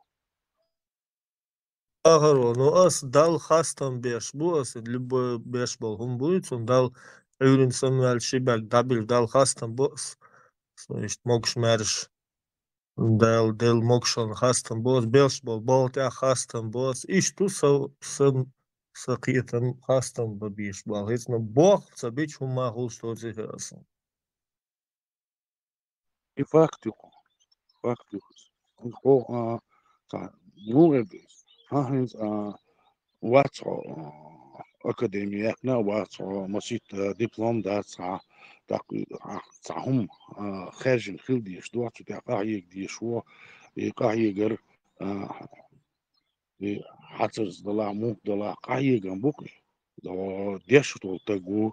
Агаро, ну ас дал хастам беш, бу ас любой беш был, он будет, он дал Юрин Самуэль Шибек, дабил дал хастам бос, значит, могш мерш, дал могшон хастам бос, беш был, болтя хастам бос, и что сам сакитам хастам бабиш был, это на бог забить ума густо зихасан. И фактику, هو مو إبليس هاهنز واتو أكاديمياتنا واتو مسيت دبلوم دات هم خارج خيل ديش دوات تاع قاعيك ديش هو قاعيجر حاترز دلا موك دلا قاعيجن بوكي دو ديش تولتاقو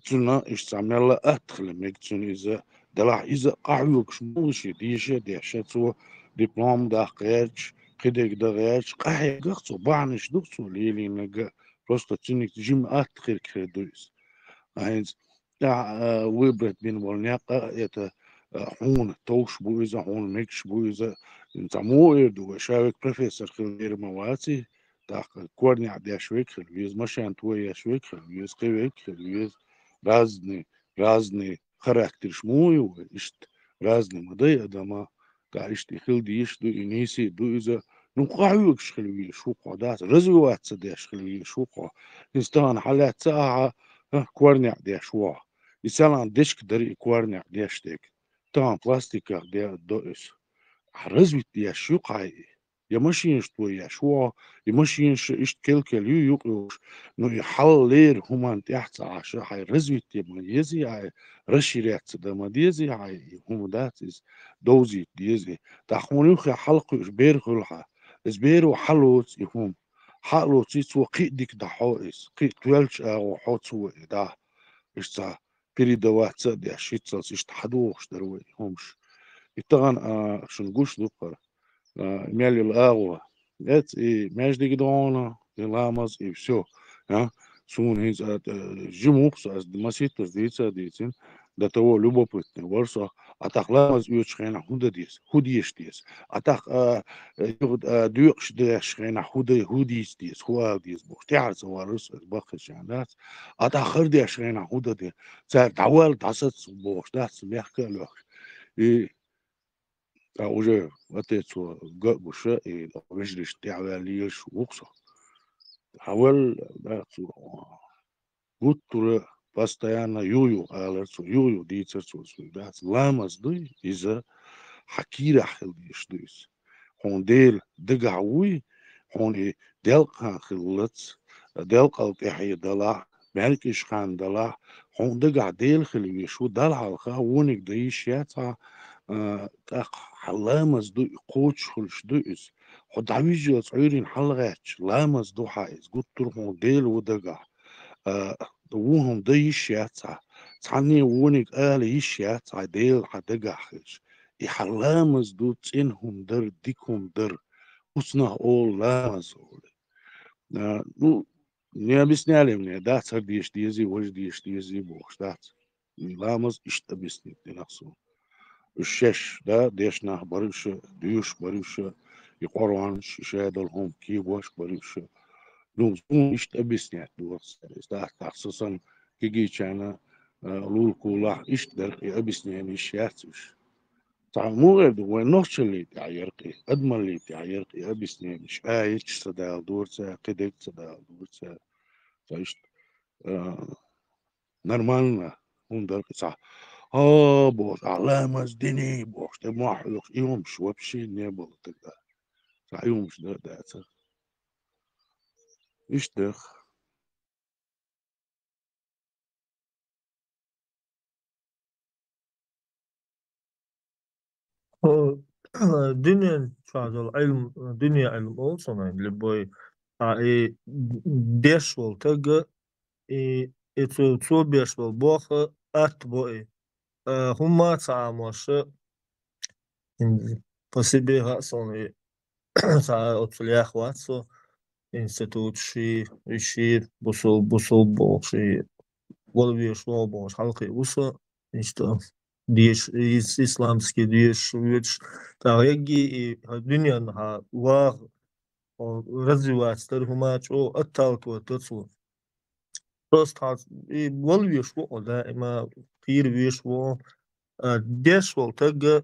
تنا استعمل أدخل ميكتون إذا دلا إذا قاعيوك شموشي ديش تو دبلوم دا خارج كده غاش قاعد قصو بعنش دكتو ليلي نجا просто تنك تجيم أتخير كردوس هايز ويبرت بين والناقة يتا هون توش بويزا هون ميكش بويزا انت مو يردو شاوك بروفيسور خلير مواتي تاق كورني عدي شويك خلويز مشان توي شويك خلويز قويك خلويز رازني خراكتر شموي وإشت رازني مضي أدما قاعدتي خلدي يشدو إنيسي دو إذا نقاعوك شخلوي شو قادات رزوات سدي شخلوي شو قا إنستان حالات ساعة كورني عدي شوا يسالان ديشك دري كورني عدي شتك там пластика где доис. Развитие шукай. Я машин что я шо, я машин ш ишт كل يوقش نو يحلل همان تحت عشان هاي развитие مديزي هاي رشيرات ده مديزي هاي هم داتس دوزي ديزي تخوني خي حلق إجبار خلها إجبار وحلوت يهم حلوت يسوى قيدك ده حوس قيد توالش أو حوتسو ده إشتا передавать ده شيء صار إشت حدوش دروي همش يتغن شنقوش دقر мяли الأغوى это и между гидона и ламаз и все сун из жимукс аз маситус дицин до того любопытный ворсо атах ламаз ючхена худиш дис атах дюкш дешхена худис дис хуал дис бухтяц ворс бахш янас атах хердешхена худде цар давал дасат бухтац мягкалох и уже отец гуша и вежлиш تعاليش وقصة حاول гуттура постоянно юю дицерцу дас ламас дый из-за حكيرة خلديش ديس هون ديل دقعوي هون دلقا خلت دلقا تحي دلع مالكش خان دلع هون دقع ديل خلوي شو دلع الخا ونك ديش ياتا تاق حلامز دو قوتش خلش دوئس خد عويجي صعيرين حلغاتش لامز دو حايز قد تروحون ديل ودقع دوهم ديش ياتا تعني ونك يش ياتا ديل حدقع خلش يحلامز دو تنهم در ديكم در وصنع أول لامز نو نيابسني علمني دات سر ديش ديزي وش ديش ديزي بوش دات لامز اشتبسني تنقصو الشش ده ديشنا بريش ديوش بريش يقروان شادلهم كيبوش بريش نو زون اشتبسني دوس ده تخصصا كيجي كان لول كولا اشتدر يابسني يعني الشاتش مو غير وين نوش اللي تعيرقي أدمر اللي تعيرقي أبسني مش آيش صدال دورسا قدك صدال دورسا فايش نرمالنا هم درك صح بوش علامة ديني بوش تماح يوش يوم شو بشي نيبل تقدر صح يوم شو ده إيش دخ Dünya çağdalı ilm, dünya ilm olsun yani любой и деш бол тага и цо беш бол бохы ат бой хума цаамошы по себе гасон и са отслях ватсо институт ши ишир бусул боши волвиш волбош халқи уса işte diyeş İslamski diyeş веч тареги и дуньян ха ва развивать тархумач о отталкиваться просто и волвиш во да има пир виш во деш вол тага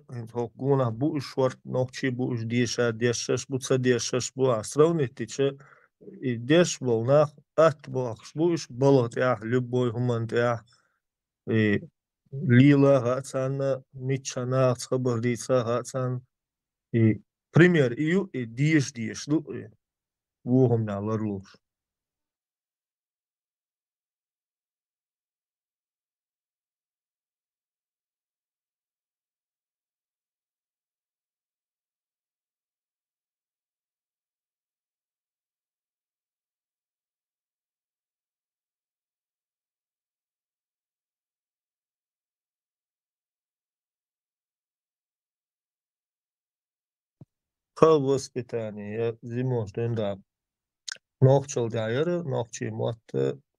гуна бу шварт нохчи бу диеша дешаш бу ца дешаш бу сравнити че и деш вол на ат бохш бу болот я любой хумант я и Лила Гацана, Мичана, Цхабарлица Гацан, и пример ию и диеш, ну и вогом на ларлуш. По воспитанию зимой да нохчел дайер, нохчи мот,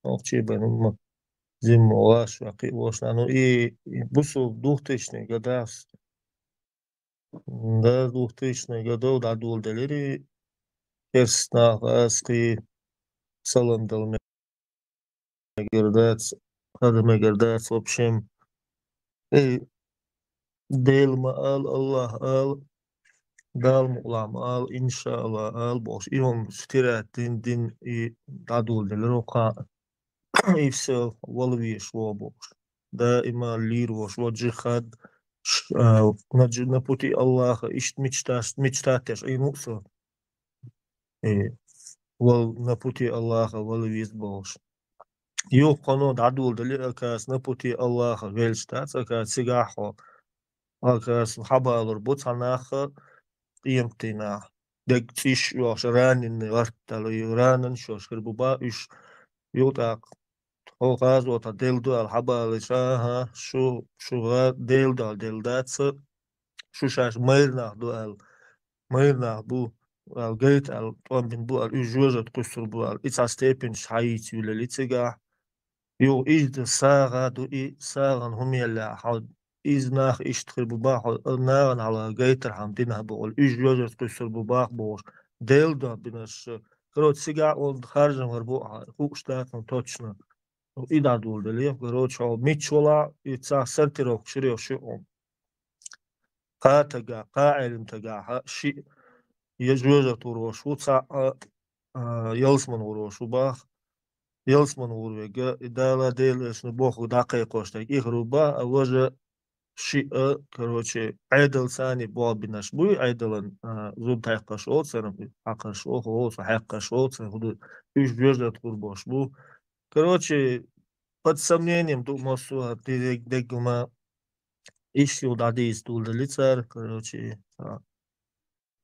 нохчи бенум зимой шаки вошна, ну и бусу 2000 года, да 2000 годов да дулдели персна аски салам дал мегердац, хада мегердац в общем и дейл маал Аллах ал دال مقلام آل إن شاء الله آل باش إيهم اشترى دين إي دادول دلروقا إفسال والويش وابوش دائما لير وش وجهاد на пути Аллаха, мечтать, и мусор. На пути Аллаха, валвиз Бож. Yok konu daduldu akas na puti Allah velstats akas sigaho akas habalur bu tanakh qiyamtina deg tish yosh ranin vartal ranin shosh kirbuba ish yotak hoqaz ota deldu al habal shaha shu deldats shu shash mayrna bu al gate al tombin bu al ujuzat qusur bu al it's a step in shayit yulelitiga Jo, de Sarah, du Saran humela had is nach ishtkhil bubah naran ala gaiter ham dinah bol is jozef kusur bubah bol delda binas krot siga on kharjan war bo hukstaat van точно ida dul deli krot cho michola itsa sertirok shiryo shon qataga qa'ilm taga shi yezjozef turosh utsa yelsman urosh bubah Yelsman urvega idala delesni боху дақиқоштак игруба аважа шиа короче айдал сани бобинаш буй айдалан зуб тайқаш олсарам ақаш олса хақаш олса худу үш жөзат курбош бу короче под сомнением думасу дегума ищу дадис тулдалицар короче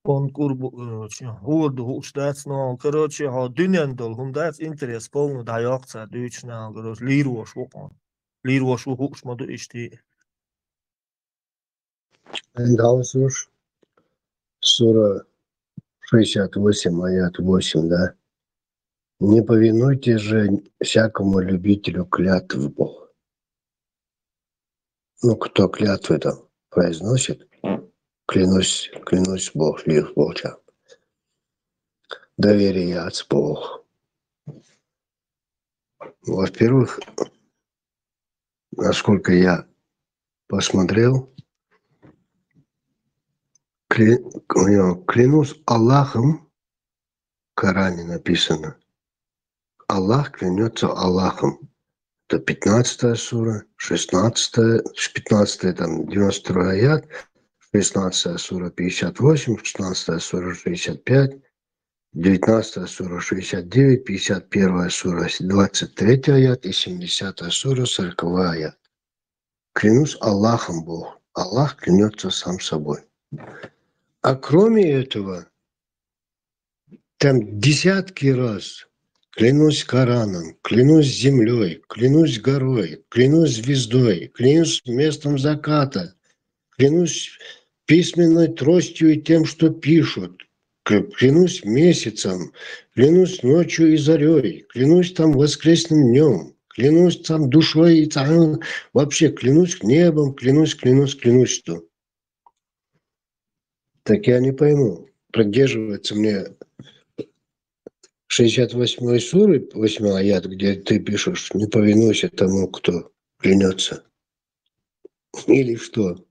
он курбу хурду хушдацно короче ха дюняндол хундац интерес полну даяқца дючна короче лируаш хушмаду ишти Даусуш, сура 68, аят 8, да? Не повинуйтесь же всякому любителю клятв Бога. Ну, кто клятвы там произносит, клянусь Бог, лих Бога. Доверие от Бога. Во-первых, насколько я посмотрел, клянусь Аллахом, в Коране написано. Аллах клянется Аллахом. Это 15 сура, 16, 15 там 92 аят, 16 сура 58, 16 сура 65, 19 сура 69, 51 сура 23 аят и 70 сура 40 аят. Клянусь Аллахом Бог. Аллах клянется сам собой. А кроме этого, там десятки раз клянусь Кораном, клянусь землей, клянусь горой, клянусь звездой, клянусь местом заката, клянусь письменной тростью и тем, что пишут, клянусь месяцем, клянусь ночью и зарей, клянусь там воскресным днем, клянусь там душой и там, вообще клянусь небом, клянусь, что. Так я не пойму, продерживается мне 68 суры, 8 аят, где ты пишешь, не повинуйся тому, кто клянется. Или что?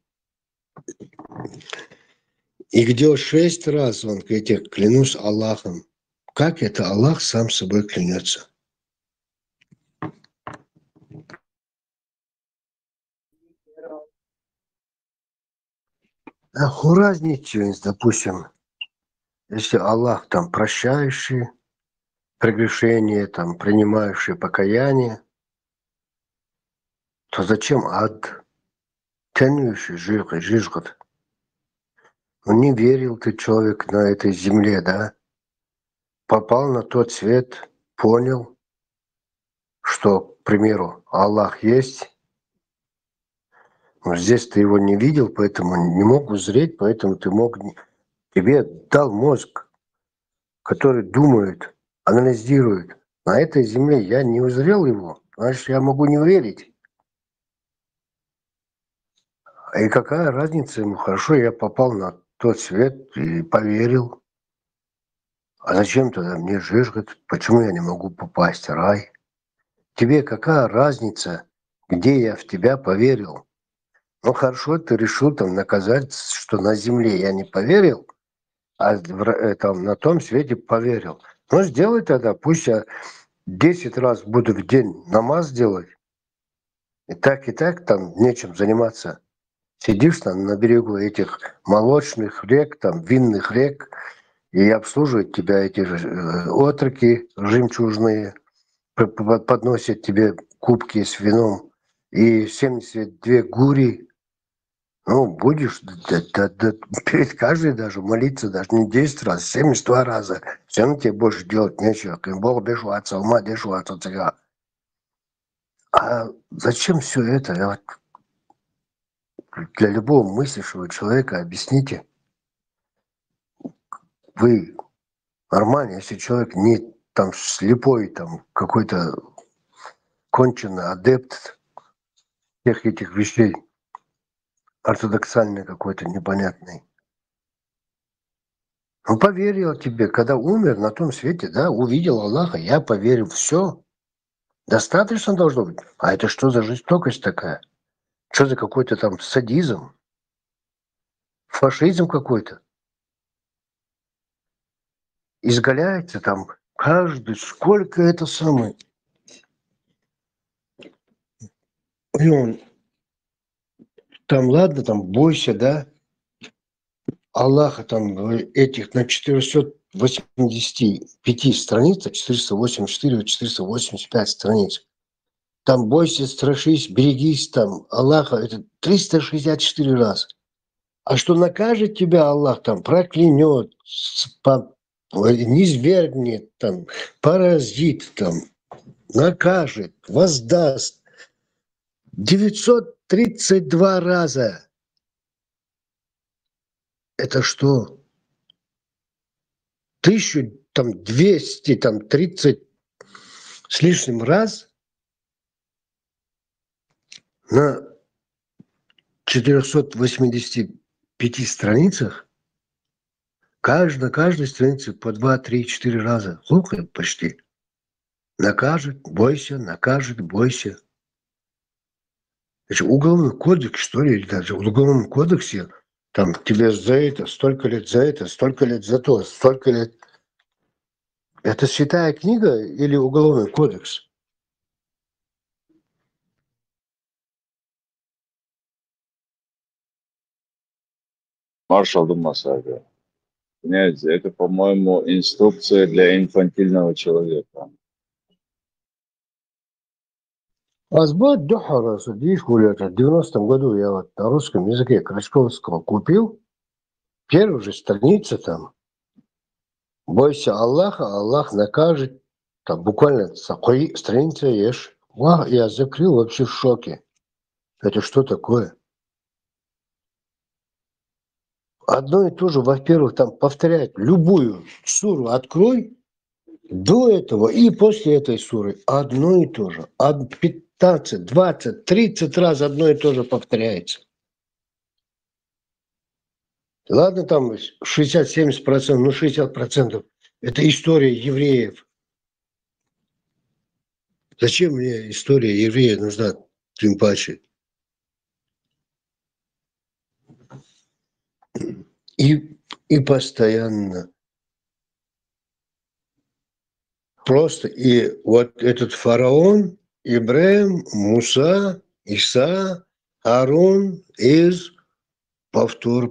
И где 6 раз он этих клянусь Аллахом. Как это Аллах сам собой клянется? Разница, допустим, если Аллах там прощающий прегрешение, там принимающий покаяние, то зачем ад, тянущий жижгот? Ну не верил ты, человек, на этой земле, да? Попал на тот свет, понял, что, к примеру, Аллах есть. Но здесь ты его не видел, поэтому не мог узреть, поэтому тебе дал мозг, который думает, анализирует. На этой земле я не узрел его, значит, я могу не верить. И какая разница ему? Хорошо, я попал на тот свет и поверил. А зачем тогда мне жижгать? Почему я не могу попасть в рай? Тебе какая разница, где я в тебя поверил? Ну хорошо, ты решил там наказать, что на земле я не поверил, а там, на том свете поверил. Ну сделай тогда, пусть я 10 раз буду в день намаз делать. И так там нечем заниматься. Сидишь там на берегу этих молочных рек, там винных рек, и обслуживают тебя эти отроки жемчужные, подносят тебе кубки с вином, и 72 гури. Ну, будешь перед каждой даже молиться, даже не 10 раз, 72 раза. Все равно тебе больше делать нечего. Бог дешуаться, ума дешуаться, цыга. А зачем все это? Вот для любого мыслящего человека объясните. Вы нормально, если человек не там слепой, там какой-то конченый адепт всех этих вещей, ортодоксальный какой-то непонятный. Он поверил тебе, когда умер на том свете, да, увидел Аллаха, я поверил, все. Достаточно должно быть. А это что за жестокость такая? Что за какой-то там садизм? Фашизм какой-то? Изгаляется там каждый, сколько это самое. И он, там ладно, там бойся, да? Аллаха там этих на 485 страницах, 484, 485 страниц. Там бойся, страшись, берегись там. Аллаха, это 364 раза. А что накажет тебя Аллах, там, проклянет, низвергнет, там, поразит, там, накажет, воздаст. 932 раза. Это что? 1230 с лишним раз на 485 страницах, на каждой странице по 2, 3, 4 раза. Слухай, почти. Накажет, бойся, накажет, бойся. Значит, уголовный кодекс, что ли, или даже в уголовном кодексе, там тебе за это, столько лет за это, столько лет за то, столько лет. Это святая книга или уголовный кодекс? Маршал Думасага. Понимаете, это, по-моему, инструкция для инфантильного человека. Азбат Дохара, видишь, гулять, в 90-м году я вот на русском языке Крачковского купил. Первая же страница там. Бойся Аллаха, Аллах накажет. Там буквально страница ешь. Я закрыл вообще в шоке. Это что такое? Одно и то же, во-первых, там повторяет любую суру открой до этого и после этой суры. Одно и то же. 15, 20, 30 раз одно и то же повторяется. Ладно, там 60-70%, ну 60% это история евреев. Зачем мне история евреев нужна, тем паче? И постоянно. Просто и вот этот фараон, Ибраим, Муса, Иса, Аарон, из повтор.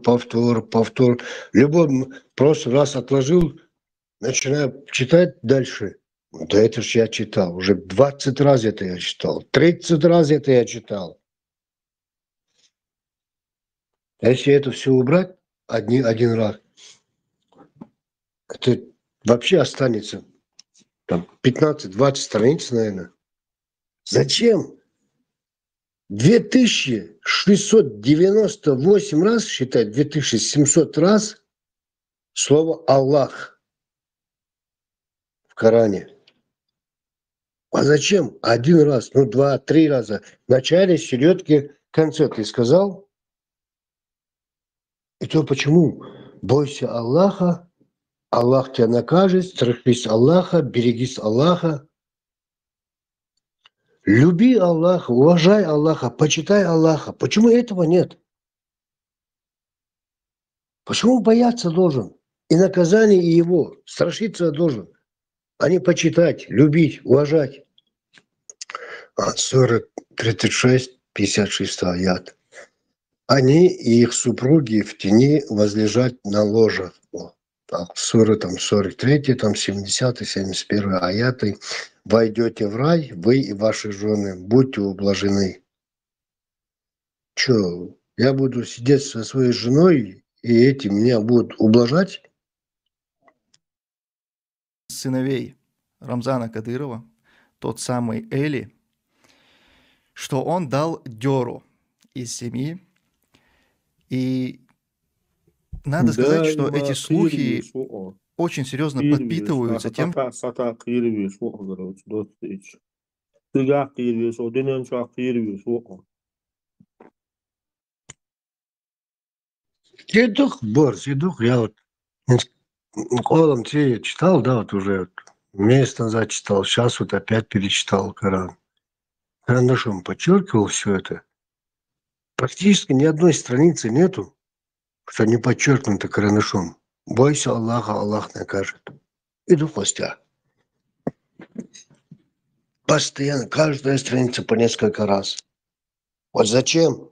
Любой просто раз отложил, начинаю читать дальше. Да это же я читал. Уже 20 раз это я читал. 30 раз это я читал. А если это все убрать один раз, это вообще останется там 15-20 страниц, наверное. Зачем? 2698 раз, считай, 2700 раз слово «Аллах» в Коране. А зачем? Один раз, 2-3 раза. В начале, середке, в конце ты сказал. И то почему? Бойся Аллаха, Аллах тебя накажет, страшись Аллаха, берегись Аллаха. Люби Аллаха, уважай Аллаха, почитай Аллаха. Почему этого нет? Почему бояться должен? И наказание, и его. Страшиться должен. А не почитать, любить, уважать. 40, 36, 56 аят. они и их супруги в тени возлежат на ложах. Там, суры, там, 43, там, 70, 71 аяты. Войдете в рай, вы и ваши жены, будьте ублажены. Че, я буду сидеть со своей женой, и эти меня будут ублажать? Сыновей Рамзана Кадырова, тот самый Эли, что он дал дёру из семьи. И надо сказать, что эти слухи очень серьезно подпитываются тем, Седух, Бор, седух, я вот Колом те читал, да, вот уже месяц назад читал, сейчас вот опять перечитал Коран. Карандашом подчеркивал все это. Практически ни одной страницы нету, что не подчеркнуто карандашом. Бойся Аллаха, Аллах накажет. Иду в властях. Постоянно, каждая страница по несколько раз. Вот зачем?